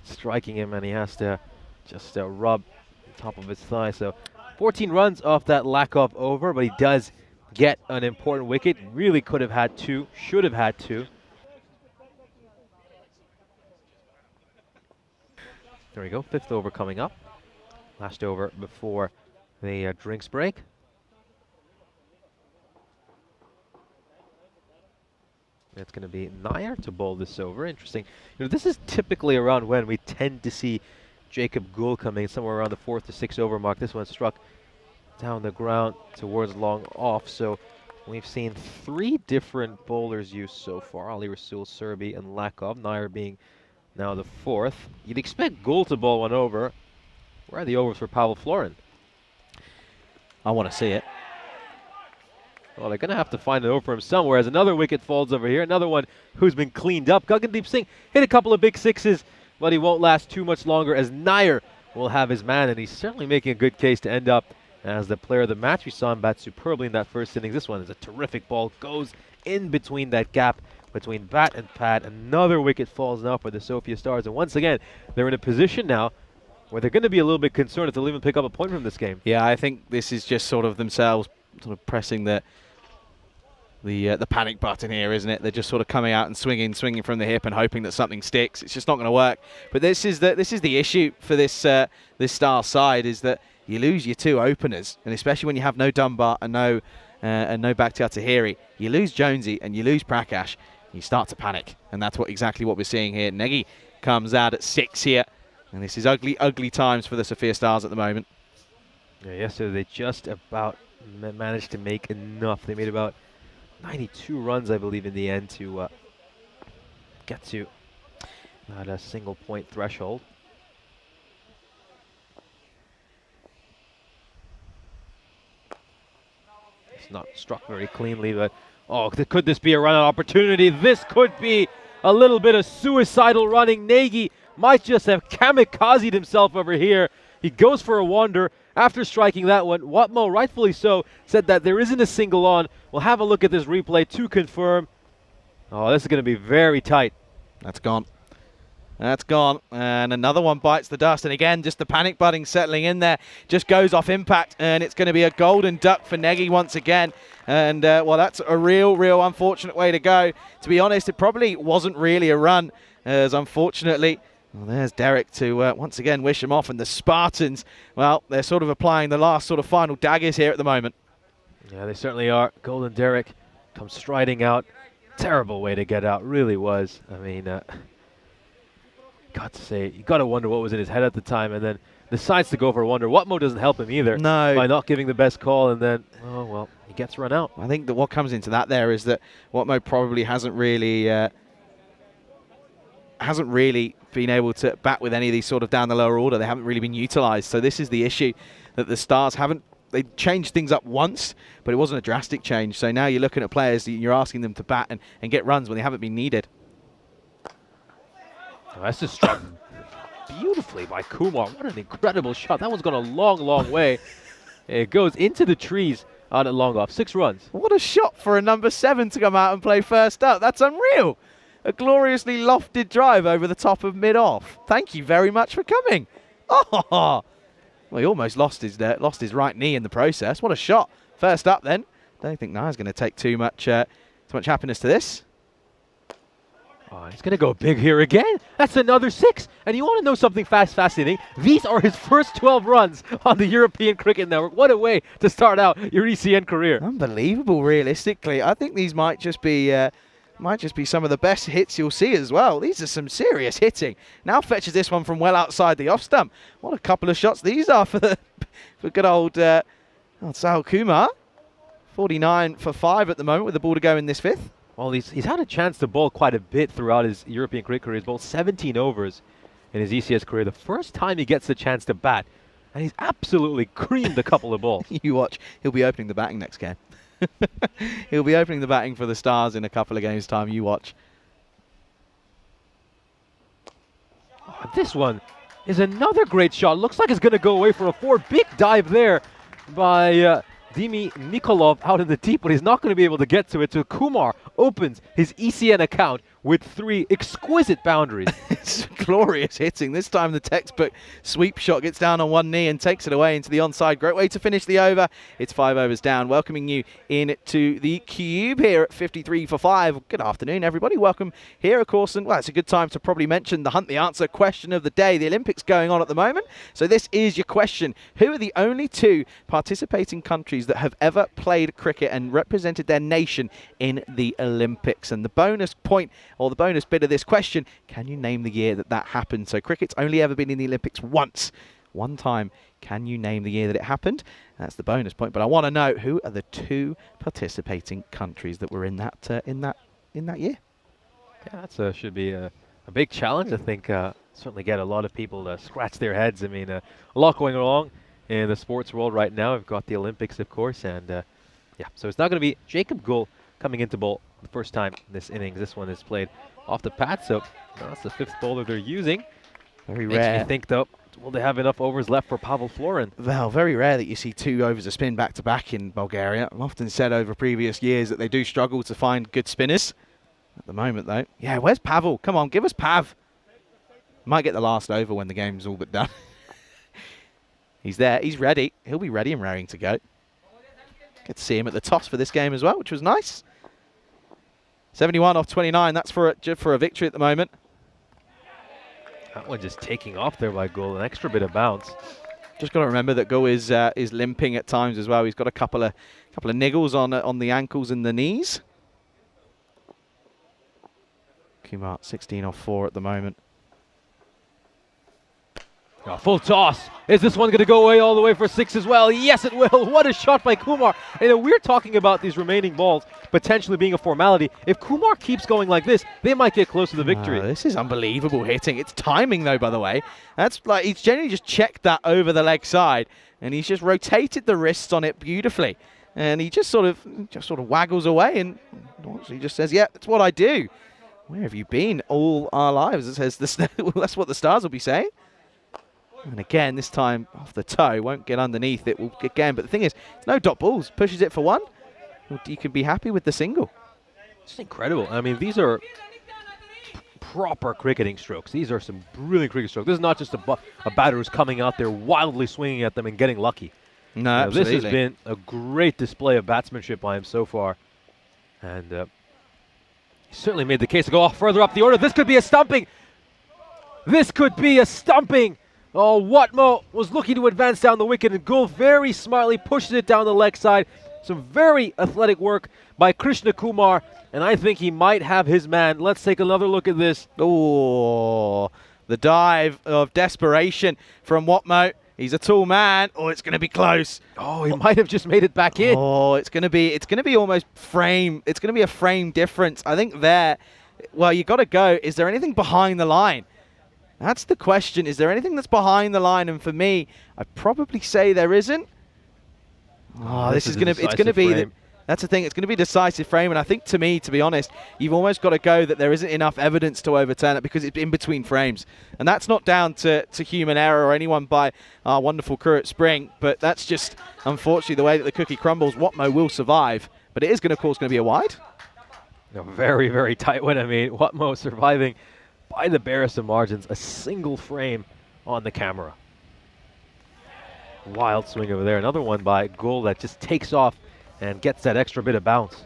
striking him, and he has to just rub the top of his thigh. So 14 runs off that Lakov over, but he does get an important wicket. Really could have had 2, should have had 2. There we go, 5th over coming up. Last over before the drinks break. It's going to be Nair to bowl this over. Interesting. You know, this is typically around when we tend to see Jacob Gould coming, somewhere around the 4th to 6th over mark. This one struck down the ground towards long off. So we've seen 3 different bowlers used so far. Ali Rasul, Serbi, and Lakov. Nair being now the 4th. You'd expect Gould to bowl one over. Where are the overs for Pavel Florin? I want to see it. Well, they're going to have to find an over for him somewhere as another wicket falls over here. Another one who's been cleaned up. Gagandeep Singh hit a couple of big 6s, but he won't last too much longer as Nair will have his man, and he's certainly making a good case to end up as the player of the match. We saw him bat superbly in that first innings. This one is a terrific ball. Goes in between that gap between bat and pad. Another wicket falls now for the Sofia Stars, and once again, they're in a position now where they're going to be a little bit concerned if they'll even pick up a point from this game. Yeah, I think this is just sort of themselves sort of pressing the panic button here, isn't it? They're just sort of coming out and swinging from the hip and hoping that something sticks. It's just not going to work. But this is the issue for this Star side, is that you lose your 2 openers, and especially when you have no Dunbar and no Bakhtiar Tahiri, you lose Jonesy and you lose Prakash. You start to panic, and that's exactly what we're seeing here. Negi comes out at 6 here, and this is ugly times for the Sofia Stars at the moment. Yeah, yesterday they just about managed to make enough. They made about 92 runs, I believe, in the end to get to that single point threshold. It's not struck very cleanly, but oh, could this be a run-out opportunity? This could be a little bit of suicidal running. Nagy might just have kamikazed himself over here. He goes for a wander after striking that one. Watmo, rightfully so, said that there isn't a single on. We'll have a look at this replay to confirm. Oh, this is going to be very tight. That's gone. That's gone. And another one bites the dust. And again, just the panic button settling in there. Just goes off impact. And it's going to be a golden duck for Negi once again. And, well, that's a real unfortunate way to go. To be honest, it probably wasn't really a run, as unfortunately... Well, there's Derek to once again wish him off, and the Spartans, well, they're sort of applying the last sort of final daggers here at the moment. Yeah, they certainly are. Golden Derek comes striding out. Terrible way to get out, really was. I mean, got to say, you got to wonder what was in his head at the time, and then decides to go for a wonder. Watmo doesn't help him either. No. By not giving the best call, and then, oh, well, he gets run out. I think that what comes into that there is that Watmo probably hasn't really... hasn't really been able to bat with any of these sort of down the lower order. They haven't really been utilised. So this is the issue, that the Stars haven't. They changed things up once, but it wasn't a drastic change. So now you're looking at players, you're asking them to bat and get runs when they haven't been needed. Oh, that's just struck beautifully by Kumar. What an incredible shot. That one's gone a long, long way. It goes into the trees on a long off. 6 runs. What a shot for a number 7 to come out and play first up. That's unreal. A gloriously lofted drive over the top of mid-off. Thank you very much for coming. Oh, well, he almost lost his right knee in the process. What a shot. First up then. Don't think Naya's going to take too much happiness to this. Oh, he's going to go big here again. That's another 6. And you want to know something fascinating? These are his first 12 runs on the European Cricket Network. What a way to start out your ECN career. Unbelievable, realistically. I think these might just be some of the best hits you'll see as well. These are some serious hitting. Now fetches this one from well outside the off stump. What a couple of shots these are for good old Sahil Kumar. 49 for 5 at the moment with the ball to go in this 5th. Well, he's had a chance to bowl quite a bit throughout his European cricket career. He's bowled 17 overs in his ECS career. The first time he gets the chance to bat, and he's absolutely creamed a couple of balls. You watch, he'll be opening the batting next game. He'll be opening the batting for the Stars in a couple of games' time. You watch. Oh, this one is another great shot. Looks like it's going to go away for a 4. Big dive there by Dimi Nikolov out in the deep, but he's not going to be able to get to it. So Kumar opens his ECN account with 3 exquisite boundaries. It's glorious hitting. This time the textbook sweep shot gets down on one knee and takes it away into the onside. Great way to finish the over. It's 5 overs down. Welcoming you into the cube here at 53 for 5. Good afternoon, everybody. Welcome here, of course. And well, it's a good time to probably mention the Hunt the Answer question of the day. The Olympics going on at the moment. So this is your question. Who are the only 2 participating countries that have ever played cricket and represented their nation in the Olympics? And the bonus point, or the bonus bit of this question, can you name the year that happened? So cricket's only ever been in the Olympics once. One time. Can you name the year that it happened? That's the bonus point. But I want to know, who are the 2 participating countries that were in that year? Yeah, that should be a big challenge. I think certainly get a lot of people to scratch their heads. I mean, a lot going along in the sports world right now. We've got the Olympics, of course, and yeah, so it's not going to be Jacob Gull coming into bowl the first time in this innings. This one is played off the pad, so that's the 5th bowler they're using. Very Makes rare. me think, though, will they have enough overs left for Pavel Florin? Well, very rare that you see 2 overs of spin back-to-back in Bulgaria. I've often said over previous years that they do struggle to find good spinners. At the moment, though. Yeah, where's Pavel? Come on, give us Pav. Might get the last over when the game's all but done. He's there. He's ready. He'll be ready and raring to go. Get to see him at the toss for this game as well, which was nice. 71 off 29. That's for a victory at the moment. That one just taking off there by Gull. An extra bit of bounce. Just got to remember that Gull is limping at times as well. He's got a couple of niggles on the ankles and the knees. Kumar 16 off 4 at the moment. Oh, full toss. Is this one going to go away all the way for 6 as well? Yes, it will. What a shot by Kumar. And we're talking about these remaining balls potentially being a formality. If Kumar keeps going like this, they might get close to the victory. This is unbelievable hitting. It's timing, though, by the way. That's like, he's generally just checked that over the leg side, and he's just rotated the wrists on it beautifully. And he just sort of waggles away, and he just says, yeah, that's what I do. Where have you been all our lives? It says that's what the Stars will be saying. And again, this time off the toe, won't get underneath it again. But the thing is, it's no dot balls. Pushes it for 1. You can be happy with the single. It's incredible. I mean, these are proper cricketing strokes. These are some brilliant cricket strokes. This is not just a batter who's coming out there wildly swinging at them and getting lucky. No, absolutely. This has been a great display of batsmanship by him so far. And he certainly made the case to go off further up the order. This could be a stumping. This could be a stumping. Oh, Watmo was looking to advance down the wicket, and Gull very smartly pushes it down the leg side. Some very athletic work by Krishna Kumar, and I think he might have his man. Let's take another look at this. Oh, the dive of desperation from Watmo. He's a tall man. Oh, it's going to be close. Oh, he might have just made it back in. Oh, it's going to be almost frame. It's going to be a frame difference. I think there, well, you got to go. Is there anything behind the line? That's the question. Is there anything that's behind the line? And for me, I'd probably say there isn't. Oh, this is going to, it's going to be, that's the thing, it's going to be a decisive frame. And I think to me, to be honest, you've almost got to go that there isn't enough evidence to overturn it because it's in between frames. And that's not down to human error or anyone by our wonderful crew at Spring, but that's just, unfortunately, the way that the cookie crumbles. Watmo will survive, but it is going to, of course, going to be a wide. A very, very tight one. I mean, Watmo surviving by the barest of margins, a single frame on the camera. Wild swing over there. Another one by Gul that just takes off and gets that extra bit of bounce.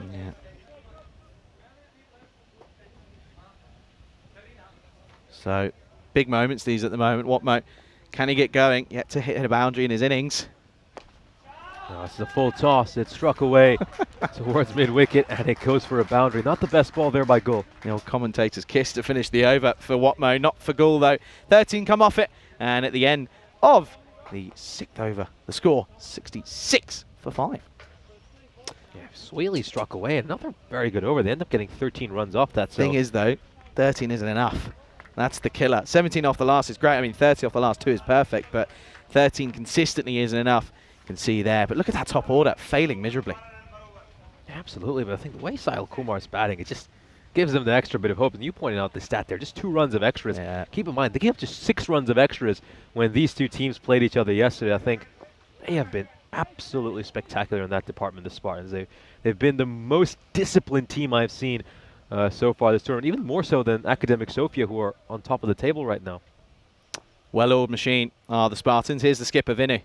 Yeah. So, big moments these at the moment. Watmo, can he get going? Yet to hit a boundary in his innings. No, it's a full toss. It struck away towards mid-wicket, and it goes for a boundary. Not the best ball there by Gul. The old commentator's kiss to finish the over for Watmo, not for Gul though. 13 come off it, and at the end of the 6th over, the score 66 for 5. Yeah, Swaley struck away. Another very good over. They end up getting 13 runs off that. Thing is though, 13 isn't enough. That's the killer. 17 off the last is great. I mean, 30 off the last 2 is perfect, but 13 consistently isn't enough. Can see there, but look at that top order failing miserably. Absolutely, but I think the way Sahil Kumar's batting, it just gives them the extra bit of hope. And you pointed out the stat there, just 2 runs of extras. Yeah. Keep in mind, they gave up just 6 runs of extras when these two teams played each other yesterday. I think they have been absolutely spectacular in that department, the Spartans. They've been the most disciplined team I've seen so far this tournament, even more so than Academic Sofia, who are on top of the table right now. Well-oiled machine are the Spartans. Here's the skipper, Vinny.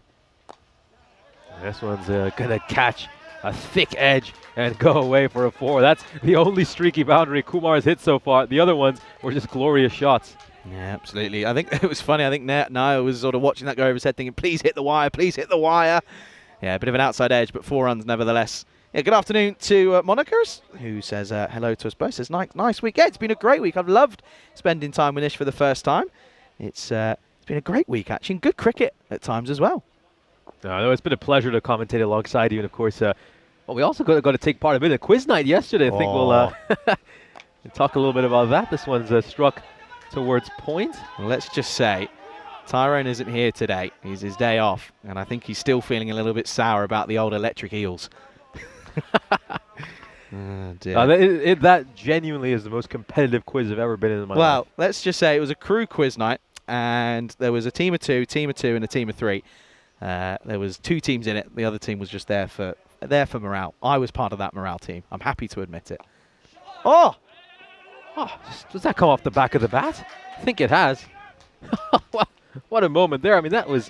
This one's going to catch a thick edge and go away for a 4. That's the only streaky boundary Kumar has hit so far. The other ones were just glorious shots. Yeah, absolutely. I think it was funny. I think Naya was sort of watching that go over his head thinking, please hit the wire, please hit the wire. Yeah, a bit of an outside edge, but 4 runs nevertheless. Yeah, good afternoon to Monikers, who says hello to us both. Says, nice week. Yeah, it's been a great week. I've loved spending time with Nish for the first time. It's been a great week, actually, and good cricket at times as well. No, it's been a pleasure to commentate alongside you, and of course, well, we also got to take part in a quiz night yesterday. I think we'll talk a little bit about that. This one's struck towards point. Well, let's just say Tyrone isn't here today. He's his day off, and I think he's still feeling a little bit sour about the old electric eels. Oh, dear. That genuinely is the most competitive quiz I've ever been in my life. Well, let's just say it was a crew quiz night, and there was a team of 2, and a team of 3. There was 2 teams in it. The other team was just there for morale. I was part of that morale team. I'm happy to admit it. Oh! Does that come off the back of the bat? I think it has. Well, what a moment there. I mean, that was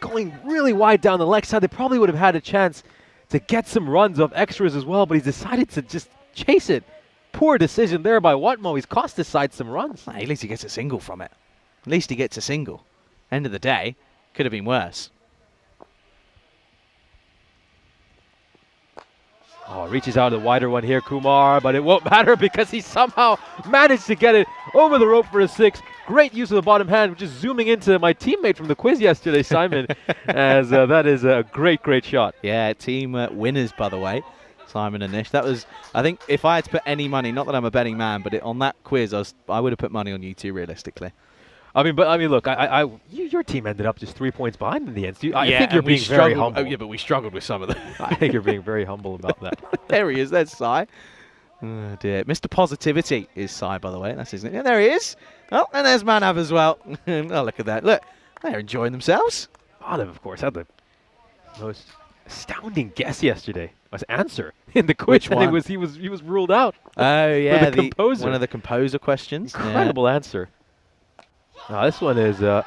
going really wide down the leg side. They probably would have had a chance to get some runs off extras as well, but he decided to just chase it. Poor decision there by Watmo. He's cost his side some runs. At least he gets a single from it. At least he gets a single. End of the day, could have been worse. Oh, reaches out a wider one here, Kumar, but it won't matter because he somehow managed to get it over the rope for a 6. Great use of the bottom hand, just zooming into my teammate from the quiz yesterday, Simon, as that is a great shot. Yeah, team winners, by the way, Simon and Nish. That was, I think, if I had to put any money, not that I'm a betting man, but on that quiz, I would have put money on you two, realistically. I mean, look, your team ended up just 3 points behind in the end. I think you're being very humble. Oh, yeah, but we struggled with some of them. I think you're being very humble about that. There he is. There's Sai. Oh, dear. Mr. Positivity is Sai, by the way. That's his name. Yeah, there he is. Oh, and there's Manav as well. Oh, look at that. Look, they're enjoying themselves. Manav, of course, had the most astounding guess yesterday. Was answer in the quiz. Which one? He was ruled out. Oh, yeah. The composer. One of the composer questions. Incredible answer. Now this one is going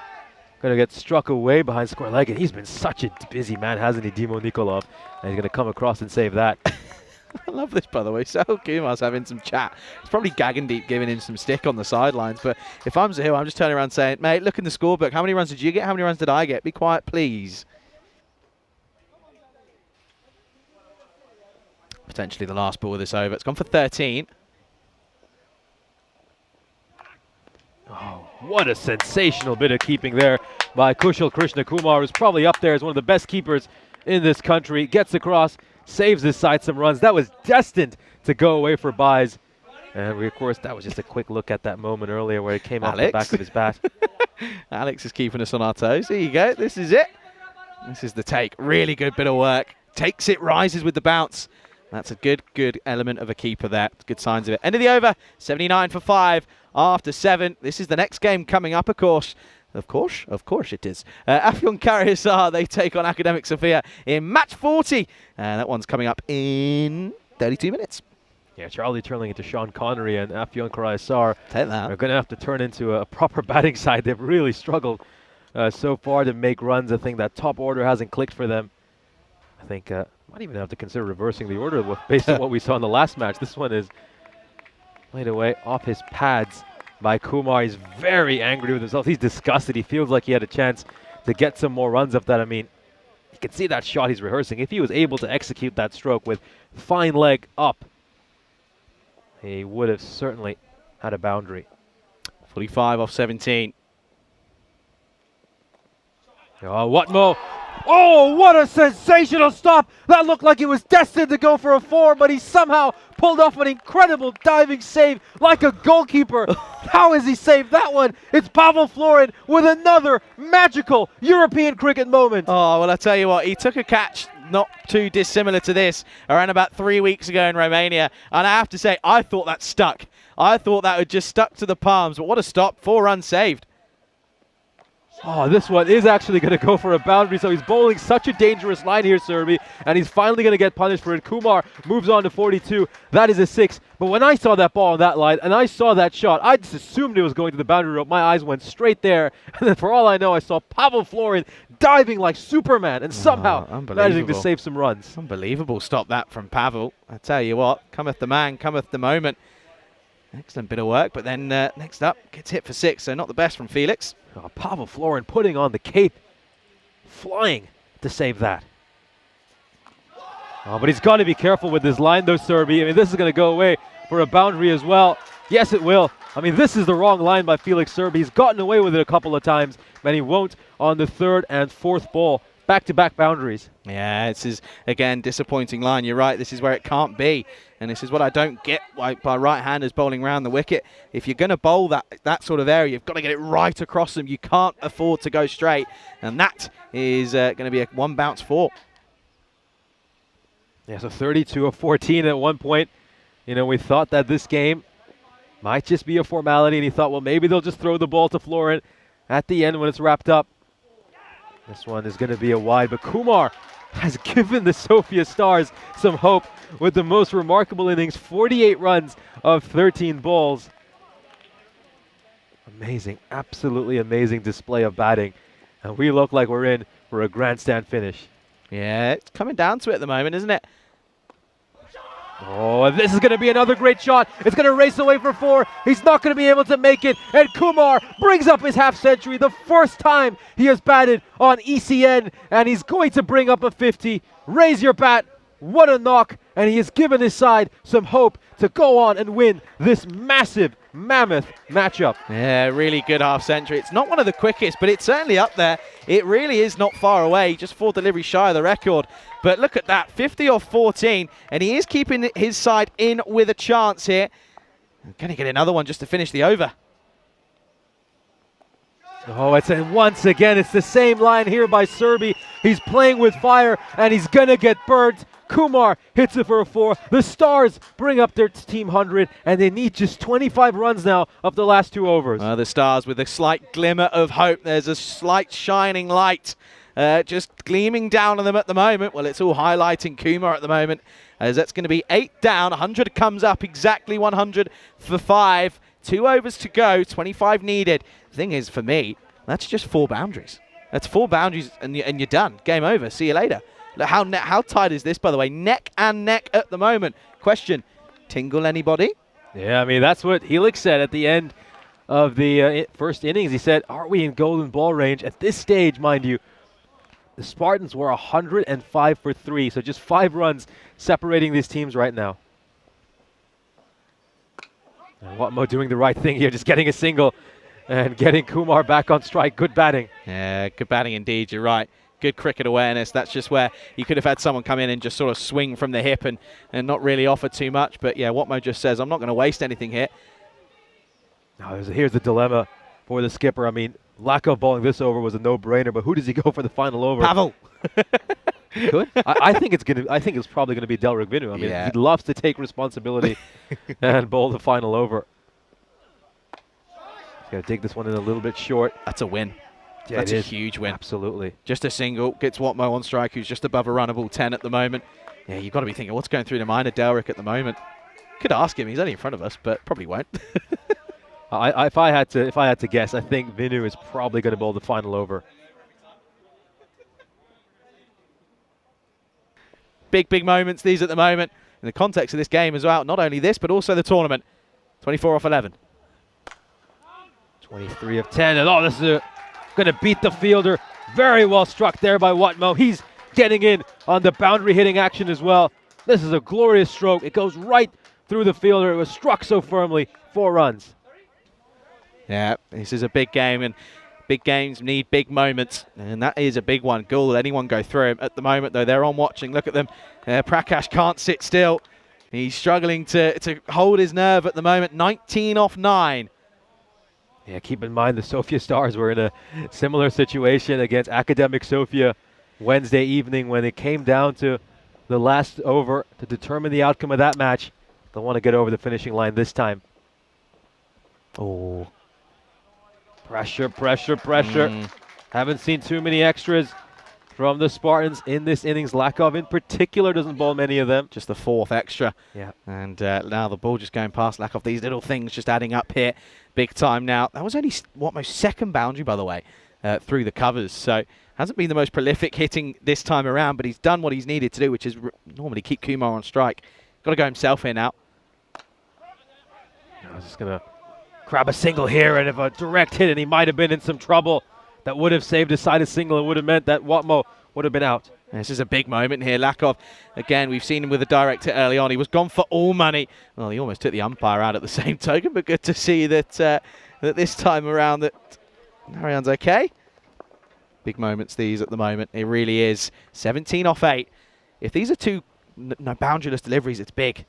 to get struck away behind square leg, and he's been such a busy man, hasn't he, Dimo Nikolov? And he's going to come across and save that. I love this, by the way. Sahil Kumar's having some chat. It's probably Gagandeep giving him some stick on the sidelines, but if I'm Zahil, I'm just turning around saying, mate, look in the scorebook. How many runs did you get? How many runs did I get? Be quiet, please. Potentially the last ball of this over. It's gone for 13. Oh, what a sensational bit of keeping there by Kushal Krishna Kumar, who's probably up there as one of the best keepers in this country. Gets across, saves his side some runs. That was destined to go away for byes. And of course, that was just a quick look at that moment earlier where it came off the Alex. back of his bat. Alex is keeping us on our toes. Here you go. This is it. This is the take. Really good bit of work. Takes it, rises with the bounce. That's a good element of a keeper there. Good signs of it. End of the over. 79 for 5 after 7. This is the next game coming up, of course. Of course it is. Afyonkarahisar, they take on Academic Sofia in match 40. And that one's coming up in 32 minutes. Yeah, Charlie turning into Sean Connery and Afyonkarahisar Take that. are going to have to turn into a proper batting side. They've really struggled so far to make runs. I think that top order hasn't clicked for them. I think might even have to consider reversing the order based on what we saw in the last match. This one is played away off his pads by Kumar. He's very angry with himself. He's disgusted. He feels like he had a chance to get some more runs off that. I mean, you can see that shot he's rehearsing. If he was able to execute that stroke with fine leg up, he would have certainly had a boundary. 45 off 17. Oh, what Mo? Oh, what a sensational stop! That looked like it was destined to go for a 4, but he somehow pulled off an incredible diving save like a goalkeeper. How has he saved that one? It's Pavel Florin with another magical European cricket moment. Oh, well, I tell you what, he took a catch not too dissimilar to this around about 3 weeks ago in Romania, and I have to say, I thought that stuck. I thought that had just stuck to the palms, but what a stop. 4 runs saved. Oh, this one is actually going to go for a boundary, so he's bowling such a dangerous line here, Serbi, and he's finally going to get punished for it. Kumar moves on to 42. That is a 6. But when I saw that ball on that line, and I saw that shot, I just assumed it was going to the boundary rope. My eyes went straight there, and then for all I know, I saw Pavel Florin diving like Superman and somehow managing to save some runs. Unbelievable stop that from Pavel. I tell you what, cometh the man, cometh the moment. Excellent bit of work, but then next up, gets hit for 6, so not the best from Felix. Oh, Pavel Florin putting on the cape, flying to save that. Oh, but he's got to be careful with this line, though, Serbi. I mean, this is going to go away for a boundary as well. Yes, it will. I mean, this is the wrong line by Felix Serbi. He's gotten away with it a couple of times, but he won't on the 3rd and 4th ball. Back-to-back boundaries. Yeah, this is, again, disappointing line. You're right, this is where it can't be. And this is what I don't get by right-handers bowling around the wicket. If you're going to bowl that sort of area, you've got to get it right across them. You can't afford to go straight. And that is going to be a 1-bounce 4. Yeah, so 32 of 14 at one point. You know, we thought that this game might just be a formality, and he thought, well, maybe they'll just throw the ball to Florin at the end when it's wrapped up. This one is going to be a wide, but Kumar has given the Sofia Stars some hope with the most remarkable innings, 48 runs of 13 balls. Amazing, absolutely amazing display of batting. And we look like we're in for a grandstand finish. Yeah, it's coming down to it at the moment, isn't it? Oh, and this is going to be another great shot. It's going to race away for 4. He's not going to be able to make it. And Kumar brings up his half century, the first time he has batted on ECN. And he's going to bring up a 50. Raise your bat. What a knock. And he has given his side some hope to go on and win this massive, mammoth matchup. Yeah, really good half century. It's not one of the quickest, but it's certainly up there. It really is not far away, just 4 deliveries shy of the record. But look at that, 50 off 14, and he is keeping his side in with a chance here. Going to get another one just to finish the over. Oh, once again, it's the same line here by Serbi. He's playing with fire, and he's going to get burnt. Kumar hits it for a 4. The Stars bring up their team 100, and they need just 25 runs now of the last 2 overs. The Stars with a slight glimmer of hope. There's a slight shining light just gleaming down on them at the moment. Well, it's all highlighting Kumar at the moment, as that's going to be 8 down. 100 comes up, exactly 100 for 5. 2 overs to go, 25 needed. The thing is, for me, that's just 4 boundaries. That's 4 boundaries, and you're done. Game over. See you later. Look, how tight is this, by the way? Neck and neck at the moment. Question, tingle anybody? Yeah, I mean, that's what Helix said at the end of the first innings. He said, aren't we in golden ball range? At this stage, mind you, the Spartans were 105 for 3, so just 5 runs separating these teams right now. And Watmo doing the right thing here, just getting a single and getting Kumar back on strike. Good batting. Yeah, good batting indeed, you're right. good cricket awareness. That's just where you could have had someone come in and just sort of swing from the hip and not really offer too much. But yeah, Watmo just says, I'm not going to waste anything here. Now, here's the dilemma for the skipper. I mean, Lakov bowling this over was a no-brainer, but who does he go for the final over? Pavel. Could. I think it's probably going to be Delrick Vinu. I mean, Yeah. he loves to take responsibility and bowl the final over. He's got to dig this one in a little bit short. That's a win. Yeah, That's it a is. huge win. Absolutely. Just a single. Gets Watmo on strike, who's just above a runnable 10 at the moment. Yeah, you've got to be thinking, what's going through the mind of Delrick at the moment? Could ask him. He's only in front of us, but probably won't. If I had to guess, I think Vinu is probably going to bowl the final over. Big moments, these at the moment, in the context of this game as well. Not only this, but also the tournament. 24 off 11. 23 of 10. And this is going to beat the fielder. Very well struck there by Watmo. He's getting in on the boundary hitting action as well. This is a glorious stroke. It goes right through the fielder. It was struck so firmly. 4 runs. Yeah, this is a big game, and big games need big moments, and that is a big one. Gould, let anyone go through him. At the moment, though, they're on watching. Look at them. Prakash can't sit still. He's struggling to hold his nerve at the moment. 19 off 9. Yeah, keep in mind the Sofia Stars were in a similar situation against Academic Sofia Wednesday evening when it came down to the last over to determine the outcome of that match. They'll want to get over the finishing line this time. Oh. Pressure. Haven't seen too many extras from the Spartans in this innings. Lakov in particular doesn't bowl many of them. Just the 4th extra. Yeah. And now the ball just going past Lakov. These little things just adding up here. Big time now. That was only Watmo's 2nd boundary, by the way, through the covers. So hasn't been the most prolific hitting this time around, but he's done what he's needed to do, which is normally keep Kumar on strike. Got to go himself here now. I was just going to grab a single here, and if a direct hit, and he might have been in some trouble. That would have saved a side of single. It would have meant that Watmo would have been out. This is a big moment here. Lakov, again, we've seen him with a direct hit early on. He was gone for all money. Well, he almost took the umpire out at the same token, but good to see that that this time around that Narayan's okay. Big moments these at the moment. It really is. 17 off 8. If these are 2 boundaryless deliveries, it's big.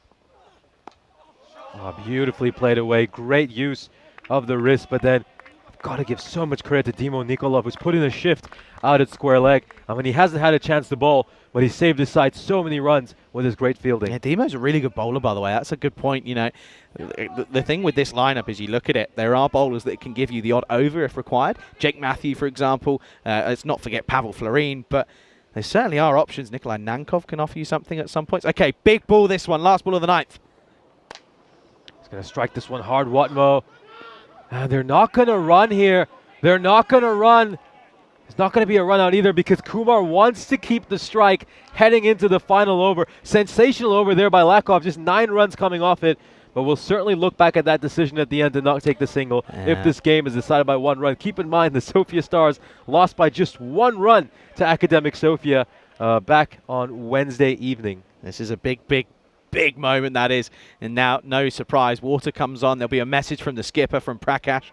Oh, beautifully played away. Great use of the wrist, but then I've got to give so much credit to Dimo Nikolov, who's put in a shift out at square leg. I mean, he hasn't had a chance to bowl, but he saved his side so many runs with his great fielding. Yeah, Dimo's a really good bowler, by the way. That's a good point. You know, the thing with this lineup is you look at it, there are bowlers that can give you the odd over if required. Jake Matthew, for example. Let's not forget Pavel Florin, but there certainly are options. Nikolai Nankov can offer you something at some points. Okay, big ball this one. Last ball of the 9th. He's going to strike this one hard, Watmo. And they're not going to run here. They're not going to run. It's not going to be a run out either because Kumar wants to keep the strike heading into the final over. Sensational over there by Lakov. Just 9 runs coming off it. But we'll certainly look back at that decision at the end to not take the single if this game is decided by 1 run. Keep in mind the Sofia Stars lost by just 1 run to Academic Sofia back on Wednesday evening. This is a big moment, that is. And now, no surprise, water comes on. There'll be a message from the skipper, from Prakash.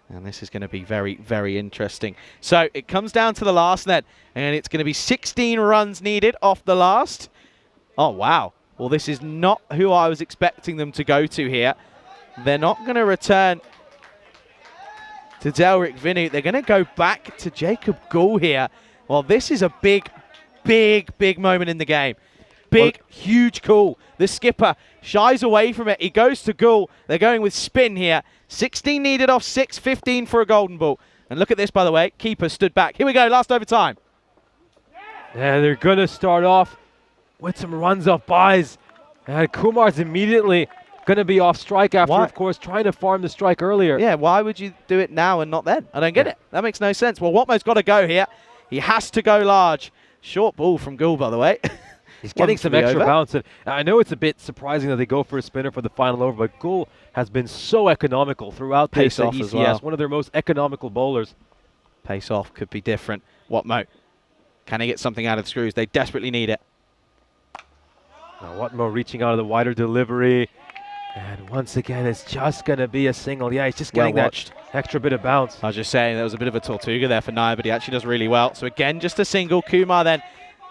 And this is going to be very, very interesting. So it comes down to the last net. And it's going to be 16 runs needed off the last. Oh, wow. Well, this is not who I was expecting them to go to here. They're not going to return to Delrick Vinu. They're going to go back to Jacob Gould here. Well, this is a big moment in the game. Huge call. The skipper shies away from it. He goes to Gould. They're going with spin here. 16 needed off 6, 15 for a golden ball. And look at this, by the way. Keeper stood back. Here we go, last overtime. And they're going to start off with some runs off buys. And Kumar's immediately going to be off strike after, of course, trying to farm the strike earlier. Yeah, why would you do it now and not then? I don't get it. That makes no sense. Well, Watmo's got to go here. He has to go large. Short ball from Gould, by the way. He's getting some extra bounce. And I know it's a bit surprising that they go for a spinner for the final over, but Gould has been so economical throughout this ECS. As well. One of their most economical bowlers. Pace off could be different. Watmo, can he get something out of the screws? They desperately need it. Now Watmo reaching out of the wider delivery. And once again, it's just going to be a single. Yeah, he's just Well getting that watched. extra bit of bounce. I was just saying there was a bit of a Tortuga there for Naya, but he actually does really well. So again, just a single. Kumar then,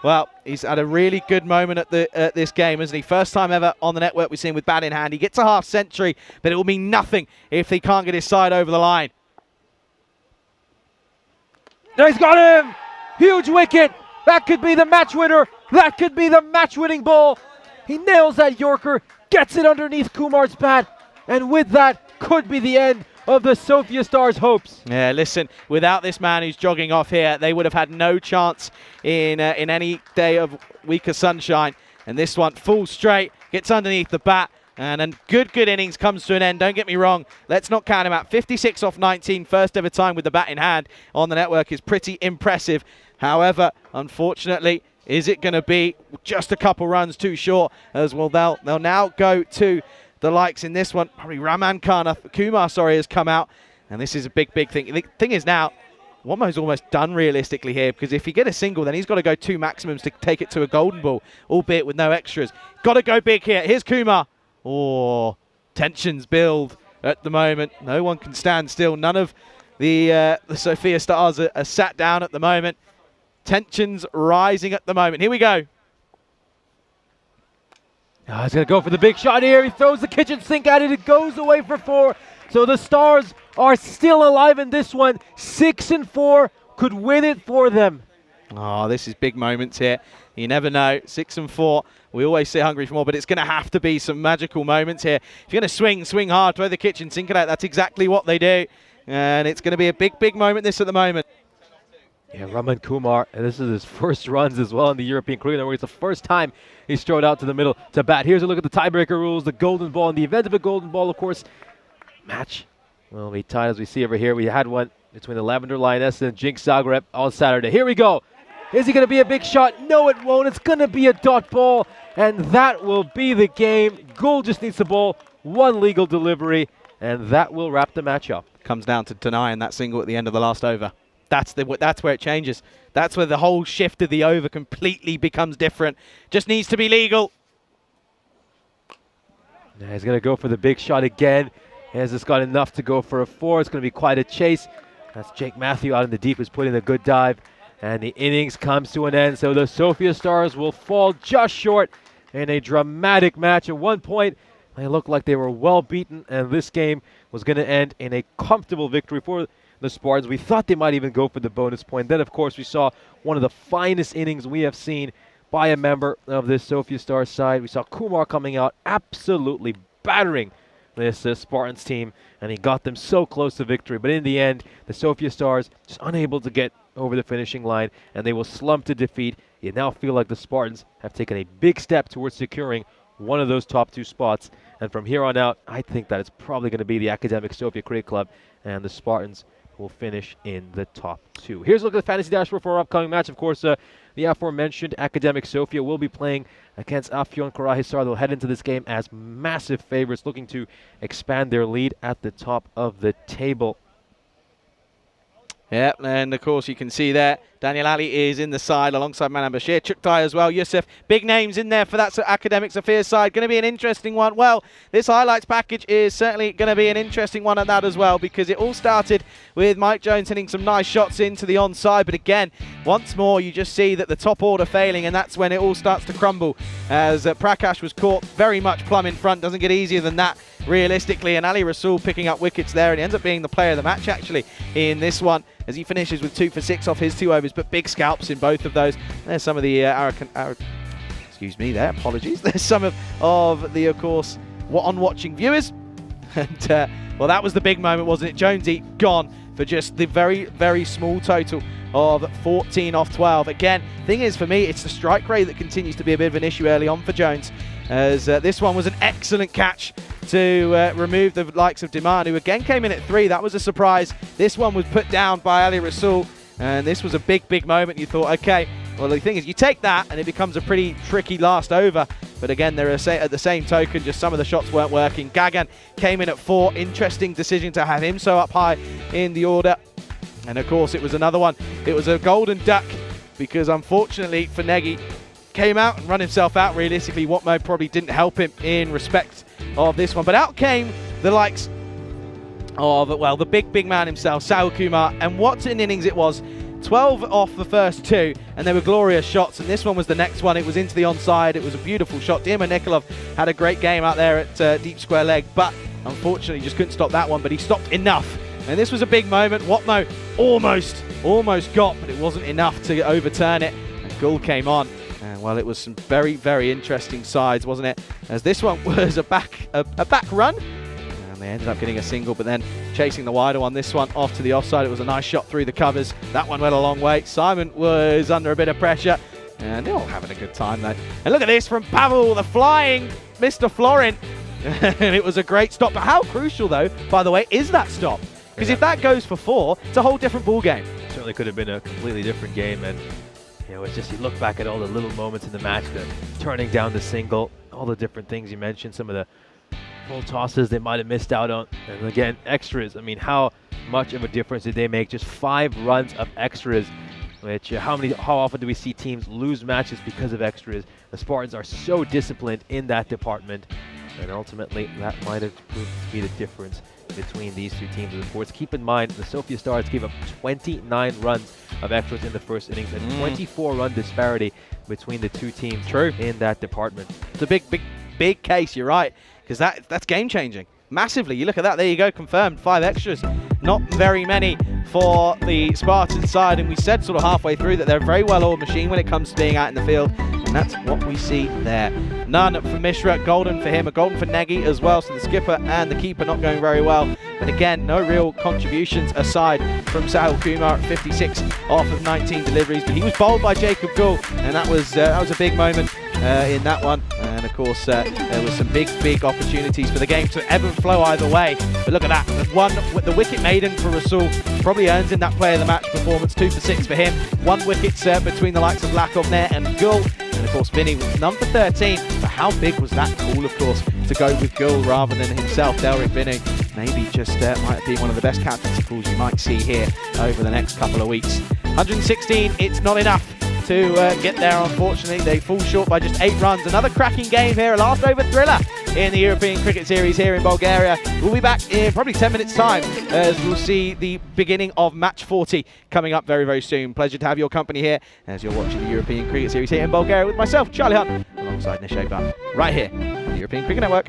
well, he's had a really good moment at this game, hasn't he? First time ever on the network we've seen with bat in hand. He gets a half century, but it will mean nothing if he can't get his side over the line. Now he's got him! Huge wicket! That could be the match winner! That could be the match-winning ball! He nails that Yorker, gets it underneath Kumar's bat, and with that, could be the end of the Sofia Stars' hopes. Yeah, listen, without this man who's jogging off here, they would have had no chance in any day of weaker sunshine. And this one, full straight, gets underneath the bat, and a good innings comes to an end. Don't get me wrong, let's not count him out. 56 off 19, first ever time with the bat in hand on the network is pretty impressive. However, unfortunately, is it going to be just a couple runs too short? As well, they'll now go to the likes in this one. Probably Kumar has come out, and this is a big thing. The thing is now, Womo's almost done realistically here, because if you get a single, then he's got to go 2 maximums to take it to a golden ball, albeit with no extras. Got to go big here. Here's Kumar. Oh, tensions build at the moment. No one can stand still. None of the Sofia Stars are sat down at the moment. Tensions rising at the moment. Here we go. Oh, he's going to go for the big shot here. He throws the kitchen sink at it. It goes away for 4. So the Stars are still alive in this one. 6-4 could win it for them. Oh, this is big moments here. You never know. 6-4. We always say hungry for more, but it's going to have to be some magical moments here. If you're going to swing hard, throw the kitchen sink it out. That's exactly what they do. And it's going to be a big moment this at the moment. Yeah, Raman Kumar, and this is his first runs as well in the European Cricket Network. It's the first time he's strode out to the middle to bat. Here's a look at the tiebreaker rules, the golden ball. In the event of a golden ball, of course, match will be tied as we see over here. We had one between the Lavender Lioness and Jinx Zagreb on Saturday. Here we go. Is he going to be a big shot? No, it won't. It's going to be a dot ball, and that will be the game. Gould just needs the ball, 1 legal delivery, and that will wrap the match up. Comes down to denying that single at the end of the last over. That's where it changes. That's where the whole shift of the over completely becomes different. Just needs to be legal. Now he's going to go for the big shot again. He has just got enough to go for a 4. It's going to be quite a chase. That's Jake Matthew out in the deep, who's putting a good dive. And the innings comes to an end. So the Sofia Stars will fall just short in a dramatic match. At one point, they looked like they were well beaten, and this game was going to end in a comfortable victory for the Spartans. We thought they might even go for the bonus point. Then, of course, we saw one of the finest innings we have seen by a member of this Sofia Stars side. We saw Kumar coming out absolutely battering this Spartans team, and he got them so close to victory. But in the end, the Sofia Stars just unable to get over the finishing line, and they will slump to defeat. You now feel like the Spartans have taken a big step towards securing one of those top 2 spots. And from here on out, I think that it's probably going to be the Academic Sofia Cricket Club, and the Spartans will finish in the top 2. Here's a look at the fantasy dashboard for our upcoming match. Of course, the aforementioned Academic Sofia will be playing against Afyon Karahisar. They'll head into this game as massive favorites, looking to expand their lead at the top of the table. Yeah, and of course you can see there, Daniel Ali is in the side alongside Manan Bashir, Chuktai as well, Yusuf. Big names in there for that Academic Sofia side. Going to be an interesting one. Well, this highlights package is certainly going to be an interesting one at that as well, because it all started with Mike Jones hitting some nice shots into the onside. But again, once more, you just see that the top order failing, and that's when it all starts to crumble, as Prakash was caught very much plumb in front. Doesn't get easier than that, realistically. And Ali Rasool picking up wickets there, and he ends up being the player of the match, actually, in this one, as he finishes with 2 for 6 off his 2 overs, but big scalps in both of those. There's some of the excuse me there, apologies. There's some of the, of course, watching viewers. And, well, that was the big moment, wasn't it? Jonesy gone for just the very small total of 14 off 12. Again, thing is, for me, it's the strike rate that continues to be a bit of an issue early on for Jones, as this one was an excellent catch to remove the likes of Diman, who again came in at 3. That was a surprise. This one was put down by Ali Rasool, and this was a big moment. You thought, okay, well, the thing is, you take that and it becomes a pretty tricky last over. But again, there are at the same token, just some of the shots weren't working. Gagan came in at 4. Interesting decision to have him so up high in the order. And of course, it was another one. It was a golden duck, because unfortunately for Negi, came out and run himself out. Realistically, Watmo probably didn't help him in respect of this one. But out came the likes of, well, the big man himself, Sal Kumar, and what an innings it was. 12 off the first 2, and they were glorious shots, and this one was the next one. It was into the onside. It was a beautiful shot. Dima Nikolov had a great game out there at deep square leg, but unfortunately just couldn't stop that one, but he stopped enough. And this was a big moment. Watmo almost got, but it wasn't enough to overturn it, and Gul came on. And well, it was some very interesting sides, wasn't it? As this one was a back run, and they ended up getting a single, but then chasing the wider one. This one off to the offside. It was a nice shot through the covers. That one went a long way. Simon was under a bit of pressure, and they're all having a good time though. And look at this from Pavel, the flying Mr. Florent. And it was a great stop. But how crucial though, by the way, is that stop? Because if that goes for 4, it's a whole different ball game. Certainly could have been a completely different game, and it's just, you look back at all the little moments in the match, the turning down the single, all the different things you mentioned, some of the full tosses they might have missed out on, and again, extras. I mean, how much of a difference did they make? Just 5 runs of extras, which how often do we see teams lose matches because of extras? The Spartans are so disciplined in that department, and ultimately that might have proved to be the difference between these two teams of the sports. Keep in mind, the Sofia Stars gave up 29 runs of extras in the first innings, and 24-run disparity between the two teams. True. In that department. It's a big case, you're right, because that's game-changing. Massively. You look at that, there you go, confirmed. 5 extras. Not very many for the Spartan side, and we said sort of halfway through that they're a very well-oiled machine when it comes to being out in the field, and that's what we see there. None for Mishra, golden for him, a golden for Nagy as well, so the skipper and the keeper not going very well. But again, no real contributions aside from Sahil Kumar at 56 off of 19 deliveries, but he was bowled by Jacob Gul, and that was a big moment in that one. And of course, there was some big opportunities for the game to ebb and flow either way. But look at that, the wicket maiden for Rasul probably earns in that player of the match performance. 2 for 6 for him. 1 wicket between the likes of Lakov there and Gul. And of course, Vinny was none for 13. But how big was that call, of course, to go with Gul rather than himself, Delric Vinny? Maybe just might be one of the best captaincy calls you might see here over the next couple of weeks. 116, it's not enough to get there, unfortunately. They fall short by just 8 runs. Another cracking game here, a last over thriller in the European Cricket Series here in Bulgaria. We'll be back in probably 10 minutes time as we'll see the beginning of match 40 coming up very soon. Pleasure to have your company here as you're watching the European Cricket Series here in Bulgaria with myself, Charlie Hunt, alongside Nish Abar, right here on the European Cricket Network.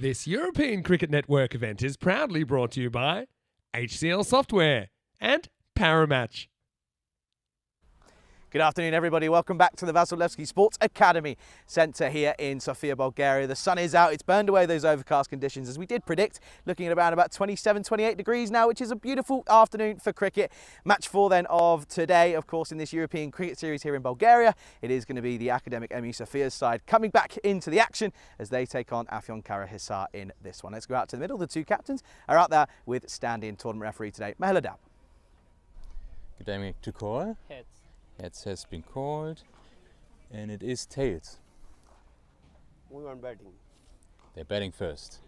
This European Cricket Network event is proudly brought to you by HCL Software and Paramatch. Good afternoon, everybody. Welcome back to the Vasilevsky Sports Academy Centre here in Sofia, Bulgaria. The sun is out. It's burned away those overcast conditions, as we did predict, looking at about 27, 28 degrees now, which is a beautiful afternoon for cricket. Match 4 then of today, of course, in this European Cricket Series here in Bulgaria. It is going to be the academic MU Sofia's side coming back into the action as they take on Afyon Karahisar in this one. Let's go out to the middle. The two captains are out there with stand-in tournament referee today, Mahela Dab. Academic to call. Heads. Heads has been called, and it is tails. We want batting. They're batting first.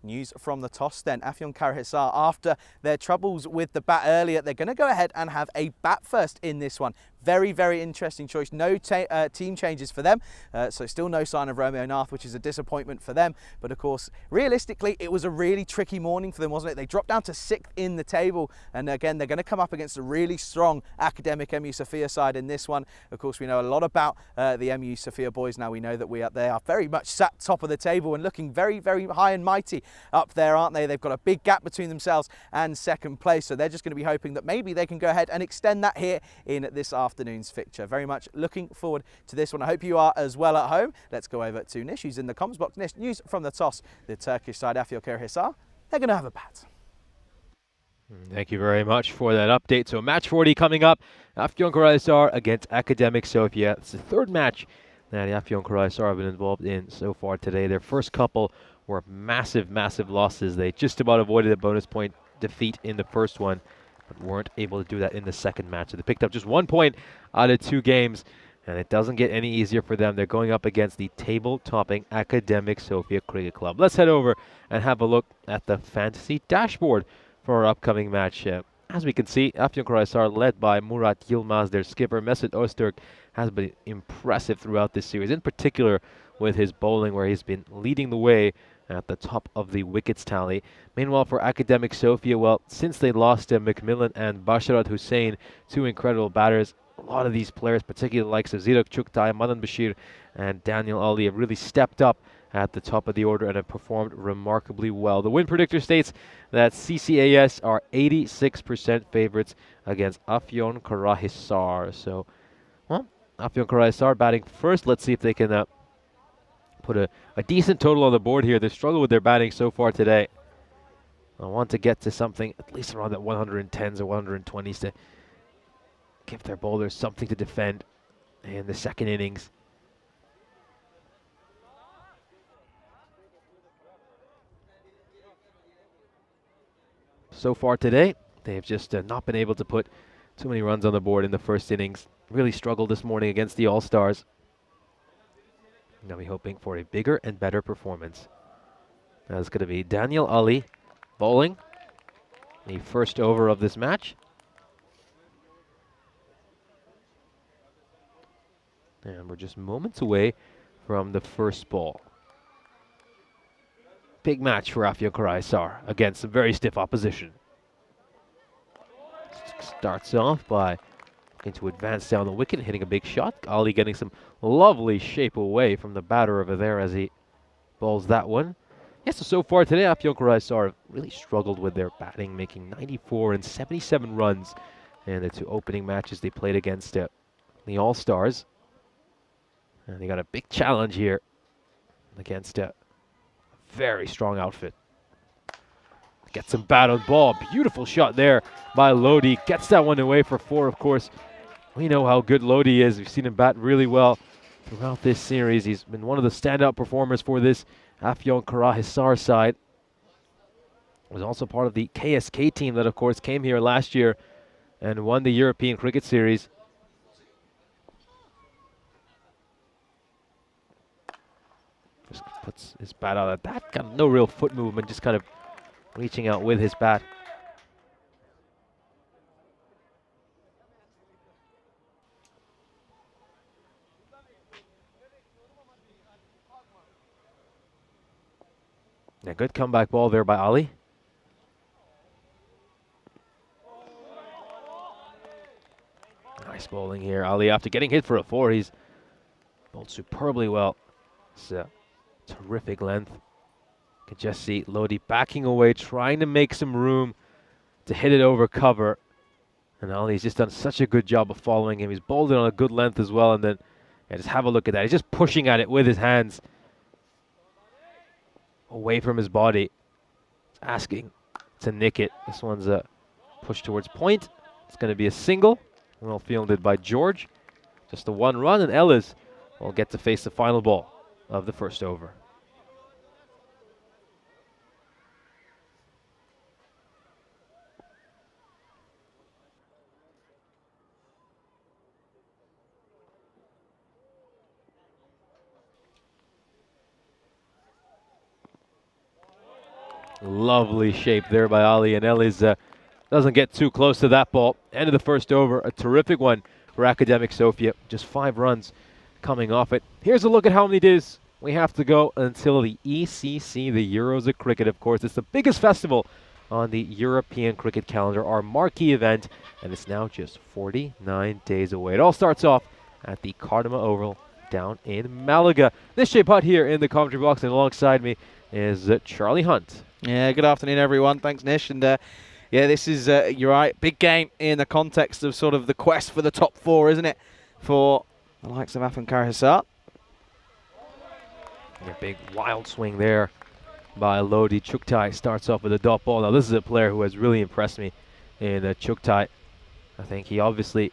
News from the toss then. Afyon Karahisar, after their troubles with the bat earlier, they're going to go ahead and have a bat first in this one. Very, very interesting choice. No team changes for them, so still no sign of Romeo Nath, which is a disappointment for them. But of course, realistically, it was a really tricky morning for them, wasn't it? They dropped down to 6th in the table, and again, they're going to come up against a really strong academic MU Sofia side in this one. Of course, we know a lot about the MU Sofia boys now. We know that they are very much sat top of the table and looking very, very high and mighty up there, aren't they? They've got a big gap between themselves and second place, so they're just going to be hoping that maybe they can go ahead and extend that here in this afternoon's fixture. Very much looking forward to this one. I hope you are as well at home. Let's go over to Nish, who's in the comms box. Nish, news from the toss. The Turkish side, Afyon Karahisar, they're going to have a bat. Thank you very much for that update. So match 40 coming up. Afyon Karahisar against Academic Sofia. It's the third match that Afyon Karahisar have been involved in so far today. Their first couple were massive, massive losses. They just about avoided a bonus point defeat in the first one, but weren't able to do that in the second match. So they picked up just 1 point out of 2 games, and it doesn't get any easier for them. They're going up against the table-topping Academic Sofia Cricket Club. Let's head over and have a look at the fantasy dashboard for our upcoming match. As we can see, Afyon Karahisar, led by Murat Yilmaz, their skipper. Mesut Öztürk has been impressive throughout this series, in particular with his bowling, where he's been leading the way at the top of the wickets tally. Meanwhile, for Academic Sofia, well, since they lost to Macmillan and Basharat Hussain, 2 incredible batters, a lot of these players, particularly the likes of Zirok Chuktay, Madan Bashir, and Daniel Ali, have really stepped up at the top of the order and have performed remarkably well. The win predictor states that CCAS are 86% favorites against Afyon Karahisar. So, well, Afyon Karahisar batting first. Let's see if they can put a decent total on the board here. They struggle with their batting so far today. I want to get to something at least around that 110s or 120s to give their bowlers something to defend in the second innings. So far today, they've just not been able to put too many runs on the board in the first innings. Really struggled this morning against the All-Stars. Now we're hoping for a bigger and better performance. That's going to be Daniel Ali bowling the first over of this match. And we're just moments away from the first ball. Big match for Afyon Karahisar against some very stiff opposition. Starts off by looking to advance down the wicket, hitting a big shot. Ali getting some lovely shape away from the batter over there as he bowls that one. Yes, so far today, Afyon Karahisar have really struggled with their batting, making 94 and 77 runs in the 2 opening matches they played against the All-Stars. And they got a big challenge here against a very strong outfit. Gets some bat on ball. Beautiful shot there by Lodi. Gets that one away for 4, of course. We know how good Lodi is. We've seen him bat really well throughout this series. He's been one of the standout performers for this Afyon Karahisar side. Was also part of the KSK team that, of course, came here last year and won the European Cricket Series. Just puts his bat out at that. Got no real foot movement, just kind of reaching out with his bat. A good comeback ball there by Ali. Nice bowling here. Ali, after getting hit for a 4, he's bowled superbly well. It's a terrific length. can just see Lodi backing away, trying to make some room to hit it over cover. And Ali's just done such a good job of following him. He's bowled it on a good length as well. And then, yeah, just have a look at that. He's just pushing at it with his hands away from his body. Asking to nick it. This one's a push towards point. It's going to be a single. Well fielded by George. Just the 1 run, and Ellis will get to face the final ball of the first over. Lovely shape there by Ali, and Ellis doesn't get too close to that ball. End of the first over, a terrific one for Academic Sofia. Just 5 runs coming off it. Here's a look at how many days we have to go until the ECC, the Euros of Cricket, of course. It's the biggest festival on the European cricket calendar, our marquee event, and it's now just 49 days away. It all starts off at the Cardama Oval down in Malaga. This shape Hutt here in the commentary box, and alongside me is Charlie Hunt. Yeah, good afternoon, everyone. Thanks, Nish. And yeah, this is, you're right, big game in the context of sort of the quest for the top 4, isn't it? For the likes of Afghan Karahisar. A big wild swing there by Lodi. Chuktai starts off with a dot ball. Now, this is a player who has really impressed me in Chuktai. I think he obviously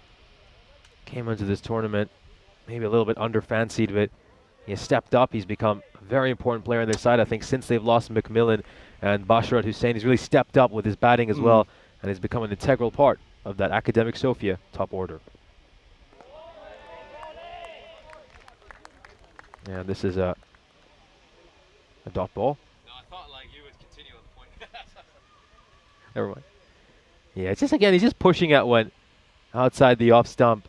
came into this tournament maybe a little bit under-fancied, but he has stepped up. He's become a very important player on their side. I think since they've lost Macmillan and Basharat Hussain, he's really stepped up with his batting as well, and has become an integral part of that Academic Sofia top order. And this is a dot ball. No, I thought like you would continue on the point. Never mind. Yeah, it's just, again, he's just pushing at one outside the off stump.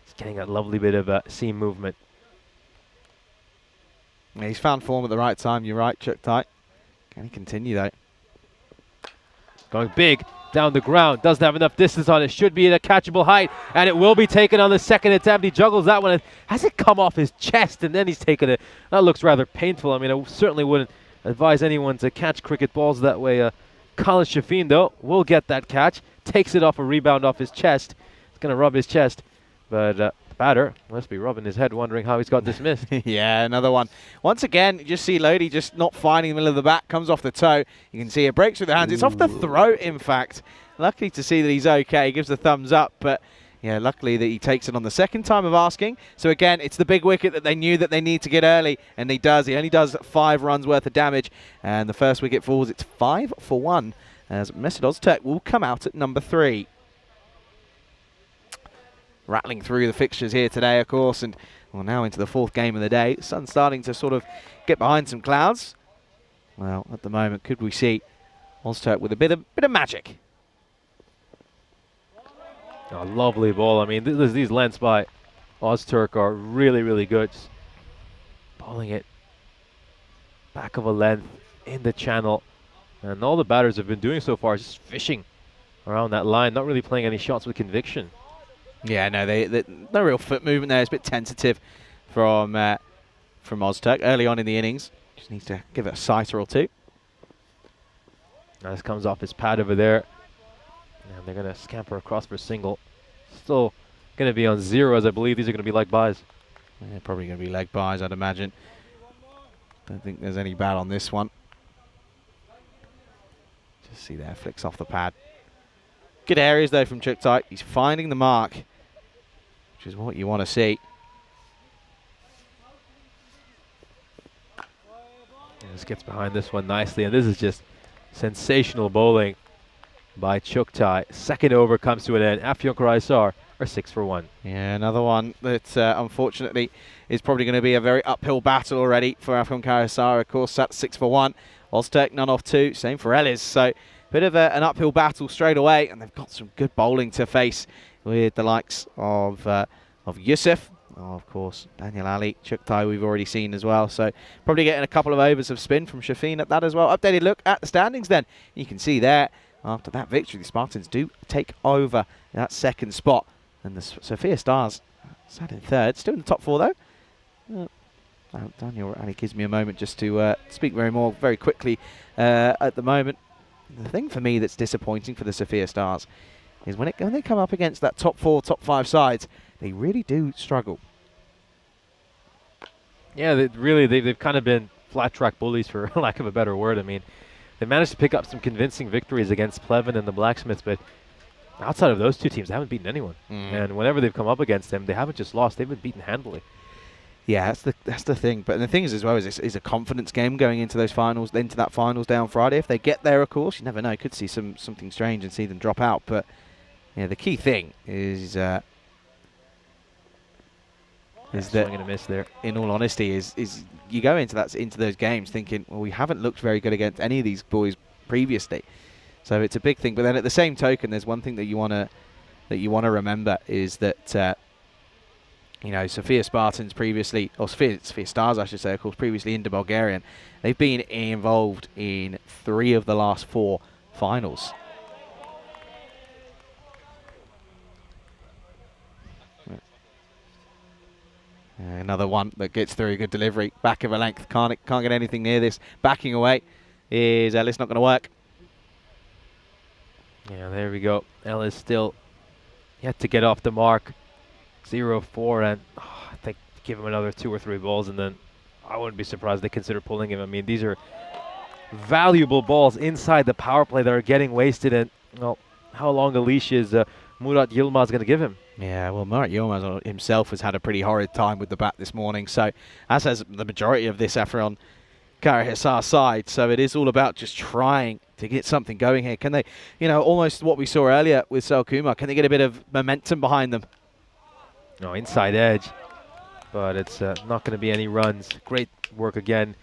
He's getting a lovely bit of seam movement. Yeah, he's found form at the right time. You're right, Chuktai. Can he continue, though? Going big down the ground. Doesn't have enough distance on it. Should be at a catchable height. And it will be taken on the second attempt. He juggles that one. Has it come off his chest? And then he's taken it. That looks rather painful. I mean, I certainly wouldn't advise anyone to catch cricket balls that way. Colin Shafeen, though, will get that catch. Takes it off a rebound off his chest. It's going to rub his chest. But batter must be rubbing his head, wondering how he's got dismissed. Yeah, another one. Once again, you just see Lodi just not finding the middle of the bat. Comes off the toe. You can see it breaks with the hands. It's off the throat, in fact. Lucky to see that he's okay. He gives the thumbs up, but yeah, luckily that he takes it on the second time of asking. So again, it's the big wicket that they knew that they need to get early, and he does. He only does 5 runs worth of damage, and the first wicket falls. It's 5 for 1, as Mesut Ozturk will come out at number 3. Rattling through the fixtures here today, of course, and we're now into the 4th game of the day. The sun's starting to sort of get behind some clouds. Well, at the moment, could we see Ozturk with a bit of magic? A lovely ball. I mean, these lengths by Ozturk are really, really good. Just bowling it back of a length in the channel. And all the batters have been doing so far is just fishing around that line, not really playing any shots with conviction. Yeah, no, no real foot movement there. It's a bit tentative from Ozturk early on in the innings. Just needs to give it a sighter or two. Now this comes off his pad over there. And they're going to scamper across for a single. Still going to be on 0, as I believe these are going to be leg buys. Yeah, probably going to be leg buys, I'd imagine. Don't think there's any bat on this one. Just see there, flicks off the pad. Good areas, though, from Chuktai. He's finding the mark, which is what you want to see. And this gets behind this one nicely, and this is just sensational bowling by Chuktai. Second over comes to an end. Afyon Karahisar are 6 for 1. Yeah, another one that unfortunately is probably going to be a very uphill battle already for Afghan Karahisar. Of course, that's 6 for 1. Ozturk none off 2. Same for Ellis. So bit of an uphill battle straight away, and they've got some good bowling to face with the likes of Yusuf. Oh, of course, Daniel Ali, Chuktai we've already seen as well. So probably getting a couple of overs of spin from Shafeen at that as well. Updated look at the standings then. You can see there, after that victory, the Spartans do take over that second spot. And the Sophia Stars sat in 3rd. Still in the top 4 though. Daniel only gives me a moment just to speak very quickly at the moment. The thing for me that's disappointing for the Sofia Stars is when they come up against that top 4, top 5 sides, they really do struggle. Yeah, they've kind of been flat track bullies, for lack of a better word. I mean, they managed to pick up some convincing victories against Pleven and the Blacksmiths, but outside of those two teams, they haven't beaten anyone. And whenever they've come up against them, they haven't just lost; they've been beaten handily. Yeah, that's the thing. But the thing is as well is it's a confidence game going into those finals, into that finals day on Friday. If they get there, of course, you never know. Could see something strange and see them drop out. But yeah, the key thing is that Swing and a miss there. In all honesty, is you go into those games thinking, well, we haven't looked very good against any of these boys previously, so it's a big thing. But then at the same token, there's one thing that you wanna remember is that Sofia Spartans previously, or Sofia Stars, I should say, of course, previously into Bulgarian, they've been involved in 3 of the last 4 finals. Another one that gets through, good delivery, back of a length, can't get anything near this. Backing away is Ellis, not going to work. Yeah, there we go. Ellis still yet to get off the mark. 0-4, and I think give him another 2 or 3 balls, and then I wouldn't be surprised they consider pulling him. I mean, these are valuable balls inside the power play that are getting wasted, and well, how long a leash is Murat Yilmaz going to give him? Yeah, well, Murat Yilmaz himself has had a pretty horrid time with the bat this morning, so as has the majority of this Afyon Karahisar side, so it is all about just trying to get something going here. Can they, almost what we saw earlier with Selkumar, can they get a bit of momentum behind them? No, inside edge, but it's not going to be any runs. Great work again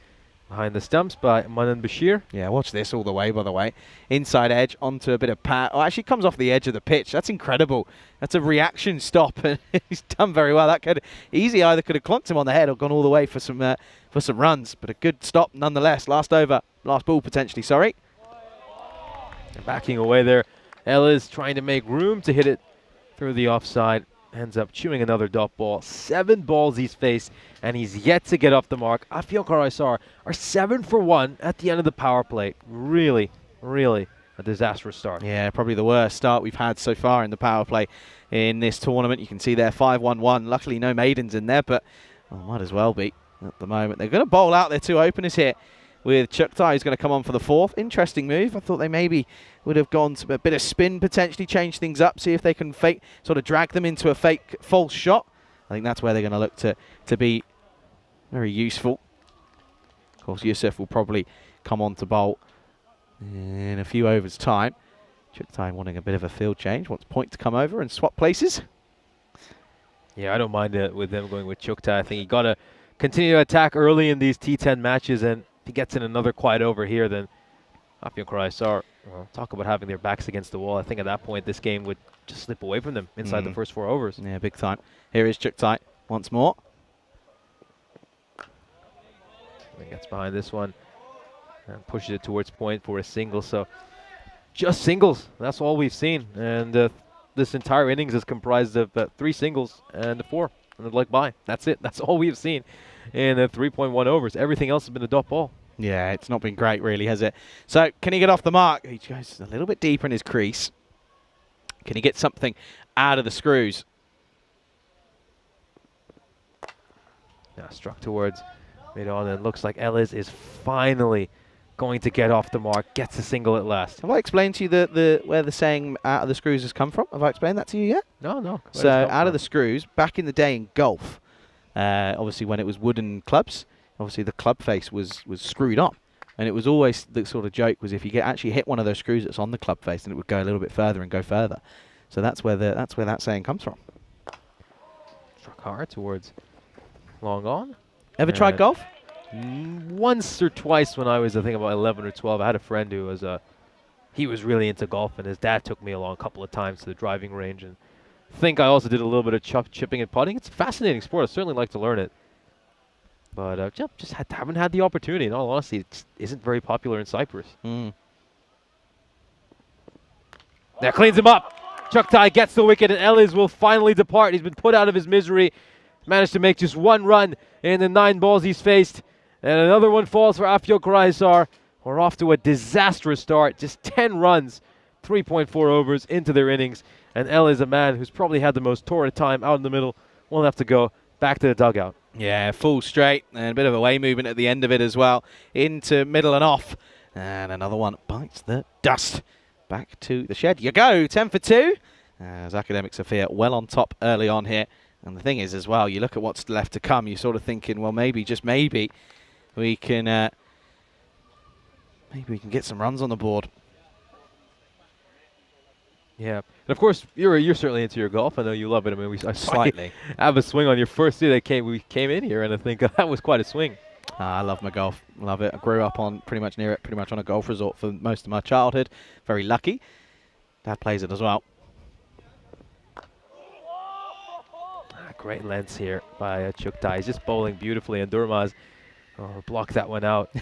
behind the stumps by Manan Bashir. Yeah, watch this all the way, by the way. Inside edge onto a bit of pat. Oh, actually comes off the edge of the pitch. That's incredible. That's a reaction stop, and he's done very well. That could either could have clunked him on the head or gone all the way for some runs, but a good stop nonetheless. Last ball potentially, sorry. And backing away there. Ellis trying to make room to hit it through the offside. Ends up chewing another dot ball. 7 balls he's faced, and he's yet to get off the mark. Afyon Karahisar are 7 for 1 at the end of the power play. Really, really a disastrous start. Yeah, probably the worst start we've had so far in the power play in this tournament. You can see there 5-1-1. Luckily no maidens in there, but might as well be at the moment. They're going to bowl out their 2 openers here with Chuktai, who's going to come on for the 4th. Interesting move. I thought they maybe would have gone to a bit of spin, potentially change things up, see if they can drag them into a fake false shot. I think that's where they're going to look to be very useful. Of course, Yusuf will probably come on to bowl in a few overs' time. Chuktai wanting a bit of a field change, wants Point to come over and swap places. Yeah, I don't mind it with them going with Chuktai. I think you got to continue to attack early in these T10 matches, and if he gets in another quiet over here, then Afyon Karahisar, talk about having their backs against the wall. I think at that point this game would just slip away from them inside the first 4 overs. Yeah, big time. Here is Chuktai once more. He gets behind this one and pushes it towards Point for a single. So just singles. That's all we've seen. And this entire innings is comprised of 3 singles and a 4 and a leg by. That's it. That's all we've seen in 3.1 overs. Everything else has been a dot ball. Yeah, it's not been great, really, has it? So, can he get off the mark? He goes a little bit deeper in his crease. Can he get something out of the screws? Yeah, struck towards mid-on, and looks like Ellis is finally going to get off the mark. Gets a single at last. Have I explained to you where the saying out of the screws has come from? Have I explained that to you yet? No. So, out of the screws, back in the day in golf, obviously when it was wooden clubs, obviously the club face was screwed on, and it was always the sort of joke was if you actually hit one of those screws that's on the club face, then it would go a little bit further and go further. So that's where that saying comes from. Struck hard towards long on. Ever tried golf? Once or twice when I was, I think, about 11 or 12. I had a friend who was he was really into golf, and his dad took me along a couple of times to the driving range, and I think I also did a little bit of chipping and putting. It's a fascinating sport. I certainly like to learn it. But just haven't had the opportunity. In all honesty, it isn't very popular in Cyprus. That cleans him up. Chuktai gets the wicket, and Ellis will finally depart. He's been put out of his misery. managed to make just 1 run in the 9 balls he's faced. And another one falls for Afyon Karahisar. We're off to a disastrous start. Just 10 runs, 3.4 overs into their innings. And El is a man who's probably had the most torrid time out in the middle. Won't have to go back to the dugout. Yeah, full straight and a bit of away movement at the end of it as well. Into middle and off. And another one bites the dust. Back to the shed you go. 10 for 2. As Academic Sophia well on top early on here. And the thing is as well, you look at what's left to come, you're sort of thinking, well, maybe, just maybe, we can get some runs on the board. Yeah, and of course you're certainly into your golf. I know you love it. I mean, I saw you Slightly. have a swing on your first day that we came in here, and I think that was quite a swing. I love my golf, love it. I grew up on pretty much near it, pretty much on a golf resort for most of my childhood. Very lucky. Dad plays it as well. Great lengths here by Chuktai. He's just bowling beautifully, and Durmaz blocked that one out.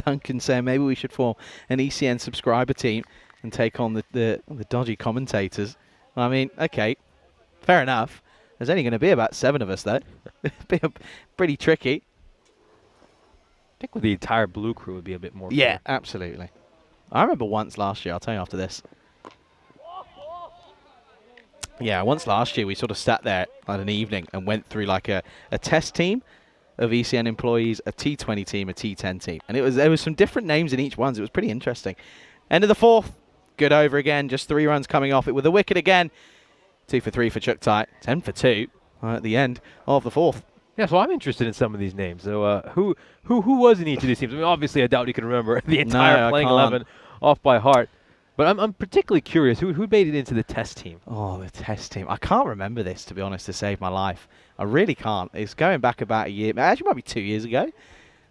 Duncan saying maybe we should form an ECN subscriber team and take on the dodgy commentators. I mean, okay, fair enough. There's only going to be about 7 of us, though. It'd be pretty tricky. I think with the entire blue crew would be a bit more Yeah, fair. absolutely. I remember once last year, I'll tell you after this. Yeah, once last year we sort of sat there at an evening and went through like a test team of ECN employees, a T20 team, a T10 team. And there was some different names in each one, so it was pretty interesting. End of the 4th, good over again, just 3 runs coming off it with a wicket again. 2 for 3 for Chuktai, 10 for 2 at the end of the 4th. Yeah, so I'm interested in some of these names. So who was in each of these teams? I mean, obviously I doubt you can remember the entire playing 11 off by heart. But I'm particularly curious, who made it into the test team? Oh, the test team. I can't remember this, to be honest, to save my life. I really can't. It's going back about a year. Actually, might be 2 years ago.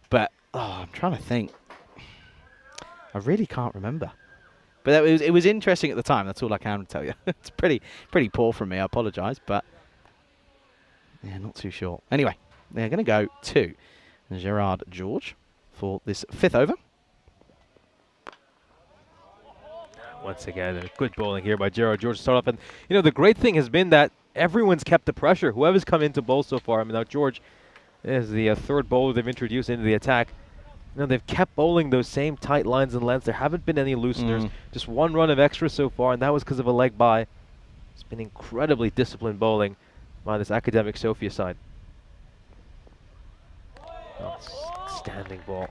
But, I'm trying to think. I really can't remember. But it was interesting at the time. That's all I can tell you. It's pretty poor from me. I apologise. But, yeah, not too sure. Anyway, they're going to go to Gerard George for this 5th over. Once again, good bowling here by Gerard George to start off. And, you know, the great thing has been that everyone's kept the pressure. Whoever's come in to bowl so far, I mean, now George is the 3rd bowler they've introduced into the attack. You know, they've kept bowling those same tight lines and lengths. There haven't been any looseners. Just 1 run of extra so far, and that was because of a leg by. It's been incredibly disciplined bowling by this Academic Sophia side. Oh, standing ball.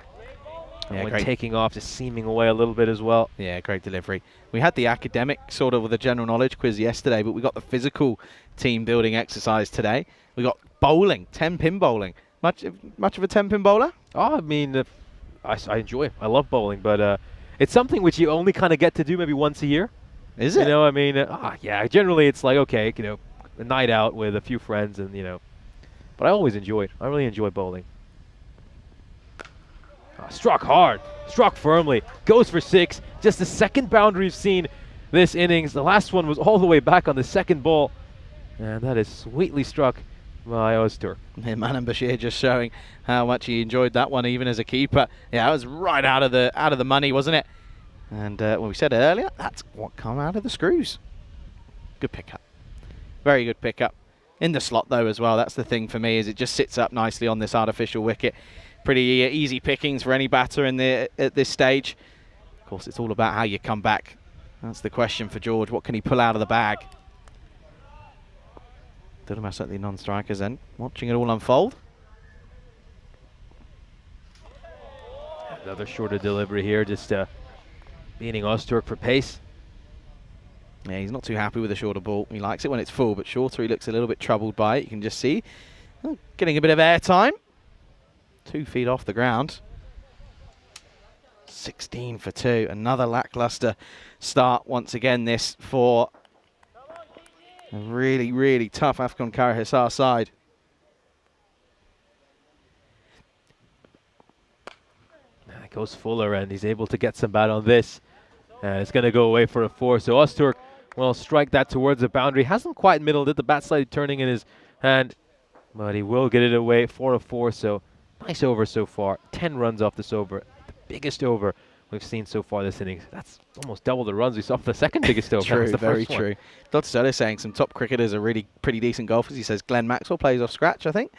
Yeah, when great. taking off, just seaming away a little bit as well. Yeah, great delivery. We had the academic sort of with a general knowledge quiz yesterday, but we got the physical team building exercise today. We got bowling, 10-pin bowling. Much of a 10-pin bowler? Oh, I mean, I enjoy it. I love bowling, but it's something which you only kind of get to do maybe once a year. Is it? You know, I mean, yeah, generally it's like, okay, you know, a night out with a few friends and, you know, but I always enjoy it. I really enjoy bowling. Struck hard, struck firmly, goes for 6. Just the 2nd boundary we've seen this innings. The last one was all the way back on the 2nd ball. And that is sweetly struck by Ozturk. And Manan Bashir just showing how much he enjoyed that one even as a keeper. Yeah, that was right out of the money, wasn't it? And when we said it earlier, that's what come out of the screws. Good pickup. Very good pickup. In the slot though as well, that's the thing for me, is it just sits up nicely on this artificial wicket. Pretty easy pickings for any batter at this stage. Of course, it's all about how you come back. That's the question for George. What can he pull out of the bag? Durmaz at the non-strikers then, watching it all unfold. Another shorter delivery here, just beating Ozturk for pace. Yeah, he's not too happy with the shorter ball. He likes it when it's full, but shorter he looks a little bit troubled by it. You can just see getting a bit of air time. 2 feet off the ground. 16 for 2. Another lackluster start once again this for a really, really tough Afyon Karahisar side. It goes Fuller and he's able to get some bat on this. And it's going to go away for a 4. So Ozturk will strike that towards the boundary. Hasn't quite middled it. The bat slightly turning in his hand. But he will get it away for a 4. So nice over so far. 10 runs off this over. The biggest over we've seen so far this innings. That's almost double the runs we saw for the second biggest over. True, very true. Dr. Solis saying some top cricketers are really pretty decent golfers. He says Glenn Maxwell plays off scratch, I think.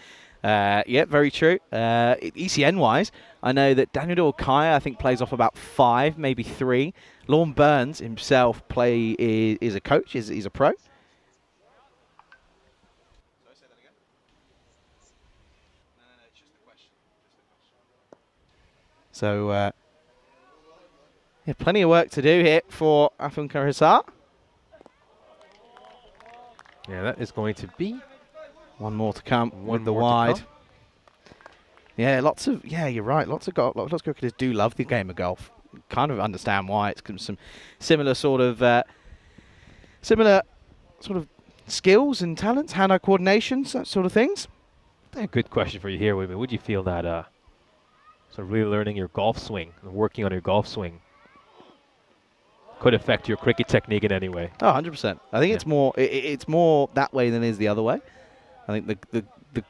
Yeah, very true. ECN-wise, I know that Daniel Kaya, I think, plays off about 5, maybe 3. Lorne Burns himself is a coach, he's a pro. So, yeah, plenty of work to do here for Afyon Karahisar. Yeah, that is going to be one more to come with the more wide. Yeah, you're right. Lots of cricketers do love the game of golf. Kind of understand why. It's some similar sort of skills and talents, hand-eye coordination, that sort of things. A good question for you here, Woodman. Would you feel that sort of really learning your golf swing and working on your golf swing could affect your cricket technique in any way? Oh, 100%. I think it's more that way than it is the other way. I think the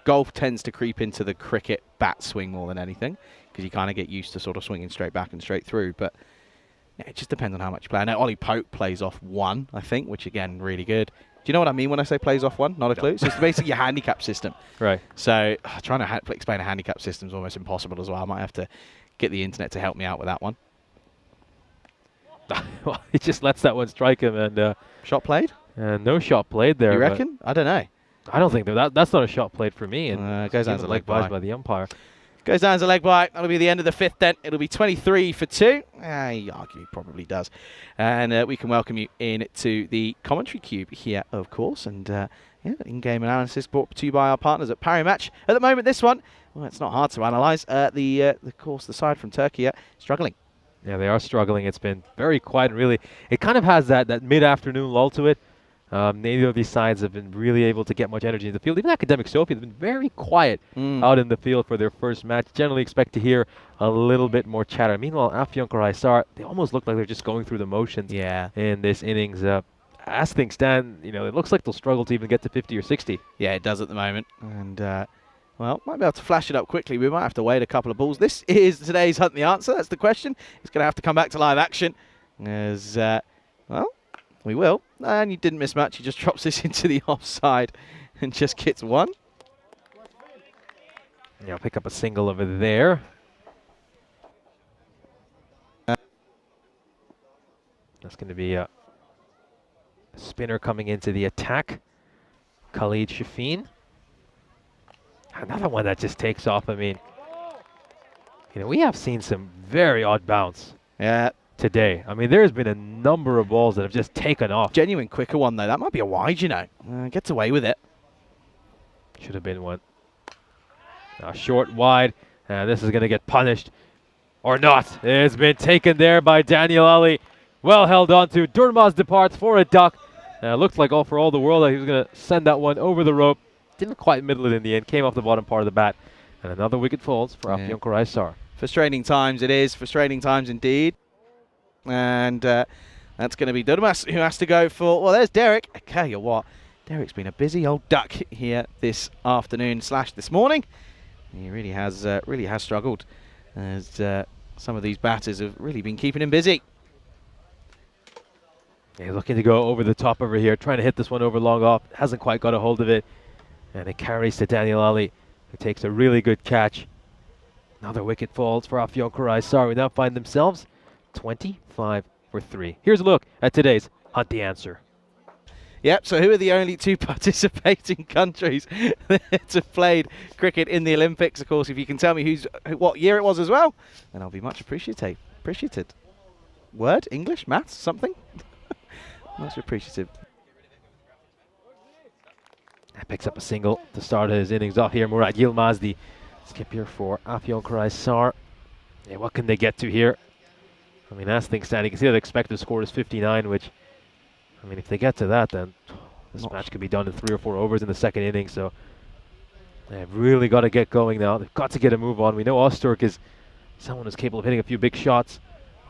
golf tends to creep into the cricket bat swing more than anything, because you kind of get used to sort of swinging straight back and straight through. But yeah, it just depends on how much you play. I know Ollie Pope plays off 1, I think, which again, really good. Do you know what I mean when I say plays off 1? Not a clue. So it's basically your handicap system. Right. So trying to explain a handicap system is almost impossible as well. I might have to get the internet to help me out with that one. Well, he just lets that one strike him, and shot played. And no shot played there. You reckon? I don't know. I don't think that's not a shot played for me. And it goes down as a leg bye by the umpire. Goes down as a leg bye. That'll be the end of the 5th then. It'll be 23 for 2. You argue he probably does. And we can welcome you in to the commentary cube here, of course. And yeah, in-game analysis brought to you by our partners at Parry Match. At the moment, this one, well, it's not hard to analyse. The side from Turkey struggling. Yeah, they are struggling. It's been very quiet. Really, it kind of has that mid-afternoon lull to it. Neither of these sides have been really able to get much energy in the field. Even Academic Sofia have been very quiet out in the field for their first match. Generally expect to hear a little bit more chatter. Meanwhile, Afyon Karahisar, they almost look like they're just going through the motions in this innings. As things stand, it looks like they'll struggle to even get to 50 or 60. Yeah, it does at the moment. And, well, might be able to flash it up quickly. We might have to wait a couple of balls. This is today's Hunt the Answer. That's the question. It's going to have to come back to live action. As, well, we will. And you didn't miss much. He just drops this into the offside and just gets 1. Yeah, I'll pick up a single over there. That's going to be a spinner coming into the attack. Khalid Shafin. Another one that just takes off. I mean, we have seen some very odd bounce today. I mean, there's been a number of balls that have just taken off. Genuine quicker one, though. That might be a wide, gets away with it. Should have been one. Short wide. This is going to get punished. Or not. It's been taken there by Daniel Ali. Well held on to. Durmaz departs for a duck. Looked like for all the world that he was going to send that one over the rope. Didn't quite middle it in the end. Came off the bottom part of the bat. And another wicket falls for Afyon Karahisar. Frustrating times it is. Frustrating times indeed. And that's going to be Durmaz who has to go for... Well, there's Derek. I tell you what. Derek's been a busy old duck here this afternoon / this morning. He really has struggled. As some of these batters have really been keeping him busy. Yeah, looking to go over the top over here. Trying to hit this one over long off. Hasn't quite got a hold of it. And it carries to Daniel Ali, who takes a really good catch. Another wicket falls for Afyon Karahisar. We now find themselves 25 for 3. Here's a look at today's Hunt the Answer. Yep, so who are the only 2 participating countries that have played cricket in the Olympics? Of course, if you can tell me what year it was as well, then I'll be much appreciated. Word? English? Maths? Something? Much appreciative. Picks up a single to start his innings off here. Murad Yilmaz, the skip here for Afyon Karahisar. Yeah, what can they get to here? I mean, as things stand, you can see that the expected score is 59, which, I mean, if they get to that, then this match could be done in 3 or 4 overs in the second inning. So they've really got to get going now. They've got to get a move on. We know Öztürk is someone who's capable of hitting a few big shots.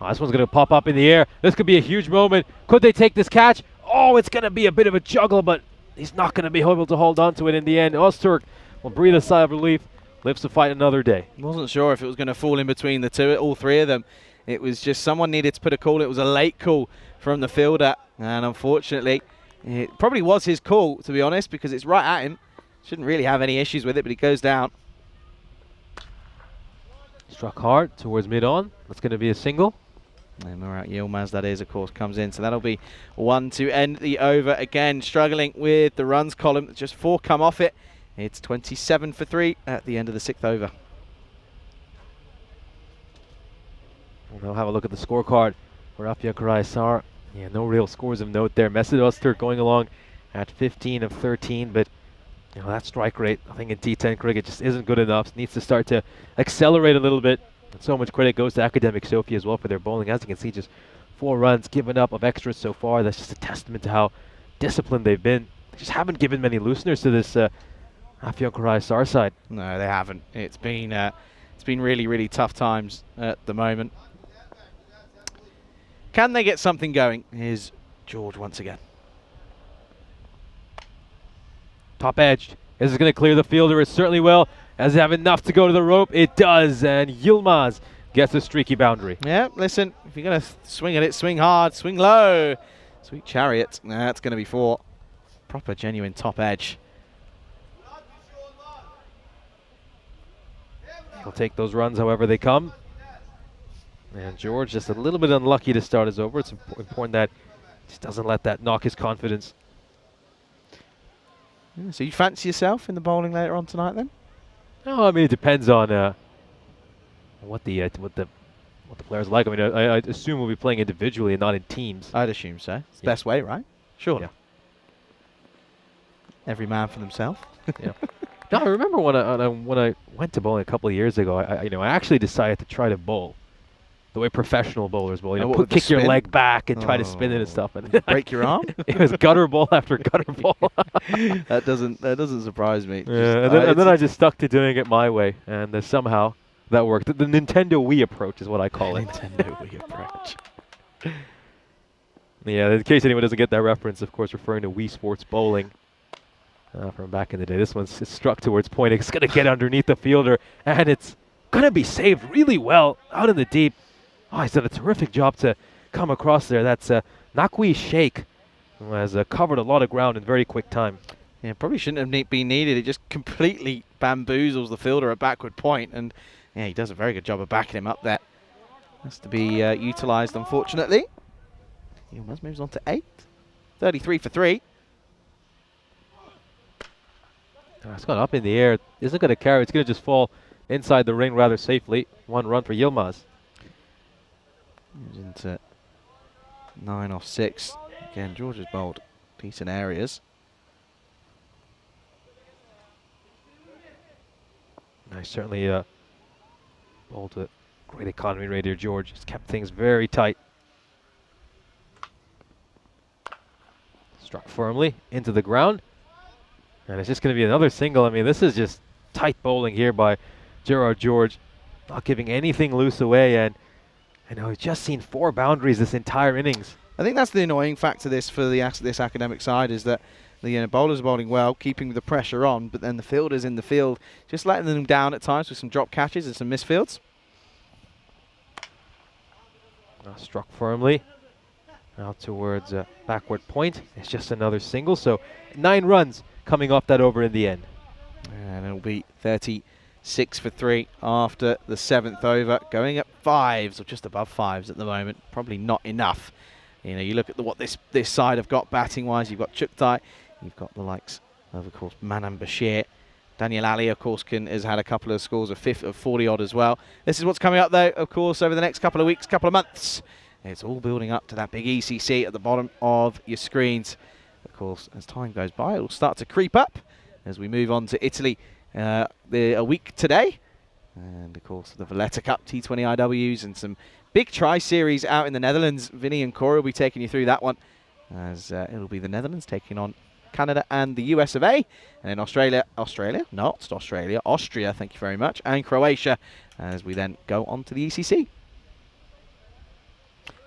Oh, this one's going to pop up in the air. This could be a huge moment. Could they take this catch? Oh, it's going to be a bit of a juggle, but he's not going to be able to hold on to it in the end. Öztürk will breathe a sigh of relief, lives to fight another day. Wasn't sure if it was going to fall in between all 3 of them. It was just someone needed to put a call. It was a late call from the fielder, and unfortunately, it probably was his call, to be honest, because it's right at him. Shouldn't really have any issues with it, but he goes down. Struck hard towards mid-on. That's going to be a single. And Murat Yilmaz, that is, of course, comes in. So that'll be one to end the over. Again, struggling with the runs column. Just 4 come off it. It's 27 for 3 at the end of the 6th over. We'll have a look at the scorecard for Afyonkarahisar. Yeah, no real scores of note there. Mesut Öztürk going along at 15 of 13, but you know, that strike rate, I think in T10 cricket just isn't good enough. Needs to start to accelerate a little bit. And so much credit goes to Academic Sofia as well for their bowling. As you can see, just 4 runs given up of extras so far. That's just a testament to how disciplined they've been. They just haven't given many looseners to this Afyonkarahisar side. No, they haven't. It's been really, really tough times at the moment. Can they get something going? Here's George once again. Top edged. This is going to clear the fielder. It certainly will. Does it have enough to go to the rope? It does. And Yilmaz gets a streaky boundary. Yeah, listen, if you're going to swing at it, swing hard, swing low. Sweet Chariot. That's going to be 4. Proper, genuine top edge. He'll take those runs however they come. And George just a little bit unlucky to start his over. It's important that he just doesn't let that knock his confidence. Yeah, so you fancy yourself in the bowling later on tonight then? No, I mean it depends on what the players like. I mean, I assume we'll be playing individually and not in teams. I'd assume so. It's the best way, right? Sure. Yeah. Every man for themselves. Yeah. No, I remember when I went to bowling a couple of years ago. I actually decided to try to bowl the way professional bowlers bowl. You know, kick your leg back and try to spin it and stuff. And break your arm. It was gutter ball after gutter ball. That doesn't surprise me. Yeah, and then I just stuck to doing it my way, and somehow that worked. The Nintendo Wii approach is what I call it. Nintendo Wii approach. Yeah, in case anyone doesn't get that reference, of course, referring to Wii Sports Bowling from back in the day. This one's struck towards point. It's going to get underneath the fielder, and it's going to be saved really well out in the deep. Oh, he's done a terrific job to come across there. That's Nakwi Sheikh, who has covered a lot of ground in very quick time. Yeah, probably shouldn't have been needed. It just completely bamboozles the fielder at backward point, and yeah, he does a very good job of backing him up there. Has to be utilised, unfortunately. Yilmaz moves on to 8. 33 for 3. It's gone up in the air. Isn't going to carry. It's going to just fall inside the ring rather safely. 1 run for Yilmaz. Moves into 9 off 6. Again, George has bowled decent areas. Nice, certainly bowled a great economy rate here, George. Just kept things very tight. Struck firmly into the ground. And it's just going to be another single. I mean, this is just tight bowling here by Gerard George. Not giving anything loose away. And I know he's just seen 4 boundaries this entire innings. I think that's the annoying factor this academic side is that the bowlers are bowling well, keeping the pressure on, but then the fielders in the field just letting them down at times with some drop catches and some misfields. Struck firmly out towards backward point. It's just another single. So 9 runs coming off that over in the end. And it'll be 36 for 3 after the 7th over, going at 5s or just above 5s at the moment. Probably not enough. You know, you look at what this side have got batting wise. You've got Chuktai, you've got the likes of course Manan Bashir. Daniel Ali, of course, has had a couple of scores of 40 odd as well. This is what's coming up though, of course, over the next couple of weeks, couple of months. It's all building up to that big ECC at the bottom of your screens. Of course, as time goes by, it will start to creep up as we move on to Italy a week today. And, of course, the Valletta Cup T20 IWs and some big tri-series out in the Netherlands. Vinny and Corey will be taking you through that one as it'll be the Netherlands taking on Canada and the US of A. And then Austria, thank you very much, and Croatia as we then go on to the ECC.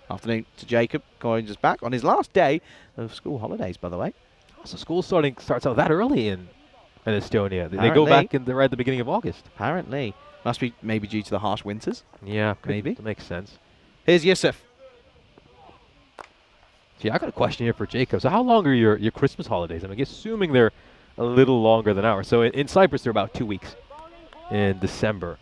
Afternoon to Jacob, joins us back on his last day of school holidays, by the way. So school starts out that early in Estonia. They go back right at the beginning of August. Apparently. Must be maybe due to the harsh winters. Yeah, maybe. That makes sense. Here's Yusuf. See, I got a question here for Jacob. So how long are your Christmas holidays? I'm assuming they're a little longer than ours. So in Cyprus, they're about 2 weeks in December.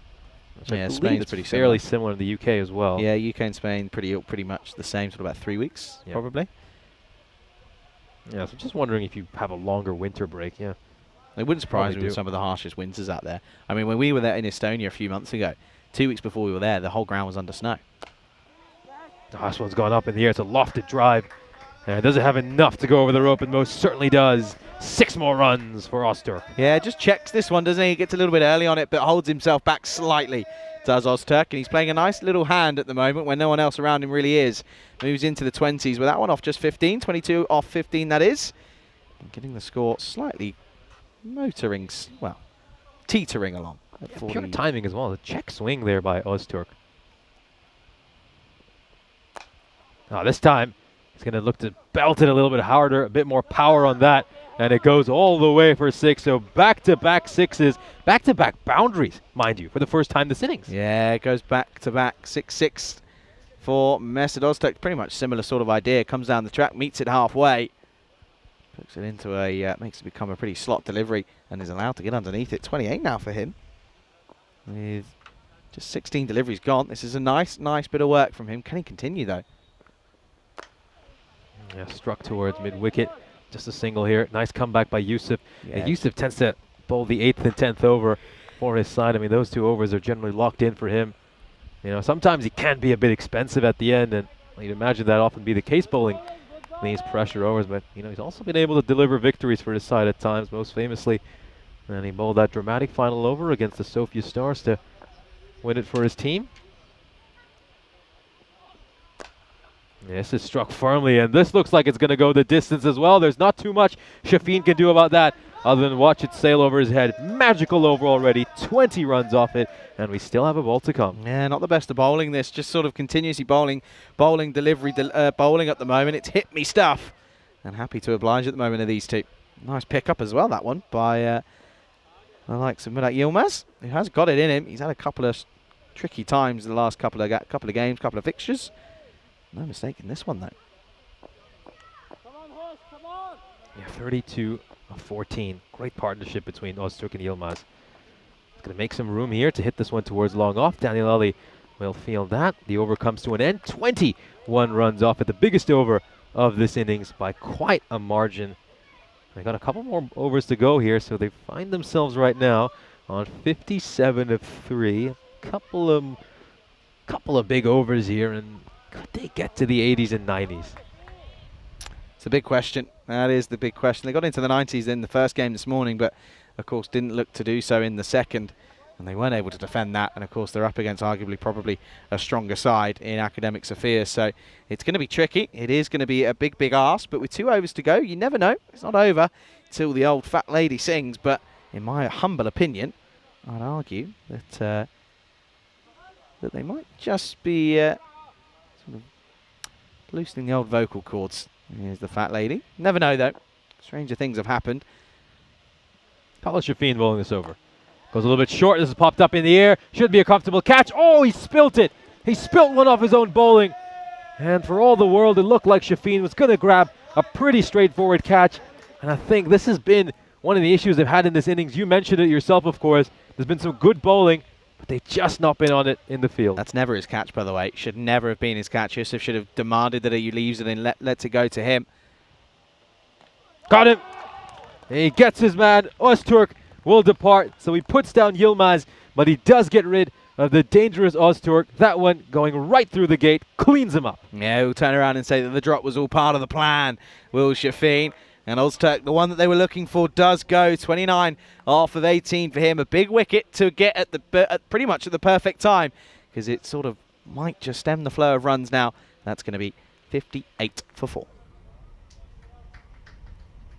Yeah, Spain's pretty fairly similar in the UK as well. Yeah, UK and Spain pretty much the same, sort of about 3 weeks, probably. Yeah, so just wondering if you have a longer winter break, yeah. It wouldn't surprise me with some of the harshest winters out there. I mean, when we were there in Estonia a few months ago, 2 weeks before we were there, the whole ground was under snow. Oh, this one's gone up in the air. It's a lofted drive. And does it have enough to go over the rope? It most certainly does. 6 more runs for Ozturk. Yeah, just checks this one, doesn't he? He gets a little bit early on it, but holds himself back slightly, does Ozturk. And he's playing a nice little hand at the moment when no one else around him really is. Moves into the 20s with that one off just 15. 22 off 15, that is. And getting the score slightly motoring, well, teetering along. Pure timing as well. The check swing there by Ozturk. Oh, this time, he's going to look to belt it a little bit harder, a bit more power on that, and it goes all the way for 6. So back-to-back 6s, back-to-back boundaries, mind you, for the first time this innings. Yeah, it goes back-to-back 6-6 for Mesut Ozturk. Pretty much similar sort of idea. Comes down the track, meets it halfway, puts it into a, makes it become a pretty slot delivery, and is allowed to get underneath it. 28 now for him, with just 16 deliveries gone. This is a nice bit of work from him. Can he continue though? Yeah, struck towards mid-wicket. Just a single here. Nice comeback by Yusuf. Yeah. And Yusuf tends to bowl the 8th and 10th over for his side. I mean, those 2 overs are generally locked in for him. You know, sometimes he can be a bit expensive at the end, and you'd imagine that often be the case bowling these pressure overs. But, you know, he's also been able to deliver victories for his side at times, most famously. And he bowled that dramatic final over against the Sofia Stars to win it for his team. This is struck firmly, and this looks like it's going to go the distance as well. There's not too much Shafin can do about that other than watch it sail over his head. Magical over already, 20 runs off it, and we still have a ball to come. Yeah, not the best of bowling this, just sort of continuously bowling delivery, bowling at the moment. It's hit me stuff, and happy to oblige at the moment of these 2. Nice pick-up as well, that one, by the likes of Murat Yilmaz, who has got it in him. He's had a couple of tricky times in the last couple of games, couple of fixtures. No mistake in this one, though. Yeah, 32 of 14. Great partnership between Ozturk and Yilmaz. He's going to make some room here to hit this one towards long off. Daniel Ali will field that. The over comes to an end. 21 runs off at the biggest over of this innings by quite a margin. They got a couple more overs to go here, so they find themselves right now on 57 of 3. Couple of big overs here, and could they get to the 80s and 90s? It's a big question. That is the big question. They got into the 90s in the first game this morning, but of course didn't look to do so in the second, and they weren't able to defend that. And of course they're up against arguably probably a stronger side in Academic Sofia, so it's going to be tricky. It is going to be a big ask, but with 2 overs to go, you never know. It's not over till the old fat lady sings, but in my humble opinion, I'd argue that that they might just be sort of loosening the old vocal cords. Here's the fat lady. Never know, though. Stranger things have happened. Carlos Shafin bowling this over. Goes a little bit short. This has popped up in the air. Should be a comfortable catch. Oh, he spilt it. He spilt one off his own bowling. And for all the world, it looked like Shafin was going to grab a pretty straightforward catch. And I think this has been one of the issues they've had in this innings. You mentioned it yourself, of course. There's been some good bowling, but they've just not been on it in the field. That's never his catch, by the way. Should never have been his catch. Yusuf should have demanded that he leaves it and lets it go to him. Got him. He gets his man. Ozturk will depart. So he puts down Yilmaz, but he does get rid of the dangerous Ozturk. That one going right through the gate, cleans him up. Yeah, we'll turn around and say that the drop was all part of the plan, Will Shafin. And Ozturk, the one that they were looking for, does go. 29 off of 18 for him. A big wicket to get at pretty much at the perfect time, because it sort of might just stem the flow of runs now. That's going to be 58 for 4.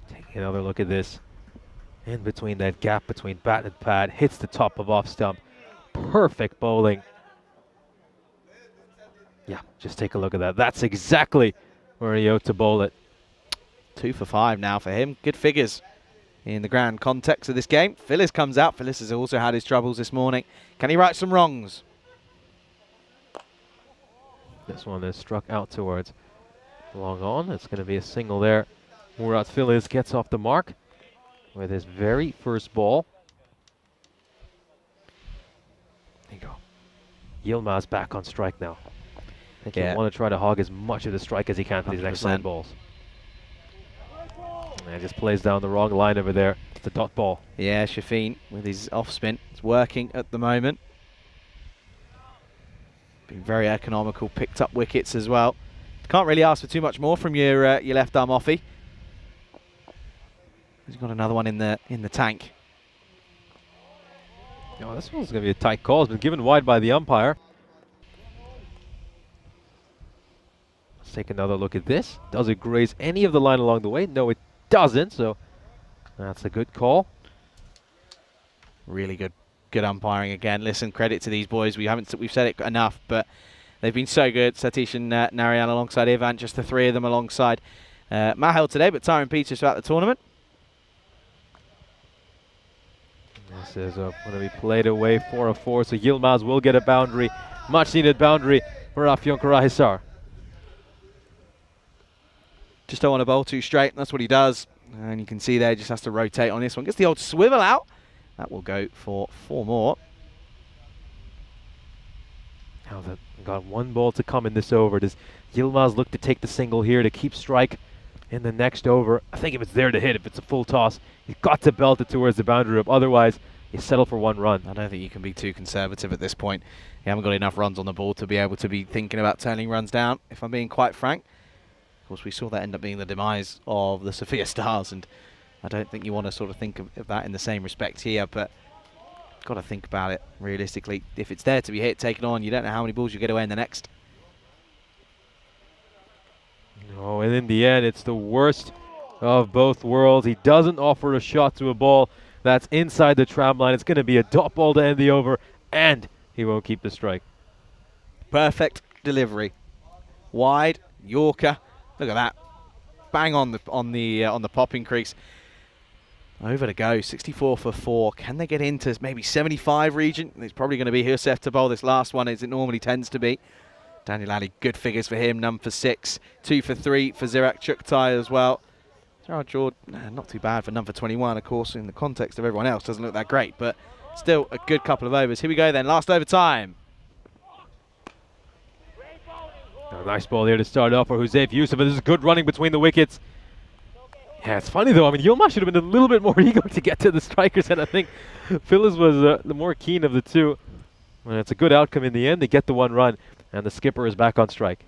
Taking another look at this. In between that gap between bat and pad, hits the top of off stump. Perfect bowling. Yeah, just take a look at that. That's exactly where he ought to bowl it. 2 for 5 now for him. Good figures in the grand context of this game. Phyllis comes out. Phyllis has also had his troubles this morning. Can he right some wrongs? This one is struck out towards long on. It's going to be a single there. Murat Filiz gets off the mark with his very first ball. There you go. Yilmaz back on strike now. I think he'll want to try to hog as much of the strike as he can for these next 9 balls. And just plays down the wrong line over there. It's a dot ball. Yeah, Shafin with his off spin. It's working at the moment. Been very economical, picked up wickets as well. Can't really ask for too much more from your left arm offie. He's got another one in the tank. Oh, this one's going to be a tight call. It's been given wide by the umpire. Let's take another look at this. Does it graze any of the line along the way? No, it doesn't. So that's a good call. Really good umpiring again. Listen, credit to these boys. We've said it enough, but they've been so good. Satish and Narayan alongside Ivan, just the 3 of them alongside Mahel today, but Tyron Peters throughout the tournament. This is going to be played away 4-4, so Yilmaz will get a boundary, much needed boundary for Afyonkarahisar. Just don't want to bowl too straight, that's what he does. And you can see there, he just has to rotate on this one. Gets the old swivel out. That will go for 4 more. Now they've got 1 ball to come in this over. Does Yilmaz look to take the single here to keep strike in the next over? I think if it's there to hit, if it's a full toss, you've got to belt it towards the boundary rope. Otherwise, you settle for 1 run. I don't think you can be too conservative at this point. You haven't got enough runs on the board to be able to be thinking about turning runs down, if I'm being quite frank. Of course, we saw that end up being the demise of the Sophia Stars, and I don't think you want to sort of think of that in the same respect here, but got to think about it realistically. If it's there to be hit, taken on, you don't know how many balls you get away in the next. No, and in the end, it's the worst of both worlds. He doesn't offer a shot to a ball that's inside the tram line. It's going to be a dot ball to end the over, and he won't keep the strike. Perfect delivery. Wide, Yorker. Look at that. Bang on the popping crease. Over to go, 64 for 4. Can they get into maybe 75 region? It's probably going to be Husef to bowl this last one, as it normally tends to be. Daniel Ali, good figures for him. None for 6. 2 for 3 for Zirak Chuktai as well. Gerard George, not too bad for none for 21. Of course, in the context of everyone else, doesn't look that great, but still a good couple of overs. Here we go then, last overtime. A nice ball here to start off for Husef Yusuf, but this is good running between the wickets. Yeah, it's funny though. I mean, Yilmaz should have been a little bit more eager to get to the strikers, and I think Phyllis was the more keen of the two. And it's a good outcome in the end. They get the 1 run, and the skipper is back on strike.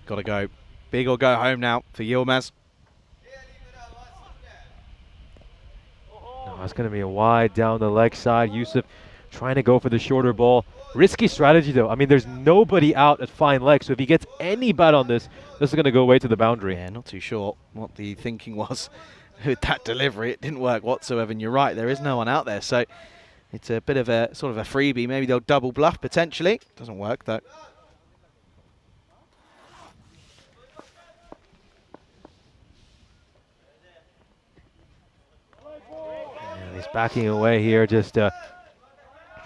Got to go. Big or go home now for Yilmaz. No, it's going to be a wide down the leg side. Yusuf trying to go for the shorter ball. Risky strategy though. I mean, there's nobody out at fine leg, so if he gets any bat on this, this is going to go away to the boundary. Yeah, not too sure what the thinking was with that delivery. It didn't work whatsoever, and you're right, there is no one out there, so it's a bit of a sort of a freebie. Maybe they'll double bluff potentially. Doesn't work though. And he's backing away here, just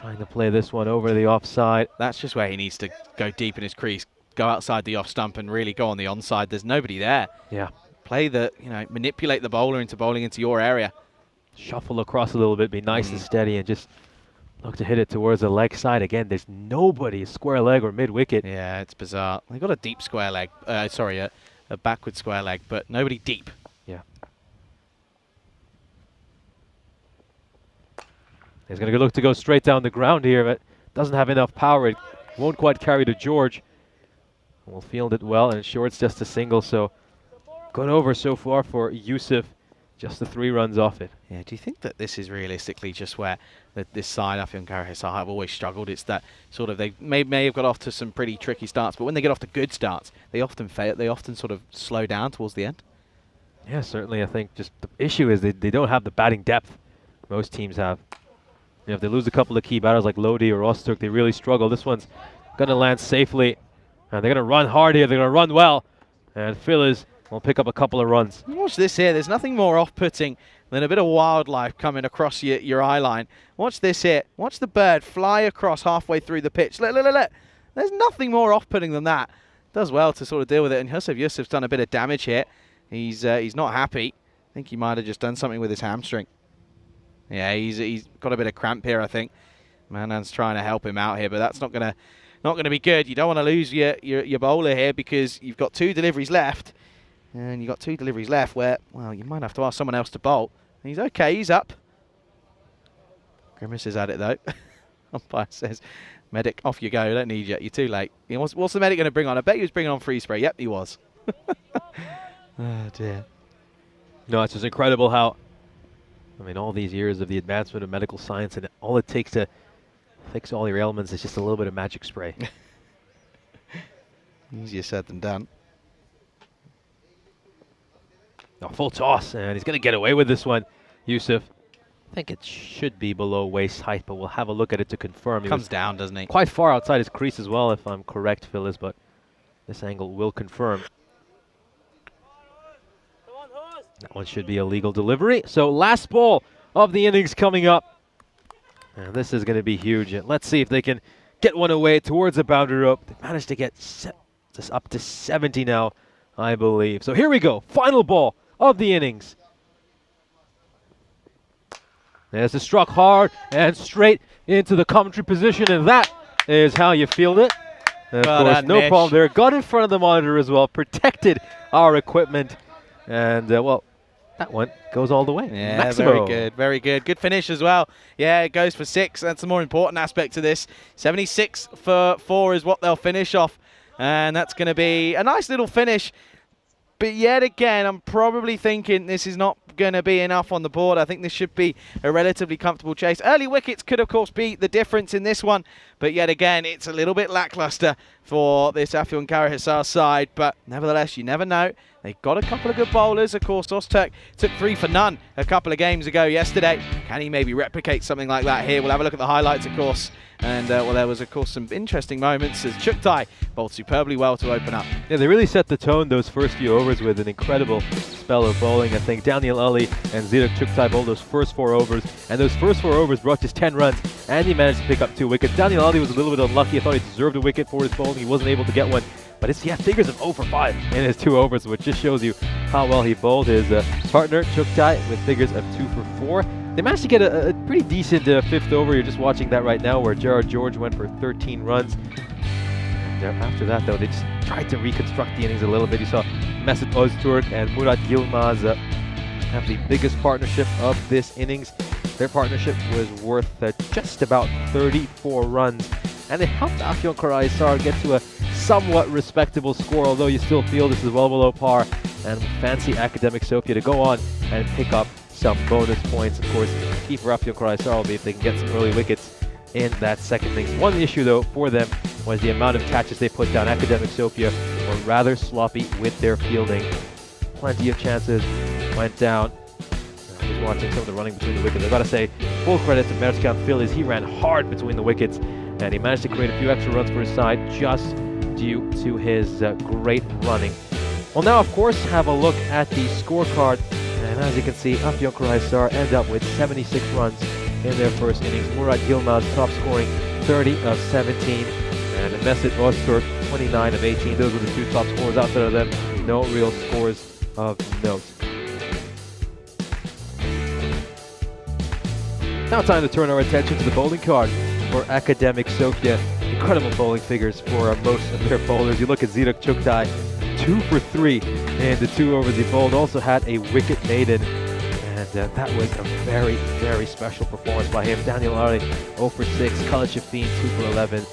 trying to play this one over the offside. That's just where he needs to go deep in his crease, go outside the off stump and really go on the onside. There's nobody there. Yeah. Play the, manipulate the bowler into bowling into your area. Shuffle across a little bit, be nice and steady, and just look to hit it towards the leg side. Again, there's nobody, square leg or mid-wicket. Yeah, it's bizarre. They've got a deep square leg, a backward square leg, but nobody deep. Yeah. He's going to look to go straight down the ground here, but doesn't have enough power. It won't quite carry to George. Will field it well, and short's just a single, so good over so far for Yusuf. Just the 3 runs off it. Yeah, do you think that this is realistically just where this side, Afyonkarahisar, have always struggled? It's that sort of, they may have got off to some pretty tricky starts, but when they get off to good starts, they often fail. They often sort of slow down towards the end. Yeah, certainly. I think just the issue is they don't have the batting depth most teams have. You know, if they lose a couple of key batters like Lodi or Osturk, they really struggle. This one's going to land safely, and they're going to run hard here. They're going to run well, and Phyllis will pick up a couple of runs. Watch this here. There's nothing more off-putting than a bit of wildlife coming across your eye line. Watch this here. Watch the bird fly across halfway through the pitch. Look. There's nothing more off-putting than that. Does well to sort of deal with it, and Yusuf's done a bit of damage here. He's not happy. I think he might have just done something with his hamstring. Yeah, he's got a bit of cramp here, I think. Manan's trying to help him out here, but that's not gonna be good. You don't want to lose your bowler here because you've got 2 deliveries left, and you've got 2 deliveries left where, well, you might have to ask someone else to bowl. He's okay. He's up. Grimace is at it though. Umpire says, "Medic, off you go. I don't need you. You're too late." What's the medic going to bring on? I bet he was bringing on freeze spray. Yep, he was. Oh dear. No, it's just incredible how, I mean, all these years of the advancement of medical science, and all it takes to fix all your ailments is just a little bit of magic spray. Easier said than done. No, full toss, and he's going to get away with this one, Yusuf. I think it should be below waist height, but we'll have a look at it to confirm. Comes down, doesn't he? Quite far outside his crease as well, if I'm correct, Phyllis, but this angle will confirm. That one should be a legal delivery. So last ball of the innings coming up. And this is going to be huge. Let's see if they can get one away towards the boundary rope. They managed to get this up to 70 now, I believe. So here we go. Final ball of the innings. There's the struck hard and straight into the commentary position, and that is how you field it. And of course, no problem there. Got in front of the monitor as well, protected our equipment, and well, that one goes all the way. Yeah, Maximo. very good, very good. Good finish as well. Yeah, it goes for 6. That's the more important aspect to this. 76 for 4 is what they'll finish off, and that's going to be a nice little finish. But yet again, I'm probably thinking this is not going to be enough on the board. I think this should be a relatively comfortable chase. Early wickets could, of course, be the difference in this one. But yet again, it's a little bit lackluster for this Afyonkarahisar side. But nevertheless, you never know. They've got a couple of good bowlers. Of course, Ozturk took 3 for none a couple of games ago yesterday. Can he maybe replicate something like that here? We'll have a look at the highlights, of course. And, well, there was, of course, some interesting moments as Chuktai bowled superbly well to open up. Yeah, they really set the tone those first few overs with an incredible spell of bowling. I think Daniel Ali and Zidok Chuktai bowled those first 4 overs, and those first 4 overs brought just 10 runs, and he managed to pick up 2 wickets. Daniel Ali was a little bit unlucky. I thought he deserved a wicket for his bowling. He wasn't able to get one, but he had figures of 0 for 5 in his 2 overs, which just shows you how well he bowled. His partner, Chuktai, with figures of 2 for 4. They managed to get a pretty decent 5th over. You're just watching that right now, where Gerard George went for 13 runs. And after that, though, they just tried to reconstruct the innings a little bit. You saw Mesut Ozturk and Murat Yilmaz have the biggest partnership of this innings. Their partnership was worth just about 34 runs, and it helped Afyonkarahisar get to a somewhat respectable score, although you still feel this is well below par, and fancy Academic Sofia to go on and pick up some bonus points. Of course, key for Afyonkarahisar will be if they can get some early wickets in that second innings. One issue, though, for them was the amount of catches they put down. Academic Sofia were rather sloppy with their fielding. Plenty of chances went down. I was watching some of the running between the wickets. I've got to say, full credit to Merzkan Filiz. He ran hard between the wickets, and he managed to create a few extra runs for his side just due to his great running. We'll now, of course, have a look at the scorecard. And as you can see, Afyonkarahisar end up with 76 runs in their first innings. Murat Yilmaz top scoring 30 of 17. And Mesut Ozturk 29 of 18. Those were the 2 top scorers. Outside of them, no real scores of note. Now time to turn our attention to the bowling card for Academic Sofia. Incredible bowling figures for most of their bowlers. You look at Zidok Chuktai, 2 for 3 in the 2 overs he bowled. Also had a wicket maiden, and that was a very, very special performance by him. Daniel Ali, 0 for 6. Khalid Shafin, 2 for 11.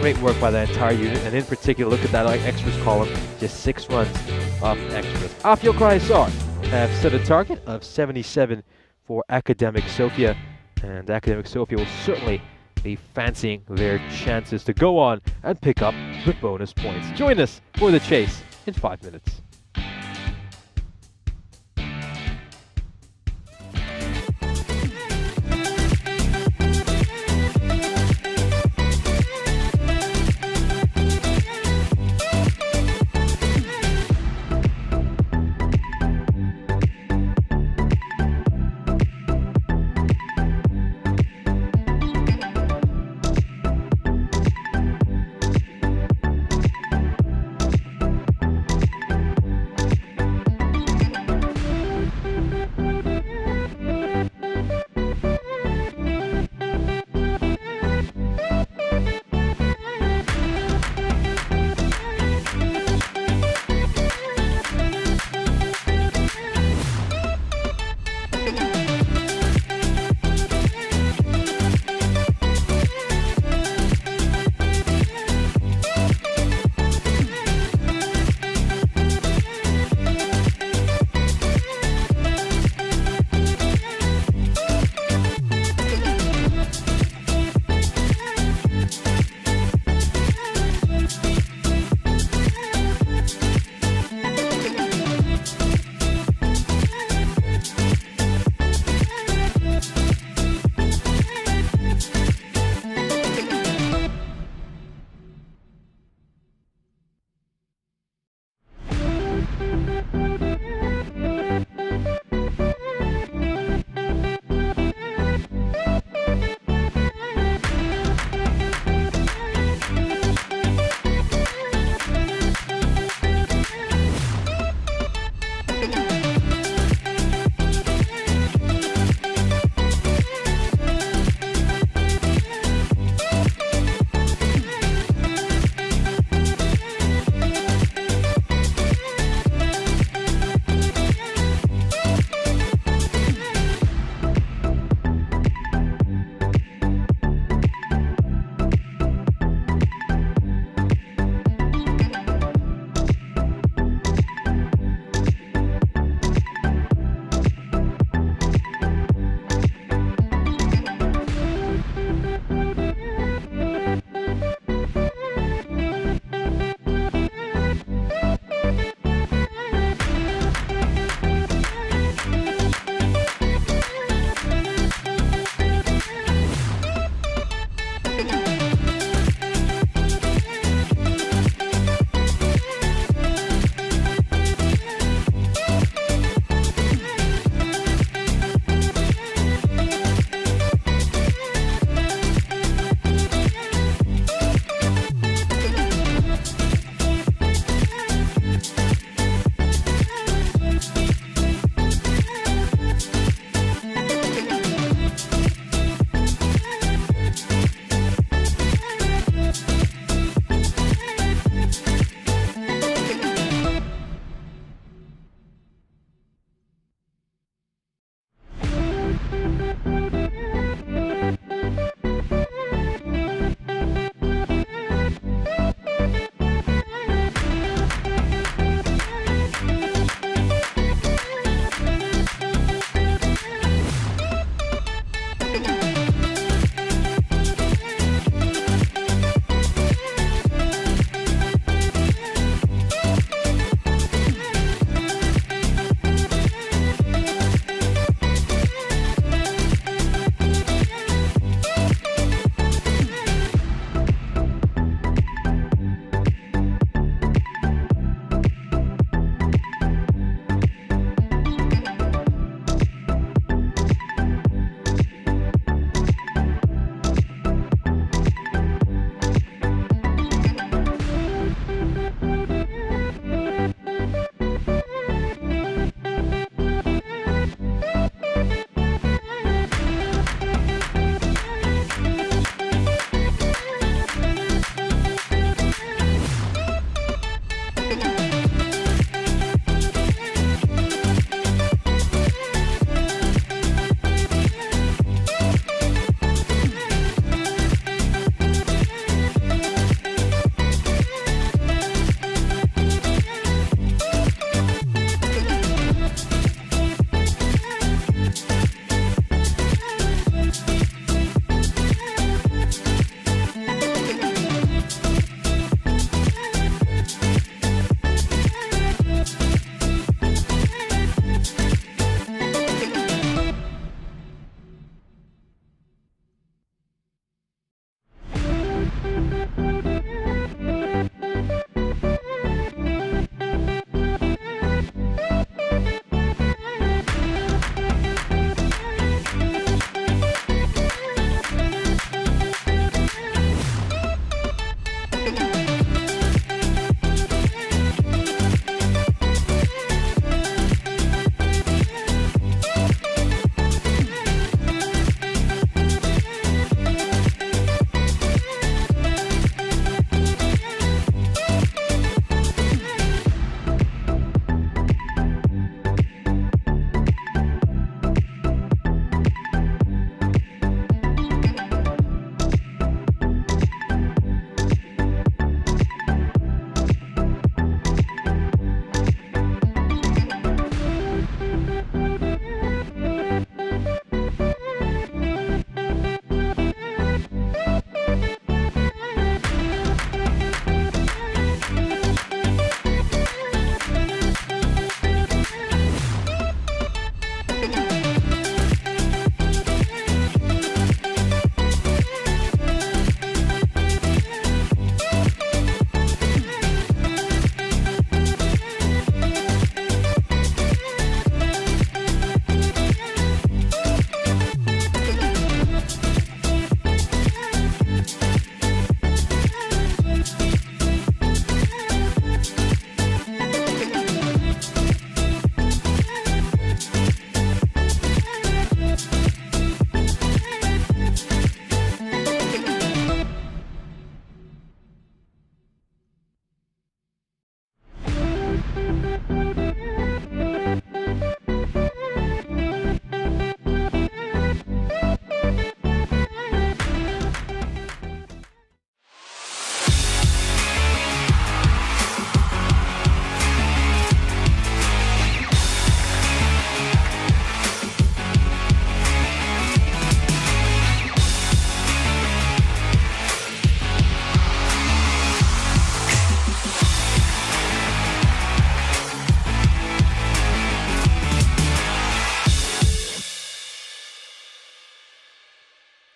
Great work by the entire unit, and in particular, look at that extras column, just 6 runs off extras. Afyonkarahisar have set a target of 77 for Academic Sofia, and Academic Sofia will certainly be fancying their chances to go on and pick up the bonus points. Join us for the chase in 5 minutes.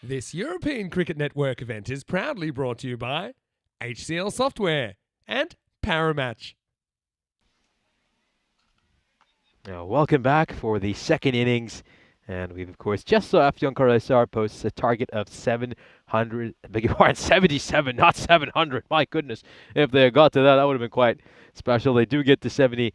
This European Cricket Network event is proudly brought to you by HCL Software and Paramatch. Now, welcome back for the second innings. And we've, of course, just saw Afyon Karahisar post a target of 700, beg your pardon, 77, not 700. My goodness, if they had got to that, that would have been quite special. They do get to 76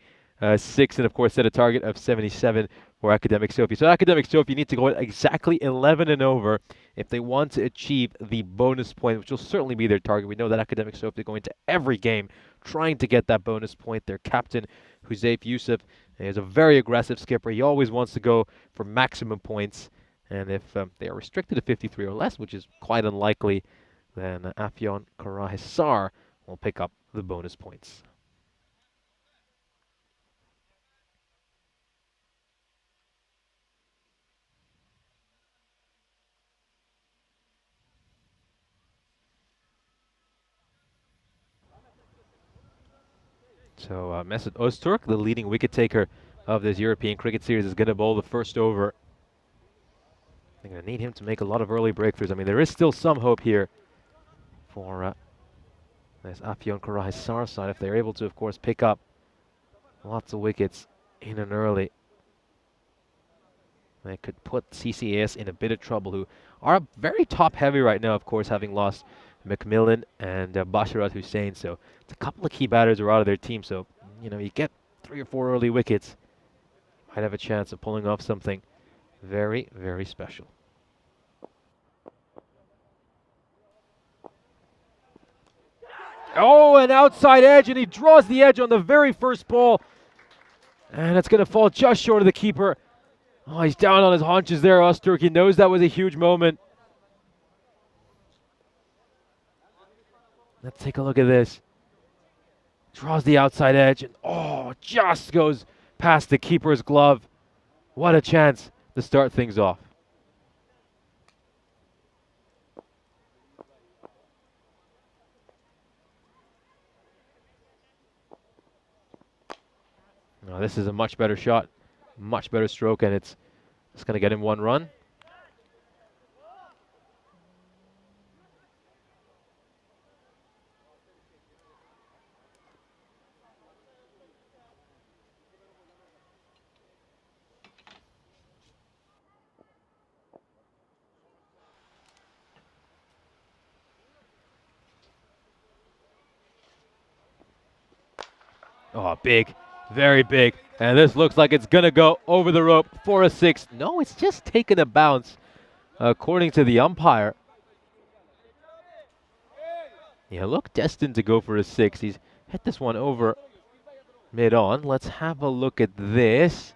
and, of course, set a target of 77 for Academic Sophie. So Academic Sophie need to go exactly 11 and over if they want to achieve the bonus point, which will certainly be their target. We know that Academic Sophie is going to every game trying to get that bonus point. Their captain, Huzaifa Yusuf, is a very aggressive skipper. He always wants to go for maximum points. And if they are restricted to 53 or less, which is quite unlikely, then Afyon Karahisar will pick up the bonus points. So Mesut Öztürk, the leading wicket taker of this European Cricket Series, is going to bowl the first over. They're going to need him to make a lot of early breakthroughs. I mean, there is still some hope here for this Afyon Karahisar side if they're able to, of course, pick up lots of wickets in and early. They could put CCAS in a bit of trouble, who are very top-heavy right now, of course, having lost McMillan and Basharat Hussain. So it's a couple of key batters who are out of their team. So, you know, you get 3 or 4 early wickets, might have a chance of pulling off something very, very special. Oh, an outside edge, and he draws the edge on the very first ball. And it's going to fall just short of the keeper. Oh, he's down on his haunches there, Öztürk. He knows that was a huge moment. Let's take a look at this. Draws the outside edge, and oh, just goes past the keeper's glove. What a chance to start things off. Now, this is a much better shot, much better stroke, and it's going to get him 1 run. Oh, big, very big. And this looks like it's going to go over the rope for a 6. No, it's just taken a bounce, according to the umpire. Yeah, look, destined to go for a 6. He's hit this one over mid-on. Let's have a look at this.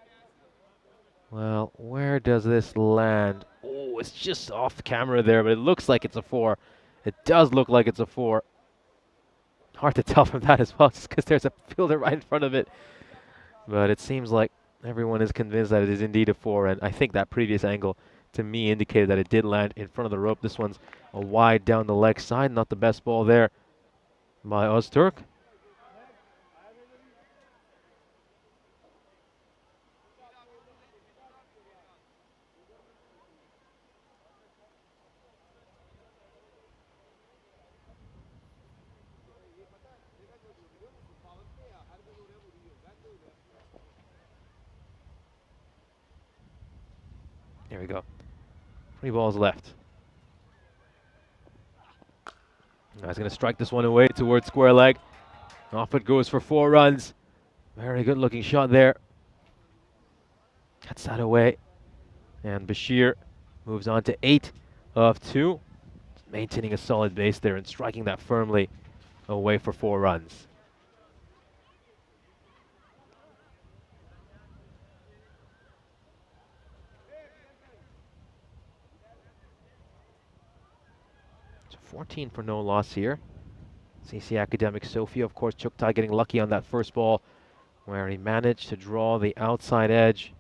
Well, where does this land? Oh, it's just off camera there, but it looks like it's a 4. It does look like it's a 4. Hard to tell from that as well, just because there's a fielder right in front of it. But it seems like everyone is convinced that it is indeed a 4, and I think that previous angle to me indicated that it did land in front of the rope. This one's a wide down the leg side, not the best ball there by Öztürk. There we go. 3 balls left. Now he's going to strike this one away towards square leg. Off it goes for 4 runs. Very good looking shot there. Cuts that away. And Bashir moves on to 8 of 2. Maintaining a solid base there and striking that firmly away for 4 runs. So 14 for no loss here. CC Academic Sophie, of course, Chuktai getting lucky on that first ball where he managed to draw the outside edge.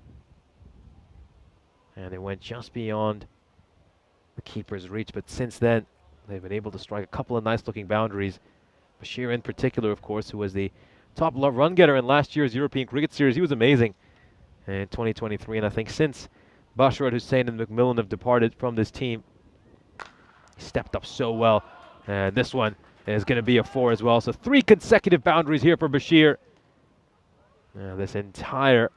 And it went just beyond the keeper's reach, but since then they've been able to strike a couple of nice looking boundaries. Bashir in particular, of course, who was the top run getter in last year's European Cricket Series. He was amazing in 2023, and I think since Basharat Hussain and McMillan have departed from this team, He stepped up so well. And this one is going to be a 4 as well. So 3 consecutive boundaries here for Bashir. This entire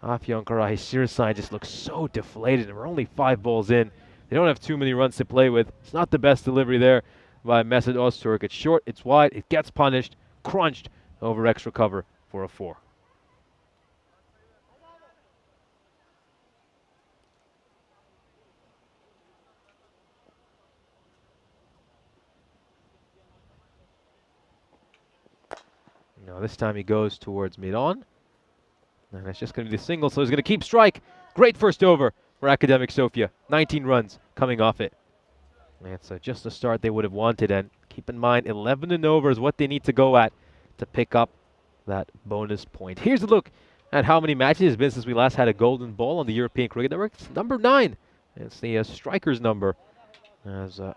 Afyonkarahisir side just looks so deflated. And we're only 5 balls in. They don't have too many runs to play with. It's not the best delivery there by Mesut Öztürk. It's short, it's wide, it gets punished, crunched over extra cover for a 4. Now this time he goes towards mid-on. And it's just going to be the single, so he's going to keep strike. Great first over for Academic Sofia. 19 runs coming off it. And so just the start they would have wanted. And keep in mind, 11 and over is what they need to go at to pick up that bonus point. Here's a look at how many matches it's been since we last had a golden ball on the European Cricket Network. It's number 9. It's the striker's number. As of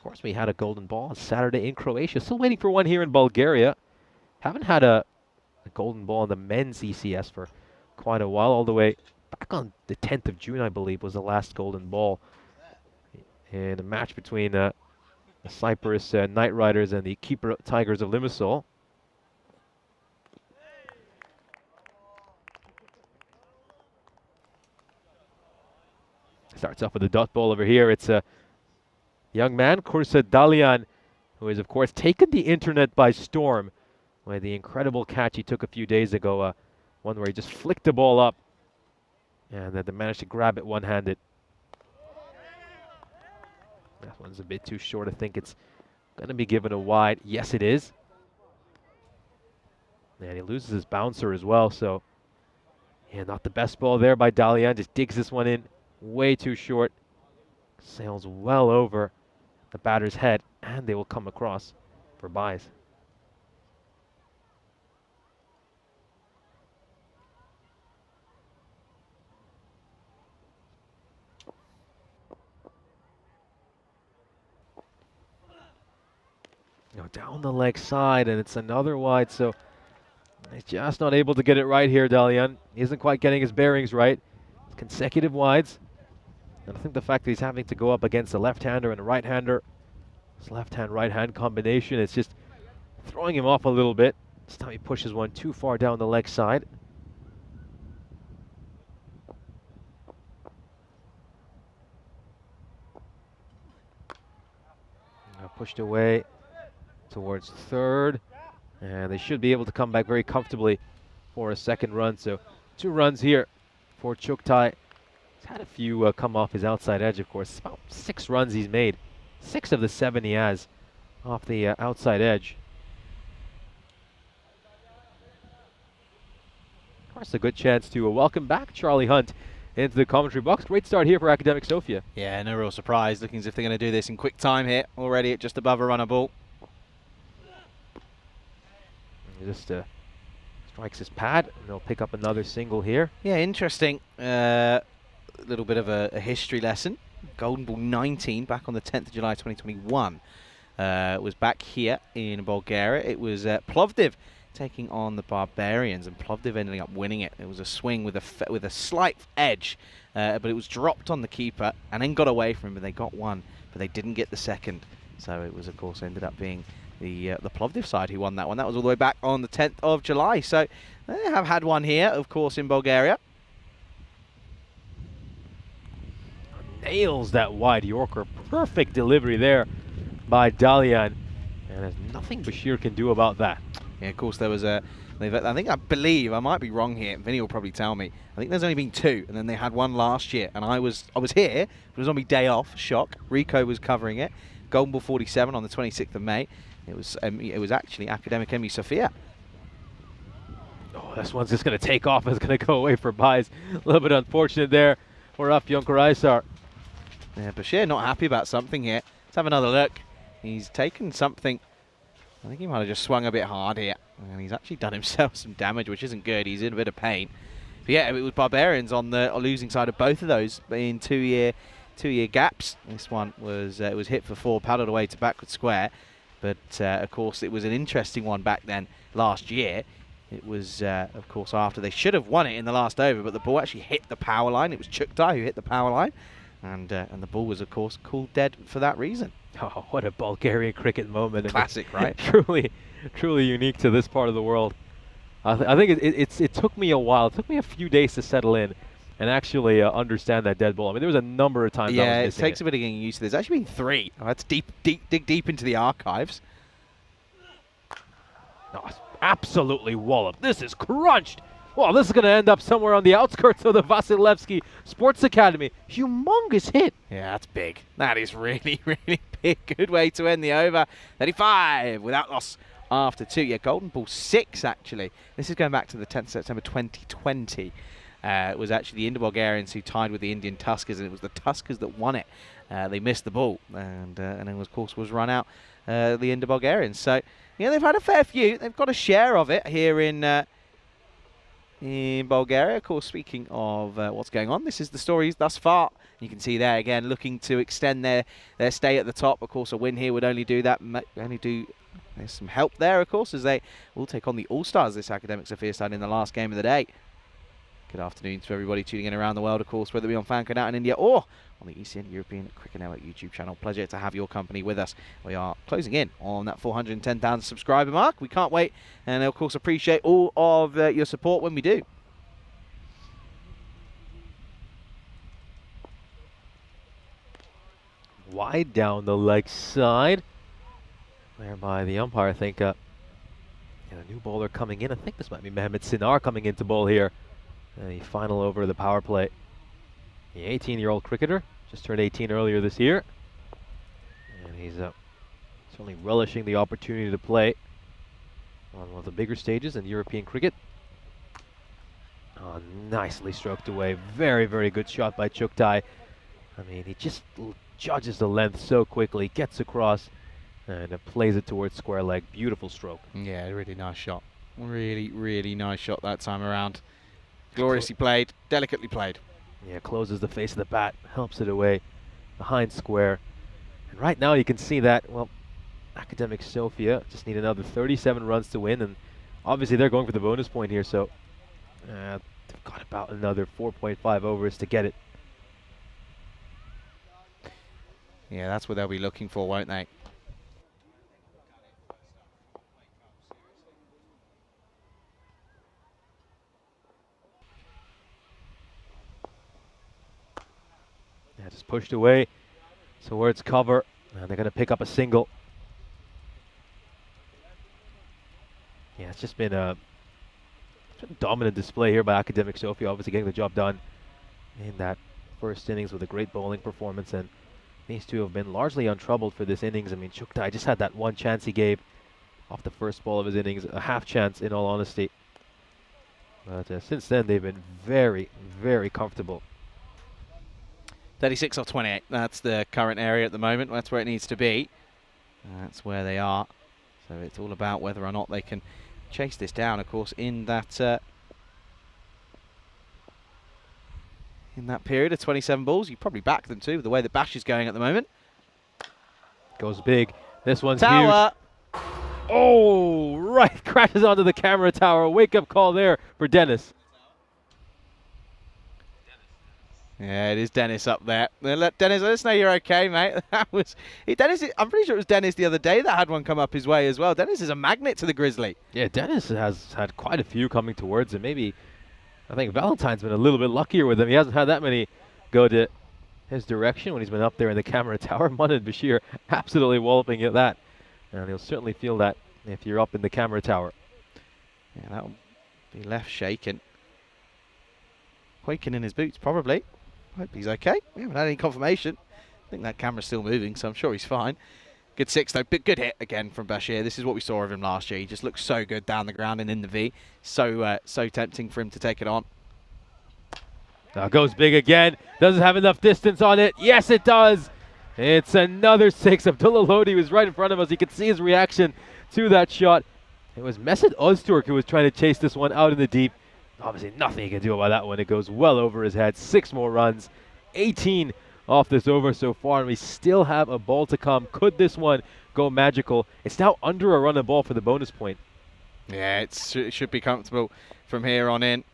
course, we had a golden ball on Saturday in Croatia. Still waiting for one here in Bulgaria. Haven't had a golden ball in the men's ECS for quite a while. All the way back on the 10th of June, I believe, was the last golden ball in a match between the Cyprus Knight Riders and the Keeper Tigers of Limassol. Starts off with a dot ball over here. It's a young man, Kursa Dalian, who has, of course, taken the internet by storm with the incredible catch he took a few days ago. One where he just flicked the ball up and then they managed to grab it one-handed. That one's a bit too short. I think it's going to be given a wide. Yes, it is. And he loses his bouncer as well. So, yeah, not the best ball there by Dalian. Just digs this one in way too short. Sails well over the batter's head, and they will come across for buys. Down the leg side, and it's another wide, so he's just not able to get it right here, Dalian. He isn't quite getting his bearings right. It's consecutive wides. And I think the fact that he's having to go up against a left-hander and a right-hander, this left-hand, right-hand combination, it's just throwing him off a little bit. This time he pushes one too far down the leg side. Now pushed away towards third, and they should be able to come back very comfortably for a second run. So 2 runs here for Chuktai. He's had a few come off his outside edge, of course. It's about 6 runs he's made. 6 of the 7 he has off the outside edge. Of course, a good chance to welcome back Charlie Hunt into the commentary box. Great start here for Academic Sofia. Yeah, no real surprise. Looking as if they're going to do this in quick time here. Already at just above a runner ball. He just strikes his pad, and they'll pick up another single here. Yeah, interesting. A little bit of a history lesson. Golden Ball 19 back on the 10th of July 2021 was back here in Bulgaria. It was Plovdiv taking on the Barbarians, and Plovdiv ending up winning it. It was a swing with a slight edge, but it was dropped on the keeper and then got away from him, and they got one, but they didn't get the second. So it was, of course, ended up being the Plovdiv side who won that one. That was all the way back on the 10th of July. So they have had one here, of course, in Bulgaria. Nails that wide Yorker. Perfect delivery there by Dalian. And there's nothing Bashir can do about that. Yeah, of course, there was I believe, I might be wrong here, Vinny will probably tell me, I think there's only been 2, and then they had one last year, and I was here, it was on my day off, shock, Rico was covering it, Golden Ball 47 on the 26th of May, it was actually Academic Emi Sofia. Oh, this one's just going to take off, it's going to go away for buys. A little bit unfortunate there for Afyonkarahisar. Yeah, Bashir not happy about something here. Let's have another look. He's taken something. I think he might have just swung a bit hard here. And he's actually done himself some damage, which isn't good. He's in a bit of pain. But yeah, it was Barbarians on the losing side of both of those in two-year gaps. This one was it was hit for 4, paddled away to backward square. But of course, it was an interesting one back then last year. It was, of course, after they should have won it in the last over, but the ball actually hit the power line. It was Chuktai who hit the power line. And the ball was, of course, called dead for that reason. Oh, what a Bulgarian cricket moment. Classic, right? Truly unique to this part of the world. I think it took me a while. It took me a few days to settle in and actually understand that dead ball. I mean, there was a number of times I was Yeah, it missing takes a bit of getting used to. There's actually been 3. I had to dig deep into the archives. Oh, absolutely walloped. This is crunched. Well, this is going to end up somewhere on the outskirts of the Vasilevsky Sports Academy. Humongous hit. Yeah, that's big. That is really, really big. Good way to end the over. 35 without loss after 2. Yeah, golden ball 6, actually. This is going back to the 10th September 2020. It was actually the Indo-Bulgarians who tied with the Indian Tuskers, and it was the Tuskers that won it. They missed the ball, and then, of course, was run out the Indo-Bulgarians. So, yeah, they've had a fair few. They've got a share of it here in Bulgaria. Of course, speaking of what's going on, this is the stories thus far. You can see there again, looking to extend their stay at the top. Of course, a win here would only do that. There's some help there, of course, as they will take on the All-Stars this academic Sophia side in the last game of the day. Good afternoon to everybody tuning in around the world, of course, whether it be on Fan Code out in India or on the ECN European Cricket Network YouTube channel. Pleasure to have your company with us. We are closing in on that 410,000 subscriber mark. We can't wait, and of course appreciate all of your support when we do. Wide down the leg side. Whereby the umpire, I think, and a new bowler coming in. I think this might be Mohamed Sinar coming into bowl here. The final over of the power play. The 18-year-old cricketer, just turned 18 earlier this year. And he's certainly relishing the opportunity to play on one of the bigger stages in European cricket. Oh, nicely stroked away. Very, very good shot by Chuktai. I mean, he just judges the length so quickly, gets across, and plays it towards square leg. Beautiful stroke. Yeah, really nice shot. Really, really nice shot that time around. Gloriously played, delicately played. Yeah, closes the face of the bat, helps it away behind square. And right now you can see that, well, Academic Sofia just need another 37 runs to win, and obviously they're going for the bonus point here, so they've got about another 4.5 overs to get it. Yeah, that's what they'll be looking for, won't they? Yeah, just pushed away towards cover, and they're going to pick up a single. Yeah, it's just been a dominant display here by Academic Sofia, obviously getting the job done in that first innings with a great bowling performance, and these two have been largely untroubled for this innings. I mean, Chuktai just had that one chance he gave off the first ball of his innings, a half chance in all honesty. But since then, they've been very, very comfortable. 36 off 28. That's the current area at the moment. That's where it needs to be. That's where they are. So it's all about whether or not they can chase this down. Of course, in that period of 27 balls, you probably back them too, with the way the bash is going at the moment. Goes big. This one's Tower. huge. Oh, right. Crashes onto the camera tower. Wake-up call there for Dennis. Yeah, it is Dennis up there. Dennis, let us know you're okay, mate. That was Dennis. I'm pretty sure it was Dennis the other day that had one come up his way as well. Dennis is a magnet to the Grizzly. Yeah, Dennis has had quite a few coming towards him. Maybe, I think Valentine's been a little bit luckier with him. He hasn't had that many go to his direction when he's been up there in the camera tower. Munad Bashir absolutely walloping at that. And he'll certainly feel that if you're up in the camera tower. Yeah, that'll be left shaking. Quaking in his boots, probably. Hope he's okay. We haven't had any confirmation. I think that camera's still moving, so I'm sure he's fine. Good 6 though, but good hit again from Bashir. This is what we saw of him last year. He just looks so good down the ground and in the V. So tempting for him to take it on. Now goes big again. Doesn't have enough distance on it. Yes, it does. It's another 6. Abdullah Lodi was right in front of us. You could see his reaction to that shot. It was Mesut Öztürk who was trying to chase this one out in the deep. Obviously nothing he can do about that one. It goes well over his head. 6 more runs. 18 off this over so far, and we still have a ball to come. Could this one go magical? It's now under a run of ball for the bonus point. Yeah, it should be comfortable from here on in.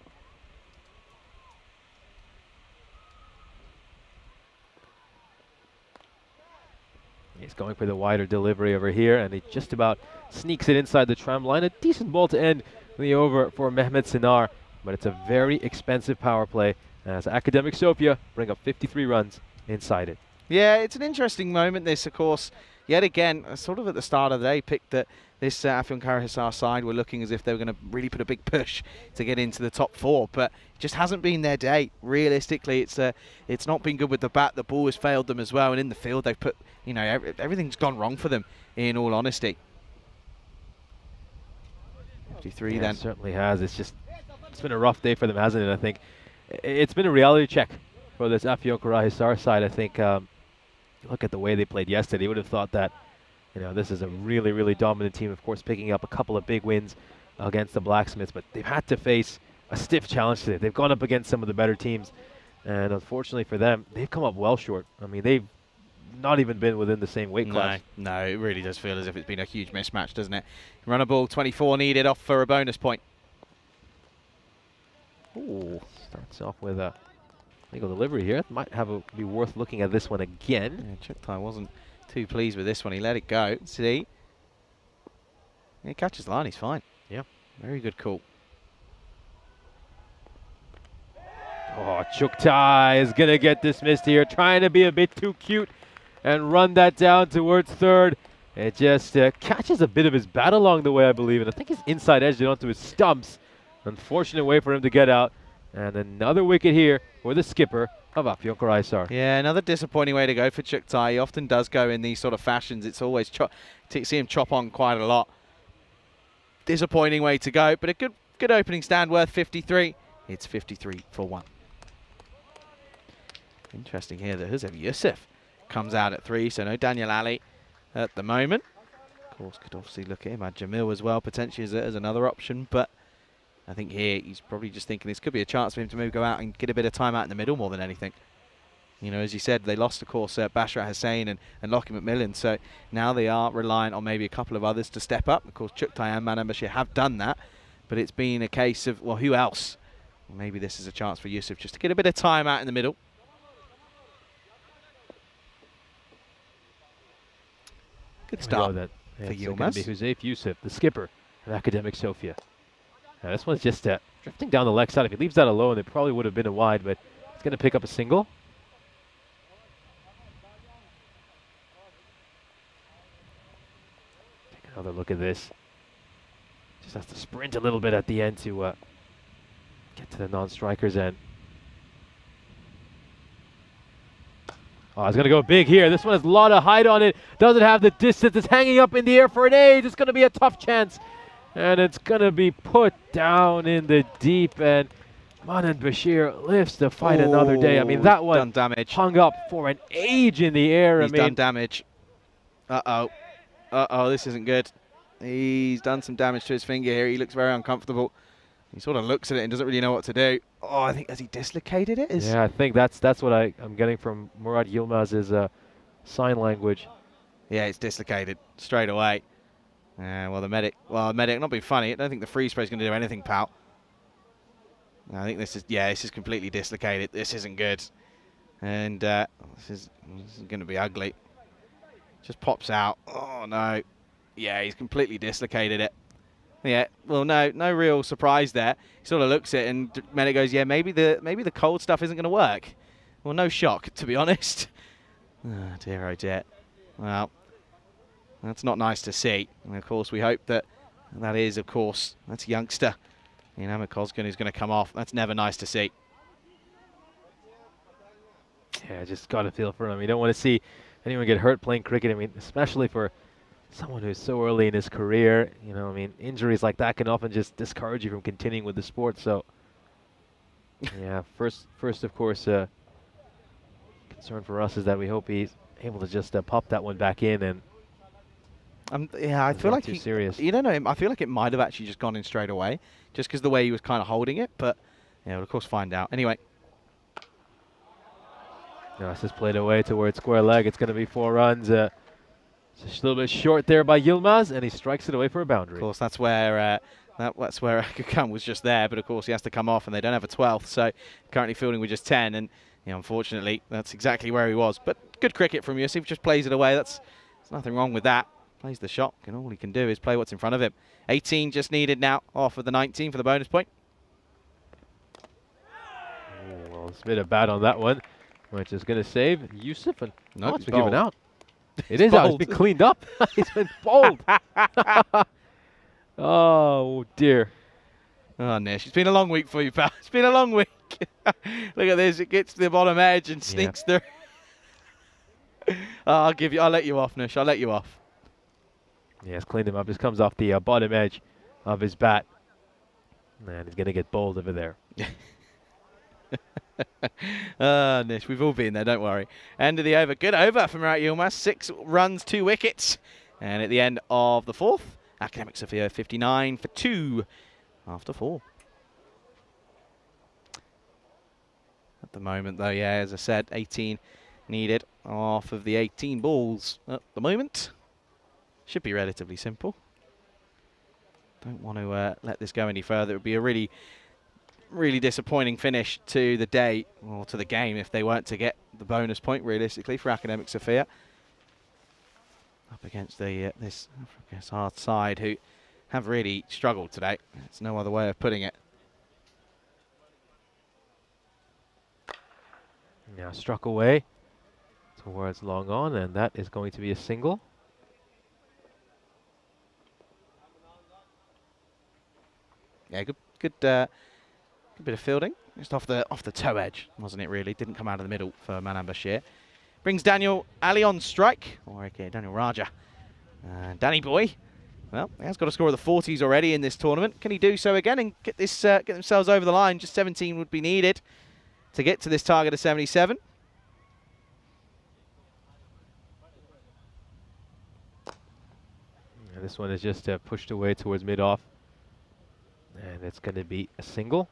He's going for the wider delivery over here, and he just about sneaks it inside the tram line. A decent ball to end the over for Mehmet Sinar, but it's a very expensive power play as Academic Sofia bring up 53 runs inside it. Yeah, it's an interesting moment, this, of course. Yet again, sort of at the start of the day, picked that this Afyonkarahisar side were looking as if they were going to really put a big push to get into the top 4, but it just hasn't been their day. Realistically, it's not been good with the bat. The ball has failed them as well, and in the field they've put, you know, everything's gone wrong for them, in all honesty. 53 yeah, then. It certainly has. It's been a rough day for them, hasn't it? I think it's been a reality check for this Afyonkarahisar side. I think look at the way they played yesterday. You would have thought that, you know, this is a really, really dominant team, of course, picking up a couple of big wins against the Blacksmiths, but they've had to face a stiff challenge today. They've gone up against some of the better teams, and unfortunately for them, they've come up well short. I mean, they've not even been within the same weight class. No, it really does feel as if it's been a huge mismatch, doesn't it? Run a ball, 24 needed, off for a bonus point. Ooh, starts off with a legal delivery here. Might be worth looking at this one again. Yeah, Chuktai wasn't too pleased with this one. He let it go. See? He catches the line. He's fine. Yeah. Very good call. Oh, Chuktai is going to get dismissed here. Trying to be a bit too cute and run that down towards third. It just catches a bit of his bat along the way, I believe. And I think his inside edged it onto his stumps. Unfortunate way for him to get out. And another wicket here for the skipper of Afyonkarahisar. Yeah, another disappointing way to go for Chuktai. He often does go in these sort of fashions. It's always see him chop on quite a lot. Disappointing way to go, but a good opening stand worth 53. It's 53 for 1. Interesting here that Huzev Yusuf comes out at 3, so no Daniel Ali at the moment. Of course, could obviously look at him. Had Jamil as well, potentially as another option, but I think here he's probably just thinking this could be a chance for him to maybe go out and get a bit of time out in the middle more than anything. You know, as you said, they lost, of course, Bashrat Hussain and Lockie McMillan, so now they are reliant on maybe a couple of others to step up. Of course, Chuktai and Manan Bashir have done that, but it's been a case of, well, who else? Maybe this is a chance for Yusuf just to get a bit of time out in the middle. Good start for Yilmaz. It's going to be Huzeyf Yusuf, the skipper of Academic Sofia. Now this one's just drifting down the leg side. If he leaves that alone, it probably would have been a wide, but it's going to pick up a single. Take another look at this. Just has to sprint a little bit at the end to get to the non-striker's end. Oh, it's going to go big here. This one has a lot of height on it. Doesn't have the distance. It's hanging up in the air for an age. It's going to be a tough chance. And it's going to be put down in the deep end. Manan Bashir lives to fight another day. I mean, that one hung up for an age in the air. He's done damage. Uh-oh. Uh-oh, this isn't good. He's done some damage to his finger here. He looks very uncomfortable. He sort of looks at it and doesn't really know what to do. Oh, I think, has he dislocated it? Yeah, I think that's what I'm getting from Murad Yilmaz's sign language. Yeah, it's dislocated straight away. Well, the medic, not being funny, I don't think the freeze spray is going to do anything, pal. I think this is completely dislocated. This isn't good. And this is going to be ugly. Just pops out. Oh, no. Yeah, he's completely dislocated it. Yeah, well, no real surprise there. He sort of looks at it and medic goes, yeah, maybe the cold stuff isn't going to work. Well, no shock, to be honest. Oh, dear, oh, dear. Well, that's not nice to see. And, of course, we hope that's youngster, Ahmed Kozgun, who's going to come off. That's never nice to see. Yeah, just got to feel for him. You don't want to see anyone get hurt playing cricket. I mean, especially for someone who's so early in his career. You know, I mean, injuries like that can often just discourage you from continuing with the sport. So, yeah, first, of course, concern for us is that we hope he's able to just pop that one back in and. Yeah, I feel like too serious. You don't know him. I feel like it might have actually just gone in straight away, just because the way he was kind of holding it. But yeah, we'll of course find out. Anyway. No, this is played away towards square leg. It's going to be 4 runs. It's a little bit short there by Yilmaz, and he strikes it away for a boundary. Of course, that's where Akukam was just there. But of course, he has to come off, and they don't have a 12th. So currently fielding with just 10, and unfortunately, that's exactly where he was. But good cricket from Yusuf. Just plays it away. That's There's nothing wrong with that. Plays the shot, and all he can do is play what's in front of him. 18 just needed now off of the 19 for the bonus point. Oh, well, it's been a bat on that one, which is going to save Yusuf. And Nope, it's he's been given bowled. out. It is out. It's bowled. been cleaned up. He's been bowled. Oh, dear. Oh, Nish, it's been a long week for you, pal. It's been a long week. Look at this. It gets to the bottom edge and sneaks through. I'll let you off, Nish. I'll let you off. Yeah, it's cleaned him up. This comes off the bottom edge of his bat. And he's going to get bowled over there. Nish, we've all been there, don't worry. End of the over. Good over from Murat Yilmaz. 6 runs, 2 wickets. And at the end of the 4th, Academic Sofia 59 for 2 after 4. At the moment, though, yeah, as I said, 18 needed off of the 18 balls at the moment. Should be relatively simple. Don't want to let this go any further. It would be a really disappointing finish to the day, or to the game, if they weren't to get the bonus point, realistically, for Academic Sofia. Up against this hard side, who have really struggled today. There's no other way of putting it. Now struck away towards long on, and that is going to be a single. Yeah, good bit of fielding. Just off the toe edge, wasn't it really? Didn't come out of the middle for Manan Bashir. Brings Daniel Ali on strike, or okay, Daniel Raja. Danny Boy, well, he has got a score of the 40s already in this tournament. Can he do so again and get themselves over the line? Just 17 would be needed to get to this target of 77. And this one is just pushed away towards mid-off. And it's going to be a single.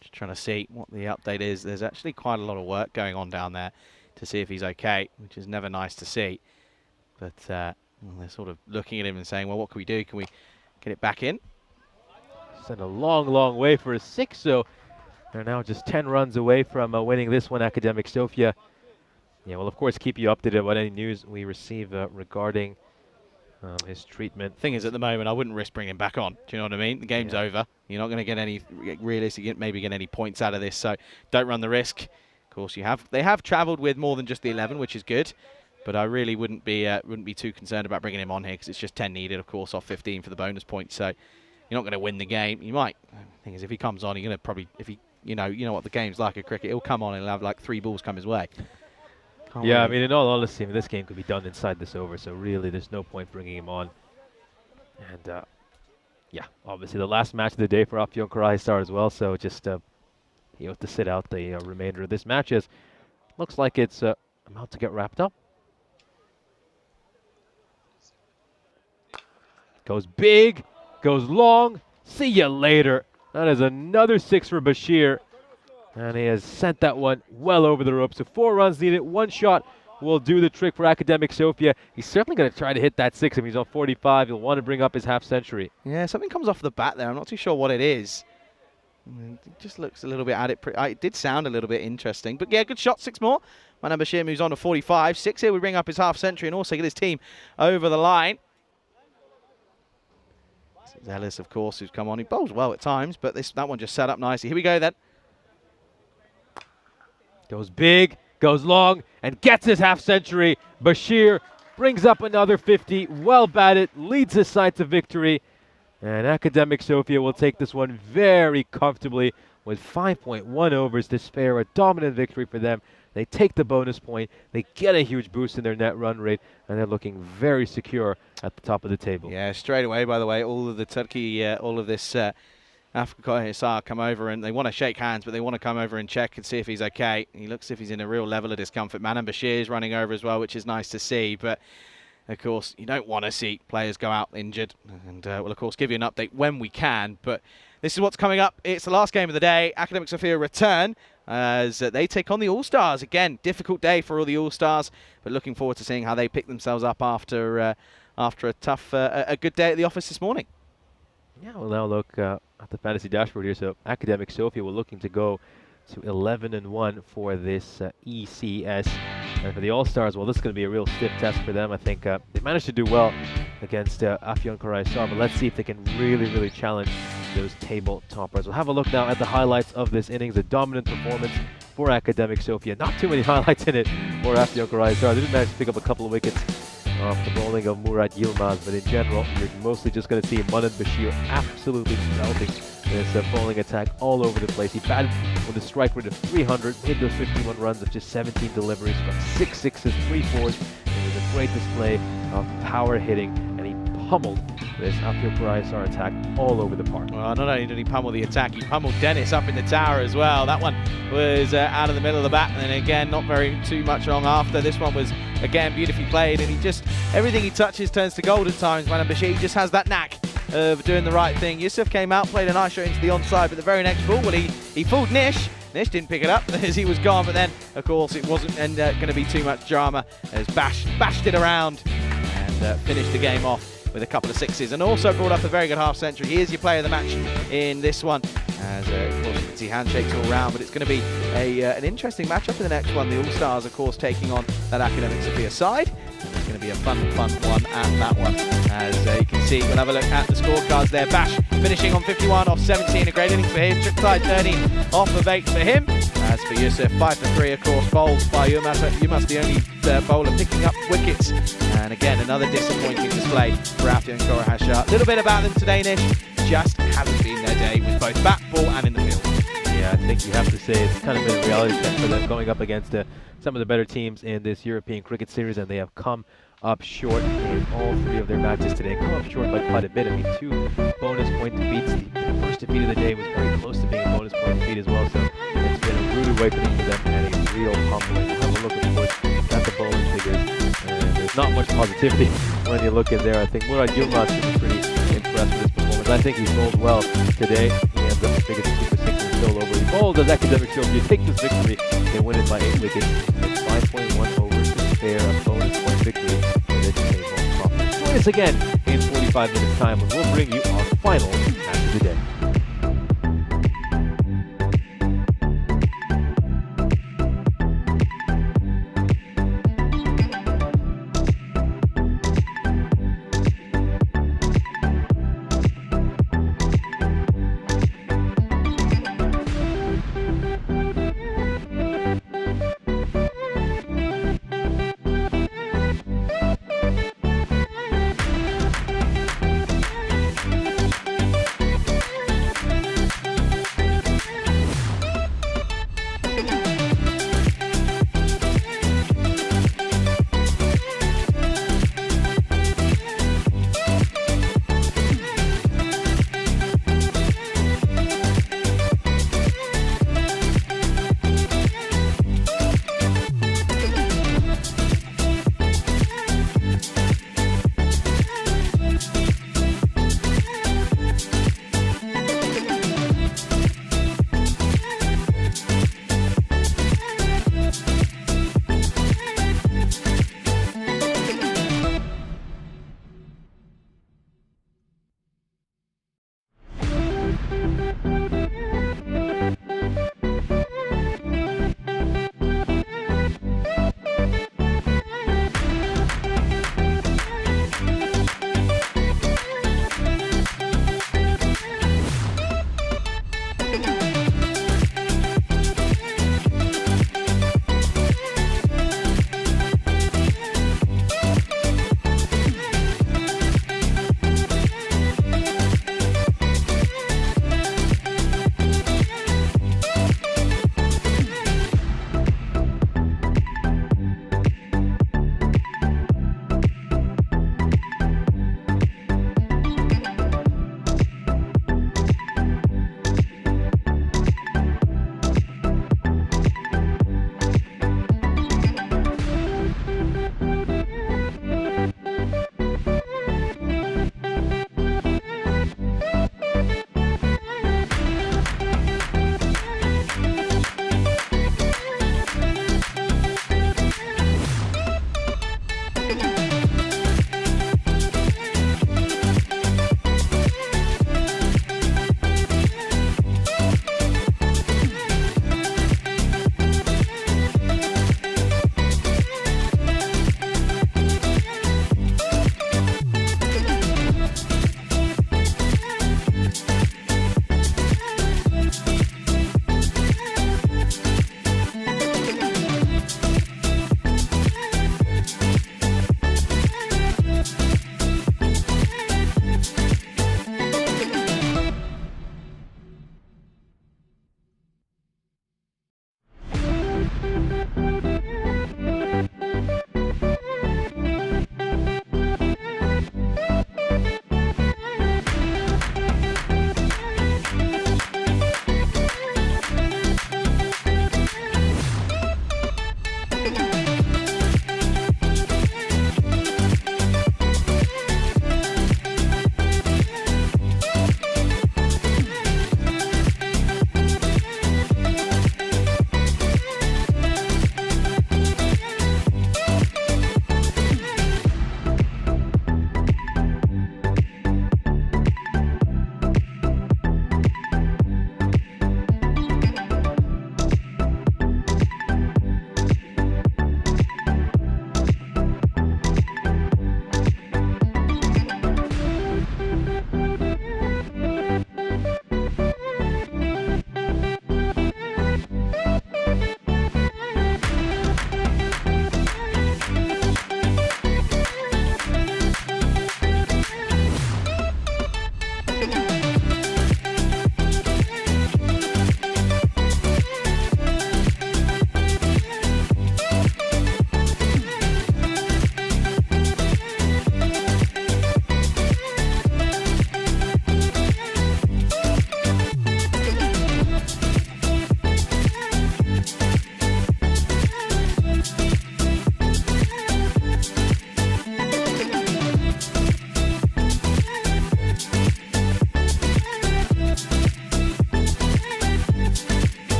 Just trying to see what the update is. There's actually quite a lot of work going on down there to see if he's okay, which is never nice to see. But well, they're sort of looking at him and saying, well, what can we do? Can we get it back in? Sent a long, long way for a 6, so they're now just 10 runs away from winning this one, Academic Sofia. Yeah, we'll, of course, keep you updated about any news we receive regarding his treatment. Thing is, at the moment, I wouldn't risk bringing him back on. Do you know what I mean? The game's over. You're not going to get any, realistically, maybe get any points out of this, so don't run the risk. Of course, they have travelled with more than just the 11, which is good. But I really wouldn't be too concerned about bringing him on here, because it's just 10 needed, of course, off 15 for the bonus point. So you're not going to win the game. You might. The thing is, if he comes on, you're going to probably, if he, you know what the game's like at cricket. He'll come on and he'll have like 3 balls come his way. Yeah, I mean, in all honesty, this game could be done inside this over. So really, there's no point bringing him on. And yeah, obviously the last match of the day for Afyon Karahisar as well. So just he'll have to sit out the remainder of this match, as looks like it's about to get wrapped up. Goes big, goes long. See you later. That is another 6 for Bashir. And he has sent that one well over the rope. So 4 runs needed. 1 shot will do the trick for Academic Sofia. He's certainly going to try to hit that 6. If he's on 45, he'll want to bring up his half century. Yeah, something comes off the bat there. I'm not too sure what it is. It just looks a little bit at it. It did sound a little bit interesting. But yeah, good shot. 6 more. Manan Bashir moves on to 45. 6 here would bring up his half century and also get his team over the line. Ellis, of course, who's come on. He bowls well at times, but that one just set up nicely. Here we go then. Goes big, goes long, and gets his half century. Bashir brings up another 50. Well batted, leads his side to victory. And Academic Sofia will take this one very comfortably with 5.1 overs to spare. A dominant victory for them. They take the bonus point. They get a huge boost in their net run rate, and they're looking very secure at the top of the table. Yeah, straight away, by the way, all of the Turkey, all of this Africa Hisar come over, and they want to shake hands, but they want to come over and check and see if he's okay. He looks as if he's in a real level of discomfort. Manan Bashir is running over as well, which is nice to see, but of course, you don't want to see players go out injured, and we'll, of course, give you an update when we can, but this is what's coming up. It's the last game of the day. Academic Sofia return as they take on the All-Stars. Again, difficult day for all the All-Stars, but looking forward to seeing how they pick themselves up after a tough, a good day at the office this morning. Yeah, we'll now look at the fantasy dashboard here. So Academic Sofia will looking to go to 11-1 for this ECS And for the All-Stars, well, this is going to be a real stiff test for them. I think they managed to do well against Afyonkarahisar, but let's see if they can really challenge those table toppers. We'll have a look now at the highlights of this innings. A dominant performance for Academic Sofia. Not too many highlights in it for Afyonkarahisar. They did manage to pick up a couple of wickets off the bowling of Murat Yilmaz, but in general, you're mostly just going to see Manan Bashir absolutely belting this bowling attack all over the place. He batted with a strike rate of 300, made those 51 runs of just 17 deliveries, from 6 sixes, 3 fours. It was a great display of power hitting, and he pummeled this Afyonkarahisar attack all over the park. Well, not only did he pummel the attack, he pummeled Dennis up in the tower as well. That one was out of the middle of the bat, and then again, not too much long after. This one was, again, beautifully played, and everything he touches turns to gold at times. Manan Bashir just has that knack of doing the right thing. Yusuf came out, played a nice shot into the onside, but the very next ball, well, he fooled Nish. Nish didn't pick it up as he was gone, but then, of course, it wasn't going to be too much drama as bashed it around and finished the game off with a couple of sixes, and also brought up a very good half century. He is your player of the match in this one, as of course you can see handshakes all round, but it's going to be an interesting matchup in the next one. The All-Stars, of course, taking on that Academic Sofia side. It's going to be a fun one at that one. As you can see, we'll have a look at the scorecards there. Bash finishing on 51 off 17, a great innings for him. Triptide 13 off of 8 for him. As for Yusuf, 5 for 3, of course, bowled by Yilmaz, the only bowler picking up wickets. And again, another disappointing display for Afyonkarahisar. A little bit about them today, Nish. Just hasn't been their day with both bat, ball, and in the field. Yeah, I think you have to say it's kind of been a reality check for them going up against some of the better teams in this European cricket series, and they have come up short in all 3 of their matches today. Come up short by quite a bit. I mean, 2 bonus point defeats. The first defeat of the day was very close to being a bonus point defeat as well, so it's been a rude awakening for them and a real humbling. Have a look, of course, at the bowling figures. There's not much positivity when you look in there. I think Murat Yilmaz should be pretty impressed with his performance. I think he's bowled well today. He ends up the biggest Super 6 and still over. He bowled as Academic Sofia take this victory. They win it by 8 wickets. It's 5.1 overs to spare, a bonus point victory for this table top. Join us again in 45 minutes time, and we'll bring you our final match of the day.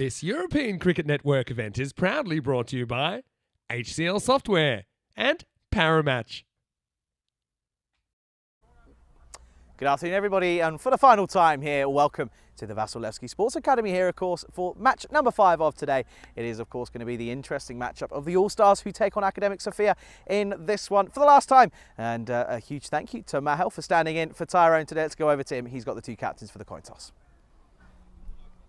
This European Cricket Network event is proudly brought to you by HCL Software and Paramatch. Good afternoon, everybody, and for the final time here, welcome to the Vasilevsky Sports Academy here, of course, for match number 5 of today. It is, of course, going to be the interesting matchup of the All-Stars who take on Academic Sofia in this one for the last time. And a huge thank you to Mahel for standing in for Tyrone today. Let's go over to him. He's got the 2 captains for the coin toss.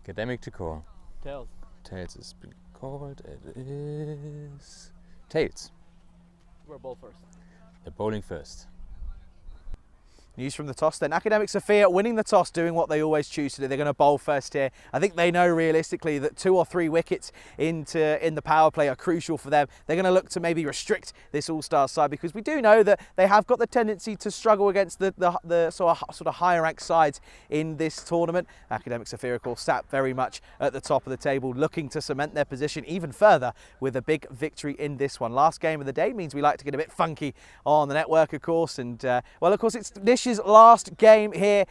Academic to call. Tails. Tails has been called. It is Tails. We're ball first. They're bowling first. News from the toss then. Academic Sofia winning the toss, doing what they always choose to do. They're going to bowl first here. I think they know realistically that 2 or 3 wickets in the power play are crucial for them. They're going to look to maybe restrict this All-Stars side, because we do know that they have got the tendency to struggle against the sort of higher ranked sides in this tournament. Academic Sofia, of course, sat very much at the top of the table, looking to cement their position even further with a big victory in this one. Last game of the day means we like to get a bit funky on the network, of course. And well, of course, it's Nish's last game here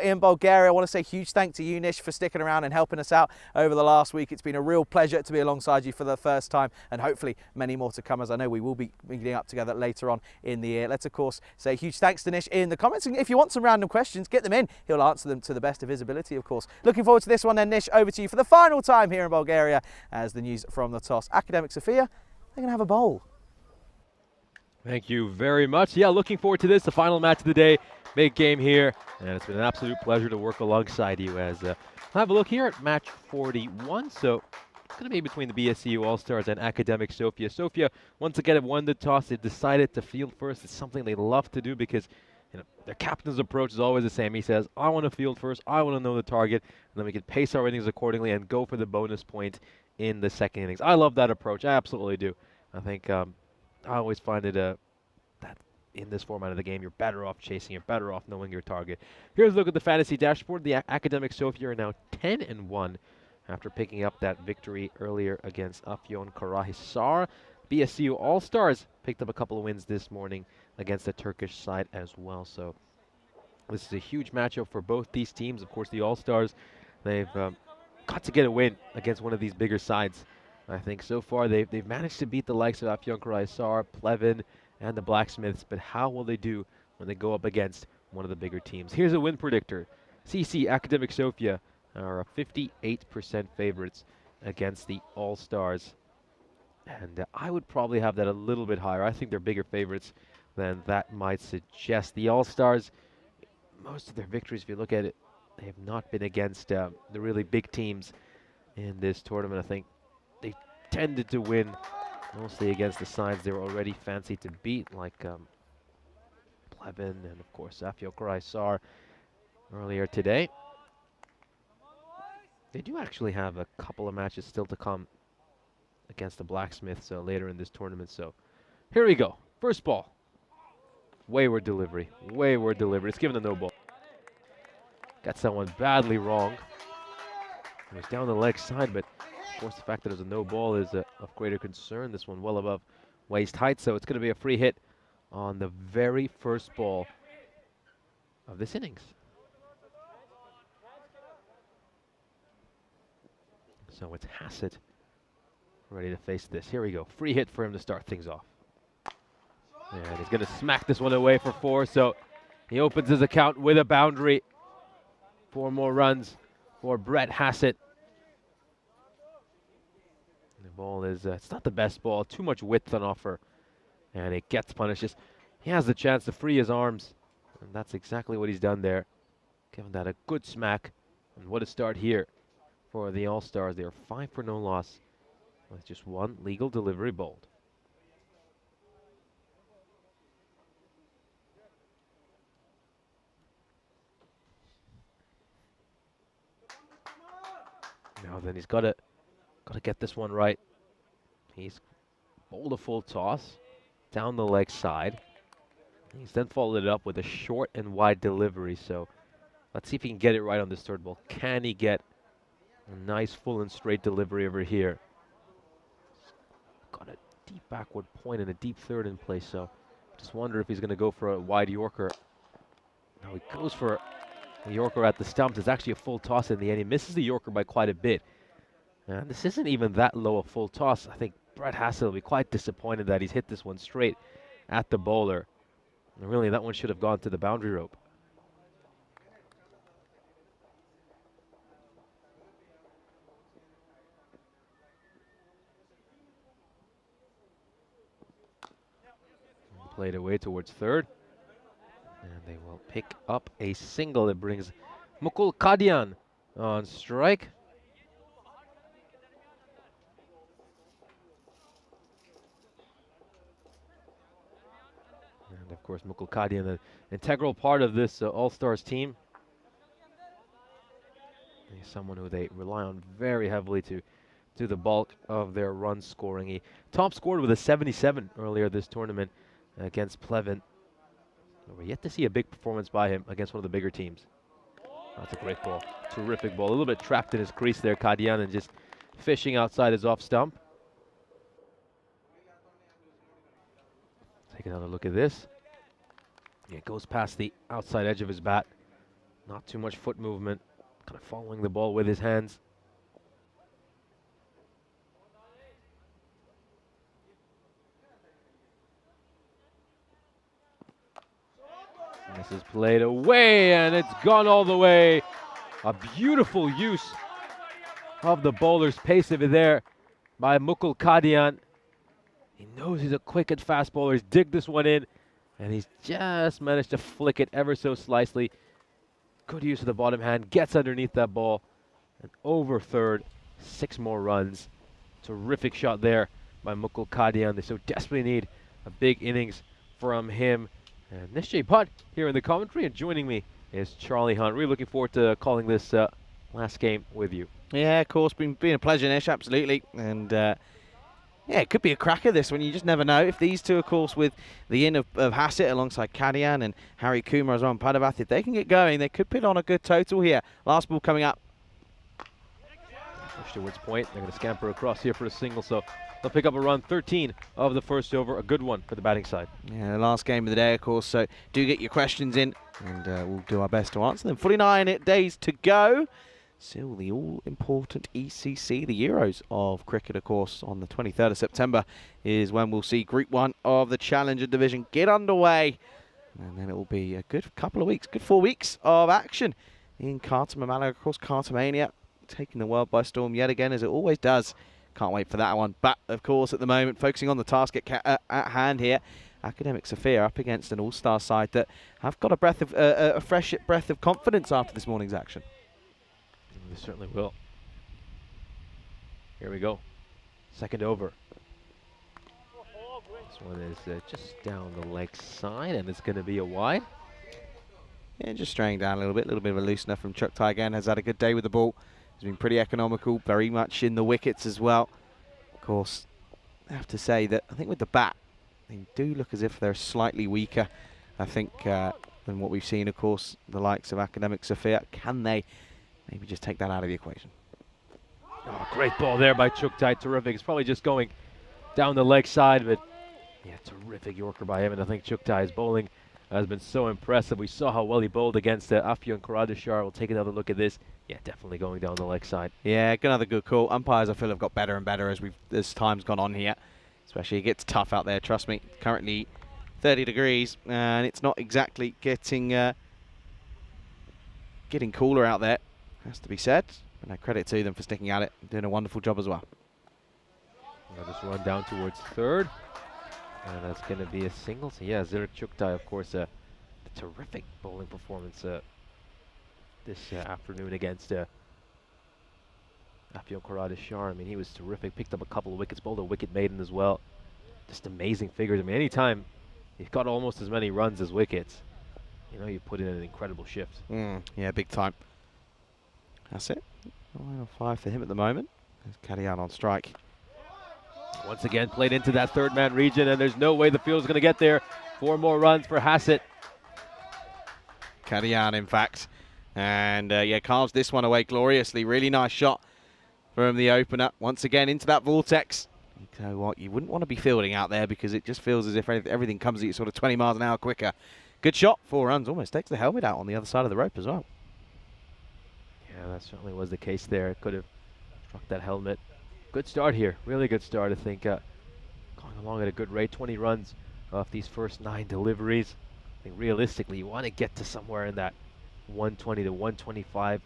in Bulgaria. I want to say huge thanks to you, Nish, for sticking around and helping us out over the last week. It's been a real pleasure to be alongside you for the first time, and hopefully many more to come, as I know we will be meeting up together later on in the year. Let's, of course, say huge thanks to Nish in the comments. And if you want some random questions, get them in. He'll answer them to the best of his ability, of course. Looking forward to this one then, Nish. Over to you for the final time here in Bulgaria as the news from the toss. Academic Sofia, they're going to have a bowl. Thank you very much. Yeah, looking forward to this, the final match of the day. Big game here, and it's been an absolute pleasure to work alongside you as have a look here at match 41. So it's going to be between the BSCU All-Stars and Academic Sofia. Sofia, once again, have won the toss. They decided to field first. It's something they love to do because their captain's approach is always the same. He says, I want to field first, I want to know the target, and then we can pace our innings accordingly and go for the bonus point in the second innings. I love that approach. I absolutely do. I think I always find it that in this format of the game, you're better off chasing, you're better off knowing your target. Here's a look at the fantasy dashboard. The Academic Sofia are now 10-1 after picking up that victory earlier against Afyon Karahisar. BSCU All-Stars picked up a couple of wins this morning against the Turkish side as well. So this is a huge matchup for both these teams. Of course, the All-Stars, they've got to get a win against one of these bigger sides. I think so far they've managed to beat the likes of Afyon Karahisar, Plevin, and the Blacksmiths, but how will they do when they go up against one of the bigger teams? Here's a win predictor. CC Academic Sofia are 58% favorites against the All-Stars. And I would probably have that a little bit higher. I think they're bigger favorites than that might suggest. The All-Stars, most of their victories, if you look at it, they have not been against the really big teams in this tournament. I think they tended to win mostly against the sides they were already fancy to beat, like Plevin and, of course, Afyon Karahisar earlier today. They do actually have a couple of matches still to come against the Blacksmiths later in this tournament. So here we go. First ball. Wayward delivery. Wayward delivery. It's given a no ball. Got someone badly wrong. It was down the leg side, but of course, the fact that there's a no ball is of greater concern. This one well above waist height, so it's going to be a free hit on the very first ball of this innings. So it's Hassett ready to face this. Here we go. Free hit for him to start things off. And he's going to smack this one away for 4, so he opens his account with a boundary. 4 more runs for Brett Hassett. The ball is, it's not the best ball, too much width on offer, and it gets punished. Just, he has the chance to free his arms, and that's exactly what he's done there. Giving that a good smack, and what a start here for the All-Stars. They are 5 for no loss, with just 1 legal delivery bowled. Now then, he's got to get this one right. He's bowled a full toss down the leg side. He's then followed it up with a short and wide delivery. So let's see if he can get it right on this third ball. Can he get a nice full and straight delivery over here? Got a deep backward point and a deep third in place. So just wonder if he's going to go for a wide Yorker. Now he goes for a Yorker at the stumps. It's actually a full toss in the end. He misses the Yorker by quite a bit. And this isn't even that low a full toss. I think Brett Hassett will be quite disappointed that he's hit this one straight at the bowler. And really, that one should have gone to the boundary rope. Played away towards third. And they will pick up a single that brings Mukul Kadian on strike. And of course, Mukul Kadian, an integral part of this All-Stars team. He's someone who they rely on very heavily to do the bulk of their run scoring. He top scored with a 77 earlier this tournament against Pleven. We're yet to see a big performance by him against one of the bigger teams. That's a great ball. Terrific ball. A little bit trapped in his crease there, Kadian, and just fishing outside his off stump. Take another look at this. Yeah, it goes past the outside edge of his bat. Not too much foot movement. Kind of following the ball with his hands. This is played away, and it's gone all the way. A beautiful use of the bowler's pace over there by Mukul Kadian. He knows he's a quick and fast bowler. He's digged this one in, and he's just managed to flick it ever so slightly. Good use of the bottom hand, gets underneath that ball, and over third, 6 more runs. Terrific shot there by Mukul Kadian. They so desperately need a big innings from him. And Nishjay Bhatt here in the commentary, and joining me is Charlie Hunt. Really looking forward to calling this last game with you. Yeah, of course, been a pleasure, Nish, absolutely. And yeah, it could be a cracker, this one. You just never know. If these two, of course, with the in of Hassett alongside Kadian and Harry Kumar as well, and Padavath, if they can get going, they could put on a good total here. Last ball coming up. Push towards point. They're going to scamper across here for a single, so they'll pick up a run. 13 of the first over. A good one for the batting side. Yeah, the last game of the day, of course, so do get your questions in, and we'll do our best to answer them. 49 days to go. Still the all-important ECC, the Euros of cricket, of course, on the 23rd of September is when we'll see Group 1 of the Challenger Division get underway. And then it will be a good couple of weeks, good 4 weeks of action in Khartoum, Malaga. Of course, Khartoumania taking the world by storm yet again, as it always does. Can't wait for that one. But, of course, at the moment, focusing on the task at hand here, Academic Sophia up against an all-star side that have got a fresh breath of confidence after this morning's action. They certainly will. Here we go. Second over. This one is just down the leg side, and it's going to be a wide. Yeah, just straying down a little bit of a loosener from Chuktai again. Has had a good day with the ball. Has been pretty economical, very much in the wickets as well. Of course, I have to say that I think with the bat, they do look as if they're slightly weaker, I think, than what we've seen, of course, the likes of Academic Sophia. Can they maybe just take that out of the equation? Oh, great ball there by Chuktai. Terrific. It's probably just going down the leg side, but yeah, terrific Yorker by him. And I think Chuktai's bowling has been so impressive. We saw how well he bowled against Afyon Karadashar. We'll take another look at this. Yeah, definitely going down the leg side. Yeah, another good call. Umpires, I feel, have got better and better as time's gone on here. Especially it gets tough out there, trust me. Currently 30 degrees, and it's not exactly getting cooler out there, has to be said. And no credit to them for sticking at it, doing a wonderful job as well. I'll just run down towards third, and that's going to be a single. So yeah, Zurich Chuktai, of course, a terrific bowling performance this afternoon against Afyon Karadashar. I mean, he was terrific. Picked up a couple of wickets, bowled a wicket maiden as well. Just amazing figures. I mean, anytime he's got almost as many runs as wickets, you know, you put in an incredible shift. Yeah, big time. That's it. 9-5 for him at the moment. There's Kadian on strike. Once again, played into that third man region, and there's no way the field's going to get there. 4 more runs for Hassett. Kadian, in fact. And yeah, carves this one away gloriously. Really nice shot from the opener. Once again into that vortex. You know what, you wouldn't want to be fielding out there because it just feels as if everything comes at you sort of 20 miles an hour quicker. Good shot, 4 runs. Almost takes the helmet out on the other side of the rope as well. Yeah, that certainly was the case there. It could have Struck that helmet. Good start here. Really good start, I think. Going along at a good rate. 20 runs off these first 9 deliveries. I think realistically, you want to get to somewhere in that 120 to 125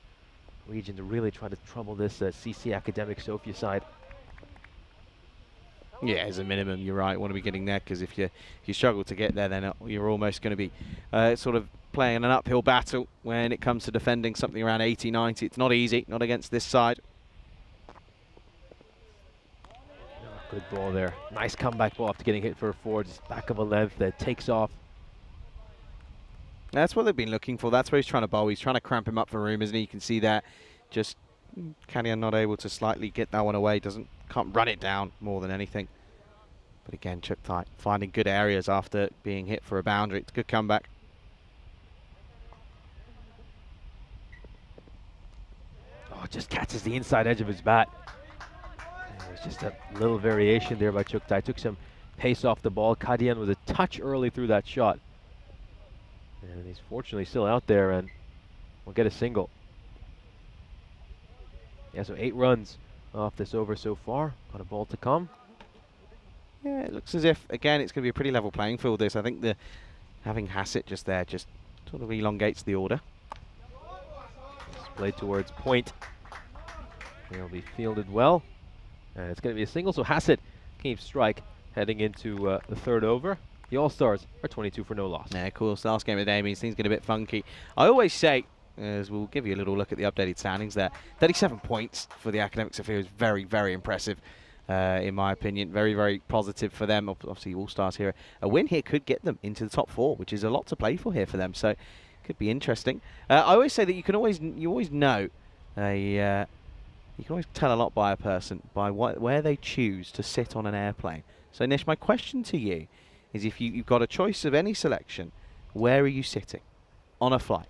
region to really try to trouble this CC Academic Sofia side. Yeah, as a minimum, you're right. Want to be getting there, because if you struggle to get there, then you're almost going to be sort of playing an uphill battle when it comes to defending something around 80, 90. It's not easy, not against this side. Good ball there. Nice comeback ball after getting hit for a 4. Just back of a length that takes off. That's what they've been looking for. That's where he's trying to bowl. He's trying to cramp him up for room, isn't he? You can see that. Just Kadian not able to slightly get that one away. Can't run it down more than anything. But again, Chukthai finding good areas after being hit for a boundary. It's a good comeback. Oh, just catches the inside edge of his bat. There's just a little variation there by Chukthai. Took some pace off the ball. Kadian was a touch early through that shot. And he's fortunately still out there and will get a single. Yeah, so 8 runs off this over so far. Got a ball to come. Yeah, it looks as if, again, it's going to be a pretty level playing field, this. I think having Hassett just there just sort of elongates the order. Played towards point. He'll be fielded well. And it's going to be a single, so Hassett keeps strike heading into the 3rd over. The All-Stars are 22 for no loss. Yeah, of course, last game of the day means things get a bit funky. I always say, as we'll give you a little look at the updated standings there, 37 points for the Academic Sofia is very, very impressive, in my opinion. Very, very positive for them. Obviously, All-Stars here. A win here could get them into the top 4, which is a lot to play for here for them, so could be interesting. I always say that you always know you can always tell a lot by a person by where they choose to sit on an airplane. So, Nish, my question to you is, if you've got a choice of any selection, where are you sitting on a flight?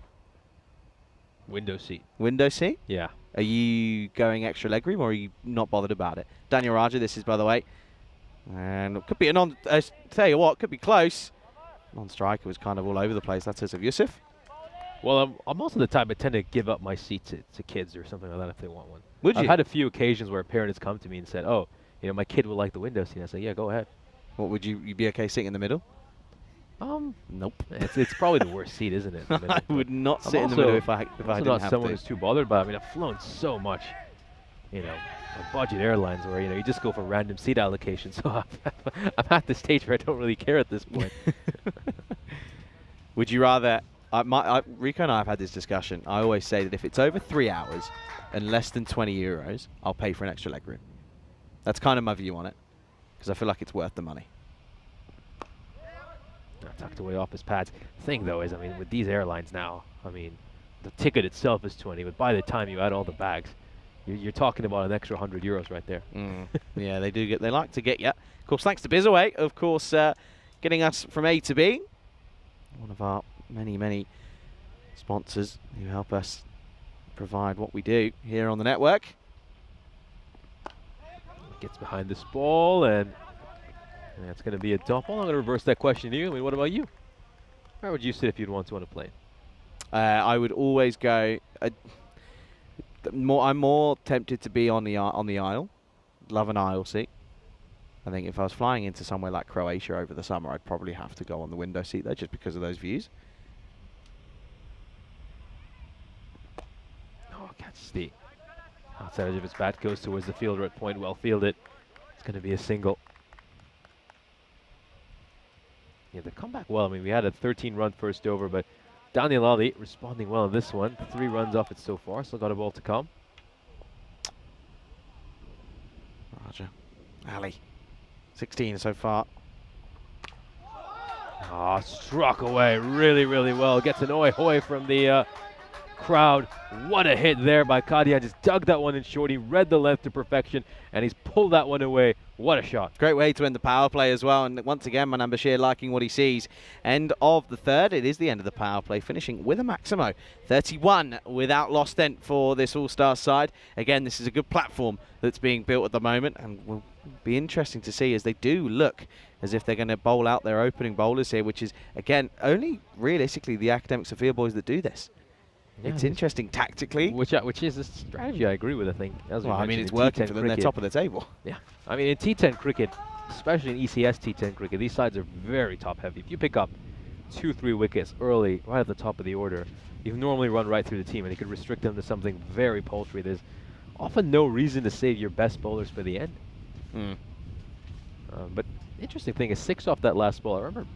Window seat. Window seat? Yeah. Are you going extra legroom, or are you not bothered about it? Daniel Raja, this is, by the way. And it could be a tell you what, could be close. Non-striker was kind of all over the place. That says of Yusuf. Well, I'm also the type I tend to give up my seat to kids or something like that if they want one. Would you? I've had a few occasions where a parent has come to me and said, oh, you know, my kid would like the window seat. I say, yeah, go ahead. What, would you be okay sitting in the middle? Nope. It's probably the worst seat, isn't it? I would not sit in the middle if I didn't not have someone to. who's too bothered by it. I mean, I've flown so much, you know, on budget airlines where, you know, you just go for random seat allocation. So I'm at the stage where I don't really care at this point. Would you rather... Rico and I have had this discussion. I always say that if it's over 3 hours and less than 20 euros, I'll pay for an extra legroom. That's kind of my view on it, because I feel like it's worth the money. Tucked away off his pads. Thing though is, I mean, with these airlines now, I mean, the ticket itself is 20, but by the time you add all the bags, you're talking about an extra 100 euros right there. Yeah, they like to get you. Of course, thanks to Bizaway, of course, getting us from A to B. One of our many sponsors who help us provide what we do here on the network. Gets behind this ball, and that's going to be a dump ball. I'm going to reverse that question to you. I mean, what about you? Where would you sit if you'd want to on a plane? I would always go... I'm more tempted to be on the aisle. Love an aisle seat. I think if I was flying into somewhere like Croatia over the summer, I'd probably have to go on the window seat there just because of those views. Oh, catches the outside edge of his bat, goes towards the fielder at point, well fielded. It's going to be a single. Yeah, they come back well. I mean, we had a 13-run first over, but Daniel Ali responding well in this one. 3 runs off it so far, still got a ball to come. Raja. Ali. 16 so far. Ah, struck away really, really well. Gets an oi-hoy from the crowd. What a hit there by Kadian. Just dug that one in short. He read the length to perfection, and he's pulled that one away. What a shot. Great way to end the power play as well. And once again, Manan Bashir liking what he sees. End of the 3rd. It is the end of the power play, finishing with a Maximo. 31 without loss then for this All-Star side. Again, this is a good platform that's being built at the moment, and will be interesting to see as they do look as if they're going to bowl out their opening bowlers here, which is, again, only realistically the Academic Sofia boys that do this. Yeah, it's interesting tactically. Which is a strategy I agree with, I think. As we Well, I mean, mentioned it's in working T10 for them. They're cricket. top of the table. Yeah, I mean, in T10 cricket, especially in ECS T10 cricket, these sides are very top heavy. If you pick up 2-3 wickets early, right at the top of the order, you normally run right through the team, and you could restrict them to something very paltry. There's often no reason to save your best bowlers for the end. But interesting thing is 6 off that last ball. I remember,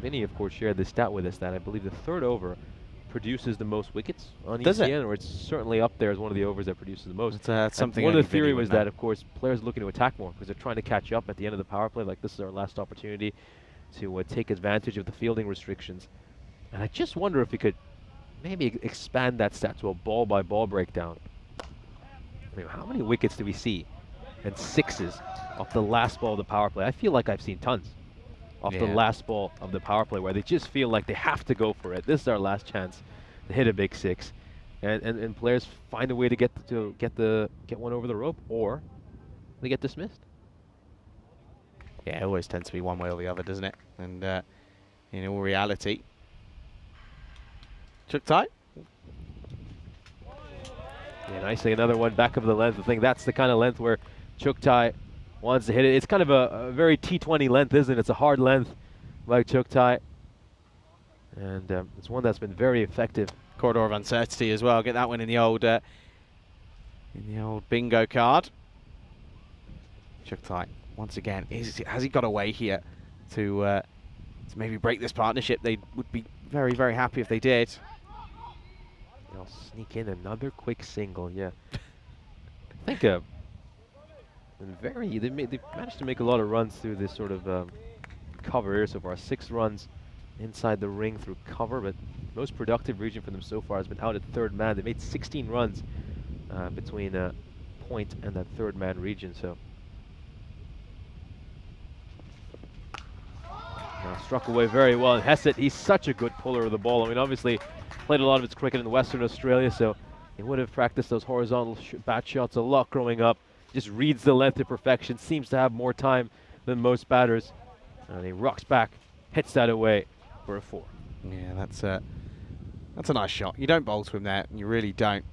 Vinny, of course, shared this stat with us that I believe the third over produces the most wickets on Does it? ECN, or it's certainly up there as one of the overs that produces the most. That's something. One of only the theory Vinny would was know. that, of course, players looking to attack more because they're trying to catch up at the end of the power play. Like, this is our last opportunity to take advantage of the fielding restrictions. And I just wonder if we could maybe expand that stat to a ball-by-ball breakdown. I mean, how many wickets do we see and 6s off the last ball of the power play? I feel like I've seen tons off the last ball of the power play where they just feel like they have to go for it. This is our last chance to hit a big 6, and players find a way to get one over the rope, or they get dismissed. Yeah, it always tends to be one way or the other, doesn't it? And in all reality, Chuck tight. Yeah, nicely, another one back of the length. I think that's the kind of length where Chuktai wants to hit it. It's kind of a very T20 length, isn't it? It's a hard length by Chuktai. And it's one that's been very effective. Corridor of uncertainty as well. Get that one in the old bingo card. Chuck tight once again. Has he got away here to maybe break this partnership? They would be very, very happy if they did. They'll sneak in another quick single. Yeah, I think they've managed to make a lot of runs through this sort of cover here so far. 6 runs inside the ring through cover, but most productive region for them so far has been out at third man. They made 16 runs between point and that third man region. So struck away very well. And Hesset, he's such a good puller of the ball. I mean, obviously played a lot of his cricket in Western Australia, so he would have practiced those horizontal bat shots a lot growing up. Just reads the length to perfection, seems to have more time than most batters. And he rocks back, hits that away for a 4. Yeah, that's a nice shot. You don't bowl to him there, you really don't.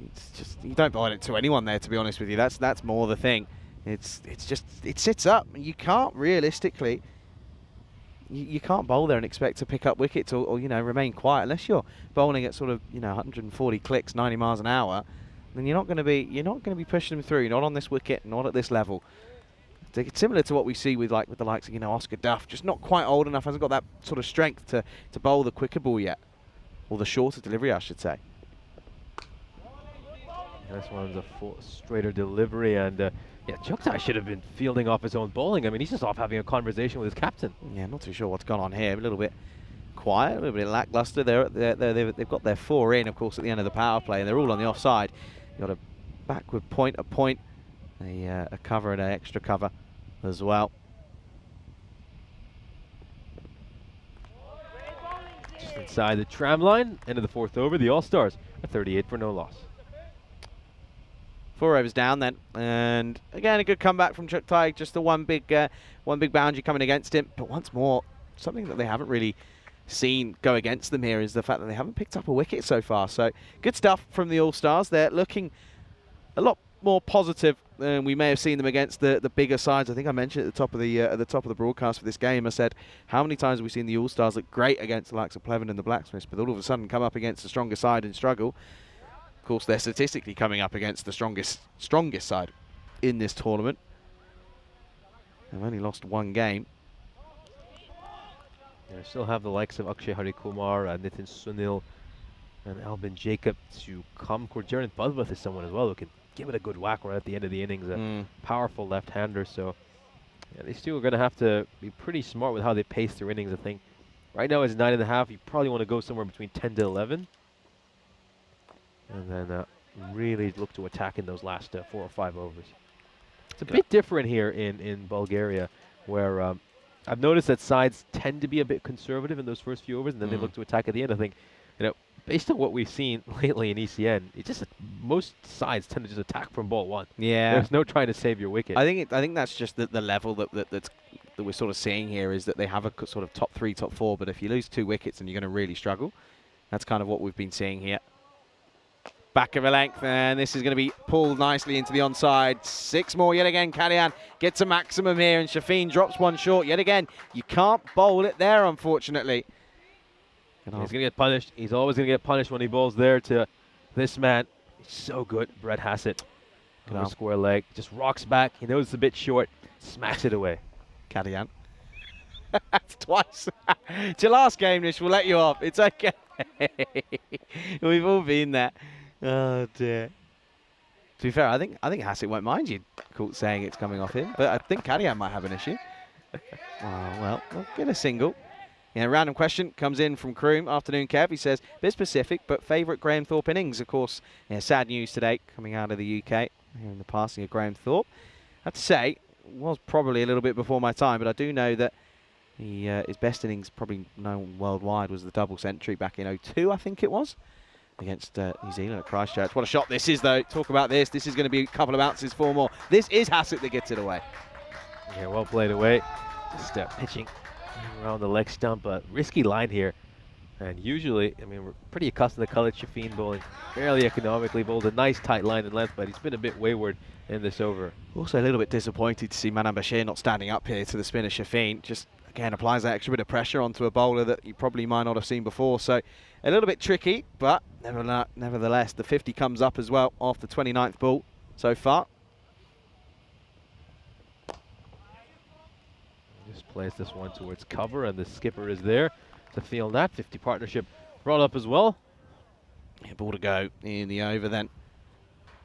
It's just, you don't bowl it to anyone there, to be honest with you. That's more the thing. It's just, it sits up. You can't realistically, you can't bowl there and expect to pick up wickets or remain quiet unless you're bowling at sort of 140 clicks, 90 miles an hour. Then you're not going to be pushing them through. You're not on this wicket, not at this level. It's similar to what we see with the likes of Oscar Duff, just not quite old enough, hasn't got that sort of strength to bowl the quicker ball yet, or the shorter delivery, I should say. This one's a straighter delivery, and yeah, Chuktai should have been fielding off his own bowling. I mean, he's just off having a conversation with his captain. Yeah, not too sure what's gone on here. A little bit quiet, a little bit lackluster. They've got their 4 in, of course, at the end of the power play, and they're all on the offside. You've got a backward point, a point, a cover and an extra cover as well. Just inside the tram line, end of the 4th over, the All-Stars at 38 for no loss. 4 overs down then, and again a good comeback from Chuktai. Just the one big boundary coming against him, but once more, something that they haven't really seen go against them here is the fact that they haven't picked up a wicket so far. So good stuff from the All-Stars. They're looking a lot more positive than we may have seen them against the bigger sides. I think I mentioned at the top of the broadcast for this game, I said, how many times have we seen the All-Stars look great against the likes of Pleven and the Blacksmiths, but all of a sudden come up against the stronger side and struggle. Of course, they're statistically coming up against the strongest side in this tournament. They've only lost 1 game. They still have the likes of Akshay Harikumar, Nitin Sunil, and Albin Jacob to come. Jaron Budvath is someone as well who can give it a good whack right at the end of the innings. A powerful left-hander. So yeah, these two are going to have to be pretty smart with how they pace their innings, I think. Right now it's 9.5. You probably want to go somewhere between 10 to 11. And then really look to attack in those last 4 or 5 overs. It's a bit different here in Bulgaria, where I've noticed that sides tend to be a bit conservative in those first few overs, and then they look to attack at the end. I think, based on what we've seen lately in ECN, most sides tend to just attack from ball 1. Yeah, there's no trying to save your wicket. I think that's just the level that we're sort of seeing here, is that they have a sort of top 3, top 4, but if you lose 2 wickets, then you're going to really struggle. That's kind of what we've been seeing here. Back of a length, and this is going to be pulled nicely into the onside. 6 more yet again. Kadian gets a maximum here, and Shafin drops one short yet again. You can't bowl it there, unfortunately. He's going to get punished. He's always going to get punished when he bowls there to this man. He's so good, Brett Hassett. Over square leg, just rocks back. He knows it's a bit short, smacks it away. Kadian. That's twice. It's your last game, Nish. We'll let you off. It's okay. We've all been there. Oh dear. To be fair, I think Hassett won't mind you saying it's coming off him, but I think Kadian might have an issue. Oh, well, we'll get a single. Yeah, random question comes in from Kroom. Afternoon, Kev. He says, bit specific, but favourite Graham Thorpe innings. Of course, yeah, sad news today coming out of the UK, hearing the passing of Graham Thorpe. I have to say, it was probably a little bit before my time, but I do know that his best innings, probably known worldwide, was the double century back in 02, I think it was, against New Zealand at Christchurch. What a shot this is, though. Talk about this. This is going to be a couple of bounces, 4 more. This is Hassett that gets it away. Yeah, well played away. Just pitching around the leg stump. A risky line here. And usually, I mean, we're pretty accustomed to Khalid Shafin bowling fairly economically. Bowled a nice tight line in length, but he's been a bit wayward in this over. Also a little bit disappointed to see Manan Bashir not standing up here to the spinner Shafin. Just, again, applies that extra bit of pressure onto a bowler that you probably might not have seen before. So a little bit tricky, but nevertheless, the 50 comes up as well off the 29th ball so far. Just plays this one towards cover, and the skipper is there to field that. 50 partnership brought up as well. Yeah, ball to go in the over then.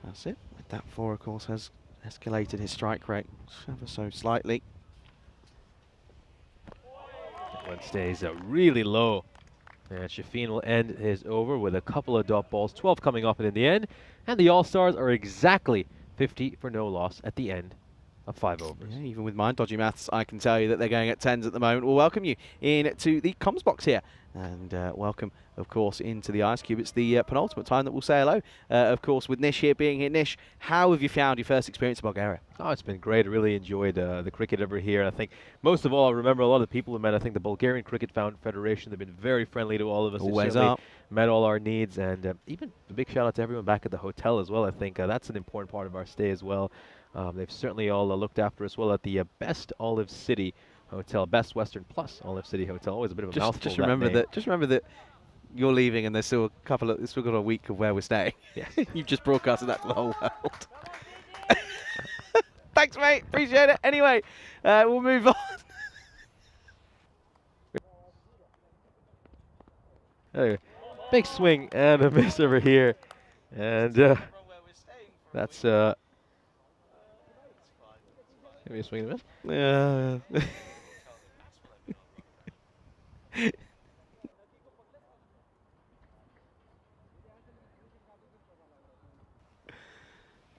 That's it. That 4, of course, has escalated his strike rate ever so slightly. That one stays really low. And Shafin will end his over with a couple of dot balls, 12 coming off it in the end. And the All-Stars are exactly 50 for no loss at the end of 5 overs. Yeah, even with my dodgy maths, I can tell you that they're going at 10s at the moment. We'll welcome you into the comms box here. And welcome, of course, into the Ice Cube. It's the penultimate time that we'll say hello, of course, with Nish here being here. Nish, how have you found your first experience in Bulgaria? Oh, it's been great. I really enjoyed the cricket over here. I think most of all, I remember a lot of the people who met. I think the Bulgarian Cricket Federation, they've been very friendly to all of us. Always are. Met all our needs, and even a big shout out to everyone back at the hotel as well. I think that's an important part of our stay as well. They've certainly all looked after us well at the Best Olive City Hotel, Best Western Plus Olive City Hotel. Always a bit of a mouthful. Just remember that you're leaving, and there's still still got a week of where we're staying. Yeah, you've just broadcasted that to the whole world. Thanks, mate. Appreciate it. Anyway, we'll move on. Anyway, big swing and a miss over here, and that's maybe a swing and a miss.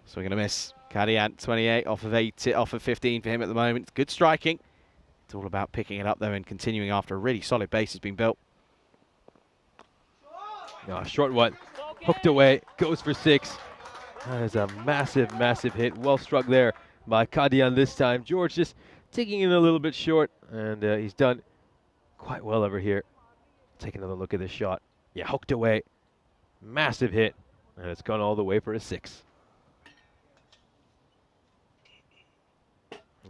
Swing and a miss. Kadian, 28 off of 8, off of 15 for him at the moment. Good striking. It's all about picking it up though and continuing after a really solid base has been built. Short one, hooked away, goes for 6. That is a massive, massive hit. Well struck there by Kadian this time. George just taking it a little bit short, and he's done quite well over here. Take another look at this shot. Yeah, hooked away. Massive hit, and it's gone all the way for a 6.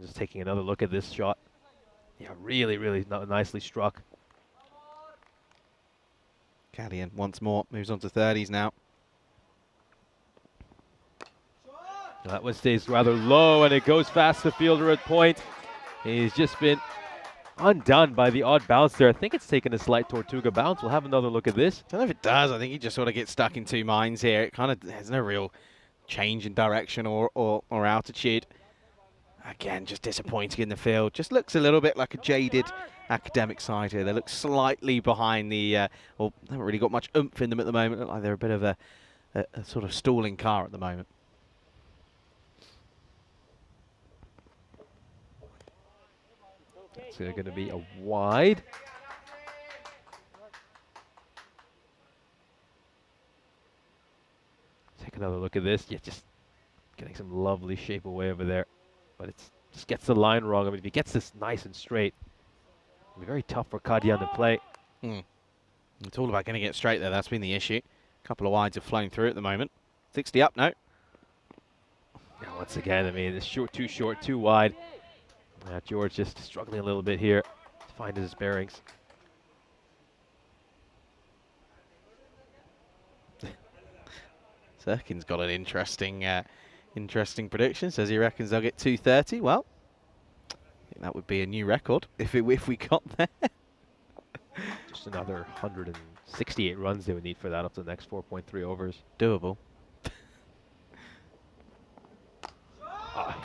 Just taking another look at this shot. Yeah, really, really nicely struck. Kadian once more moves on to 30s now. That one stays rather low, and it goes past the fielder at point. He's just been undone by the odd bounce there. I think it's taken a slight Tortuga bounce. We'll have another look at this. I don't know if it does. I think he just sort of gets stuck in 2 minds here. It kind of has no real change in direction or altitude. Again, just disappointing in the field. Just looks a little bit like a jaded academic side here. They look slightly behind the, or haven't really got much oomph in them at the moment. Look like they're a bit of a sort of stalling car at the moment. It's going to be a wide. Take another look at this. Yeah, just getting some lovely shape away over there. But it just gets the line wrong. I mean, if he gets this nice and straight, it'll be very tough for Kadian to play. Yeah, It's all about getting it straight there. That's been the issue. A couple of wides have flown through at the moment. 60 up, no. Now, once again, I mean, it's short, too wide. George just struggling a little bit here to find his bearings. Zirkin's got an interesting prediction. Says he reckons they'll get 230. Well, I think that would be a new record if we got there. Just another 168 runs they would need for that up to the next 4.3 overs. Doable.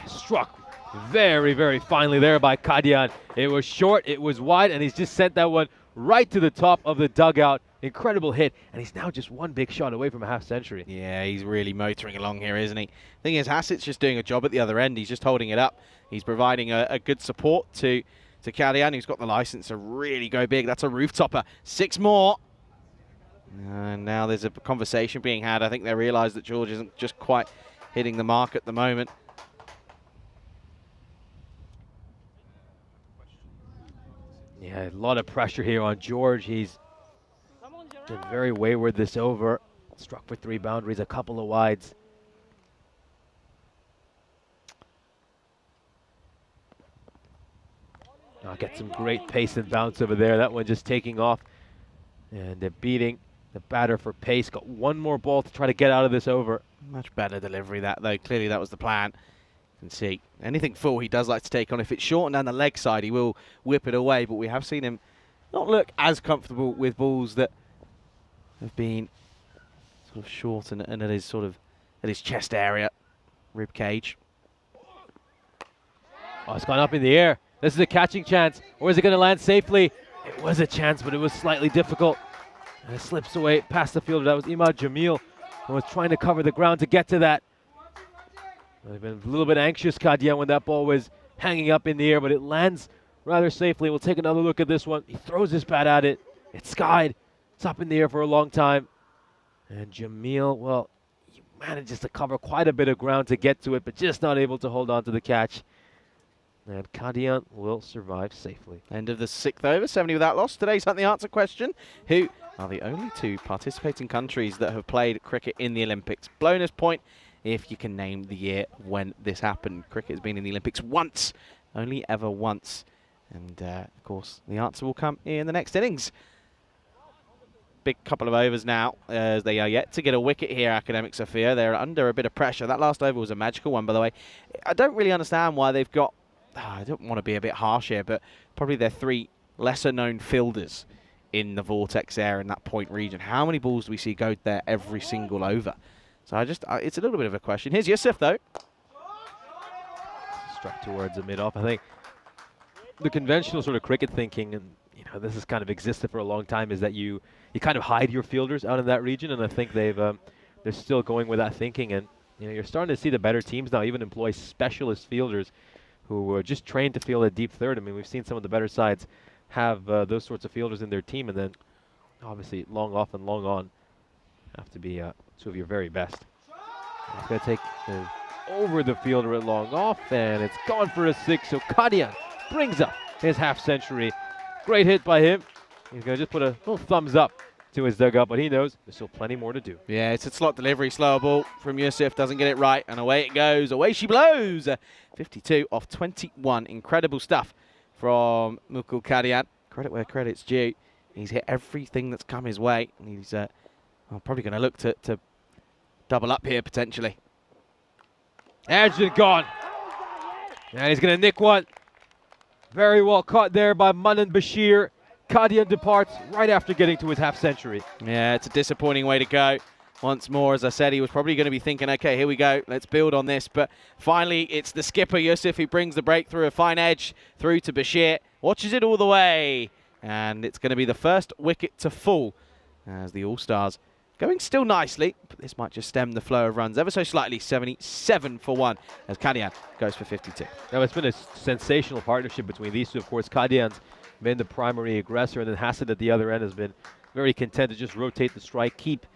Struck very, very finely there by Kadian. It was short, it was wide, and he's just sent that one right to the top of the dugout. Incredible hit, and he's now just one big shot away from a half century. Yeah, he's really motoring along here, isn't he? Thing is, Hassett's just doing a job at the other end. He's just holding it up. He's providing a good support to Kadian, who's got the license to really go big. That's a rooftopper. 6 more. And now there's a conversation being had. I think they realise that George isn't just quite hitting the mark at the moment. Yeah, a lot of pressure here on George. He's been very wayward this over. Struck for 3 boundaries, a couple of wides. Now get some great pace and bounce over there. That one just taking off. And they're beating the batter for pace. Got one more ball to try to get out of this over. Much better delivery that, though. Clearly that was the plan. You can see anything full he does like to take on. If it's short and down the leg side, he will whip it away. But we have seen him not look as comfortable with balls that have been sort of short and at his chest area, rib cage. Oh, it's gone up in the air. This is a catching chance, or is it going to land safely? It was a chance, but it was slightly difficult. And it slips away past the fielder. That was Imad Jamil, who was trying to cover the ground to get to that. They've been a little bit anxious, Kadian, when that ball was hanging up in the air, but it lands rather safely. We'll take another look at this one. He throws his bat at it. It's skied. It's up in the air for a long time. And Jamil, well, he manages to cover quite a bit of ground to get to it, but just not able to hold on to the catch. And Kadian will survive safely. End of the 6th over, 70 without loss. Today's Hunt the Answer question: who are the only 2 participating countries that have played cricket in the Olympics? Bonus point if you can name the year when this happened. Cricket has been in the Olympics once, only ever once. And, of course, the answer will come in the next innings. Big couple of overs now, as they are yet to get a wicket here, Academic Sophia. They're under a bit of pressure. That last over was a magical one, by the way. I don't really understand why they've got, I don't want to be a bit harsh here, but probably their 3 lesser-known fielders in the Vortex area in that point region. How many balls do we see go there every single over? So it's a little bit of a question. Here's Yusuf, though. Struck towards the mid-off. I think the conventional sort of cricket thinking, and this has kind of existed for a long time, is that you kind of hide your fielders out in that region, and I think they're still going with that thinking. And you're starting to see the better teams now even employ specialist fielders who are just trained to field at deep third. I mean, we've seen some of the better sides have those sorts of fielders in their team, and then obviously long off and long on have to be 2 of your very best. It's going to take over the fielder at long off, and it's gone for a 6. So Kadian brings up his half century. Great hit by him. He's going to just put a little thumbs up to his dugout, but he knows there's still plenty more to do. Yeah, it's a slot delivery, slower ball from Yusuf, doesn't get it right, and away it goes. Away she blows. 52 off 21. Incredible stuff from Mukul Kadian. Credit where credit's due. He's hit everything that's come his way, and he's probably going to look to double up here potentially. Edge gone. And he's going to nick one. Very well caught there by Manan Bashir. Kadian departs right after getting to his half century. Yeah, it's a disappointing way to go. Once more, as I said, he was probably going to be thinking, okay, here we go, let's build on this. But finally, it's the skipper, Yusuf, who brings the breakthrough, a fine edge through to Bashir. Watches it all the way. And it's going to be the first wicket to fall as the All-Stars going still nicely, but this might just stem the flow of runs ever so slightly. 77 for 1 as Kadian goes for 52. Now, it's been a sensational partnership between these 2. Of course, Kadian's been the primary aggressor, and then Hassett at the other end has been very content to just rotate the strike, keep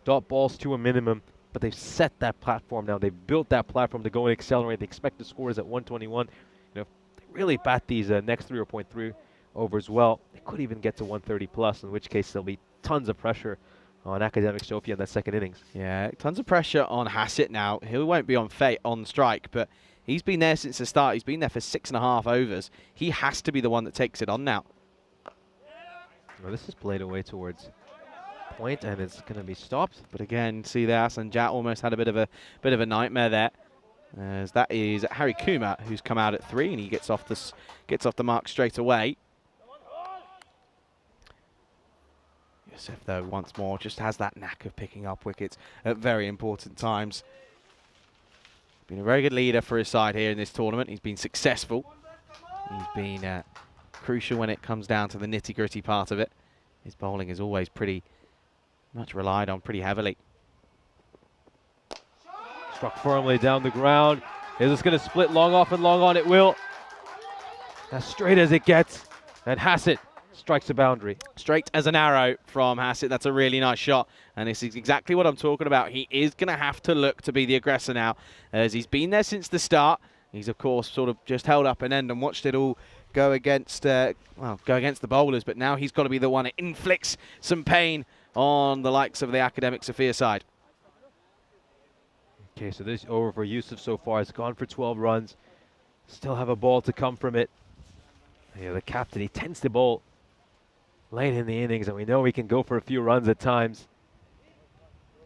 dot balls to a minimum. But they've set that platform now. They've built that platform to go and accelerate. They expect the scores at 121. If they really bat these next 3 or overs well, they could even get to 130 plus, in which case there'll be tons of pressure on Academic Sofia in that second innings. Yeah, tons of pressure on Hassett now. He won't be on strike, but he's been there since the start. He's been there for 6.5 overs. He has to be the one that takes it on now. Well, this is played away towards point, and it's going to be stopped. But again, see there, Sanjat almost had a bit of a nightmare there. As that is Harry Kumar, who's come out at 3, and he gets off the mark straight away. Yusuf, though, once more, just has that knack of picking up wickets at very important times. Been a very good leader for his side here in this tournament. He's been successful. He's been crucial when it comes down to the nitty-gritty part of it. His bowling is always pretty much relied on pretty heavily. Struck firmly down the ground. Is this going to split long off and long on? It will. As straight as it gets. And Hassett strikes a boundary. Straight as an arrow from Hassett. That's a really nice shot. And this is exactly what I'm talking about. He is going to have to look to be the aggressor now, as he's been there since the start. He's, of course, sort of just held up an end and watched it all go against the bowlers. But now he's got to be the one that inflicts some pain on the likes of the Academic Sofia side. Okay, so this over for Yusuf so far has gone for 12 runs. Still have a ball to come from it. Yeah, the captain, he tends to bowl late in the innings, and we know he can go for a few runs at times.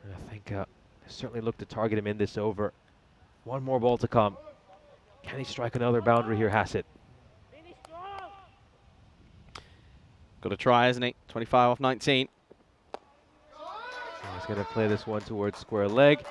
And I think they certainly look to target him in this over. One more ball to come. Can he strike another boundary here, Hassett? Got to try, isn't he? 25 off 19. He's going to play this one towards square leg.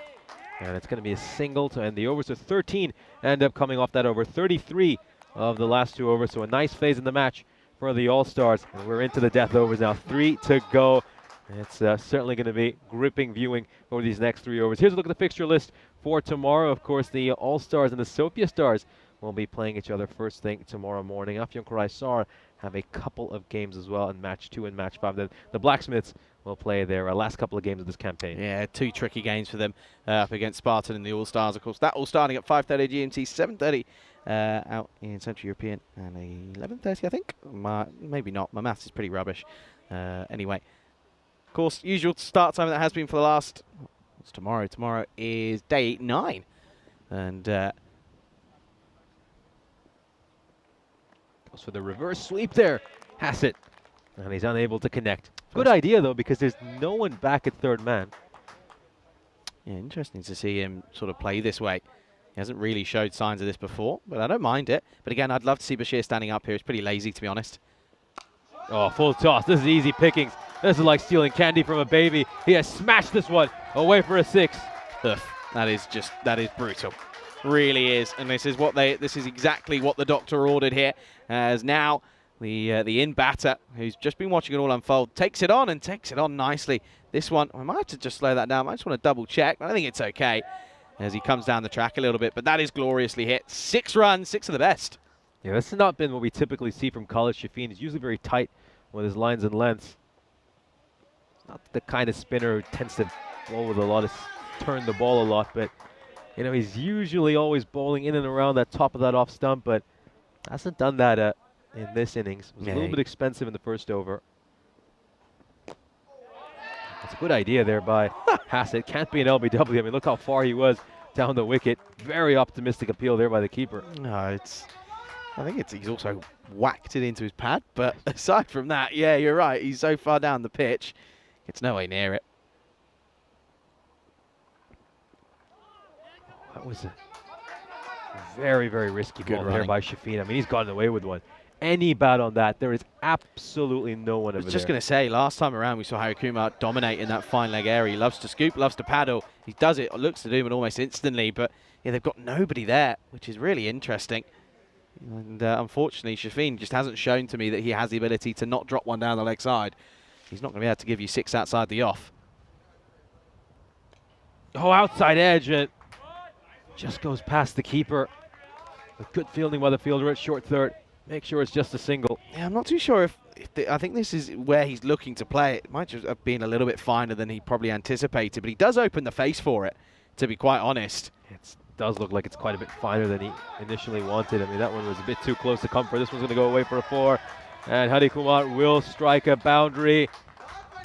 And it's going to be a single to end the over. So 13 end up coming off that over. 33 of the last 2 overs. So a nice phase in the match for the All-Stars. And we're into the death overs now. 3 to go. And it's certainly going to be gripping viewing over these next 3 overs. Here's a look at the fixture list for tomorrow. Of course, the All-Stars and the Sofia Stars will be playing each other first thing tomorrow morning. Afyonkarahisar have a couple of games as well in match 2 and match 5. The Blacksmiths will play their last couple of games of this campaign. Yeah, 2 tricky games for them up against Spartan and the All-Stars, of course. That all starting at 5:30 GMT, 7:30 out in Central European, and 11:30, I think. Maybe not. My maths is pretty rubbish. Anyway, of course, usual start time that has been for the last... What's tomorrow? Tomorrow is day 9. And... goes for the reverse sweep there, Hassett. And he's unable to connect. Good idea, though, because there's no one back at third man. Yeah, interesting to see him sort of play this way. He hasn't really showed signs of this before, but I don't mind it. But again, I'd love to see Bashir standing up here. It's pretty lazy, to be honest. Oh, full toss. This is easy pickings. This is like stealing candy from a baby. He has smashed this one away for a 6. Ugh, that is brutal. Really is. And this is exactly what the doctor ordered here. As now the in batter, who's just been watching it all unfold, takes it on and takes it on nicely. This one, I might have to just slow that down. I just want to double check, but I think it's okay as he comes down the track a little bit. But that is gloriously hit. 6 runs, 6 of the best. Yeah, this has not been what we typically see from Khalid Shafin. He's usually very tight with his lines and lengths. He's not the kind of spinner who tends to bowl with a lot of turn the ball a lot, but you know, he's usually always bowling in and around that top of that off stump, but hasn't done that in this innings. It was a little bit expensive in the first over. It's a good idea there by Hassett. Can't be an LBW. I mean, look how far he was down the wicket. Very optimistic appeal there by the keeper. No, he's also whacked it into his pad. But aside from that, yeah, you're right. He's so far down the pitch, it's nowhere near it. That was a very, very risky ball there by Shafin. I mean, he's gotten away with one. Any bat on that, there is absolutely no one over there. I was just going to say, last time around we saw Harry Kumar dominate in that fine leg area. He loves to scoop, loves to paddle. He does it, looks to do it almost instantly, but yeah, they've got nobody there, which is really interesting. And unfortunately, Shafin just hasn't shown to me that he has the ability to not drop one down the leg side. He's not going to be able to give you 6 outside the off. Oh, outside edge. It just goes past the keeper. A good fielding by the fielder at short third. Make sure it's just a single. Yeah, I'm not too sure if I think this is where he's looking to play it. It might just have been a little bit finer than he probably anticipated, but he does open the face for it, to be quite honest. It does look like it's quite a bit finer than he initially wanted. I mean, that one was a bit too close to come for. This one's going to go away for a 4. And Hari Kumar will strike a boundary.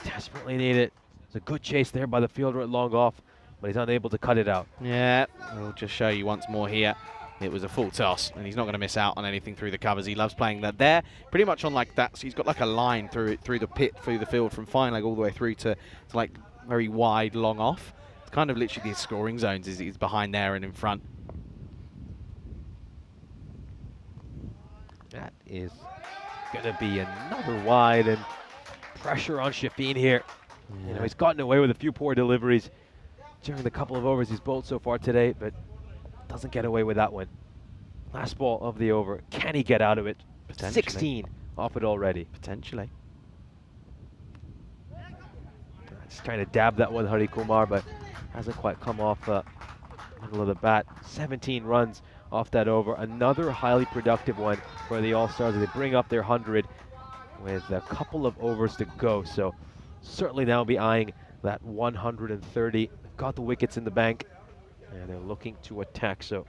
Desperately need it. It's a good chase there by the fielder at long off, but he's unable to cut it out. Yeah, we'll just show you once more here. It was a full toss, and he's not going to miss out on anything through the covers. He loves playing that there, pretty much on like that. So he's got like a line through the pit, through the field, from fine leg all the way through to like very wide, long off. It's kind of literally his scoring zones is behind there and in front. That is going to be another wide, and pressure on Shafin here. Yeah. You know, he's gotten away with a few poor deliveries during the couple of overs he's bowled so far today, but doesn't get away with that one. Last ball of the over. Can he get out of it? 16 off it already. Potentially. Just trying to dab that one, Hari Kumar, but hasn't quite come off the middle of the bat. 17 runs off that over. Another highly productive one for the All-Stars. They bring up their 100 with a couple of overs to go. So certainly now be eyeing that 130. Got the wickets in the bank, and they're looking to attack. So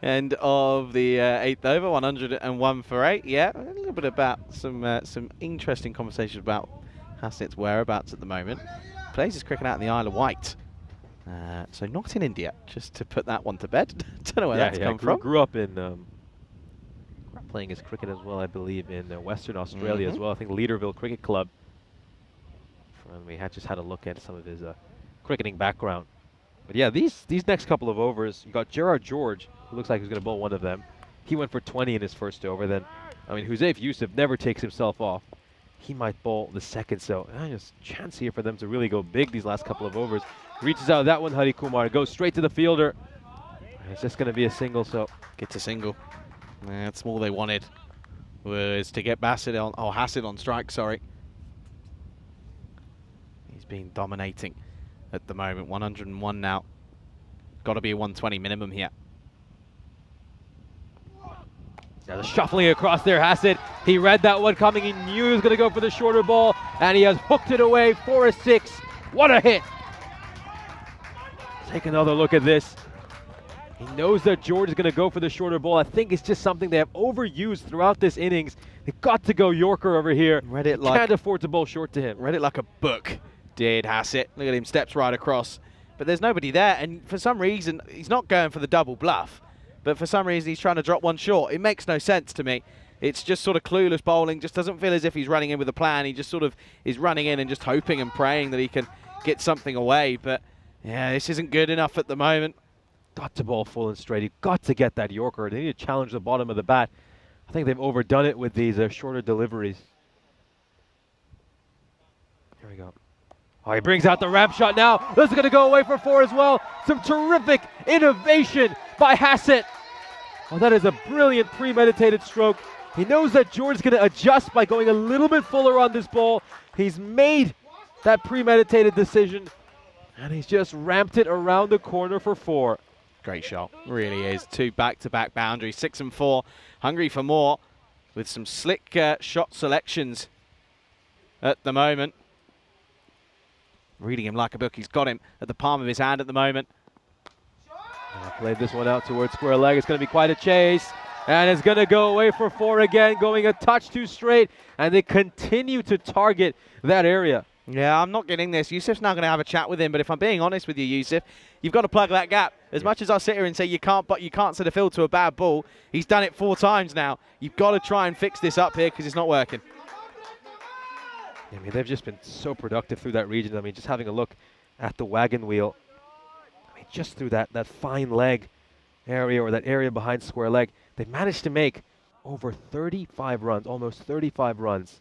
end of the 8th over, 101 for 8. Yeah, a little bit about some interesting conversations about Hasnet's whereabouts at the moment. Plays his cricket out in the Isle of Wight. So not in India, just to put that one to bed. Don't know where that's come from. Grew up in playing his cricket as well, I believe, in Western Australia as well. I think Leaderville Cricket Club. We had just had a look at some of his cricketing background. But yeah, these next couple of overs, you got Gerard George, who looks like he's going to bowl one of them. He went for 20 in his first over. Then, I mean, Huzaifa Yusuf never takes himself off. He might bowl the second. So just a chance here for them to really go big these last couple of overs. Reaches out that one, Hari Kumar, goes straight to the fielder. It's just going to be a single, so gets a single. That's all they wanted, was to get Bassett on, or Hassett on strike, sorry. He's been dominating at the moment. 101 now. Got to be a 120 minimum here. Now the shuffling across there, Hassett. He read that one coming. He knew he was going to go for the shorter ball, and he has hooked it away for a 6. What a hit! Take another look at this. He knows that George is going to go for the shorter ball. I think it's just something they have overused throughout this innings. They've got to go Yorker over here. Read it like, can't afford to bowl short to him. Read it like a book, did Hassett. Look at him, steps right across. But there's nobody there, and for some reason, he's not going for the double bluff. But for some reason, he's trying to drop one short. It makes no sense to me. It's just sort of clueless bowling. Just doesn't feel as if he's running in with a plan. He just sort of is running in and just hoping and praying that he can get something away. But yeah, this isn't good enough at the moment. Got to bowl full and straight. You've got to get that Yorker. They need to challenge the bottom of the bat. I think they've overdone it with these shorter deliveries. Here we go. Oh, he brings out the ramp shot now. This is going to go away for 4 as well. Some terrific innovation by Hassett. Oh, that is a brilliant premeditated stroke. He knows that George is going to adjust by going a little bit fuller on this ball. He's made that premeditated decision, and he's just ramped it around the corner for 4. Great shot, really is. 2 back-to-back boundaries, 6 and 4. Hungry for more with some slick shot selections at the moment. Reading him like a book. He's got him at the palm of his hand at the moment. Played this one out towards square leg. It's going to be quite a chase. And it's going to go away for 4 again, going a touch too straight. And they continue to target that area. Yeah, I'm not getting this. Yusuf's now going to have a chat with him, but if I'm being honest with you, Yusuf, you've got to plug that gap. As much as I sit here and say you can't set a field to a bad ball, he's done it 4 times now. You've got to try and fix this up here because it's not working. I mean, they've just been so productive through that region. I mean, just having a look at the wagon wheel. I mean, just through that fine leg area, or that area behind square leg, they managed to make over 35 runs, almost 35 runs.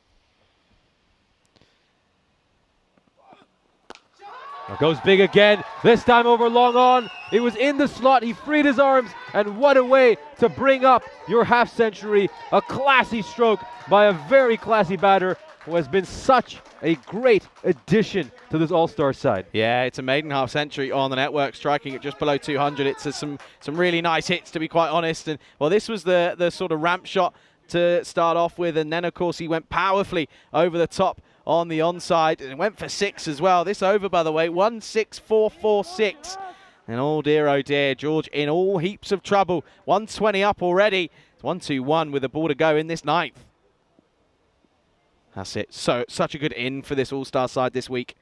Now goes big again, this time over long on. It was in the slot, he freed his arms, and what a way to bring up your half century. A classy stroke by a very classy batter who has been such a great addition to this All-Star side. Yeah, it's a maiden half century on the network, striking at just below 200. It's some really nice hits, to be quite honest. And well, this was the sort of ramp shot to start off with, and then of course he went powerfully over the top on the onside and went for 6 as well. This over, by the way, 1-6-4-4-6. And oh dear, George in all heaps of trouble. 120 up already. It's 1-2-1 with a ball to go in this ninth. That's it. So, such a good in for this All-Star side this week.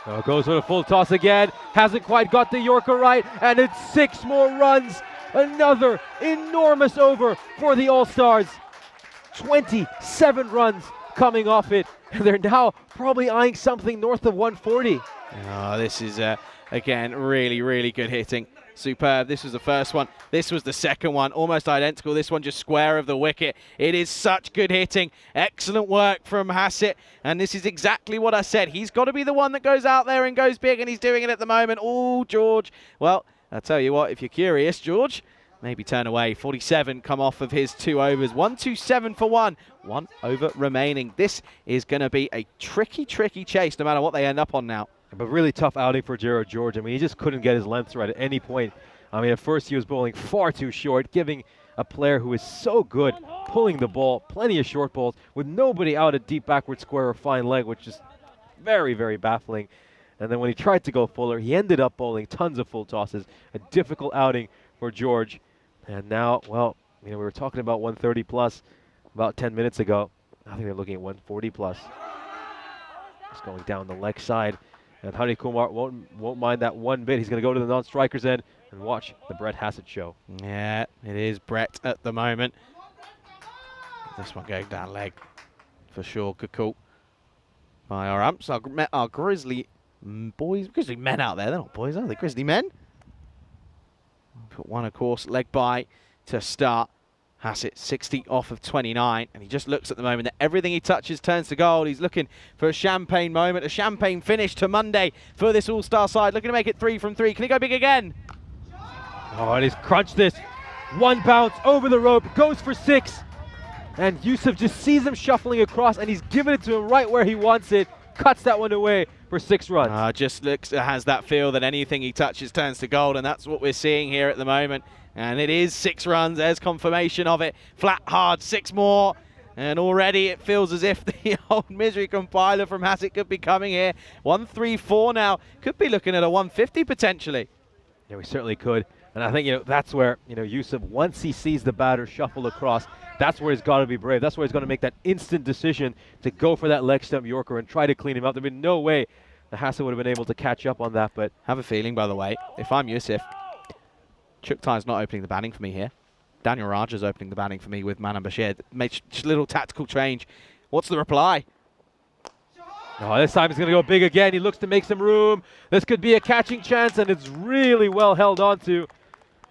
Oh, goes for the full toss again. Hasn't quite got the Yorker right, and it's 6 more runs. Another enormous over for the All-Stars. 27 runs coming off it, and they're now probably eyeing something north of 140. Oh, this is, again, really, really good hitting. Superb. This was the first one. This was the second one. Almost identical. This one just square of the wicket. It is such good hitting. Excellent work from Hassett. And this is exactly what I said. He's got to be the one that goes out there and goes big, and he's doing it at the moment. Oh, George. Well, I'll tell you what, if you're curious, George, maybe turn away. 47 come off of his 2 overs. 1-2-7 for 1. 1 over remaining. This is going to be a tricky, tricky chase no matter what they end up on now. But really tough outing for Jared George. I mean, he just couldn't get his length right at any point. I mean, at first he was bowling far too short, giving a player who is so good, pulling the ball, plenty of short balls, with nobody out at deep backward square or fine leg, which is very, very baffling. And then when he tried to go fuller, he ended up bowling tons of full tosses. A difficult outing for George. And now, well, you know, we were talking about 130 plus about 10 minutes ago. I think they're looking at 140 plus. Just going down the leg side. And Hari Kumar won't mind that one bit. He's going to go to the non-strikers end and watch the Brett Hassett show. Yeah, it is Brett at the moment. This one going down leg for sure. Good call by our umps. Our Grizzly boys, Grizzly men out there. They're not boys, are they? Grizzly men. Put one, of course, leg by to start. Hassett 60 off of 29, and he just looks at the moment that everything he touches turns to gold. He's looking for a champagne moment, a champagne finish to Monday for this All-Star side. Looking to make it 3 from 3. Can he go big again? Oh, and he's crunched this. One bounce over the rope, goes for 6. And Yusuf just sees him shuffling across, and he's giving it to him right where he wants it. Cuts that one away for 6 runs. Just looks, has that feel that anything he touches turns to gold, and that's what we're seeing here at the moment. And it is 6 runs. There's confirmation of it. Flat, hard, 6 more. And already it feels as if the old misery compiler from Hassett could be coming here. 134 now. Could be looking at a 150 potentially. Yeah, we certainly could. And I think, you know, that's where, you know, Yusuf, once he sees the batter shuffle across, that's where he's got to be brave. That's where he's going to make that instant decision to go for that leg stump Yorker and try to clean him up. There'd been no way the Hassett would have been able to catch up on that. But have a feeling, by the way, if I'm Yusuf, Chuktai's not opening the batting for me here. Daniel Raja's opening the batting for me with Manan Bashir. Just a little tactical change. What's the reply? Oh, this time he's going to go big again. He looks to make some room. This could be a catching chance, and it's really well held onto.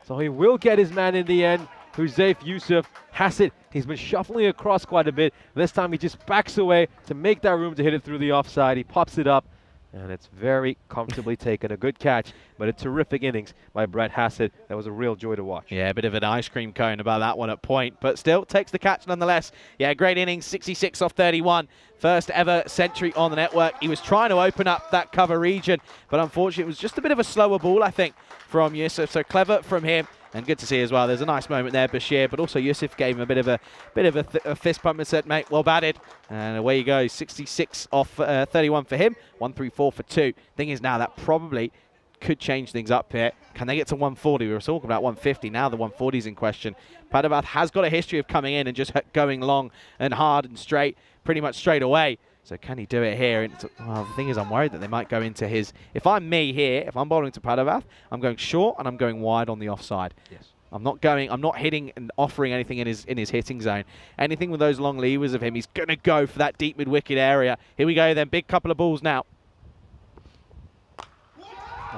So he will get his man in the end. Huzaifa Yusuf. Hassett, he's been shuffling across quite a bit. This time he just backs away to make that room to hit it through the offside. He pops it up, and it's very comfortably taken. A good catch, but a terrific innings by Brett Hassett. That was a real joy to watch. Yeah, a bit of an ice cream cone about that one at point, but still takes the catch nonetheless. Yeah, great innings, 66 off 31. First ever century on the network. He was trying to open up that cover region, but unfortunately it was just a bit of a slower ball, I think, from Yusuf. So clever from him. And good to see as well. There's a nice moment there, Bashir, but also Yusuf gave him a bit of a fist pump and said, "Mate, well batted." And away you go. 66 off 31 for him. 134 for 2. Thing is now that probably could change things up here. Can they get to 140? We were talking about 150. Now the 140 is in question. Padavath has got a history of coming in and just going long and hard and straight, pretty much straight away. So can he do it here? And well, the thing is, I'm worried that they might go into his... If I'm me here, if I'm bowling to Padavath, I'm going short and I'm going wide on the offside. Yes. I'm not hitting and offering anything in his hitting zone. Anything with those long levers of him, he's going to go for that deep mid-wicket area. Here we go then, big couple of balls now.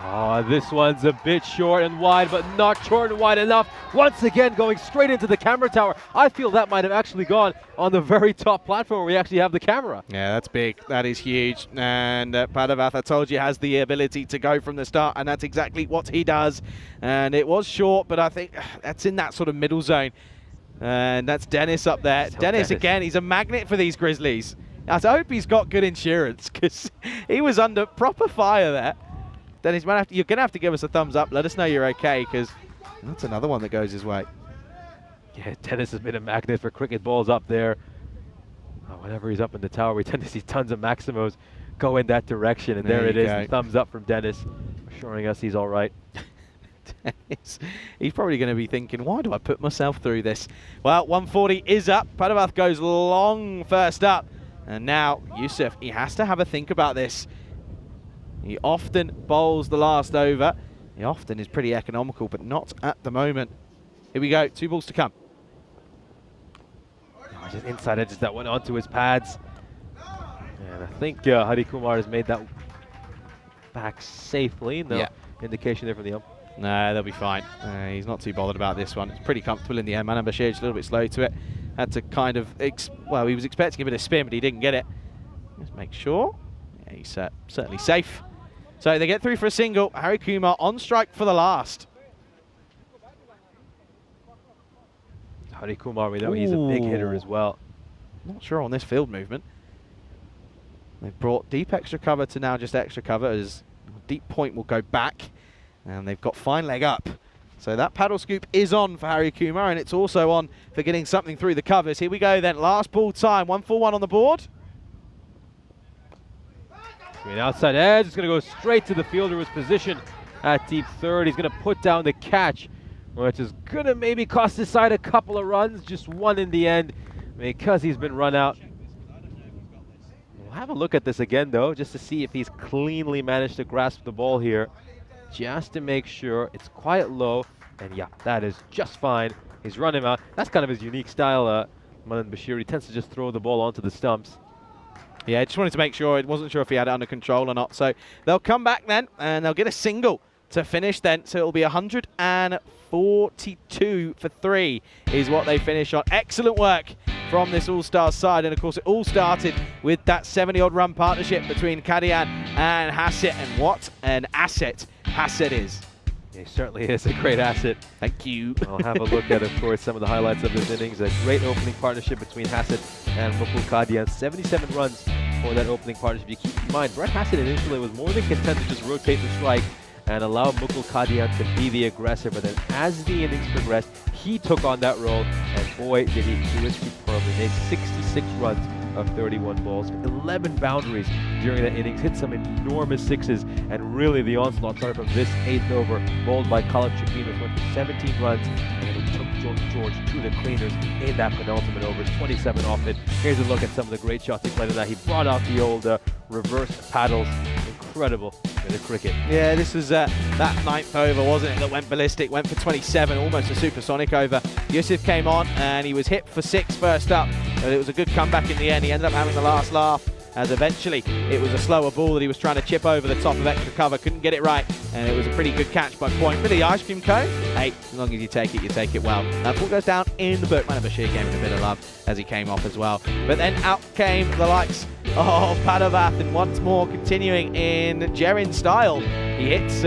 Oh, this one's a bit short and wide, but not short and wide enough. Once again, going straight into the camera tower. I feel that might have actually gone on the very top platform where we actually have the camera. Yeah, that's big. That is huge. And Padavath, I told you, has the ability to go from the start, and that's exactly what he does. And it was short, but I think that's in that sort of middle zone. And that's Dennis up there. Dennis, again, he's a magnet for these Grizzlies. I hope he's got good insurance, because he was under proper fire there. Dennis, you're going to have to give us a thumbs up. Let us know you're okay, because that's another one that goes his way. Yeah, Dennis has been a magnet for cricket balls up there. Whenever he's up in the tower, we tend to see tons of Maximos go in that direction. And there it is, the thumbs up from Dennis, assuring us he's all right. He's probably going to be thinking, why do I put myself through this? Well, 140 is up. Padavath goes long first up. And now Yusuf, he has to have a think about this. He often bowls the last over. He often is pretty economical, but not at the moment. Here we go, 2 balls to come. Just inside edges that went onto his pads. And I think Hari Kumar has made that back safely. No indication there from the ump. No, they'll be fine. He's not too bothered about this one. It's pretty comfortable in the air. Manan Bashir just a little bit slow to it. Had to kind of, well, he was expecting a bit of spin, but he didn't get it. Let's make sure. Yeah, he's certainly safe. So they get through for a single. Hari Kumar on strike for the last. Hari Kumar, we know he's a big hitter as well. Not sure on this field movement. They've brought deep extra cover to now just extra cover, as deep point will go back. And they've got fine leg up. So that paddle scoop is on for Hari Kumar, and it's also on for getting something through the covers. Here we go then, last ball time, 1 for 1 on the board. Outside edge, it's going to go straight to the fielder's position at deep third. He's going to put down the catch, which is going to maybe cost his side a couple of runs, just 1 in the end, because he's been run out. We'll have a look at this again, though, just to see if he's cleanly managed to grasp the ball here, just to make sure it's quite low. And yeah, that is just fine. He's run him out. That's kind of his unique style, Manan Bashir. He tends to just throw the ball onto the stumps. Yeah, I just wanted to make sure. It wasn't sure if he had it under control or not. So they'll come back then, and they'll get a single to finish then. So it'll be 142 for 3 is what they finish on. Excellent work from this All-Stars side. And, of course, it all started with that 70-odd run partnership between Kadian and Hassett. And what an asset Hassett is. He certainly is a great asset. Thank you. I'll have a look at, of course, some of the highlights of this innings. A great opening partnership between Hassett and Mukul Kadian. 77 runs for that opening partnership. You keep in mind, Brett Hassett initially was more than content to just rotate the strike and allow Mukul Kadian to be the aggressor. But then as the innings progressed, he took on that role. And boy, did he do it superbly. Made 66 runs of 31 balls, 11 boundaries during that innings, hit some enormous sixes, and really the onslaught started from this 8th over, bowled by Khalid Shakir, went for 17 runs, and then he took George to the cleaners in that penultimate over, 27 off it. Here's a look at some of the great shots he played in that. He brought out the old reverse paddles. Incredible bit of cricket. Yeah, this was that 9th over, wasn't it, that went ballistic, went for 27, almost a supersonic over. Yusuf came on and he was hit for 6 first up, but it was a good comeback in the end. He ended up having the last laugh, as eventually it was a slower ball that he was trying to chip over the top of extra cover, couldn't get it right, and it was a pretty good catch by Point. For the ice cream cone, hey, as long as you take it well. That ball goes down in the book. Manan Bashir gave it a bit of love as he came off as well. But then out came the likes of Padavath, and once more continuing in Jerin style. He hits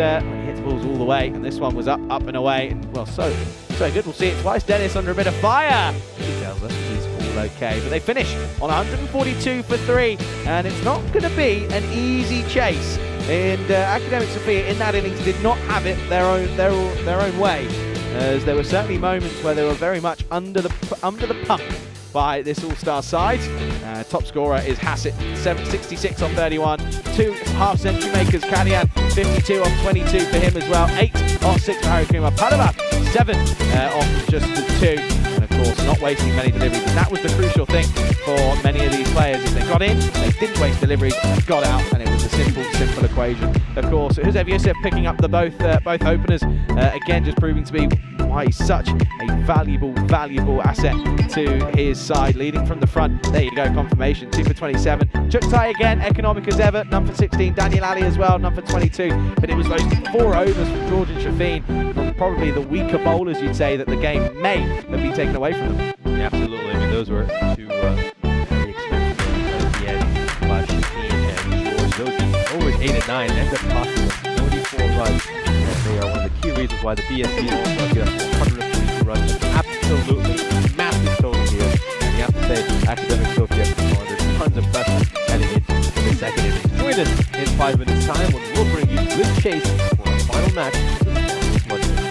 balls all the way, and this one was up and away, and well, so good. We'll see it twice. Dennis under a bit of fire. He tells us he's all okay, but they finish on 142 for 3, and it's not going to be an easy chase. And Academic Sophia in that innings did not have it their own way, as there were certainly moments where they were very much under the pump by this All-Star side. Top scorer is Hassett, 66 on 31. 2 half-century makers, Kadian, 52 on 22 for him as well. 8 off 6 for Hari Kumar. Padavath, 7 off just the 2. And of course, not wasting many deliveries. And that was the crucial thing for many of these players. If they got in, they didn't waste deliveries, they got out, and it was a simple equation. Of course, Husev Yusuf picking up the both openers, again just proving to be why he's such a valuable asset to his side, leading from the front. There you go, confirmation. 2 for 27. Chuktai again, economic as ever, none for 16. Daniel Ali as well, none for 22. But it was those 4 overs from George and Shafeen, from probably the weaker bowlers, you'd say, that the game may have been taken away from them. Yeah, absolutely. I mean, those were 2 very expensive at the end by Shafeen and George. Those overs 8 and 9 end up costing them 44 runs. And they are one of the key reasons why the BSC also get up to 142 runs. Absolutely massive total here. And you have to say, Academic Sophia are under tons of pressure heading into the second inning. Join us in 5 minutes' time when we'll bring you this chase for our final match this Monday.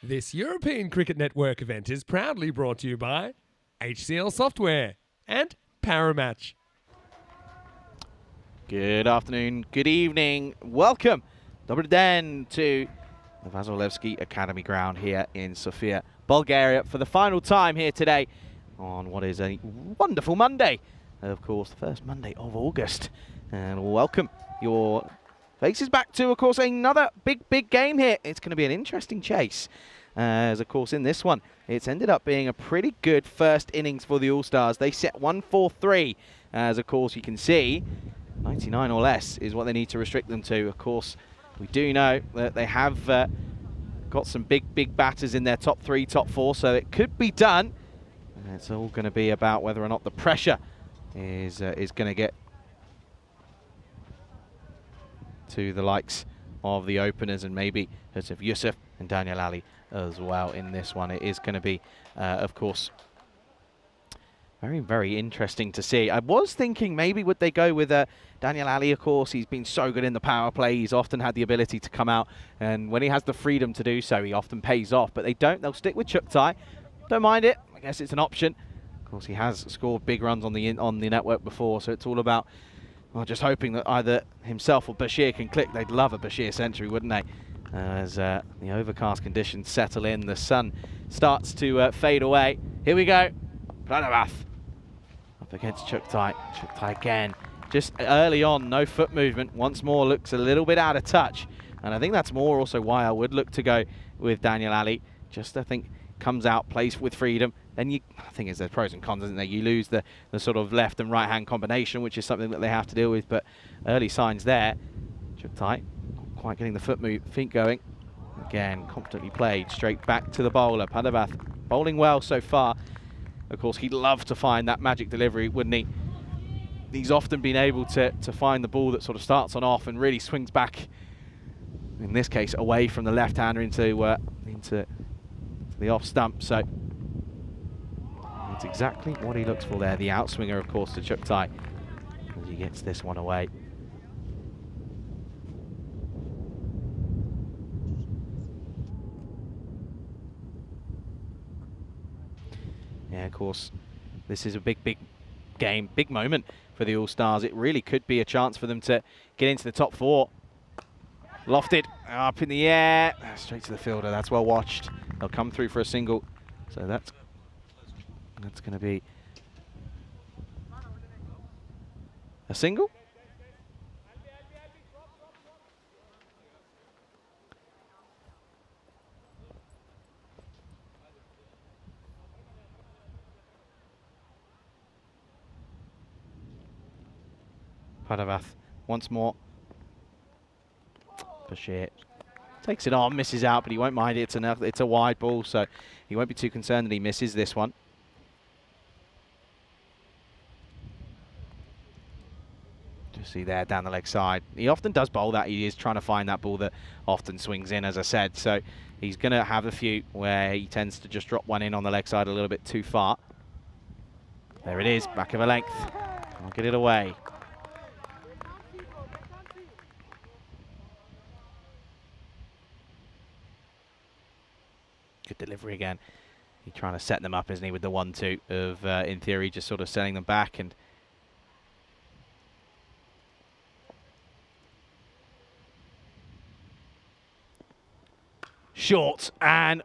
This European Cricket Network event is proudly brought to you by HCL Software and Paramatch. Good afternoon, good evening. Welcome, Dobry den, to the Vasilevsky Academy ground here in Sofia, Bulgaria, for the final time here today on what is a wonderful Monday. Of course, the first Monday of August. And welcome your faces back to, of course, another big game here. It's going to be an interesting chase. As, of course, in this one, it's ended up being a pretty good first innings for the All-Stars. They set 1-4-3. As, of course, you can see, 99 or less is what they need to restrict them to. Of course, we do know that they have got some big batters in their top 3, top 4, so it could be done. And it's all going to be about whether or not the pressure is going to get to the likes of the openers and maybe of Yusuf and Daniel Ali as well in this one. It is going to be, of course, very interesting to see. I was thinking maybe would they go with Daniel Ali, of course. He's been so good in the power play. He's often had the ability to come out, and when he has the freedom to do so, he often pays off. But they don't. They'll stick with Chuktai. Don't mind it. I guess it's an option. Of course, he has scored big runs on the network before, so it's all about, well, just hoping that either himself or Bashir can click. They'd love a Bashir century, wouldn't they? As the overcast conditions settle in, the sun starts to fade away. Here we go. Pranavath up against Chuktai. Chuktai again. Just early on, no foot movement. Once more, looks a little bit out of touch. And I think that's more also why I would look to go with Daniel Ali. Just, I think, comes out, plays with freedom. Then I think there's pros and cons, isn't there? You lose the sort of left and right hand combination, which is something that they have to deal with. But early signs there. Chuktai not quite getting the feet going. Again, confidently played straight back to the bowler. Padavath bowling well so far. Of course, he'd love to find that magic delivery, wouldn't he? He's often been able to find the ball that sort of starts on off and really swings back, in this case, away from the left-hander into the off stump. So that's exactly what he looks for there. The outswinger, of course, to Chuktai as he gets this one away. Yeah, of course, this is a big game, big moment for the All-Stars. It really could be a chance for them to get into the top 4. Lofted, up in the air, straight to the fielder. That's well watched. They'll come through for a single. So that's going to be a single. Padavath once more. Bashir takes it on, misses out, but he won't mind it. It's a wide ball, so he won't be too concerned that he misses this one. Just see there down the leg side. He often does bowl that. He is trying to find that ball that often swings in, as I said. So he's going to have a few where he tends to just drop one in on the leg side a little bit too far. There it is, back of a length. I'll get it away. Good delivery again. He's trying to set them up, isn't he, with the 1-2 of, in theory, just sort of sending them back. And short and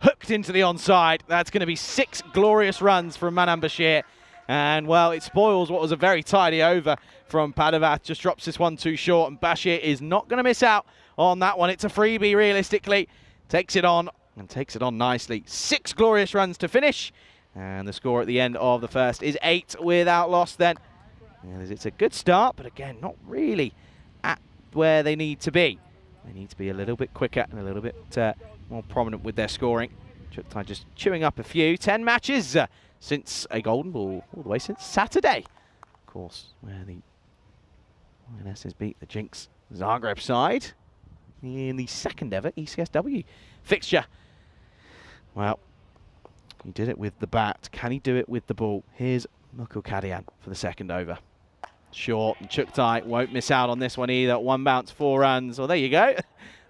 hooked into the onside. That's going to be 6 glorious runs from Manan Bashir. And, well, it spoils what was a very tidy over from Padavath. Just drops this one too short, and Bashir is not going to miss out on that one. It's a freebie, realistically. Takes it on. And takes it on nicely. 6 glorious runs to finish. And the score at the end of the first is 8 without loss then. And it's a good start, but again, not really at where they need to be. They need to be a little bit quicker and a little bit more prominent with their scoring. Chuktai just chewing up a few. 10 matches since a golden ball, all the way since Saturday. Of course, where the Lionesses beat the Jinx Zagreb side in the second ever ECSW fixture. Well, he did it with the bat. Can he do it with the ball? Here's Mukul Kadian for the second over. Short, and Chuktai won't miss out on this one either. 1 bounce, 4 runs. Well, there you go.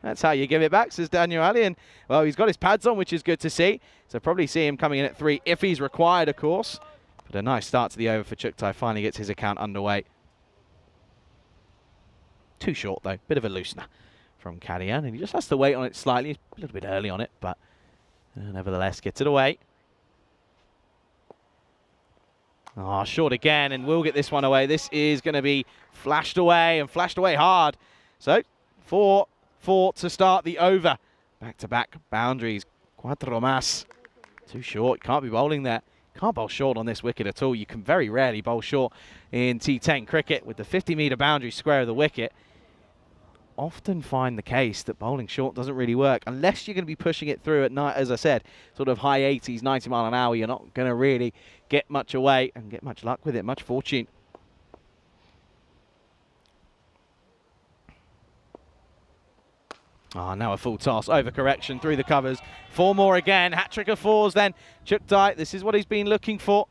That's how you give it back, says Daniel Ali. And, well, he's got his pads on, which is good to see. So probably see him coming in at 3 if he's required, of course. But a nice start to the over for Chuktai. Finally gets his account underway. Too short, though. Bit of a loosener from Kadian. And he just has to wait on it slightly. He's a little bit early on it, but nevertheless gets it away. Oh, short again, and we'll get this one away. This is going to be flashed away, and flashed away hard. So, 4-4 to start the over. Back-to-back boundaries. Cuatro más. Too short. Can't be bowling there. Can't bowl short on this wicket at all. You can very rarely bowl short in T10 cricket with the 50-metre boundary square of the wicket. Often find the case that bowling short doesn't really work unless you're going to be pushing it through at night, as I said, sort of high 80s, 90 mile an hour. You're not going to really get much away and get much luck with it, much fortune. Oh, now a full toss, overcorrection through the covers. 4 more again, hat-trick of 4s then. Chuktai, this is what he's been looking for.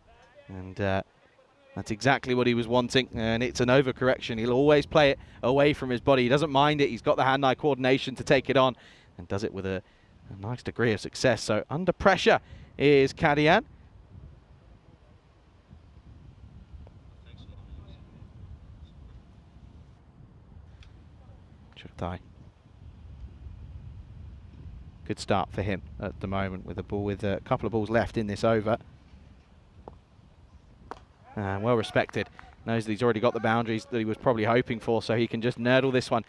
And that's exactly what he was wanting, and it's an overcorrection. He'll always play it away from his body. He doesn't mind it. He's got the hand-eye coordination to take it on and does it with a nice degree of success. So under pressure is Kadian. Chuktai. Good start for him at the moment with a couple of balls left in this over. Well respected. Knows that he's already got the boundaries that he was probably hoping for, so he can just nurdle this one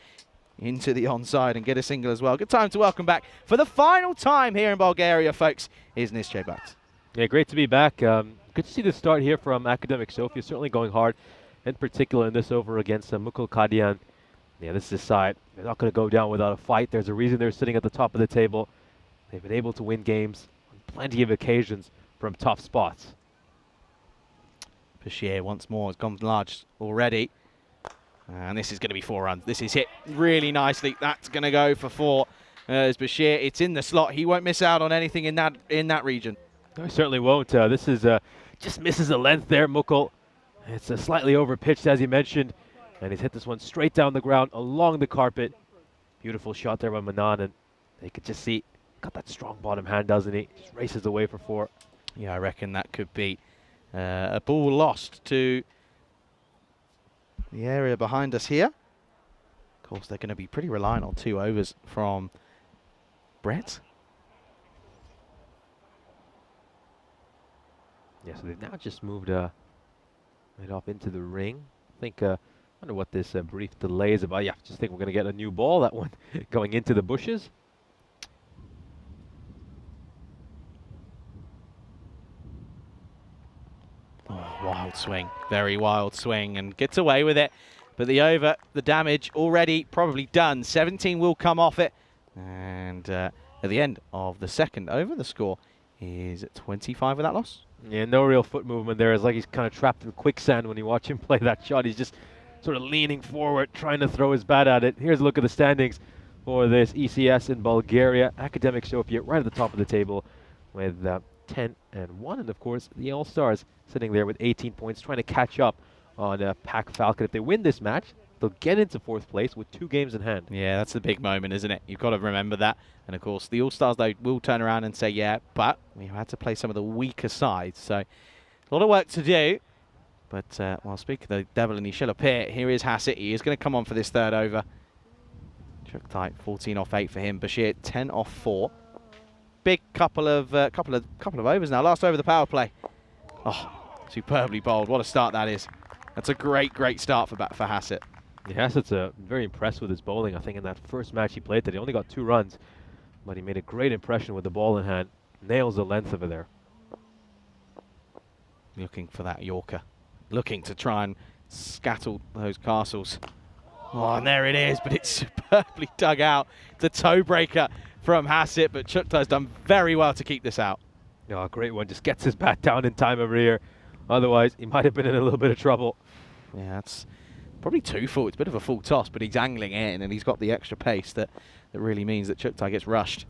into the onside and get a single as well. Good time to welcome back for the final time here in Bulgaria, folks, is Nische Bhatt. Yeah, great to be back. Good to see the start here from Academic Sofia, certainly going hard, in particular in this over against Mukul Kadian. Yeah, this is a side. They're not going to go down without a fight. There's a reason they're sitting at the top of the table. They've been able to win games on plenty of occasions from tough spots. Bashir once more has gone large already. And this is going to be 4 runs. This is hit really nicely. That's going to go for 4. As Bashir, it's in the slot. He won't miss out on anything in that region. No, he certainly won't. This is just misses the length there, Mukul. It's slightly over pitched, as you mentioned. And he's hit this one straight down the ground along the carpet. Beautiful shot there by Manan. And you could just see, got that strong bottom hand, doesn't he? Just races away for 4. Yeah, I reckon that could be a ball lost to the area behind us here. Of course, they're going to be pretty reliant on 2 overs from Brett. Yeah, so they've now just moved right off into the ring. I think, I wonder what this brief delay is about. Yeah, just think we're going to get a new ball, that one going into the bushes. Wild swing, very wild swing, and gets away with it. But the over, the damage already probably done. 17 will come off it. And at the end of the second over, the score is 25 with that loss. Yeah, no real foot movement there. It's like he's kind of trapped in quicksand when you watch him play that shot. He's just sort of leaning forward, trying to throw his bat at it. Here's a look at the standings for this ECS in Bulgaria. Academic Sofia right at the top of the table with 10-1. And, of course, the All-Stars sitting there with 18 points, trying to catch up on Pac Falcon. If they win this match, they'll get into 4th place with 2 games in hand. Yeah, that's the big moment, isn't it? You've got to remember that. And, of course, the All-Stars, though, will turn around and say, yeah, but we had to play some of the weaker sides. So, a lot of work to do. But, while speaking of the devil, and he shall appear, here is Hassett. He is going to come on for this 3rd over. Chuktai, 14 off 8 for him. Bashir, 10 off 4. Big couple of overs now. Last over the power play. Oh, superbly bowled. What a start that is. That's a great start for Hassett. Yeah, Hassett's very impressed with his bowling. I think in that first match he played that he only got 2 runs, but he made a great impression with the ball in hand. Nails the length of it there. Looking for that Yorker. Looking to try and scattle those castles. Oh, and there it is, but it's superbly dug out. The toe breaker from Hassett, but Chuktai's done very well to keep this out. Oh, great one. Just gets his bat down in time over here. Otherwise, he might have been in a little bit of trouble. Yeah, that's probably 2 full. It's a bit of a full toss, but he's angling in, and he's got the extra pace that really means that Chuktai gets rushed.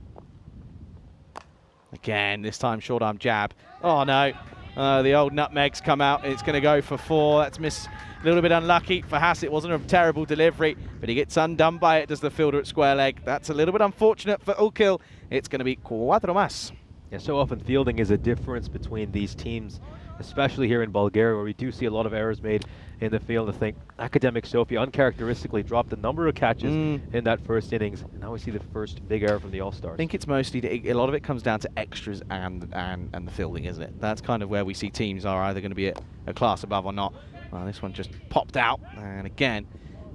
Again, this time short arm jab. Oh, no. The old nutmegs come out. It's going to go for 4. That's missed. A little bit unlucky for Haas. It wasn't a terrible delivery, but he gets undone by it, does the fielder at square leg. That's a little bit unfortunate for Ukil. It's going to be 4 más. Yeah, so often fielding is a difference between these teams, especially here in Bulgaria, where we do see a lot of errors made in the field. I think Academic Sofia uncharacteristically dropped a number of catches in that first innings. And now we see the first big error from the All-Stars. I think it's mostly, a lot of it comes down to extras and the fielding, isn't it? That's kind of where we see teams are either going to be a class above or not. Well, this one just popped out, and again,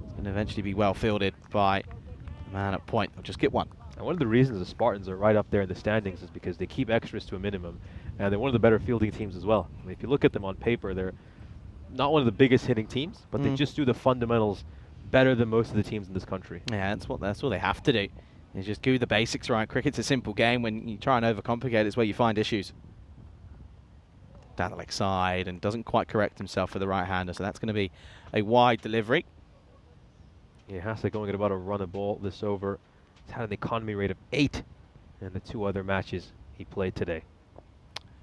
it's going to eventually be well fielded by the man at point. They'll just get 1. And one of the reasons the Spartans are right up there in the standings is because they keep extras to a minimum, and they're one of the better fielding teams as well. I mean, if you look at them on paper, they're not one of the biggest hitting teams, but they just do the fundamentals better than most of the teams in this country. Yeah, that's what they have to do. Is just do the basics right. Cricket's a simple game. When you try and overcomplicate, it's where you find issues. Down the leg side and doesn't quite correct himself for the right-hander, so that's going to be a wide delivery. Yeah, Hassa going at about a run a ball this over. He's had an economy rate of 8 in the 2 other matches he played today.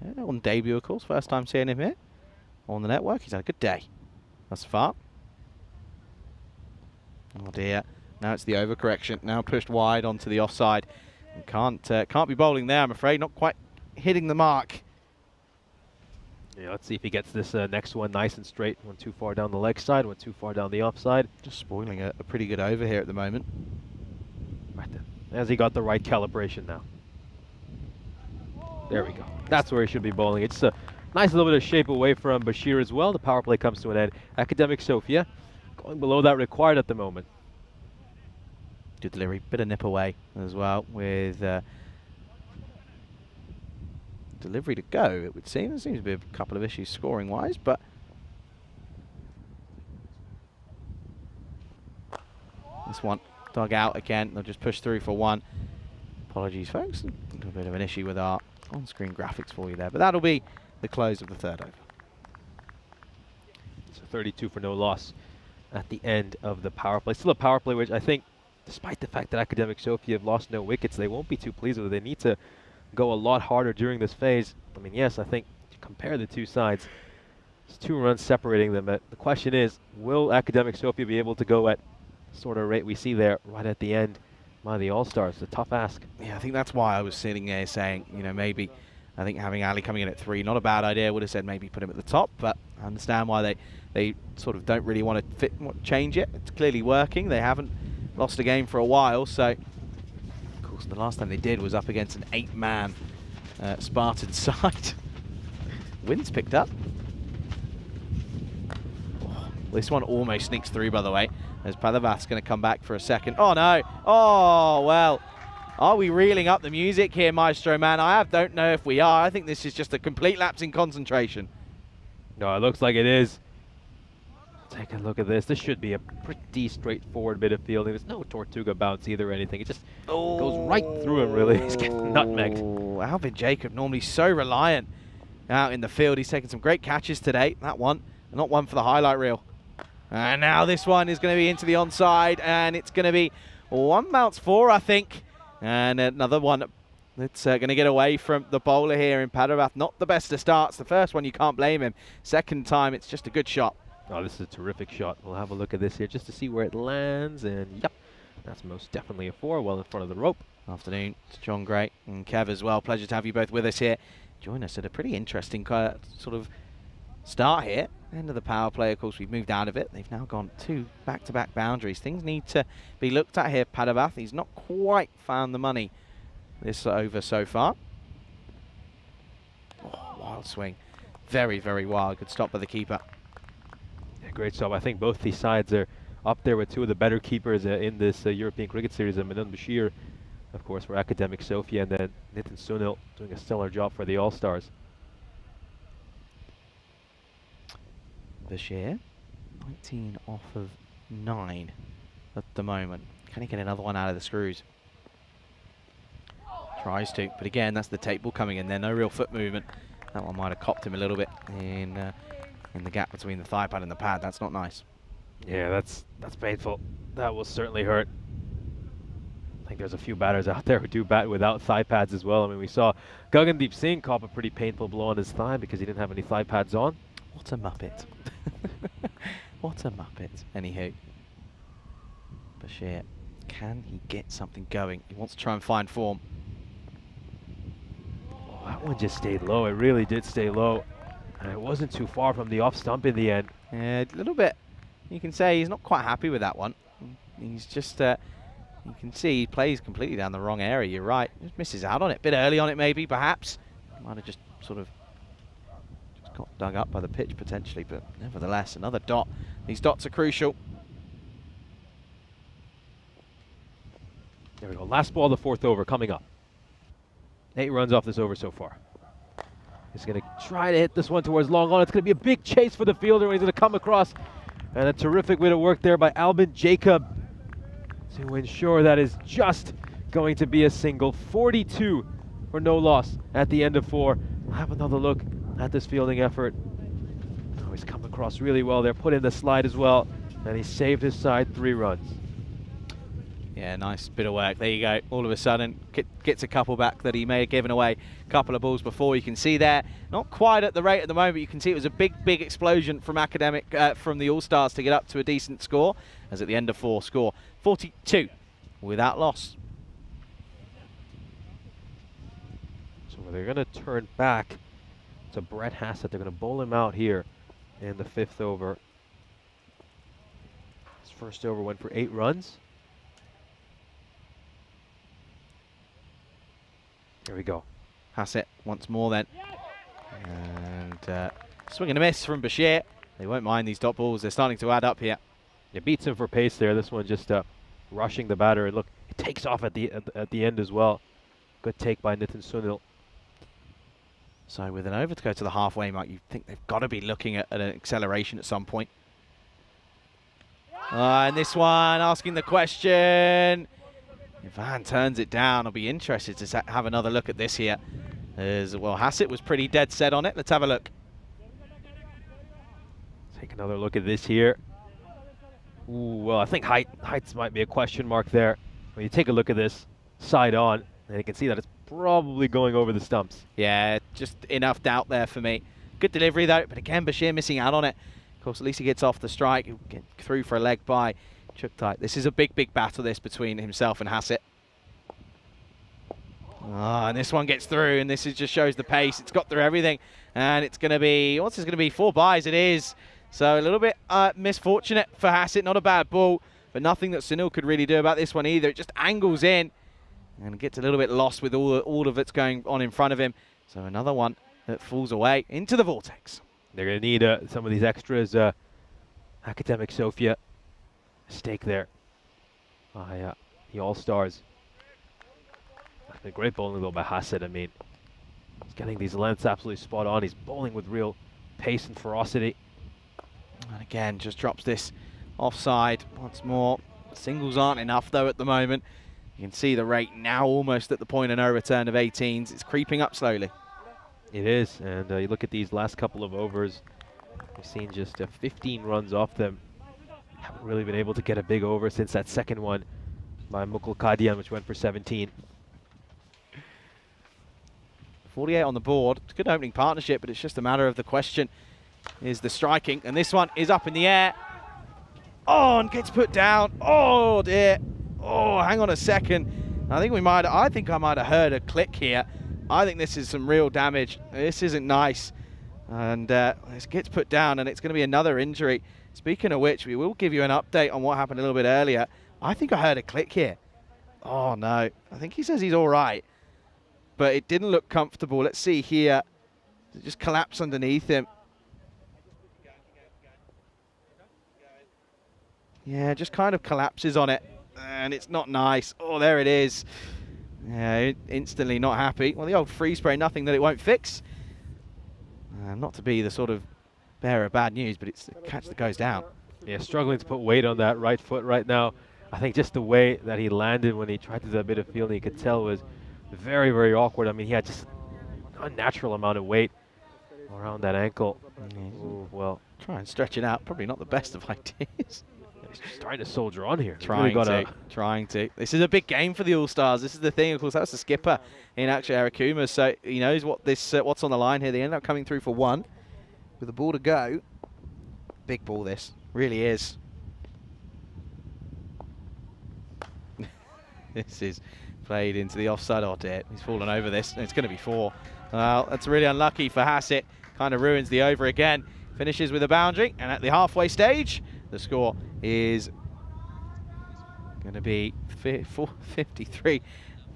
Yeah, on debut, of course. First time seeing him here on the network. He's had a good day thus far. Oh dear. Now it's the overcorrection. Now pushed wide onto the offside. And can't be bowling there, I'm afraid. Not quite hitting the mark. Yeah, let's see if he gets this next one nice and straight. One too far down the leg side, one too far down the offside. Just spoiling a pretty good over here at the moment. Right then. As he got the right calibration now. There we go. That's where he should be bowling. It's a nice little bit of shape away from Bashir as well. The power play comes to an end. Academic Sofia going below that required at the moment. Good delivery. Bit of nip away as well with delivery to go, it would seem. There seems to be a couple of issues scoring-wise, but this one dug out again. They'll just push through for 1. Apologies, folks. A little bit of an issue with our on-screen graphics for you there, but that'll be the close of the 3rd over. It's a 32 for no loss at the end of the power play. Still a power play, which I think, despite the fact that Academic Sofia have lost no wickets, they won't be too pleased with it. They need to go a lot harder during this phase. I mean, yes, I think to compare the two sides, there's 2 runs separating them. But the question is, will Academic Sofia be able to go at sort of rate we see there right at the end by the All-Stars? It's a tough ask. Yeah, I think that's why I was sitting there saying, you know, maybe I think having Ali coming in at 3, not a bad idea. Would have said maybe put him at the top, but I understand why they sort of don't really want to change it. It's clearly working. They haven't lost a game for a while, so of course the last time they did was up against an 8-man Spartan side. Wind's picked up. Oh, this one almost sneaks through, by the way, as Padavath's going to come back for a second. Oh no! Oh well. Are we reeling up the music here, Maestro man? I don't know if we are. I think this is just a complete lapse in concentration. No, it looks like it is. Take a look at this. This should be a pretty straightforward bit of fielding. There's no Tortuga bounce either or anything. It just goes right through him, really. He's getting nutmegged. Alvin Jacob, normally so reliant out in the field. He's taken some great catches today. That one, not one for the highlight reel. And now this one is going to be into the onside, and it's going to be 1 bounce 4, I think. And another one that's going to get away from the bowler here in Padavath. Not the best of starts. The first one, you can't blame him. Second time, it's just a good shot. Oh, this is a terrific shot. We'll have a look at this here just to see where it lands. And, yep, that's most definitely a 4, well in front of the rope. Afternoon to John Gray and Kev as well. Pleasure to have you both with us here. Join us at a pretty interesting sort of start here. End of the power play, of course, we've moved out of it. They've now gone 2 back-to-back boundaries. Things need to be looked at here. Padavath, he's not quite found the money this over so far. Oh, wild swing. Very, very wild. Good stop by the keeper. Yeah, great stop. I think both these sides are up there with 2 of the better keepers in this European Cricket Series. Manan Bashir, of course, for Academic Sofia, and then Nitin Sunil doing a stellar job for the All-Stars. Bashir, 19 off of 9 at the moment. Can he get another one out of the screws? Tries to, but again, that's the tape ball coming in there. No real foot movement. That one might have copped him a little bit in the gap between the thigh pad and the pad. That's not nice. Yeah, that's painful. That will certainly hurt. I think there's a few batters out there who do bat without thigh pads as well. I mean, we saw Gagandeep Singh cop a pretty painful blow on his thigh because he didn't have any thigh pads on. What a muppet. What a muppet. Anywho. Bashir, can he get something going? He wants to try and find form. Oh, that one just stayed low. It really did stay low. And it wasn't too far from the off stump in the end. Yeah, a little bit. You can say he's not quite happy with that one. He's just, you can see he plays completely down the wrong area. You're right. Just misses out on it. Bit early on it maybe, perhaps. Might have just sort of just got dug up by the pitch potentially, but nevertheless, another dot. These dots are crucial. There we go. Last ball of the fourth over coming up. 8 runs off this over so far. He's going to try to hit this one towards long on. It's going to be a big chase for the fielder when he's going to come across. And a terrific way to work there by Albin Jacob to ensure that is just going to be a single. 42 for no loss at the end of 4. We'll have another look at this fielding effort. Oh, he's come across really well there. Put in the slide as well. And he saved his side 3 runs. Yeah, nice bit of work. There you go. All of a sudden, gets a couple back that he may have given away a couple of balls before. You can see there, not quite at the rate at the moment. You can see it was a big explosion from from the All-Stars to get up to a decent score. As at the end of 4, score 42 without loss. So they're going to turn back to Brett Hassett. They're going to bowl him out here in the 5th over. His first over went for 8 runs. Here we go. Hassett once more then. And swing and a miss from Bashir. They won't mind these dot balls. They're starting to add up here. It beats him for pace there. This one just rushing the batter. And look, it takes off at the end as well. Good take by Nitin Sunil. So with an over to go to the halfway mark, you think they've got to be looking at an acceleration at some point. And this one asking the question. If Van turns it down, I'll be interested to have another look at this here. As well, Hassett was pretty dead set on it. Let's have a look. Take another look at this here. Ooh, well, I think heights might be a question mark there. When you take a look at this side on, and you can see that it's probably going over the stumps. Yeah, just enough doubt there for me. Good delivery though, but again, Bashir missing out on it. Of course, at least he gets off the strike. He'll get through for a leg by Chuktai. This is a big battle, this, between himself and Hassett. And this one gets through, and this just shows the pace. It's got through everything, and it's going to be, what's this going to be? 4 byes it is. So a little bit misfortunate for Hassett. Not a bad ball, but nothing that Sunil could really do about this one either. It just angles in and gets a little bit lost with all of it's going on in front of him. So another one that falls away into the vortex. They're going to need some of these extras. Academic Sofia. Mistake there by the All-Stars. A great bowling though by Hassett. I mean, he's getting these lengths absolutely spot on. He's bowling with real pace and ferocity. And again, just drops this offside once more. Singles aren't enough though at the moment. You can see the rate now almost at the point of no return of 18s. It's creeping up slowly. It is, and you look at these last couple of overs. We've seen just 15 runs off them. Haven't really been able to get a big over since that second one by Mukul Kadian, which went for 17. 48 on the board. It's a good opening partnership, but it's just a matter of the question is the striking. And this one is up in the air. Oh, and gets put down. Oh, dear. Oh, hang on a second. I think I might have heard a click here. I think this is some real damage. This isn't nice. And this gets put down, and it's going to be another injury. Speaking of which, we will give you an update on what happened a little bit earlier. I think I heard a click here. Oh, no. I think he says he's all right. But it didn't look comfortable. Let's see here. It just collapsed underneath him. Yeah, just kind of collapses on it. And it's not nice. Oh, there it is. Yeah, instantly not happy. Well, the old freeze spray, nothing that it won't fix. Not to be the sort of bearer of bad news, but it's the catch that goes down. Yeah, struggling to put weight on that right foot right now. I think just the way that he landed when he tried to do a bit of fielding, you could tell was very, very awkward. I mean, he had just an unnatural amount of weight around that ankle. Ooh, well, try and stretch it out. Probably not the best of ideas. He's just trying to soldier on here. Trying to. This is a big game for the All-Stars. This is the thing, of course, that's the skipper in actually Harakuma, so he knows what what's on the line here. They end up coming through for one with the ball to go. Big ball this, really is. This is played into the offside. Oh dear, he's fallen over this. It's going to be 4. Well, that's really unlucky for Hassett. Kind of ruins the over again. Finishes with a boundary, and at the halfway stage, the score is going to be 453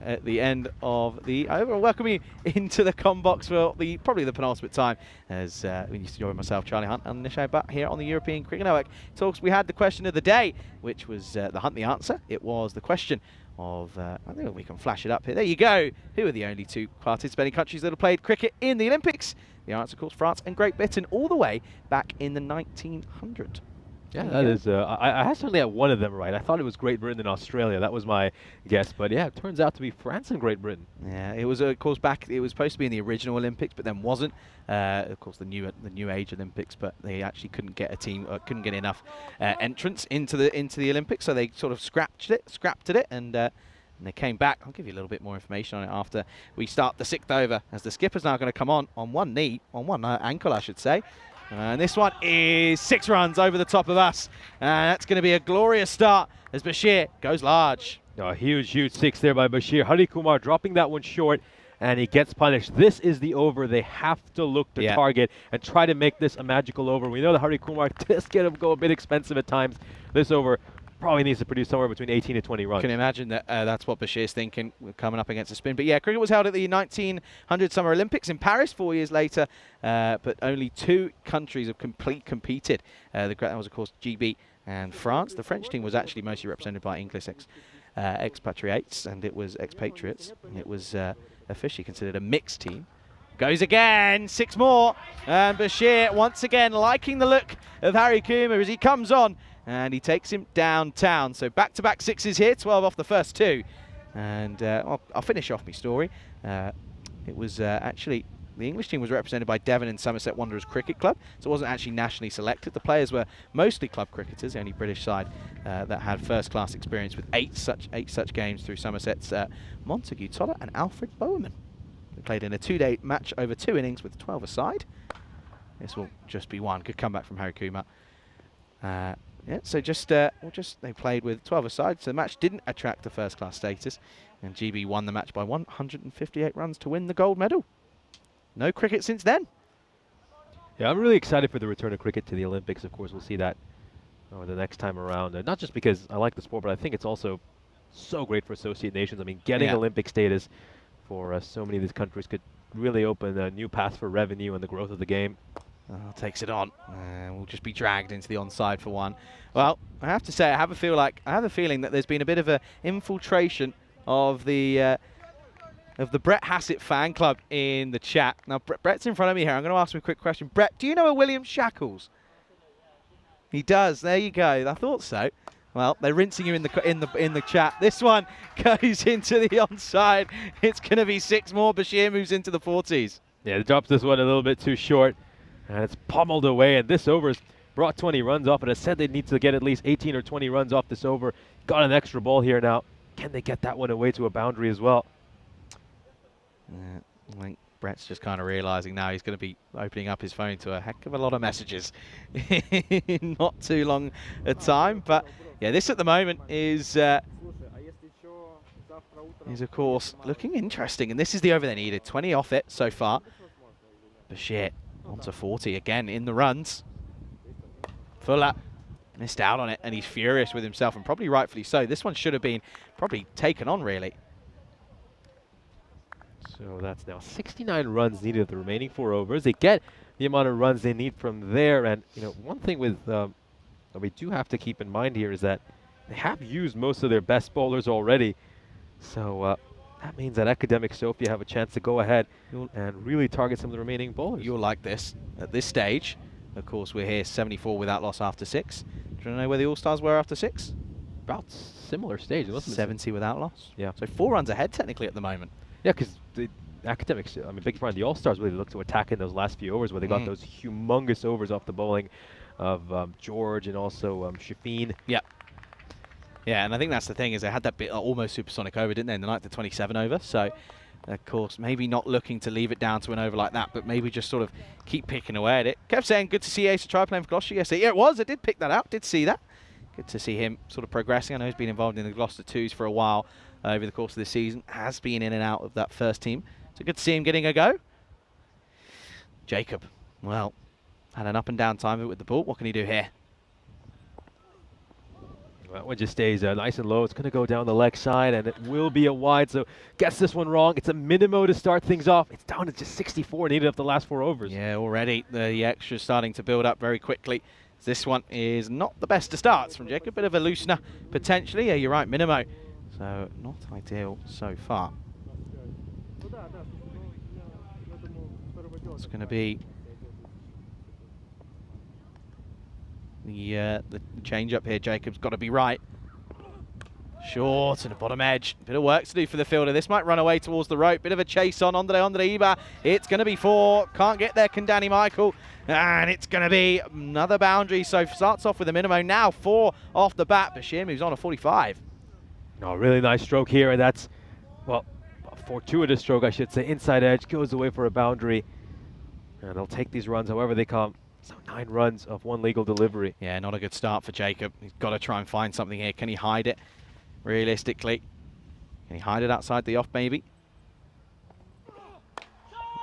at the end of the over. Welcome you into the com box for probably the penultimate time, as we used to join myself, Charlie Hunt, and Nishay Butt here on the European Cricket Network. Talks. We had the question of the day, which was the Hunt the answer. It was the question of, I think we can flash it up here. There you go. Who are the only 2 participating countries that have played cricket in the Olympics? The answer, of course, France and Great Britain, all the way back in the 1900s. Yeah, that is. I certainly had one of them right. I thought it was Great Britain and Australia. That was my guess. But yeah, it turns out to be France and Great Britain. Yeah, it was, of course, back. It was supposed to be in the original Olympics, but then wasn't. Of course, the new age Olympics, but they actually couldn't get a team, couldn't get enough entrants into the Olympics, so they sort of scrapped it, and they came back. I'll give you a little bit more information on it after we start the 6th over, as the skipper's now going to come on one ankle, I should say. And this one is 6 runs over the top of us. And that's going to be a glorious start as Bashir goes large. A huge 6 there by Bashir. Hari Kumar dropping that one short, and he gets punished. This is the over they have to look to target and try to make this a magical over. We know that Hari Kumar does get him go a bit expensive at times. This over probably needs to produce somewhere between 18 and 20 runs. You can imagine that that's what Bashir's thinking, coming up against a spin. But yeah, cricket was held at the 1900 Summer Olympics in Paris 4 years later, but only 2 countries have competed. That was, of course, GB and France. The French team was actually mostly represented by English expatriates, and it was expatriates. It was officially considered a mixed team. Goes again, 6 more, and Bashir once again liking the look of Hari Kumar as he comes on, and he takes him downtown. So back-to-back 6s here, 12 off the first 2. And I'll finish off my story. It was actually, the English team was represented by Devon and Somerset Wanderers Cricket Club, so it wasn't actually nationally selected. The players were mostly club cricketers, the only British side that had first-class experience with 8 such games through Somerset's Montague Toller and Alfred Bowerman. They played in a 2-day match over 2 innings with 12 aside. This will just be 1. Good comeback from Hari Kumar. Yeah, so they played with 12 aside, so the match didn't attract the first-class status, and GB won the match by 158 runs to win the gold medal. No cricket since then. Yeah, I'm really excited for the return of cricket to the Olympics. Of course, we'll see that the next time around. Not just because I like the sport, but I think it's also so great for associate nations. I mean, getting Olympic status for so many of these countries could really open a new path for revenue and the growth of the game. Takes it on, and we'll just be dragged into the onside for 1. Well, I have to say, I have a feeling that there's been a bit of an infiltration of the Brett Hassett fan club in the chat. Now, Brett's in front of me here. I'm going to ask him a quick question. Brett, do you know a William Shackles? He does. There you go. I thought so. Well, they're rinsing you in the chat. This one goes into the onside. It's going to be 6 more. Bashir moves into the 40s. Yeah, it drops this one a little bit too short. And it's pummeled away, and this over's brought 20 runs off. And I said they need to get at least 18 or 20 runs off this over. Got an extra ball here now. Can they get that one away to a boundary as well? I think Brett's just kind of realising now he's going to be opening up his phone to a heck of a lot of messages in not too long a time. But yeah, this at the moment is of course looking interesting, and this is the over they needed. 20 off it so far. Bashir onto 40 again in the runs. Fuller missed out on it, and he's furious with himself, and probably rightfully so. This one should have been probably taken on, really. So that's now 69 runs needed of the remaining 4 overs. They get the amount of runs they need from there. And one thing with that we do have to keep in mind here is that they have used most of their best bowlers already. So that means that Academic Sofia have a chance to go ahead and really target some of the remaining bowlers. You'll like this. At this stage, of course, we're here 74 without loss after 6. Do you know where the All-Stars were after 6? About similar stage. 70 without loss. Yeah. So 4 runs ahead technically at the moment. Yeah, because the Academics, big part of the All-Stars really looked to attack in those last few overs where they got those humongous overs off the bowling. of George and also Shafeen. Yeah. Yeah, and I think that's the thing, is they had that bit almost supersonic over, didn't they, in the night, the 27 over. So, of course, maybe not looking to leave it down to an over like that, but maybe just sort of keep picking away at it. Kev saying, good to see Ace try playing for Gloucester yesterday. Yeah, it was. I did pick that out. Did see that. Good to see him sort of progressing. I know he's been involved in the Gloucester 2s for a while over the course of this season. Has been in and out of that first team. So good to see him getting a go. Jacob, well, had an up and down time of it with the ball. What can he do here? That one just stays nice and low. It's going to go down the leg side, and it will be a wide. So gets this one wrong. It's a minimo to start things off. It's down to just 64 needed up the last 4 overs. Yeah, already the extra's starting to build up very quickly. This one is not the best of starts from Jacob. Bit of a loosener, potentially. Yeah, you're right, minimo. So not ideal so far. It's going to be the change up here. Jacob's got to be right. Short to the bottom edge. Bit of work to do for the fielder. This might run away towards the rope. Bit of a chase on Andre Iba. It's going to be 4. Can't get there, can Danny Michael. And it's going to be another boundary. So starts off with a minimum. Now 4 off the bat. Bashir moves on to 45. Oh, really nice stroke here. And that's, well, a fortuitous stroke, I should say. Inside edge, goes away for a boundary. And they'll take these runs however they come. So 9 runs of 1 legal delivery. Yeah, not a good start for Jacob. He's got to try and find something here. Can he hide it? Realistically, can he hide it outside the off maybe?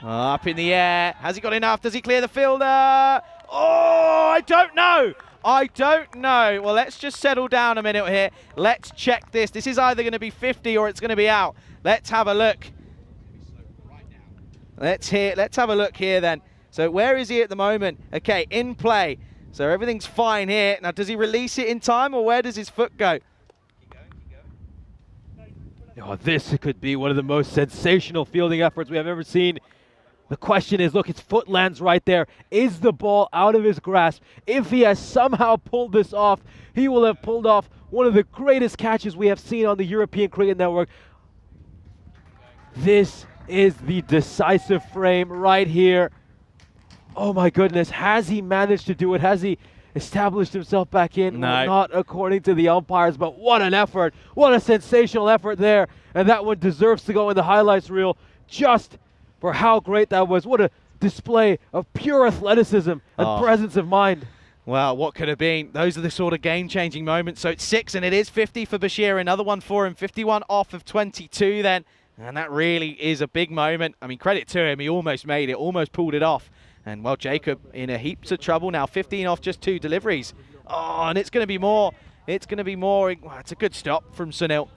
Up in the air. Has he got enough? Does he clear the fielder? Oh, I don't know. I don't know. Well, let's just settle down a minute here. Let's check this. This is either going to be 50 or it's going to be out. Let's have a look. Let's have a look here then. So where is he at the moment? Okay, in play. So everything's fine here. Now, does he release it in time, or where does his foot go? Oh, this could be one of the most sensational fielding efforts we have ever seen. The question is, look, his foot lands right there. Is the ball out of his grasp? If he has somehow pulled this off, he will have pulled off one of the greatest catches we have seen on the European Cricket Network. This is the decisive frame right here. Oh my goodness, has he managed to do it? Has he established himself back in? No. Well, not according to the umpires, but what an effort. What a sensational effort there. And that one deserves to go in the highlights reel just for how great that was. What a display of pure athleticism and presence of mind. Well, what could have been? Those are the sort of game-changing moments. So it's 6 and it is 50 for Bashir. Another one for him. 51 off of 22 then. And that really is a big moment. I mean, credit to him. He almost made it, almost pulled it off. And, well, Jacob in a heaps of trouble now. 15 off just 2 deliveries. Oh, and it's going to be more. It's going to be more. Well, it's a good stop from Sunil.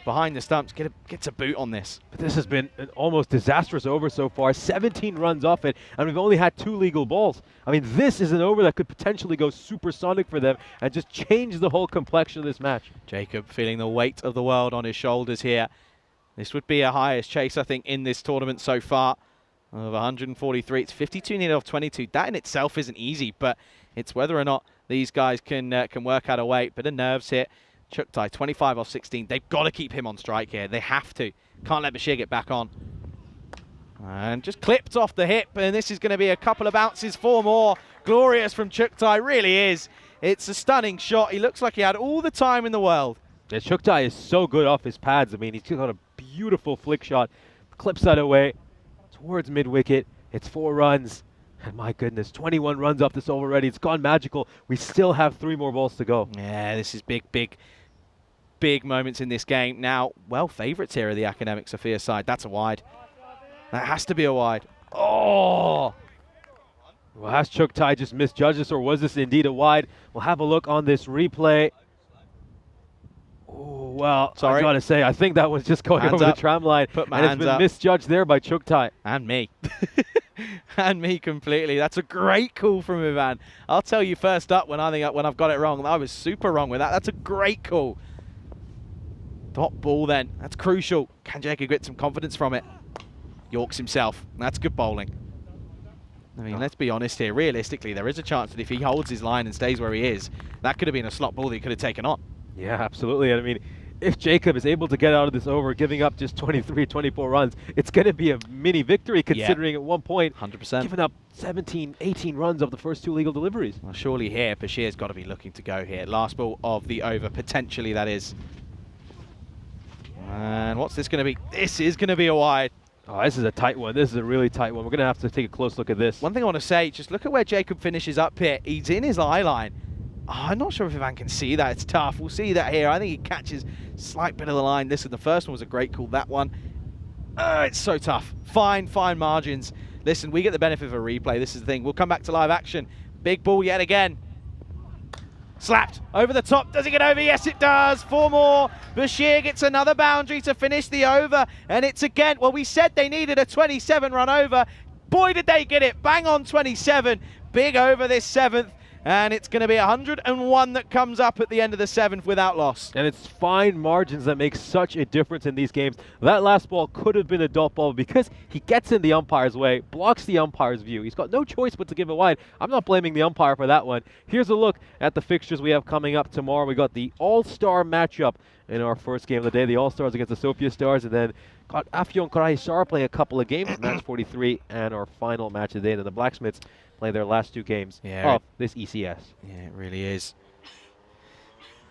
Behind the stumps, gets a boot on this. But this has been an almost disastrous over so far. 17 runs off it, and we've only had 2 legal balls. I mean, this is an over that could potentially go supersonic for them and just change the whole complexion of this match. Jacob feeling the weight of the world on his shoulders here. This would be a highest chase, I think, in this tournament so far of 143. It's 52 needed off 22. That in itself isn't easy, but it's whether or not these guys can work out a weight. Bit of nerves here. Chuktai, 25 off 16. They've got to keep him on strike here. They have to. Can't let Bashir get back on. And just clipped off the hip, and this is going to be a couple of bounces, 4 more. Glorious from Chuktai, really is. It's a stunning shot. He looks like he had all the time in the world. Yeah, Chuktai is so good off his pads. I mean, he's got a beautiful flick shot. Clips that away towards mid-wicket. It's 4 runs. And my goodness, 21 runs off this over already. It's gone magical. We still have 3 more balls to go. Yeah, this is big moments in this game. Now, well, favourites here are the Academic Sophia side. That's a wide. That has to be a wide. Oh! Well, has Chuktai just misjudged this, or was this indeed a wide? We'll have a look on this replay. Oh, well, sorry. I gotta say, I think that was just going over the tram line. Put my and hands it's been up. misjudged there by Chuktai. And me. And me completely. That's a great call from Ivan. I'll tell you first up when I've got it wrong. I was super wrong with that. That's a great call. Dot ball then. That's crucial. Can Jacob get some confidence from it? Yorks himself. That's good bowling. I mean, let's be honest here. Realistically, there is a chance that if he holds his line and stays where he is, that could have been a slot ball that he could have taken on. Yeah, absolutely. And I mean, if Jacob is able to get out of this over, giving up just 23, 24 runs, it's going to be a mini victory considering at one point 100%. giving up 17, 18 runs of the first 2 legal deliveries. Well, surely here, Bashir's got to be looking to go here. Last ball of the over, potentially that is. And what's this going to be? This is going to be a wide. Oh, this is a tight one. This is a really tight one. We're going to have to take a close look at this. One thing I want to say, just look at where Jacob finishes up here. He's in his eye line. Oh, I'm not sure if Ivan can see that. It's tough. We'll see that here. I think he catches a slight bit of the line. This is the first one was a great call. That one, it's so tough. Fine margins. Listen, we get the benefit of a replay. This is the thing. We'll come back to live action. Big ball yet again. Slapped over the top. Does it get over? Yes, it does. 4 more. Bashir gets another boundary to finish the over. And it's again, well, we said they needed a 27 run over. Boy, did they get it. Bang on 27. Big over this 7th. And it's going to be 101 that comes up at the end of the 7th without loss. And it's fine margins that make such a difference in these games. That last ball could have been a dot ball because he gets in the umpire's way, blocks the umpire's view. He's got no choice but to give it wide. I'm not blaming the umpire for that one. Here's a look at the fixtures we have coming up tomorrow. We got the All-Star matchup in our first game of the day. The All-Stars against the Sofia Stars, and then got Afyon Karahisar playing a couple of games, match 43, and our final match of the day. And then the Blacksmiths play their last 2 games of this ECS. Yeah, it really is.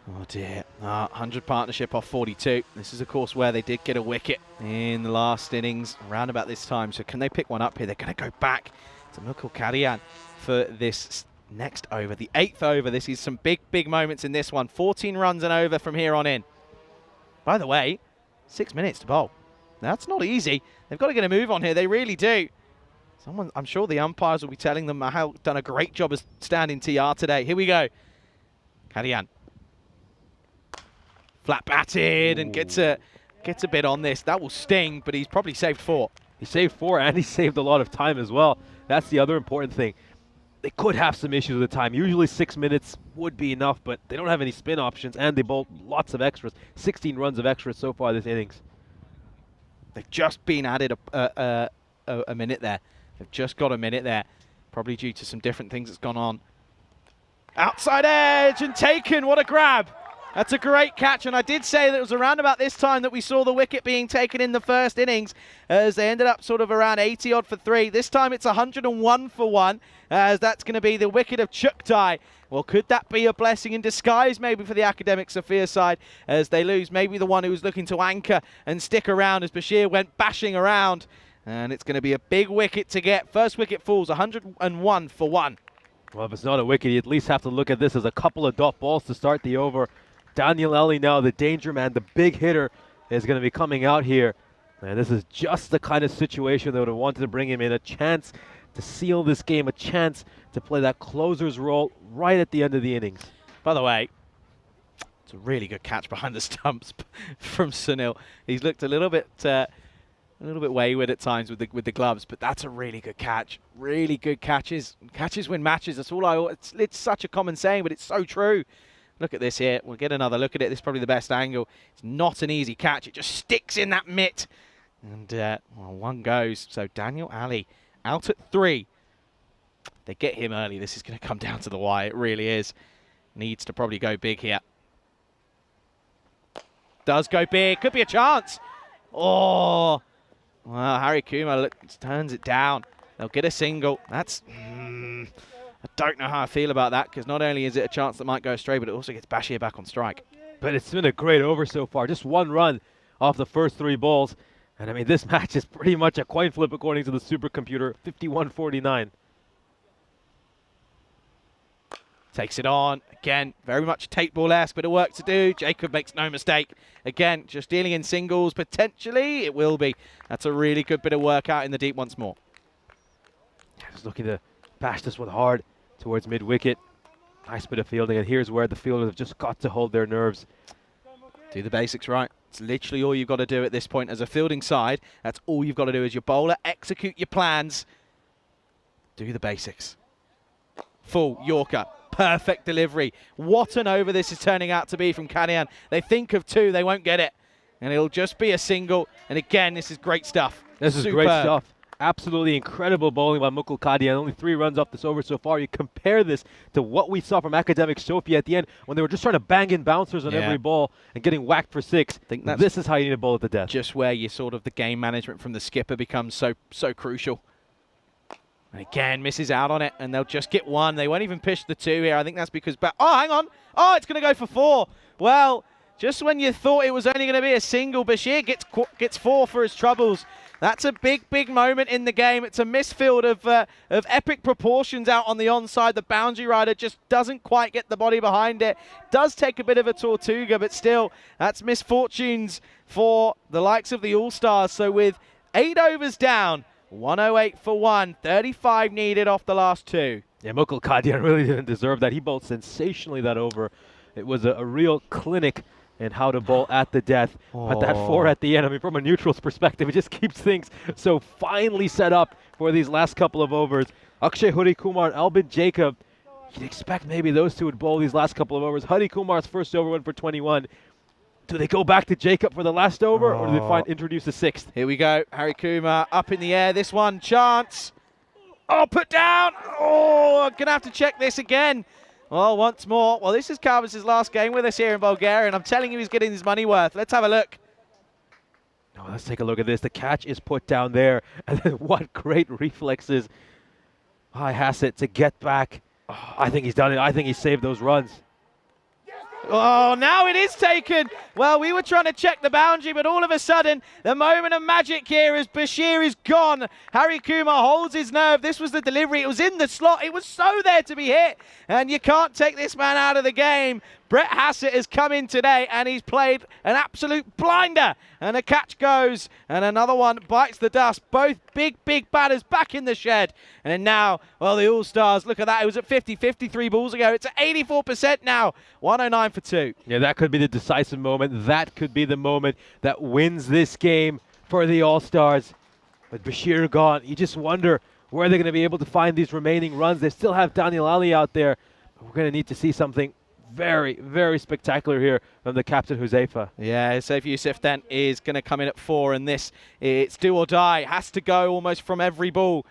Oh dear. 100 partnership off 42. This is, of course, where they did get a wicket in the last innings around about this time. So can they pick one up here? They're going to go back to Mukul Kadian for this next over, the 8th over. This is some big moments in this one. 14 runs and over from here on in. By the way, 6 minutes to bowl. That's not easy. They've got to get a move on here. They really do. I'm sure the umpires will be telling them how done a great job as standing TR today. Here we go. Kadian. Flat batted and gets a bit on this. That will sting, but he's probably saved 4. He saved 4 and he saved a lot of time as well. That's the other important thing. They could have some issues with the time. Usually 6 minutes would be enough, but they don't have any spin options and they bowled lots of extras. 16 runs of extras so far this innings. They've just been added a minute there. They've just got a minute there, probably due to some different things that's gone on. Outside edge and taken. What a grab. That's a great catch, and I did say that it was around about this time that we saw the wicket being taken in the first innings, as they ended up sort of around 80 odd for 3. This time it's 101 for 1, as that's going to be the wicket of Chuktai. Well, could that be a blessing in disguise maybe for the Academic Sofia side, as they lose maybe the one who was looking to anchor and stick around as Bashir went bashing around. And it's going to be a big wicket to get. First wicket falls, 101 for 1. Well, if it's not a wicket, you at least have to look at this as a couple of dot balls to start the over. Daniel Ali now, the danger man, the big hitter, is going to be coming out here. And this is just the kind of situation that would have wanted to bring him in. A chance to seal this game, a chance to play that closer's role right at the end of the innings. By the way, it's a really good catch behind the stumps from Sunil. He's looked a little bit wayward at times with the gloves, but that's a really good catch. Really good catches. Catches win matches. That's all it's such a common saying, but it's so true. Look at this here. We'll get another look at it. This is probably the best angle. It's not an easy catch. It just sticks in that mitt. And well, 1 goes. So Daniel Ali out at 3. They get him early. This is going to come down to the wire. It really is. Needs to probably go big here. Does go big. Could be a chance. Oh. Well, Harry Kumar turns it down. They'll get a single. That's... I don't know how I feel about that, because not only is it a chance that might go astray, but it also gets Bashir back on strike. But it's been a great over so far. Just 1 run off the first 3 balls. And I mean, this match is pretty much a coin flip according to the supercomputer. 51-49. Takes it on. Again, very much Tate ball-esque, bit of work to do. Jacob makes no mistake. Again, just dealing in singles. Potentially, it will be. That's a really good bit of work out in the deep once more. Just looking to bash this one hard towards mid-wicket. Nice bit of fielding, and here's where the fielders have just got to hold their nerves. Do the basics right. It's literally all you've got to do at this point as a fielding side. That's all you've got to do as your bowler. Execute your plans. Do the basics. Full Yorker. Perfect delivery. What an over this is turning out to be from Kadian. They think of 2, they won't get it. And it'll just be a single. And again, this is great stuff. This is great stuff. Absolutely incredible bowling by Mukul Kadian. Only 3 runs off this over so far. You compare this to what we saw from Academic Sofia at the end when they were just trying to bang in bouncers on every ball and getting whacked for 6. I think that's this is how you need to bowl at the death. just where you sort of the game management from the skipper becomes so crucial. And again, misses out on it, and they'll just get 1. They won't even pitch the 2 here. I think that's because... Oh, hang on. Oh, it's going to go for 4. Well, just when you thought it was only going to be a single, Bashir gets 4 for his troubles. That's a big moment in the game. It's a misfield of epic proportions out on the onside. The boundary rider just doesn't quite get the body behind it. Does take a bit of a Tortuga, but still, that's misfortunes for the likes of the All-Stars. So with 8 overs down, 108 for 1, 35 needed off the last 2. Yeah, Mukul Kadian really didn't deserve that. He bowled sensationally that over. It was a real clinic in how to bowl at the death. But that 4 at the end, I mean, from a neutral's perspective, it just keeps things so finely set up for these last couple of overs. Akshay Harikumar and Albin Jacob, you'd expect maybe those two would bowl these last couple of overs. Harikumar's first over went for 21. Do they go back to Jacob for the last over, or do they introduce a 6th? Here we go. Harikuma up in the air. This one, chance. Oh, put down. Oh, I'm going to have to check this again. Well, once more. Well, this is Carvus' last game with us here in Bulgaria, and I'm telling you he's getting his money worth. Let's have a look. Oh, let's take a look at this. The catch is put down there. And then what great reflexes by Hassett to get back. Oh, I think he's done it. I think he saved those runs. Oh, now it is taken. Well, we were trying to check the boundary, but all of a sudden, the moment of magic here is Bashir is gone. Harikuma holds his nerve. This was the delivery. It was in the slot. It was so there to be hit. And you can't take this man out of the game. Brett Hassett has come in today, and he's played an absolute blinder. And a catch goes, and another one bites the dust. Both big batters back in the shed. And now, well, the All-Stars, look at that. It was at 53 balls ago. It's at 84% now. 109 for 2. Yeah, that could be the decisive moment. That could be the moment that wins this game for the All-Stars. But Bashir gone. You just wonder where they're going to be able to find these remaining runs. They still have Daniel Ali out there. But we're going to need to see something very spectacular here from the captain, Huzaifa. Yeah, Saif Youssef then is going to come in at 4, and this, it's do or die. Has to go almost from every ball.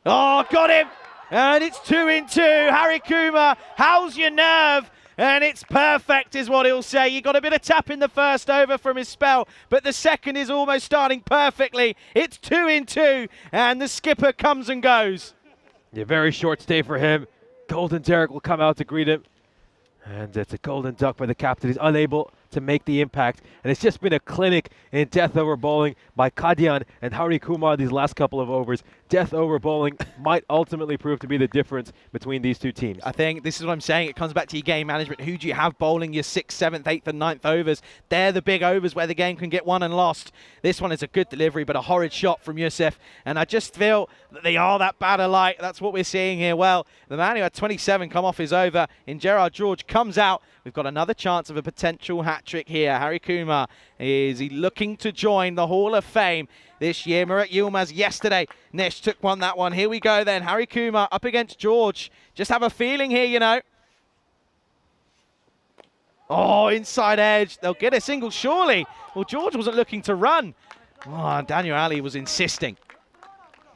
Oh, got him! And it's 2 in 2. Harikuma, how's your nerve? And it's perfect is what he'll say. He got a bit of tap in the first over from his spell, but the second is almost starting perfectly. It's 2 in 2, and the skipper comes and goes. Yeah, very short stay for him. Golden Derek will come out to greet him. And it's a golden duck by the captain. He's unable to make the impact. And it's just been a clinic in death over bowling by Kadian and Harikuma these last couple of overs. Death over bowling might ultimately prove to be the difference between these two teams. I think this is what I'm saying. It comes back to your game management. Who do you have bowling your 6th, 7th, 8th and 9th overs? They're the big overs where the game can get won and lost. This one is a good delivery, but a horrid shot from Youssef. And I just feel that they are that bad alike. That's what we're seeing here. Well, the man who had 27 come off his over in Gerard George comes out. We've got another chance of a potential hat-trick here. Harikuma, is he looking to join the Hall of Fame this year? Murat Yilmaz yesterday. Nish took that one. Here we go then. Harikuma up against George. Just have a feeling here, you know. Oh, inside edge. They'll get a single, surely. Well, George wasn't looking to run. Oh, Daniel Ali was insisting.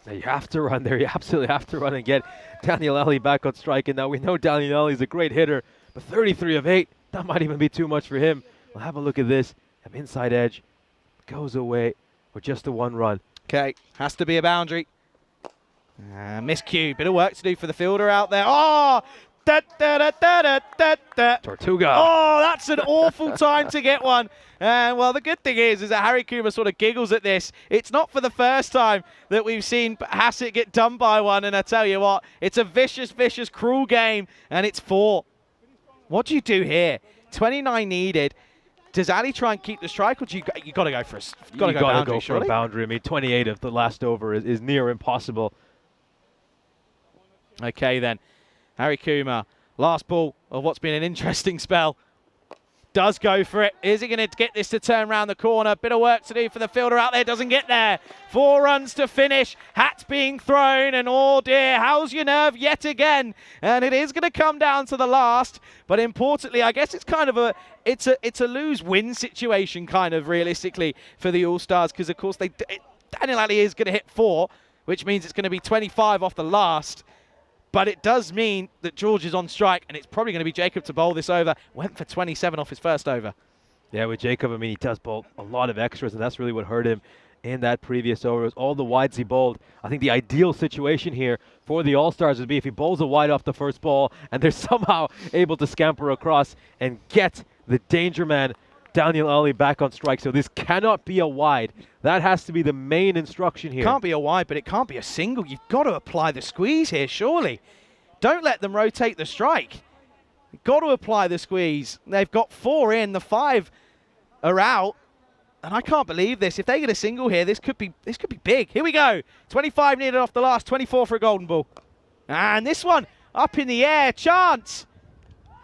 You have to run there. You absolutely have to run and get Daniel Ali back on strike. And now we know Daniel Ali is a great hitter. But 33 of 8, that might even be too much for him. Well, have a look at this. Inside edge goes away with just a 1 run. Okay, has to be a boundary. Miscue, bit of work to do for the fielder out there. Oh, Tortuga. Oh, that's an awful time to get one. And well, the good thing is that Harikuma sort of giggles at this. It's not for the first time that we've seen Hassett get done by one. And I tell you what, it's a vicious, cruel game. And it's 4. What do you do here? 29 needed. Does Ali try and keep the strike, or do you got to go for a boundary? I mean, 28 of the last over is near impossible. Okay, then. Harikuma, last ball of what's been an interesting spell. Does go for it. Is he going to get this to turn around the corner? Bit of work to do for the fielder out there. Doesn't get there. 4 runs to finish. Hats being thrown. And oh dear, how's your nerve yet again? And it is going to come down to the last. But importantly, I guess it's kind of it's a lose-win situation kind of realistically for the All-Stars. Because, of course, Daniel Ali is going to hit 4, which means it's going to be 25 off the last. But it does mean that George is on strike, and it's probably going to be Jacob to bowl this over. Went for 27 off his first over. Yeah, with Jacob, I mean, he does bowl a lot of extras, and that's really what hurt him in that previous over. It was all the wides he bowled. I think the ideal situation here for the All-Stars would be if he bowls a wide off the first ball, and they're somehow able to scamper across and get the danger man, Daniel Ali, back on strike. So this cannot be a wide. That has to be the main instruction here. Can't be a wide, but it can't be a single. You've got to apply the squeeze here, surely. Don't let them rotate the strike. You've got to apply the squeeze. They've got 4 in, the 5 are out. And I can't believe this. If they get a single here, this could be big. Here we go. 25 needed off the last, 24 for a golden ball. And this one up in the air, chance.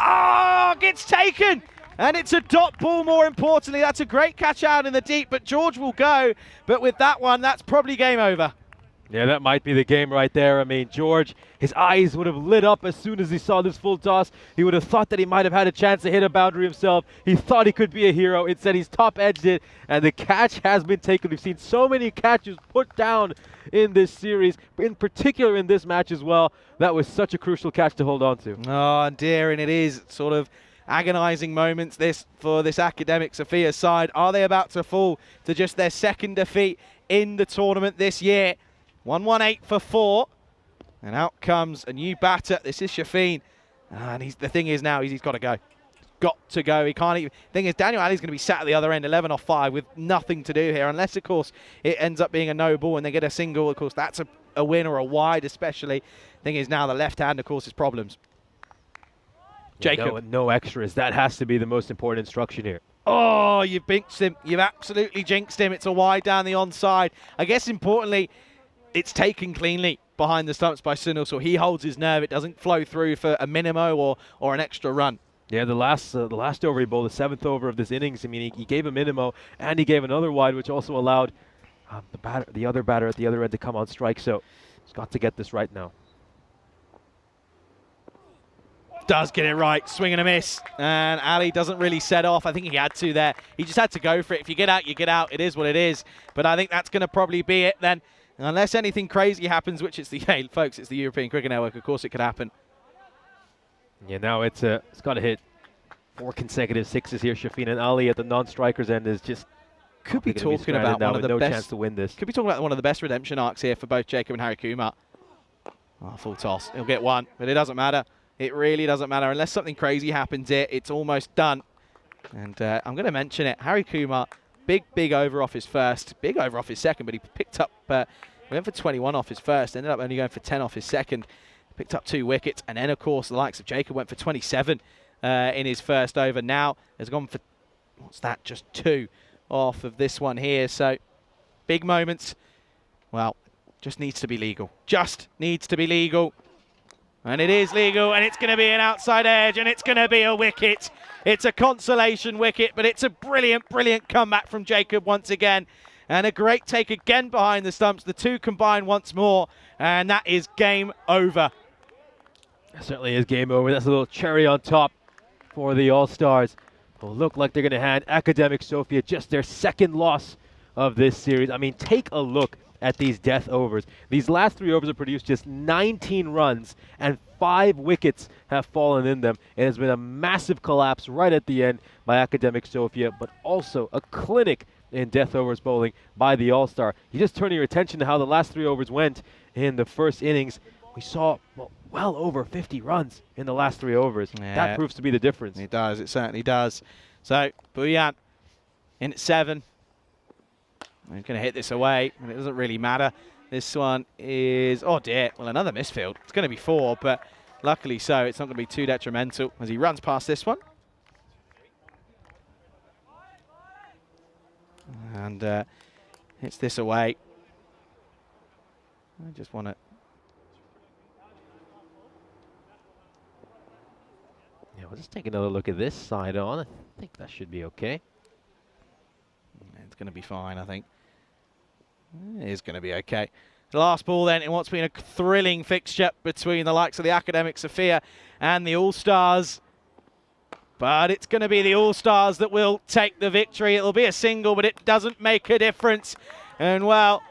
Oh, gets taken. And it's a dot ball, more importantly. That's a great catch out in the deep, but George will go. But with that one, that's probably game over. Yeah, that might be the game right there. I mean, George, his eyes would have lit up as soon as he saw this full toss. He would have thought that he might have had a chance to hit a boundary himself. He thought he could be a hero. Instead, he's top-edged it, and the catch has been taken. We've seen so many catches put down in this series, in particular in this match as well. That was such a crucial catch to hold on to. Oh, dear, and it is sort of agonizing moments for this Academic Sophia side. Are they about to fall to just their second defeat in the tournament this year? 118 for 4, and out comes a new batter. This is Shafeen, and the thing is now he's got to go. Got to go. He can't even. Thing is, Daniel Ali's going to be sat at the other end, 11 off 5, with nothing to do here, unless of course it ends up being a no ball and they get a single. Of course, that's a win, or a wide especially. Thing is now the left hand, of course, is problems. Jacob. No extras. That has to be the most important instruction here. Oh, you've jinxed him. You've absolutely jinxed him. It's a wide down the onside. I guess importantly, it's taken cleanly behind the stumps by Sunil, so he holds his nerve. It doesn't flow through for a minimo or an extra run. Yeah, the last over he bowled, the 7th over of this innings. I mean, he gave a minimo and he gave another wide, which also allowed the other batter at the other end to come on strike. So he's got to get this right now. Does get it right, swing and a miss, and Ali doesn't really set off. I think he had to there. He just had to go for it. If you get out, you get out. It is what it is. But I think that's going to probably be it then. Unless anything crazy happens, which it's folks, it's the European Cricket Network. Of course, it could happen. Yeah, now it's got to hit 4 consecutive 6s here. Shafeen, and Ali at the non-strikers end is just could be talking about one of the no best. Chance to win this. Could be talking about one of the best redemption arcs here for both Jacob and Harry Kumar. Oh, full toss. He'll get 1, but it doesn't matter. It really doesn't matter unless something crazy happens here. It's almost done. And I'm going to mention it. Harry Kumar, big over off his first, big over off his second, but he picked up. Went for 21 off his first, ended up only going for 10 off his second. Picked up 2 wickets, and then of course the likes of Jacob went for 27 in his first over. Now has gone for, what's that, just 2 off of this one here. So big moments. Well, just needs to be legal. Just needs to be legal. And it is legal, and it's going to be an outside edge, and it's going to be a wicket. It's a consolation wicket, but it's a brilliant, brilliant comeback from Jacob once again. And a great take again behind the stumps. The 2 combine once more, and that is game over. That certainly is game over. That's a little cherry on top for the All-Stars. Will look like they're going to hand Academic Sophia just their 2nd loss of this series. I mean, take a look at these death overs. These last 3 overs have produced just 19 runs, and 5 wickets have fallen in them. It has been a massive collapse right at the end by Academic Sophia, but also a clinic in death overs bowling by the All-Star. You just turn your attention to how the last 3 overs went in the first innings. We saw well over 50 runs in the last 3 overs. Yeah, that proves to be the difference. It does. It certainly does. So, Bhuyan in at 7. I'm going to hit this away, and it doesn't really matter. This one is, oh dear, well, another misfield. It's going to be 4, but luckily so. It's not going to be too detrimental as he runs past this one. And hits this away. I just want to... Yeah, we'll just take another look at this side on. I think that should be okay. It's going to be fine, I think. It is going to be okay. The last ball then in what's been a thrilling fixture between the likes of the Academic Sophia and the All-Stars. But it's going to be the All-Stars that will take the victory. It'll be a single, but it doesn't make a difference. And, well,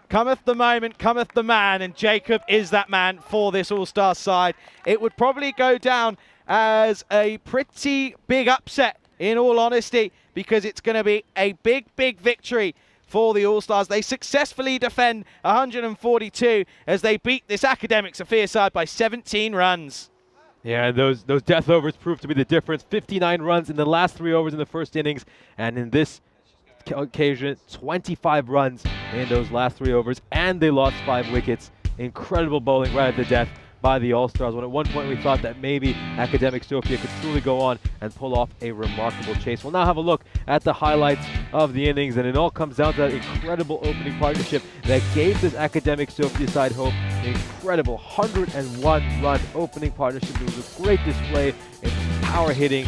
Cometh the moment, cometh the man, and Jacob is that man for this All-Stars side. It would probably go down as a pretty big upset, in all honesty, because it's going to be a big, big victory for the All-Stars. They successfully defend 142 as they beat this Academic Sophia side by 17 runs. Yeah, those death overs proved to be the difference. 59 runs in the last 3 overs in the first innings, and in this occasion, 25 runs in those last 3 overs, and they lost 5 wickets. Incredible bowling right at the death by the All-Stars, when at one point we thought that maybe Academic Sophia could truly go on and pull off a remarkable chase. We'll now have a look at the highlights of the innings, and it all comes down to that incredible opening partnership that gave this Academic Sophia side hope. An incredible 101-run opening partnership. It was a great display in power hitting.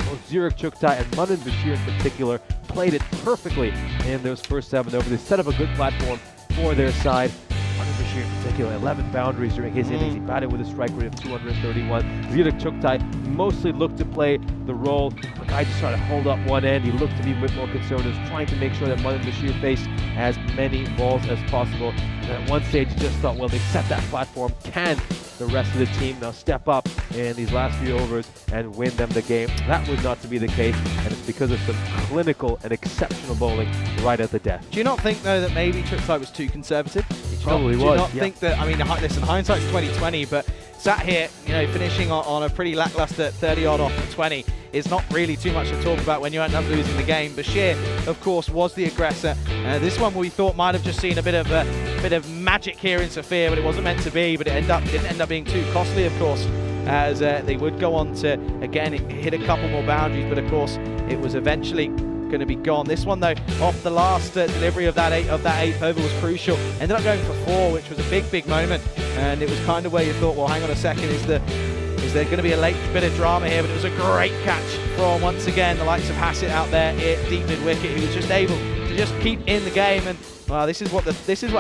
Both Zurich Chuktai and Manan Bashir in particular played it perfectly in those first 7 overs. They set up a good platform for their side. Manan Bashir in particular, 11 boundaries during his innings. He batted with a strike rate of 231. Zurich Chuktai mostly looked to play the role. The guy just tried to hold up one end. He looked to be a bit more conservative, trying to make sure that Manan Bashir faced as many balls as possible. And at one stage, just thought, well, they set that platform. Can the rest of the team now step up in these last few overs and win them the game? That was not to be the case, and it's because of some clinical and exceptional bowling right at the death. Do you not think, though, that maybe Chuktai was too conservative? Probably Do you was, not yeah. think that, I mean, listen, hindsight's 2020, but sat here, you know, finishing on a pretty lackluster 30-odd off of 20 is not really too much to talk about when you end up losing the game. Bashir, of course, was the aggressor. This one we thought might have just seen a bit of magic here in Sophia, but it wasn't meant to be. But it didn't end up being too costly, of course, as they would go on to again hit a couple more boundaries. But of course, it was eventually going to be gone. This one, though, off the last delivery of that eighth over was crucial. Ended up going for 4, which was a big moment. And it was kind of where you thought, well, hang on a second, is there going to be a late bit of drama here? But it was a great catch from, once again, the likes of Hassett out there here, deep mid-wicket, who was just able to just keep in the game. And well, this is what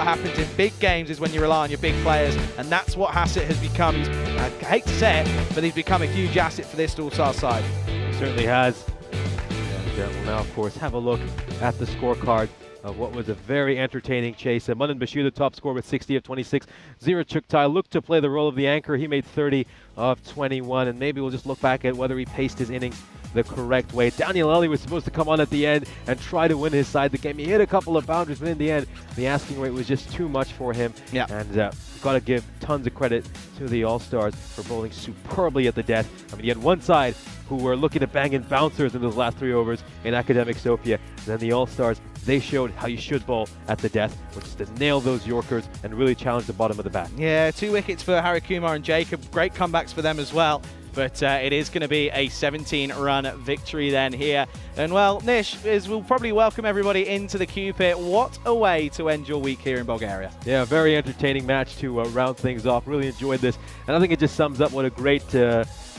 happens in big games, is when you rely on your big players, and that's what Hassett has become. I hate to say it, but he's become a huge asset for this All-Star side. He certainly has. And we'll now, of course, have a look at the scorecard of what was a very entertaining chase. Manan Bashir, the top scorer with 60 of 26. Zurich Chuktai looked to play the role of the anchor. He made 30 of 21, and maybe we'll just look back at whether he paced his innings the correct way. Daniel Ellie was supposed to come on at the end and try to win his side the game. He hit a couple of boundaries, but in the end, the asking rate was just too much for him. Yeah. And got to give tons of credit to the All-Stars for bowling superbly at the death. I mean, you had one side who were looking to bang in bouncers in those last 3 overs in Academic Sophia. And then the All-Stars, they showed how you should bowl at the death, which is to nail those Yorkers and really challenge the bottom of the bat. Yeah, 2 wickets for Harry Kumar and Jacob. Great comebacks for them as well. But it is going to be a 17-run victory then here. And well, Nish, we'll probably welcome everybody into the Q Pit. What a way to end your week here in Bulgaria. Yeah, very entertaining match to round things off. Really enjoyed this. And I think it just sums up what a great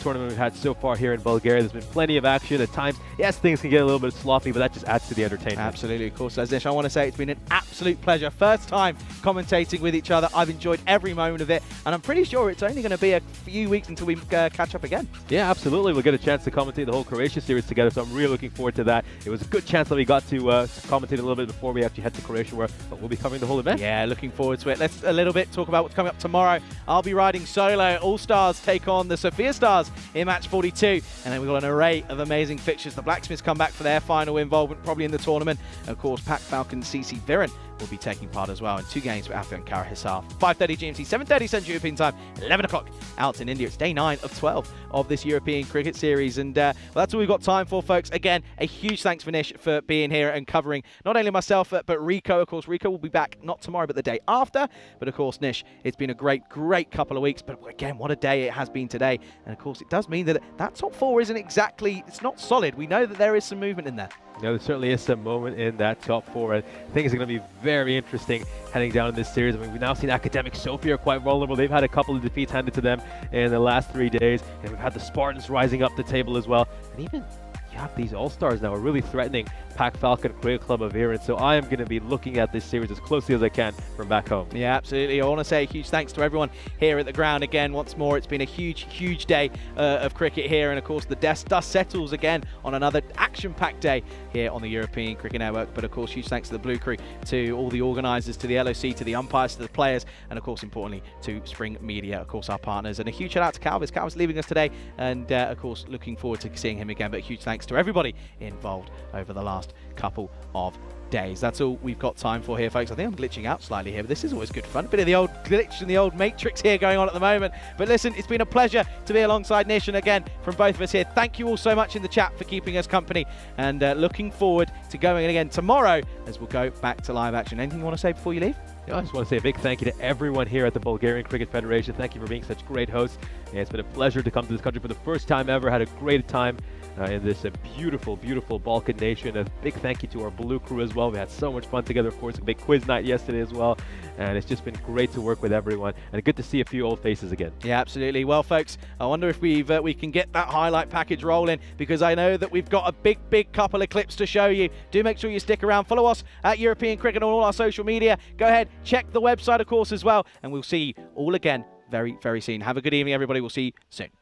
tournament we've had so far here in Bulgaria. There's been plenty of action at times. Yes, things can get a little bit sloppy, but that just adds to the entertainment. Absolutely, of course. As Nish, I want to say it's been an absolute pleasure. First time commentating with each other. I've enjoyed every moment of it, and I'm pretty sure it's only going to be a few weeks until we catch up again. Yeah, absolutely. We'll get a chance to commentate the whole Croatia series together, so I'm really looking forward to that. It was a good chance that we got to commentate a little bit before we actually head to Croatia, where we'll be covering the whole event. Yeah, looking forward to it. Let's a little bit talk about what's coming up tomorrow. I'll be riding solo. All Stars take on the Sophia Stars in match 42. And then we've got an array of amazing fixtures. The Blacksmiths come back for their final involvement, probably in the tournament. And of course, Pac Falcon CC Viren will be taking part as well in 2 games for Afghan Kara Hisar. 5:30 GMT, 7:30 Central European Time, 11 o'clock out in India. It's day 9 of 12 of this European cricket series. And well, that's all we've got time for, folks. Again, a huge thanks for Nish for being here and covering not only myself, but Rico. Of course, Rico will be back not tomorrow, but the day after. But of course, Nish, it's been a great couple of weeks. But again, what a day it has been today. And of course, it does mean that that top 4 isn't exactly, it's not solid. We know that there is some movement in there. Yeah, there certainly is some moment in that top 4. I think it's going to be very interesting heading down in this series. I mean, we've now seen Academic Sophia are quite vulnerable. They've had a couple of defeats handed to them in the last 3 days. And we've had the Spartans rising up the table as well. And even you have these all-stars now are really threatening Pac Falcon Cricket Club of here, and so I am going to be looking at this series as closely as I can from back home. Yeah, absolutely. I want to say a huge thanks to everyone here at the ground again. Once more, it's been a huge day of cricket here, and of course the dust settles again on another action-packed day here on the European Cricket Network. But of course, huge thanks to the Blue Crew, to all the organisers, to the LOC, to the umpires, to the players, and of course, importantly, to Spring Media, of course, our partners. And a huge shout out to Calvis. Calvis leaving us today, and of course, looking forward to seeing him again. But a huge thanks to everybody involved over the last couple of days. That's all we've got time for here, folks. I think I'm glitching out slightly here, but this is always good fun. A bit of the old glitch and the old matrix here going on at the moment. But listen, it's been a pleasure to be alongside Nish, and again, from both of us here, thank you all so much in the chat for keeping us company, and looking forward to going again tomorrow as we'll go back to live action. Anything you want to say before you leave? I just want to say a big thank you to everyone here at the Bulgarian Cricket Federation. Thank you for being such great hosts. And it's been a pleasure to come to this country for the first time ever. Had a great time in this beautiful Balkan nation. A big thank you to our Blue Crew as well. We had so much fun together, of course. A big quiz night yesterday as well. And it's just been great to work with everyone. And good to see a few old faces again. Yeah, absolutely. Well, folks, I wonder if we can get that highlight package rolling, because I know that we've got a big couple of clips to show you. Do make sure you stick around. Follow us at European Cricket on all our social media. Go ahead, check the website, of course, as well. And we'll see you all again very soon. Have a good evening, everybody. We'll see you soon.